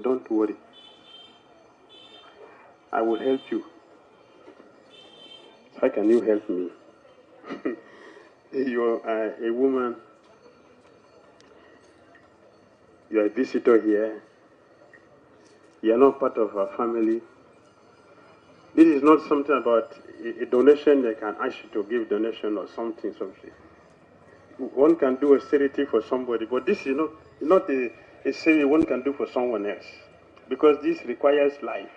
don't worry. I will help you. How can you help me? You're a woman. You're a visitor here. You're not part of our family. This is not something about a donation. They can ask you to give donation or something. One can do austerity for somebody, but this is not a saving one can do for someone else, because this requires life.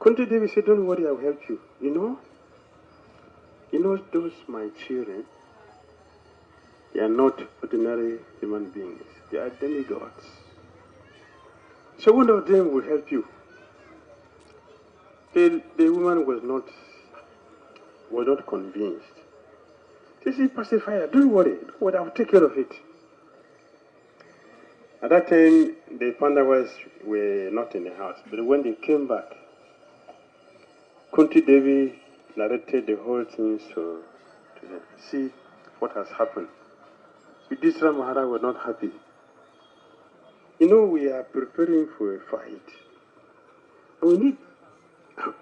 Kunti Devi said, don't worry, I will help you. You know those my children, they are not ordinary human beings. They are demigods. So one of them will help you. The woman was not convinced. She said, pacifier, don't worry, I will take care of it. At that time, the Pandavas were not in the house, but when they came back, Kunti Devi narrated the whole thing to them. See what has happened. Yudhishthira Maharaj was not happy. We are preparing for a fight. And we need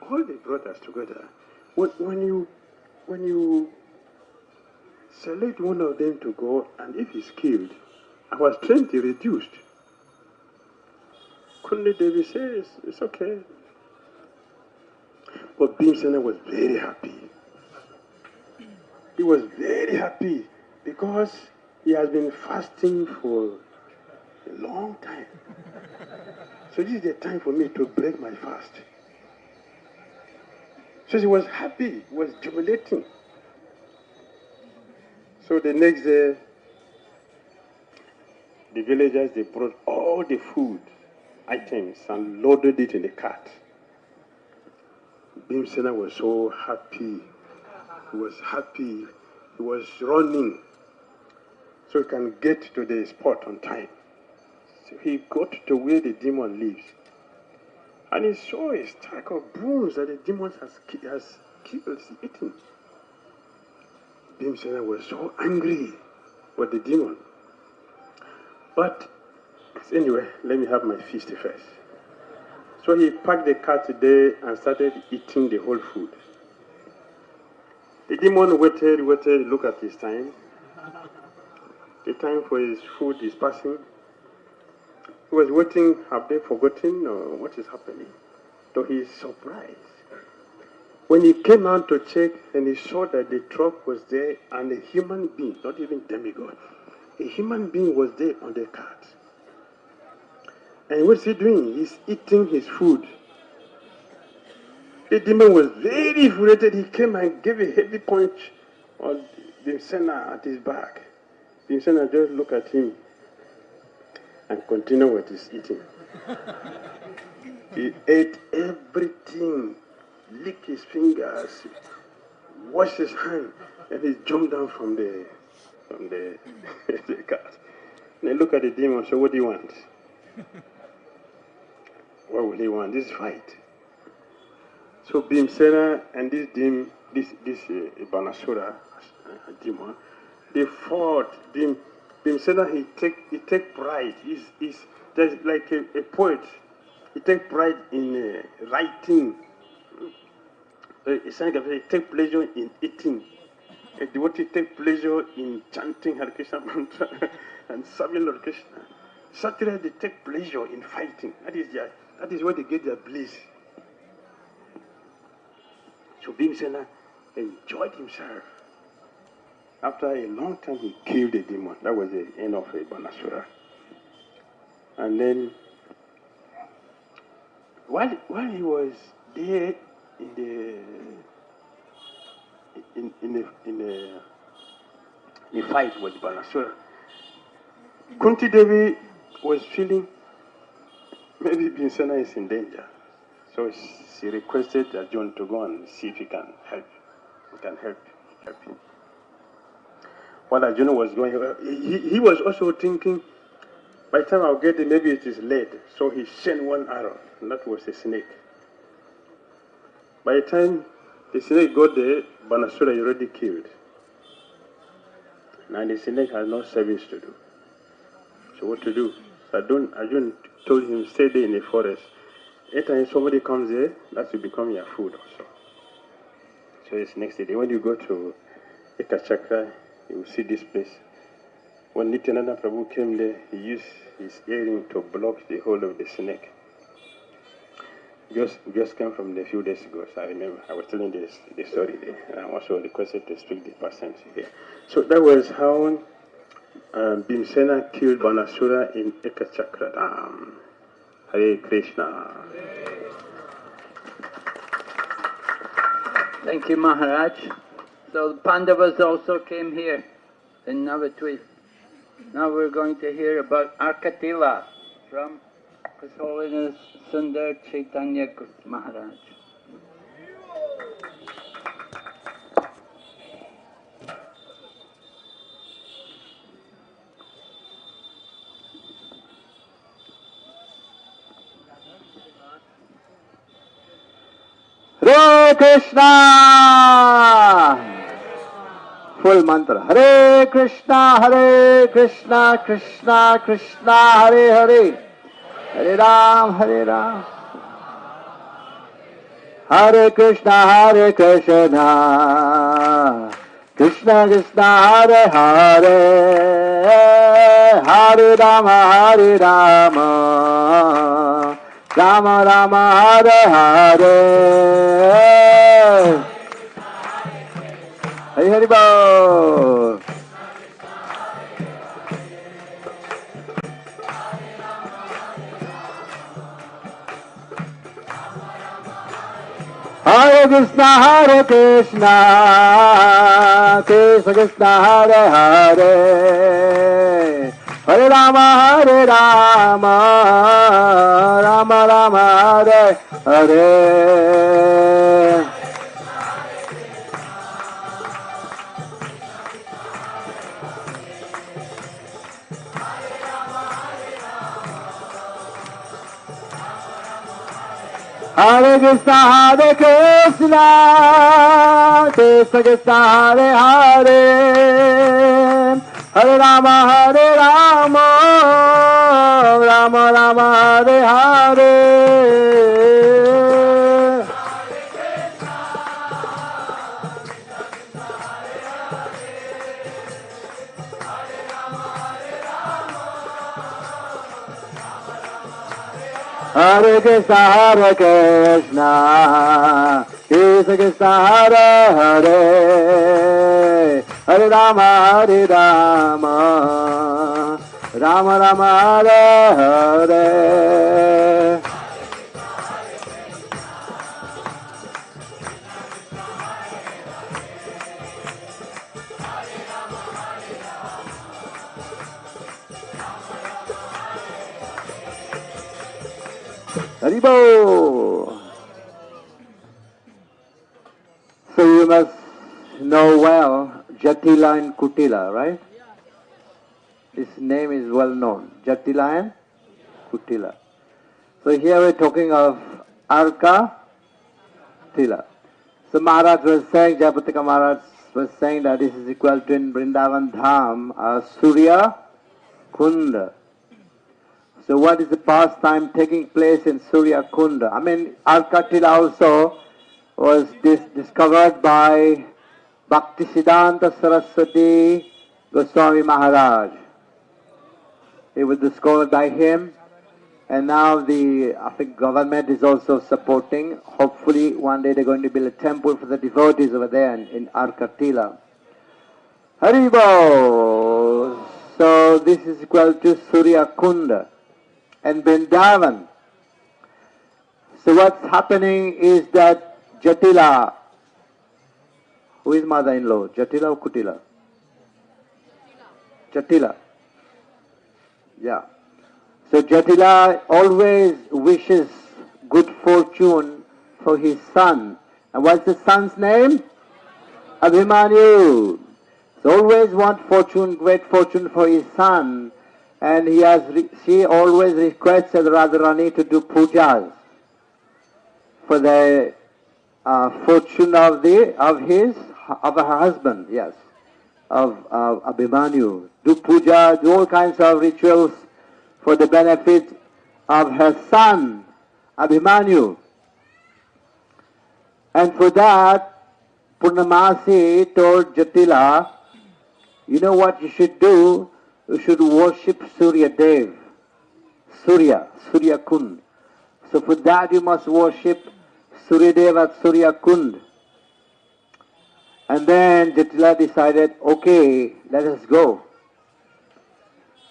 all the brothers together. When you select one of them to go, and if he's killed, our strength is reduced. Kundi Devi says, it's okay. But Bhimsena was very happy. He was very happy because he has been fasting for a long time. So this is the time for me to break my fast. So he was happy, he was jubilating. So the next day, the villagers, they brought all the food items and loaded it in the cart. Bhimsena was so happy. He was happy. He was running so he can get to the spot on time. So he got to where the demon lives. And he saw a stack of brooms that the demon has killed, eaten. Bhimsena was so angry with the demon. But anyway, let me have my feast first. So he packed the cart today and started eating the whole food. The demon waited, look at his time. The time for his food is passing. He was waiting, have they forgotten or what is happening? So he is surprised. When he came out to check and he saw that the truck was there and a human being, not even demigod, a human being was there on the cart. And what's he doing? He's eating his food. The demon was very irritated. He came and gave a heavy punch on Bhimsena at his back. Bhimsena just looked at him and continued with his eating. He ate everything, licked his fingers, washed his hand, and he jumped down from the cart. And I look at the demon and say, what do you want? What will he want? This fight. So Bhimsena and this Banasura demon, they fought. Bhimsena, he take pride. He's like a poet. He take pride in writing. He take pleasure in eating. A devotee take pleasure in chanting Hare Krishna mantra and serving Lord Krishna. Satirah, they take pleasure in fighting. That is where they get their bliss. So Bhimsena enjoyed himself. After a long time, he killed the demon. That was the end of Banasura. And then, while he was there in the fight with Banasura, Kunti Devi was feeling maybe Bhimsena is in danger. So she requested Arjuna to go and see if he can help. He can help him. While Arjuna was going, he was also thinking, by the time I'll get there, maybe it is late. So he sent one arrow, and that was a snake. By the time the snake got there, Banasura is already killed. Now the snake has no service to do. So what to do? So Arjuna told him, stay there in the forest. Anytime somebody comes there, that will become your food also. So it's next day. When you go to Ekachakra, you will see this place. When Nityananda Prabhu came there, he used his earring to block the hole of the snake. Just came from there a few days ago, so I remember I was telling the story there, and I also requested to speak the percent here. So that was how Bhimsena killed Banasura in Ekachakra Dham. Hare Krishna. Thank you, Maharaj. So the Pandavas also came here in Navadwip. Now we're going to hear about Arkatila from His Holiness Sundar Chaitanya Maharaj. Hare Krishna! Full mantra. Hare Krishna, Krishna Krishna, Hare Hare. Hare Ram, Hare Krishna, Krishna Krishna, Hare Hare. Hare Rama, Rama Rama Hare Hare. Hari Hari Bol. Hare Krishna, Krishna Krishna, Hare Hare, Hare Rama, Rama Rama, Hare Hare. Hare Krishna, Krishna Krishna, Hare Hare, Hare Rama, Rama Rama, Hare Hare. Hare Krishna, Krishna Krishna, Hare Hare, Hare Rama, Rama Rama, Hare Hare. Haribo. So you must know well Jatila and Kutila, right? This name is well known, Jatila and Kutila. So here we're talking of Arka Tila. So Maharaj was saying, Jayapatika Maharaj was saying that this is equal to in Vrindavan Dham, Surya Kunda. So what is the pastime taking place in Surya Kunda? I mean, Arkatila also was discovered by Bhaktisiddhanta Saraswati Goswami Maharaj. It was discovered by him, and now I think government is also supporting. Hopefully one day they're going to build a temple for the devotees over there in Arkatila. Haribo! So this is equal to Surya Kunda and Vrindavan. So what's happening is that Jatila, who is mother-in-law? Jatila or Kutila? Jatila. Yeah. So Jatila always wishes good fortune for his son. And what's the son's name? Abhimanyu. So always want fortune, great fortune for his son. And she always requested Radharani to do pujas for the fortune of her husband, yes, of Abhimanyu. Do puja, do all kinds of rituals for the benefit of her son, Abhimanyu. And for that, Purnamasi told Jatila, you know what you should do? You should worship Surya Dev, Surya Kund. So for that you must worship Surya Dev at Surya Kund. And then Jatila decided, okay, let us go.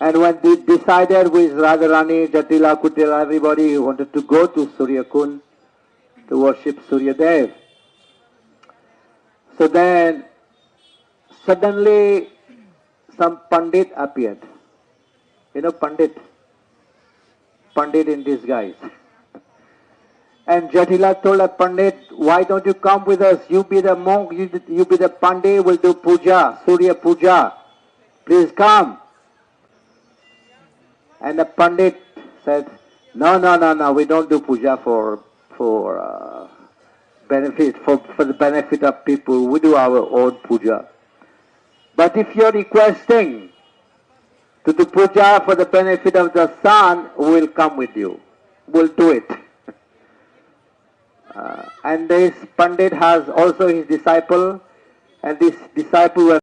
And when they decided with Radharani, Jatila, Kutila, everybody wanted to go to Surya Kund to worship Surya Dev. So then suddenly some Pandit appeared. You know Pandit in disguise. And Jatila told a Pandit, why don't you come with us? You be the monk, you be the Pandit, we'll do puja, Surya puja. Please come. And the Pandit said, no, we don't do puja for the benefit of people. We do our own puja. But if you're requesting to do puja for the benefit of the son, we'll come with you. We'll do it. And this Pandit has also his disciple, and this disciple was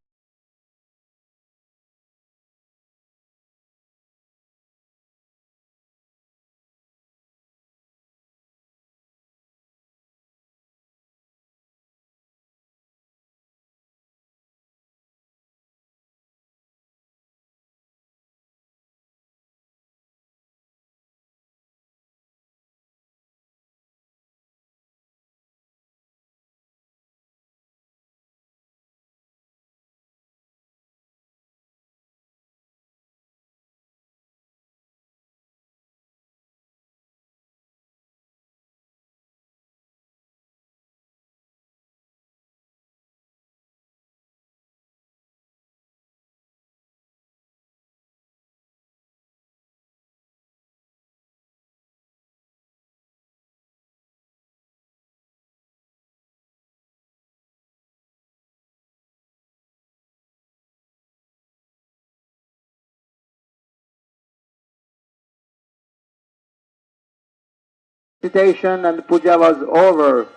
meditation and puja was over,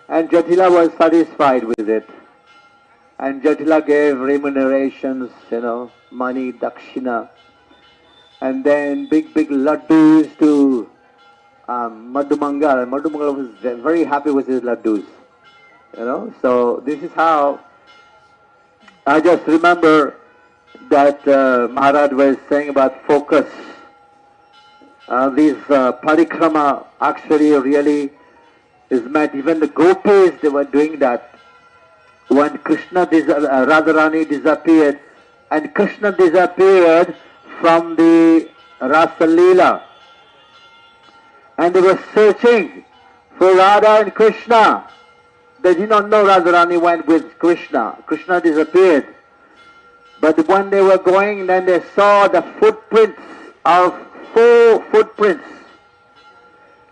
and Jatila was satisfied with it. And Jatila gave remunerations, money, dakshina, and then big laddus to Madhumangal. And Madhumangal was very happy with his laddus. So this is how I just remember that Maharaj was saying about focus. These parikrama actually really is meant. Even the gopis, they were doing that. When Radharani disappeared, and Krishna disappeared from the Rasa Leela, and they were searching for Radha and Krishna. They did not know Radharani went with Krishna. Krishna disappeared. But when they were going, then they saw the footprints of 4 footprints.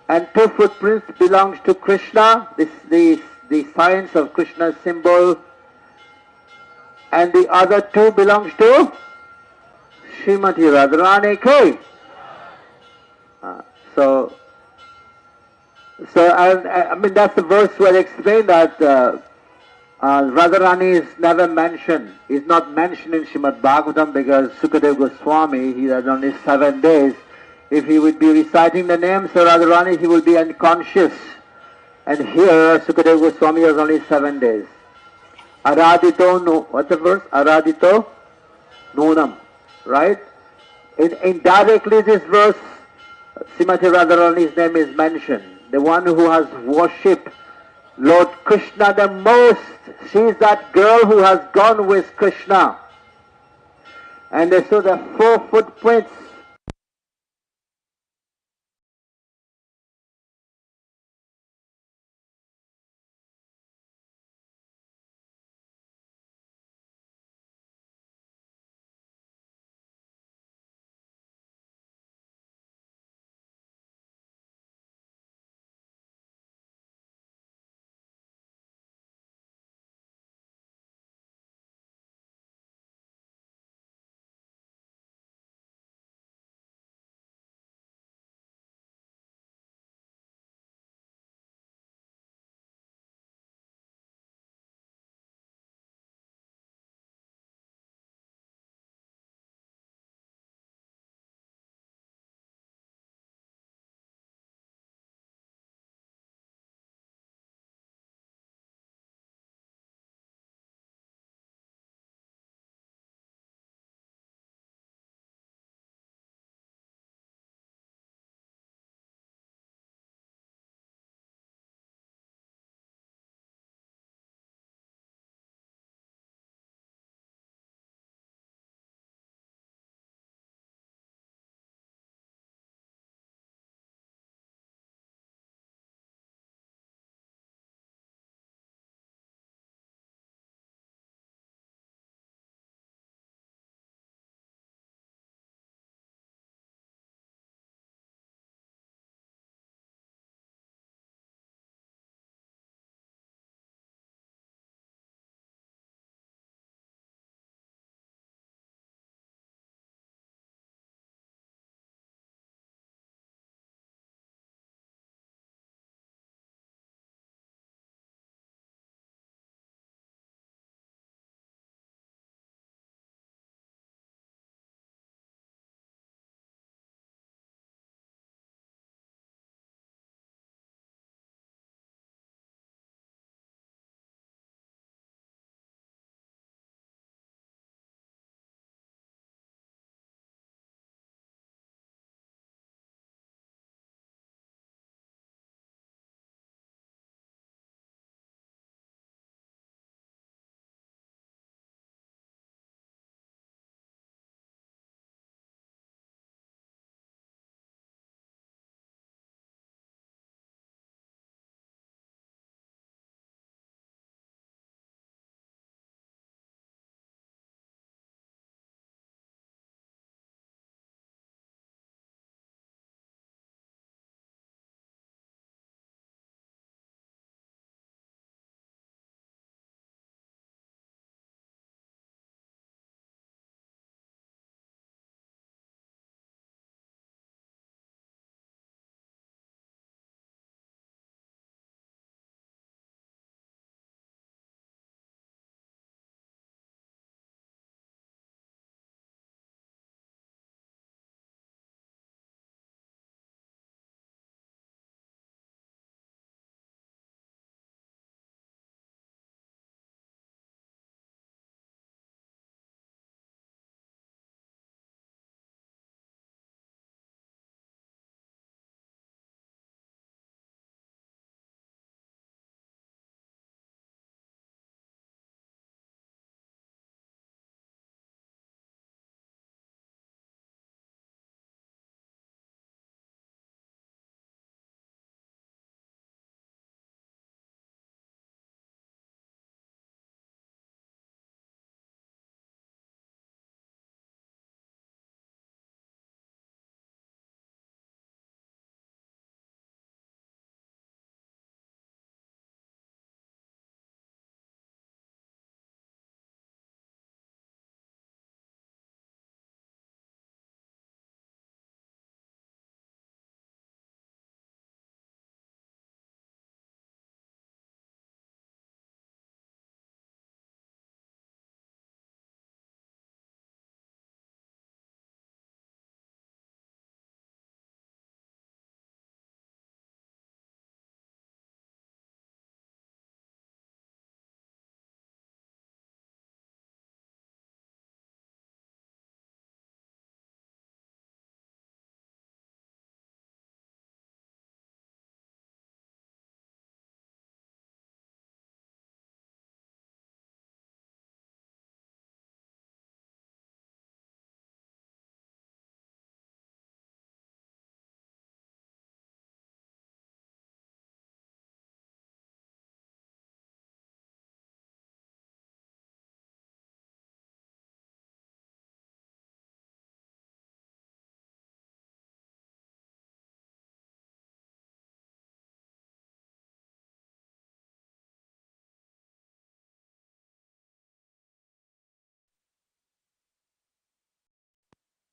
And 2 footprints belongs to Krishna, the signs of Krishna's symbol. And the other 2 belongs to Srimati Radharani K. So I mean that's the verse where it explained that Radharani is never mentioned. Is not mentioned in Srimad Bhagavatam because Sukadeva Goswami, he had only 7 days. If he would be reciting the names of Radharani, he would be unconscious. And here Sukadeva Goswami has only 7 days. Aradito, no, what's the verse? Aradito nonam, right? Indirectly this verse, Srimati Radharani's name is mentioned. The one who has worshipped Lord Krishna the most. She is that girl who has gone with Krishna. And they saw the 4 footprints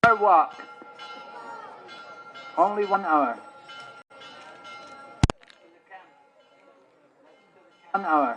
hour walk. Only 1 hour. 1 hour.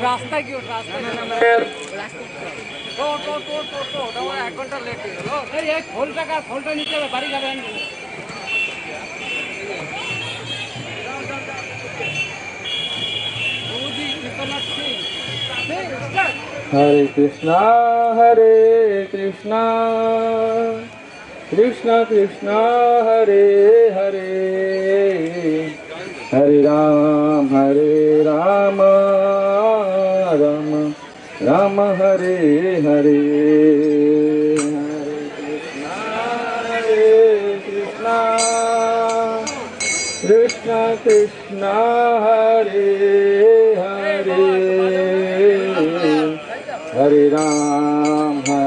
রাস্তা কি রাস্তা ওটা 1 ঘন্টা late হয়ে গেল। এই ফলটা নিতে হবে, বাড়ি যাবেন। Hare Krishna, Hare Krishna, Krishna Krishna, Hare Hare, Hare Rama, Rama Rama, Hare Hare. Hare Krishna, Krishna Krishna, Hare Hare, Hare Rama,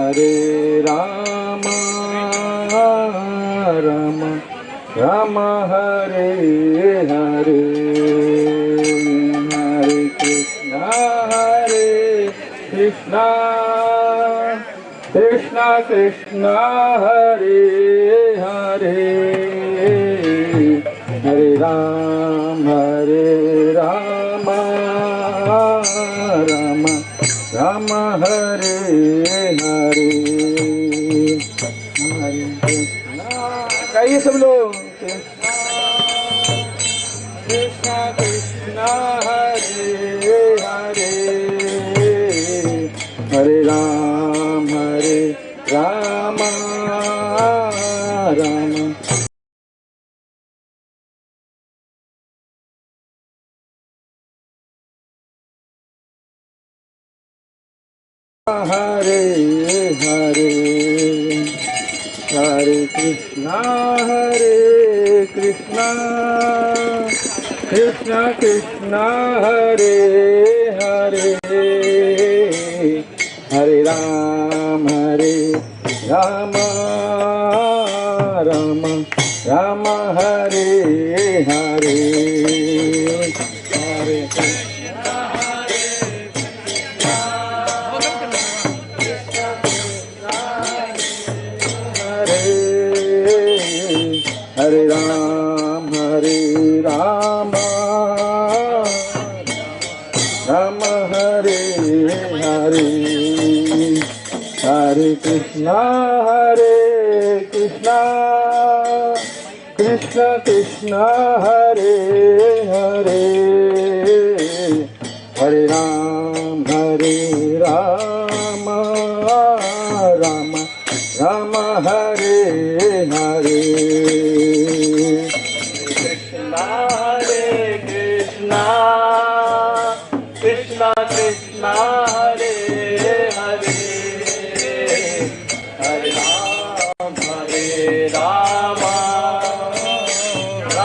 Rama Hare Hare. Hare Krishna, Krishna Krishna, Hare Hare, Hare Rama, Rama Hare Hare Hare Krishna गाइए सब लोग Krishna Krishna Hare Hare Hare Rama Rama Hare Hare Hare Krishna Krishna Krishna Hare Hare Hare Rama Rama Hare Hare Hare Krishna Hare Rama Rama Hare Hare Hare Krishna Krishna Krishna Hare Hare Hare Rama Rama Hare Hare Krishna Krishna Krishna Hare Hare Hare Rama Rama Hare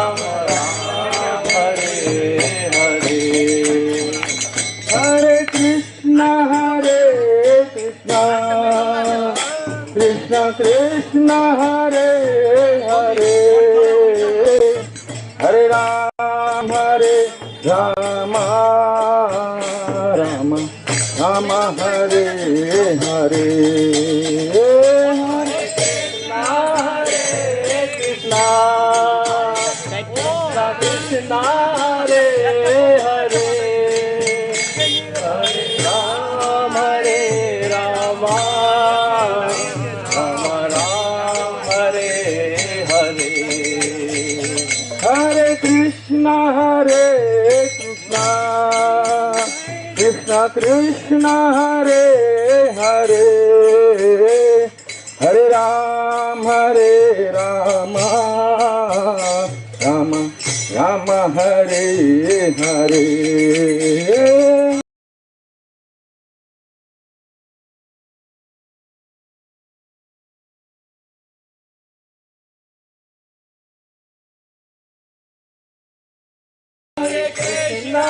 Hare Hare Krishna Krishna Krishna Hare Hare Hare Rama Rama Hare Hare Hare Krishna Krishna Krishna Hare Hare Hare Rama Hare Hare Hare Krishna Krishna Krishna Hare Hare Hare Rama Rama Hare Hare Krishna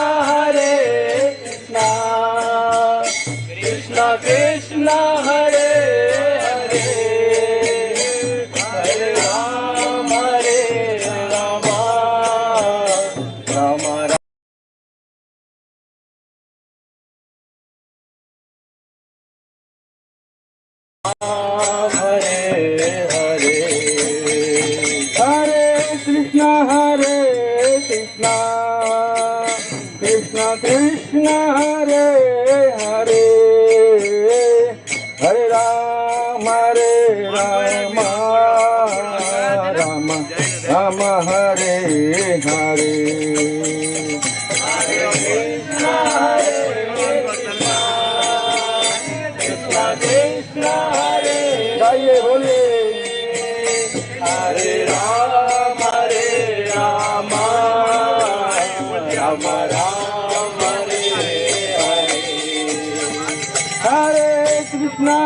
Krishna Krishna Hare Hare Hare Rama Rama Hare Hare Hare Krishna Krishna Krishna Hare Hare Hare Rama Rama Hare Hare Krishna Krishna Hare गाइए बोलिए Hare Rama Rama Hare Hare Hare Krishna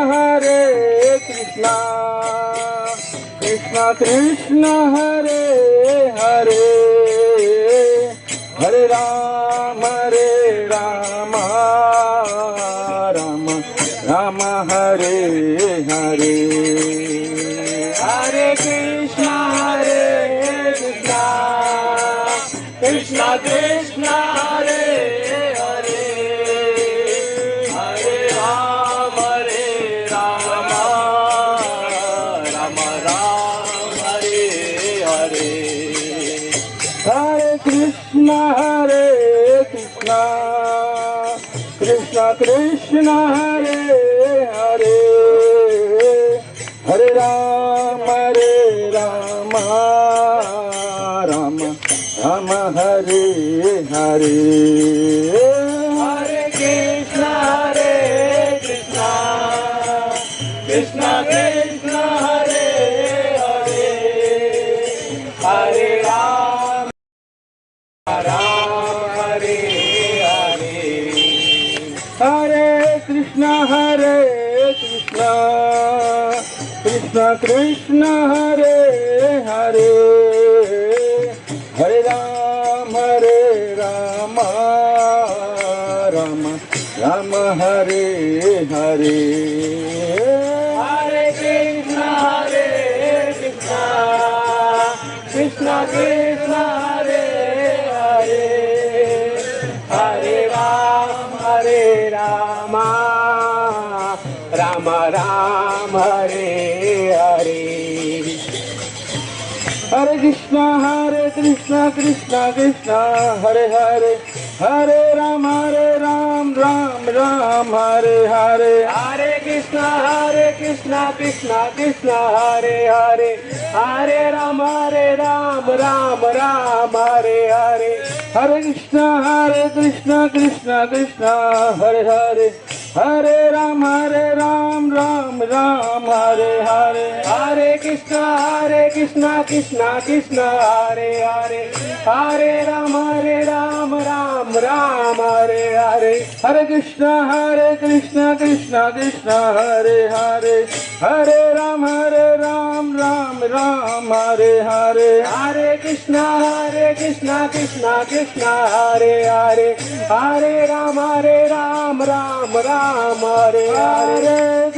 Krishna Krishna Hare Hare Hare Rama Rama Hare Hare Hare Krishna Krishna Krishna Hare Hare Hare Rama Rama Hare Hare Hare Krishna Krishna Krishna Hare Hare Hare Rama Rama Rama Hare Hare Hare Krishna Krishna Krishna Hare Hare Hare Rama Hare Hare Hare Krishna Krishna Krishna Hare Hare Hare Rama Rama Hare Hare Hare Krishna Krishna Krishna Hare Hare Hare Rama Rama Rama Hare Hare Hare Krishna Krishna Krishna Hare Hare Hare Rama Ram Ram Hare Hare Hare Krishna Krishna Krishna Hare Hare Hare Rama Ram Ram Hare Hare Hare Krishna Krishna Krishna Hare Hare Hare Rama Ram Ram Hare Hare Hare Krishna Krishna Krishna Hare Hare Hare Rama Ram Ram Hare Hare Hare Krishna Krishna Krishna Hare Hare Hare Rama Ram Ram Hare Hare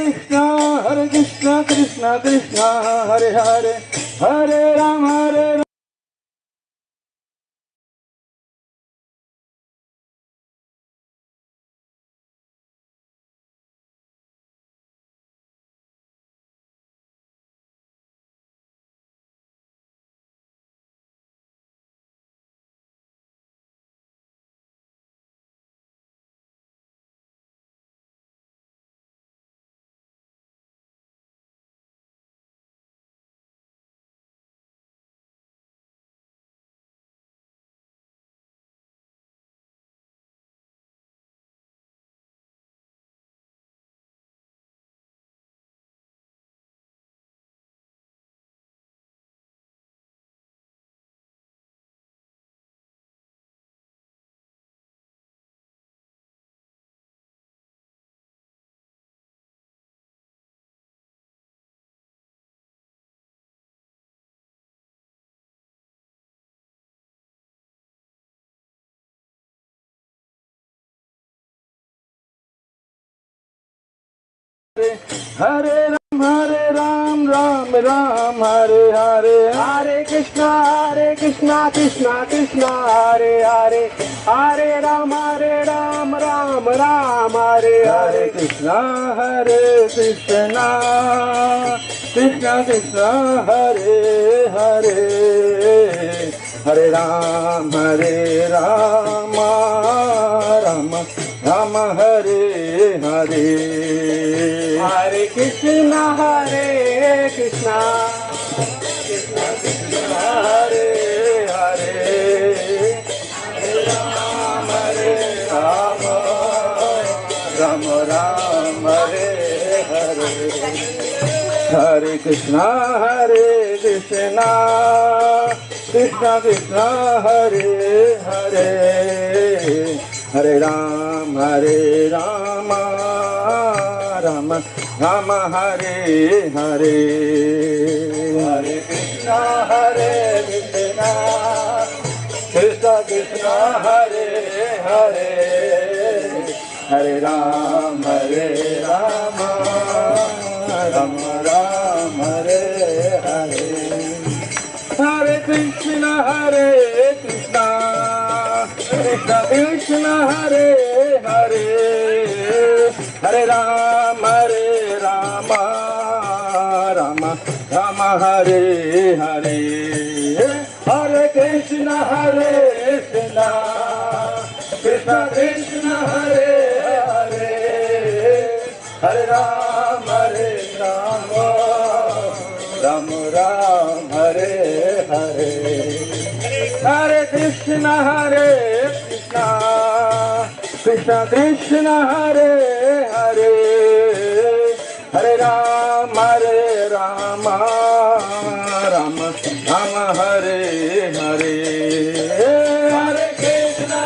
Hare Krishna Krishna Krishna Hare Hare Hare Rama Ram Ram Hare Hare Krishna Krishna Krishna Hare Hare Hare Rama Hare Ram Ram Hare Hare Hare Krishna Krishna Krishna Hare Hare Hare Rama Ram Hare Hare Krishna Krishna Krishna Hare Hare Hare Rama Rama Hare Hare Hare Krishna Krishna Krishna Hare Hare Hare Rama Rama Hare Hare Hare Krishna Krishna Krishna Hare Hare Hare Rama Rama Hare Hare Hare Krishna Krishna Krishna Hare Hare Hare Rama Rama Hare Hare Hare Krishna Krishna Krishna Hare Hare Hare Rama Rama Hare Hare Hare Krishna Krishna Krishna Hare Hare Hare Ram, Ram Ram, Hare Hare. Hare Krishna, Krishna Krishna, Hare Hare. Hare Rama, Rama Rama, Hare Hare. Hare Krishna,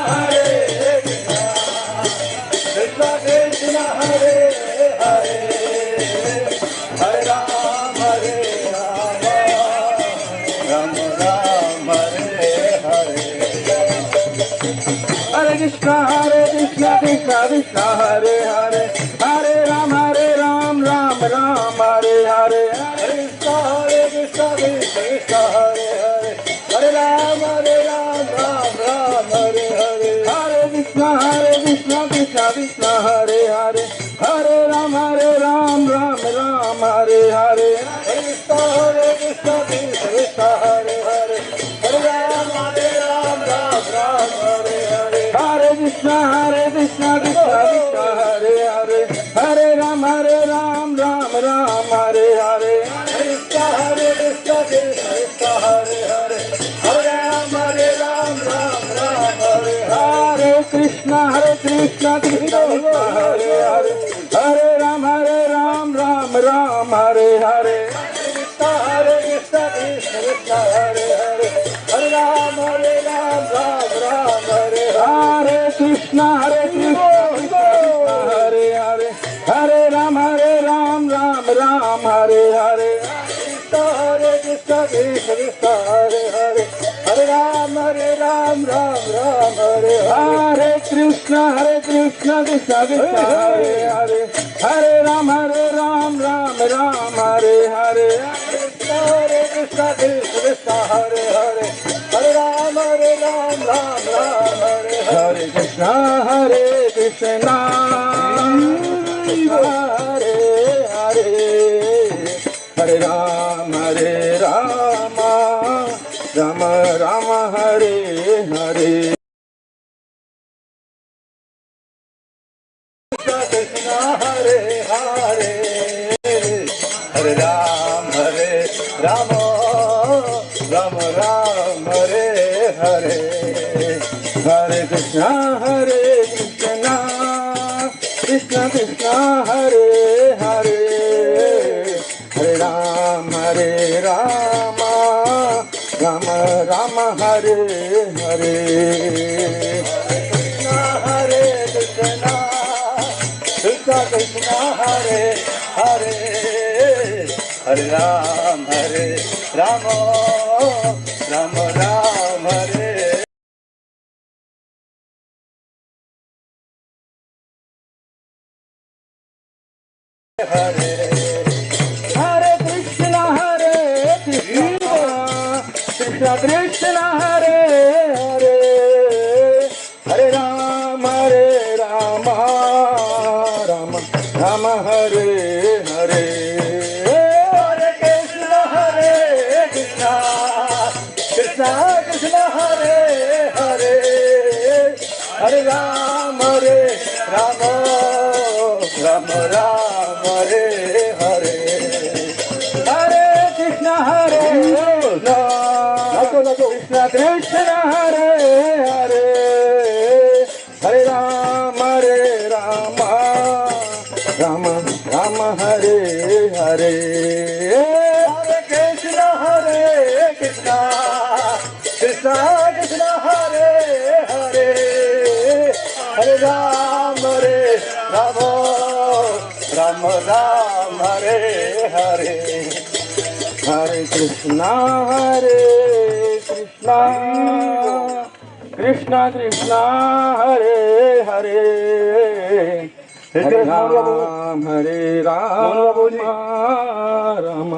Krishna Krishna, Hare Hare. Hare Rama, Rama Rama, Hare Hare. Hare Krishna, Krishna Krishna, Hare Hare. Hare Ram, Ram Ram, Hare Hare. Hare Krishna, Krishna Krishna, Hare Hare. Hare Ram, Ram Ram, Hare Hare. Hare Krishna, Krishna Krishna, Hare Hare. Hare Ram, Ram Ram, Hare Hare. Hare Krishna, Krishna Krishna, Hare Hare. Hare Ram, Ram Ram, Hare Hare. Hare Krishna, Krishna Krishna, Hare Hare. Hare Ram, Ram Ram, Hare Hare. Hare Krishna, Krishna Krishna, Hare Hare. Hare Ram, Ram Ram, Hare Hare. Krishna, Krishna Krishna, Hare Hare. Hare Ram, Ram Ram, Hare Hare. Krishna, Krishna Krishna, Hare Hare. Hare Ram, Ram Ram, Hare Hare. Krishna, Krishna, Hare Hare. Hare Ram, Ram Hare Hare. Krishna, Krishna, Hare Hare. Hare Ram, Ram Hare Hare. Krishna, Krishna, Krishna Hare Hare. Hare Ram, Ram Hare Hare. Krishna, Krishna, Hare Hare. Hare Ram, Ram Hare Hare. Krishna, Krishna, Hare Hare. Hare Ram, Ram Ram, Hare Hare. Krishna, Hare Hare. Hare Ram, Ram Ram, Hare Hare. Hare Krishna, Krishna Krishna, Hare Hare. Hare Ram, Ram Ram, Hare Hare. Krishna, Krishna Krishna, Hare Hare. Hare Ram, Ram Ram, Hare Hare. Hare Krishna, Krishna Krishna, Hare Hare. Hare Ram, Ram Ram, Hare Hare. Hare Krishna, Krishna Krishna, Hare Hare. Hare Ram, Ram Ram, Hare Hare. Hare Krishna, Krishna Krishna, Hare Hare. Hare Ram, Ram Ram, Hare Hare. Hare Krishna, Krishna Krishna, Hare Hare. Hare Ram, Ram Hare Hare. Hare Krishna, Krishna Krishna, Hare Hare. Hare Ram, Ram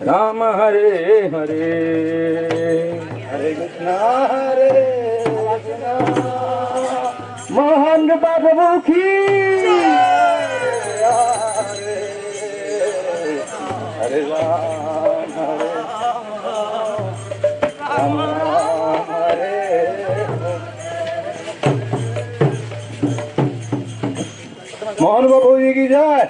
Ram, Hare Hare. Hare Krishna, Mohan Prabhu ki Hare Ram, Ram Hare. Mohan बाबू जी की जय।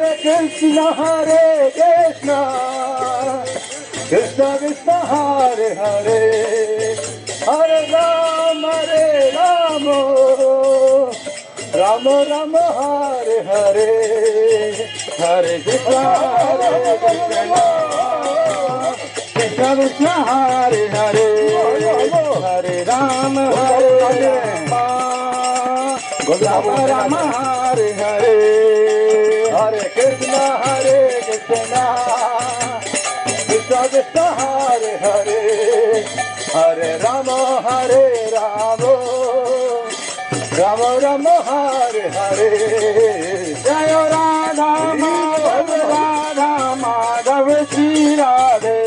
Krishna Krishna Krishna Hare Hare Hare Rama Rama Rama Hare Hare Hare Krishna Krishna Krishna Hare Hare Hare Rama Rama Rama Hare Hare Hare Krishna Krishna Krishna Hare Hare Hare Rama Rama Rama Hare Hare Jaya Radha Madhav Shri Radhe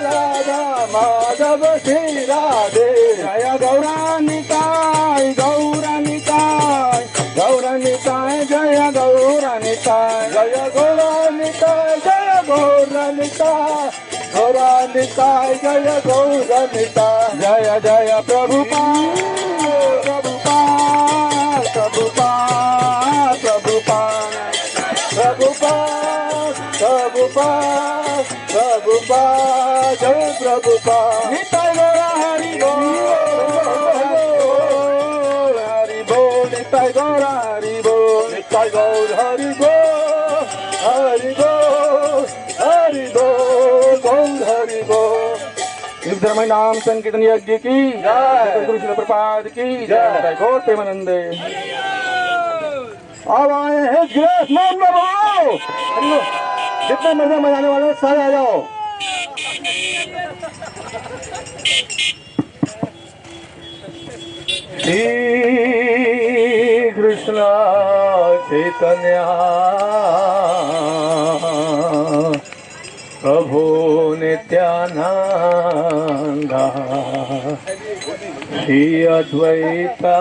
Radha Madhav Shri Radhe Jaya Gauranitai Gauranitai Gauranitai Jaya Gauranitai Jaya Gauranitai Jaya Gauranitai Gauranitai Jaya Gauranitai Jaya Jaya Prabhupada Prabhupada Prabhupada Prabhupada Prabhupada Prabhupada Jai Prabhupada Nitai Gaura Hari Bol Hari Bol Nitai Gaura Hari Bol Nitai Gaura Hari Bol Hari Bol Hari Bol Bol Hari Bol इस धर्म नाम संकीर्तन यज्ञ की जय गुरु श्रील प्रपाद की जय गौर प्रेमानंदे अब आए हैं गिलास मान लगाओ जितने मजा मजाने वाले सारे आ जाओ श्री कृष्ण चैतन्य प्रभु नित्यानंद श्री अद्वैता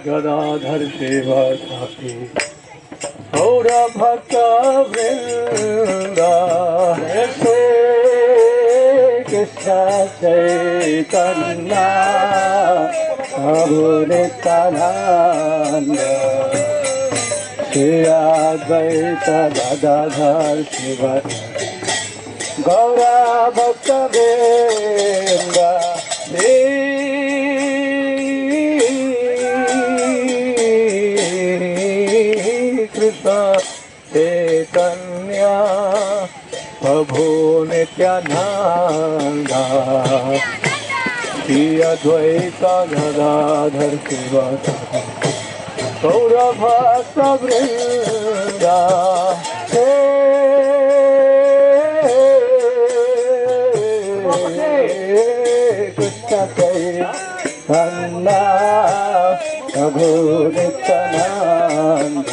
गदाधर शिवसाथी गौर भक्त वृंद श्री कृष्ण चैतन्य प्रभु नित्यानंद श्री अद्वैत गदाधर शिवसाथी गौरा भक्त वृंद श्री कृष्ण चैतन्य प्रभु नित्यानंद श्री अद्वैत गदाधर शिवसाथी गौर भक्त वृंद चैतन्य प्रभु नित्यानंद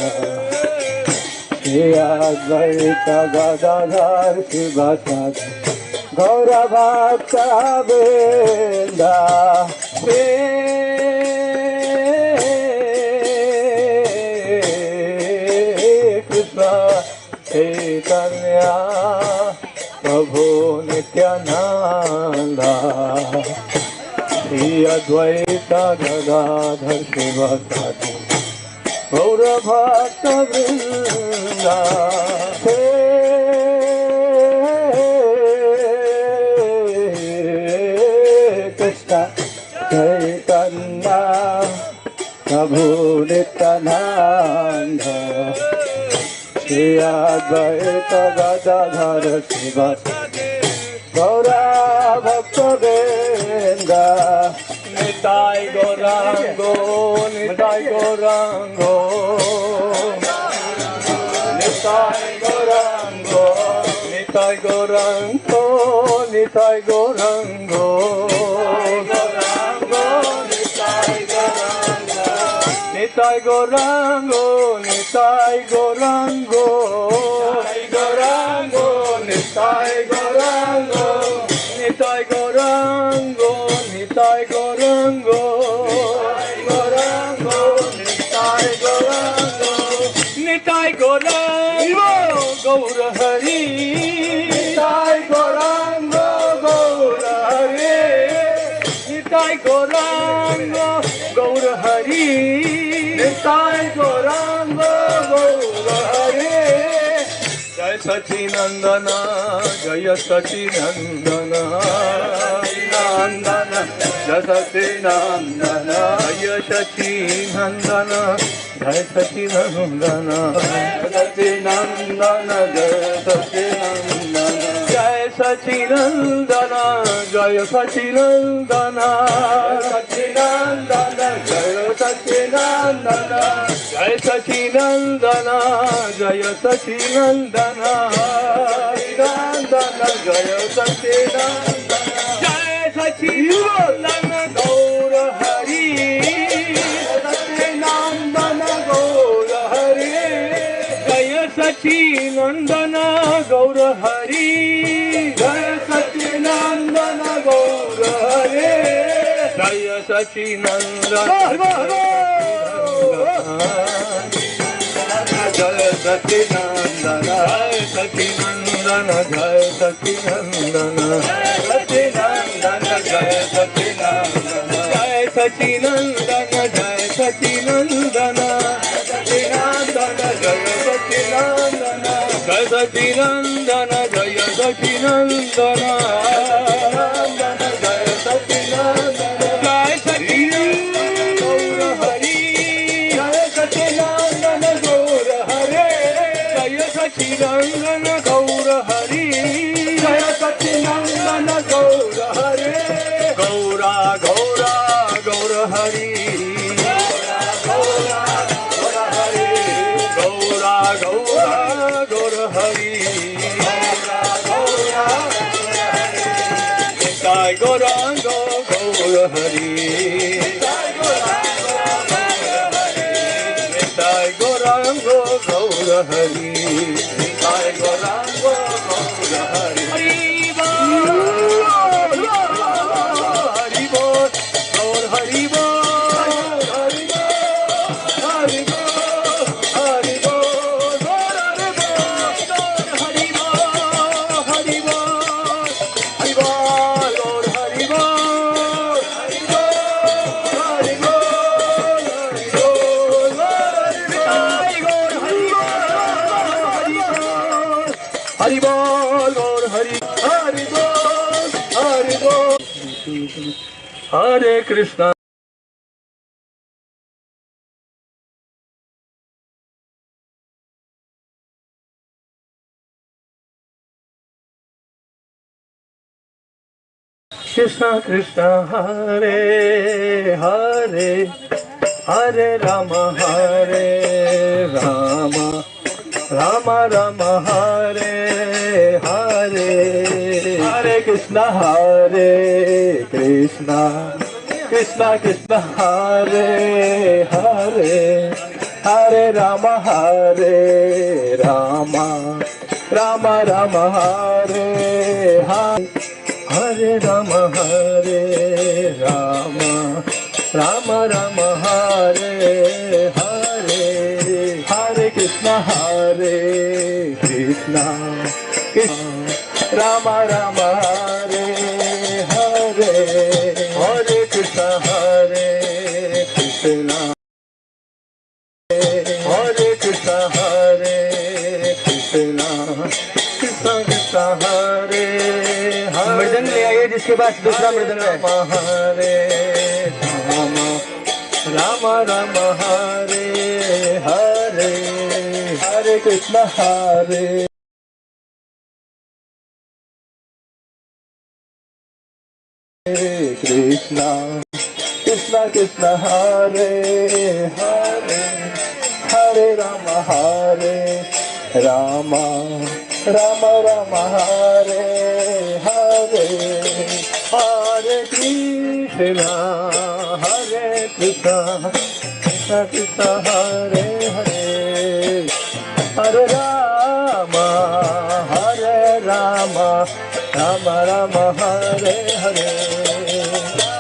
श्री अद्वैत गदाधर शिवसाथी गौर भक्त वृंद श्री कृष्ण चैतन्य प्रभु नित्यानंद श्री अद्वैत गदाधर शिवसाथी गौर भक्त वृंद कृष्ण चैतन्य प्रभु नित्यानंद श्री अद्वैत गदाधर शिवसाथी गौर भक्त वृंद निताय गौरांगो निताय गौरांगो निताय गौरांगो निताय गौरांगो निताय गौरांगो निताय गौरांगो निताय गौरांगो गौरांगो निताय गौरांगो निताय गौरांगो निताय गौरांगो गौरांगो निताय गौरांगो निताय गौरांगो गौर हरि निताय गौरांगो गौर हरि निताय गौरांगो गौर हरि निताय गौरांगो गौर सचिनंदन जय सचिनंदन नंदन जय सचिनंदन जय सचिनंदन जय सचिनंदन सचिनंदन जय सचिनंदन जय सचिनंदन जय सचिनंदन सचिनंदन जय सचिनंदन जय सचिनंदन जय सचिनंदन नंदन जय सचिनंदन जय सचिनंदन गौर हरि सचिनंदन गौर हरि जय सचिनंदन गौर हरि जय सचिनंदन गौर हरि जय सचिनंदन जय सचिनंदन जय सचिनंदन जय सचिनंदन सचिनंदन जय सचिनंदन जय सचिनंदन जय सचिनंदन सचिनंदन जय सचिनंदन जय सचिनंदन जय सचिनंदन जय सचिनंदन जय सचिनंदन गौर हरि जय सचिनंदन गौर हरे जय सचिनंदन गौर हरि जय सचिनंदन गौर हरे गौरा गौरा गौर हरि गौरा गौरा हरि गौरा गौरा गौर हरि गौरा निताय गौरांग गौर हरि निताय गौरांग गौर हरि निताय गौरांग गौर हरि हरि बोल हरि बोल गौर हरि बोल हरि बोल हरि बोल गौर हरि बोल हरि बोल हरि बोल गौर हरि बोल हरि बोल हरि बोल हरि बोल गौर हरि हरि बोल हरि बोल हरे कृष्णा कृष्णा कृष्णा हरे हरे हरे राम राम राम हरे हरे हरे कृष्णा कृष्णा कृष्णा हरे हरे हरे राम राम राम हरे हरे हरे राम राम हरे हरे हरे कृष्णा कृष्णा राम हरे हरे हरे कृष्णा हरे कृष्णा हरे कृष्णा कृष्णा कृष्णा हरे मृदंग ले आइए जिसके पास दूसरा मृदंग है हरे Ram Hare Hare Hare Krishna Krishna Krishna Krishna Hare Hare Hare Ram Ram Hare Hare Hare Krishna Krishna Krishna Hare Hare Hare Ram Ram Hare Hare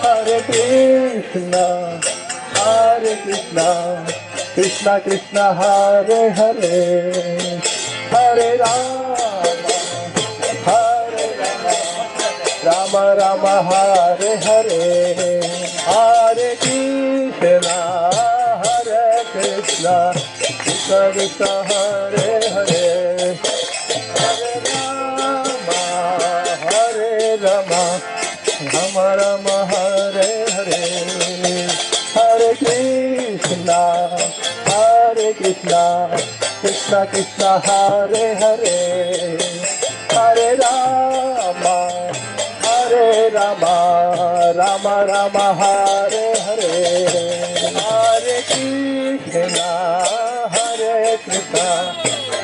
Hare Krishna Krishna Krishna Hare Hare Hare Ram Ram Hare Hare Hare Krishna Krishna Krishna Hare Hare Krishna, Krishna Krishna, Hare Hare, Hare Rama, Rama Rama, Hare Hare, Hare Krishna,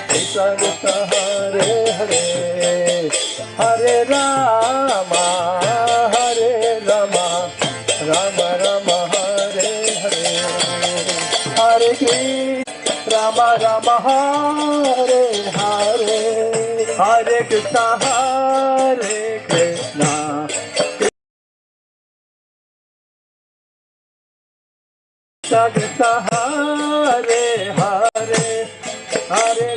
Krishna Krishna, Hare Hare, Hare Rama, Rama Rama, Hare Hare, Hare Krishna, Rama Rama, Hare Hare, Hare Krishna, Krishna Krishna, Hare Hare, Hare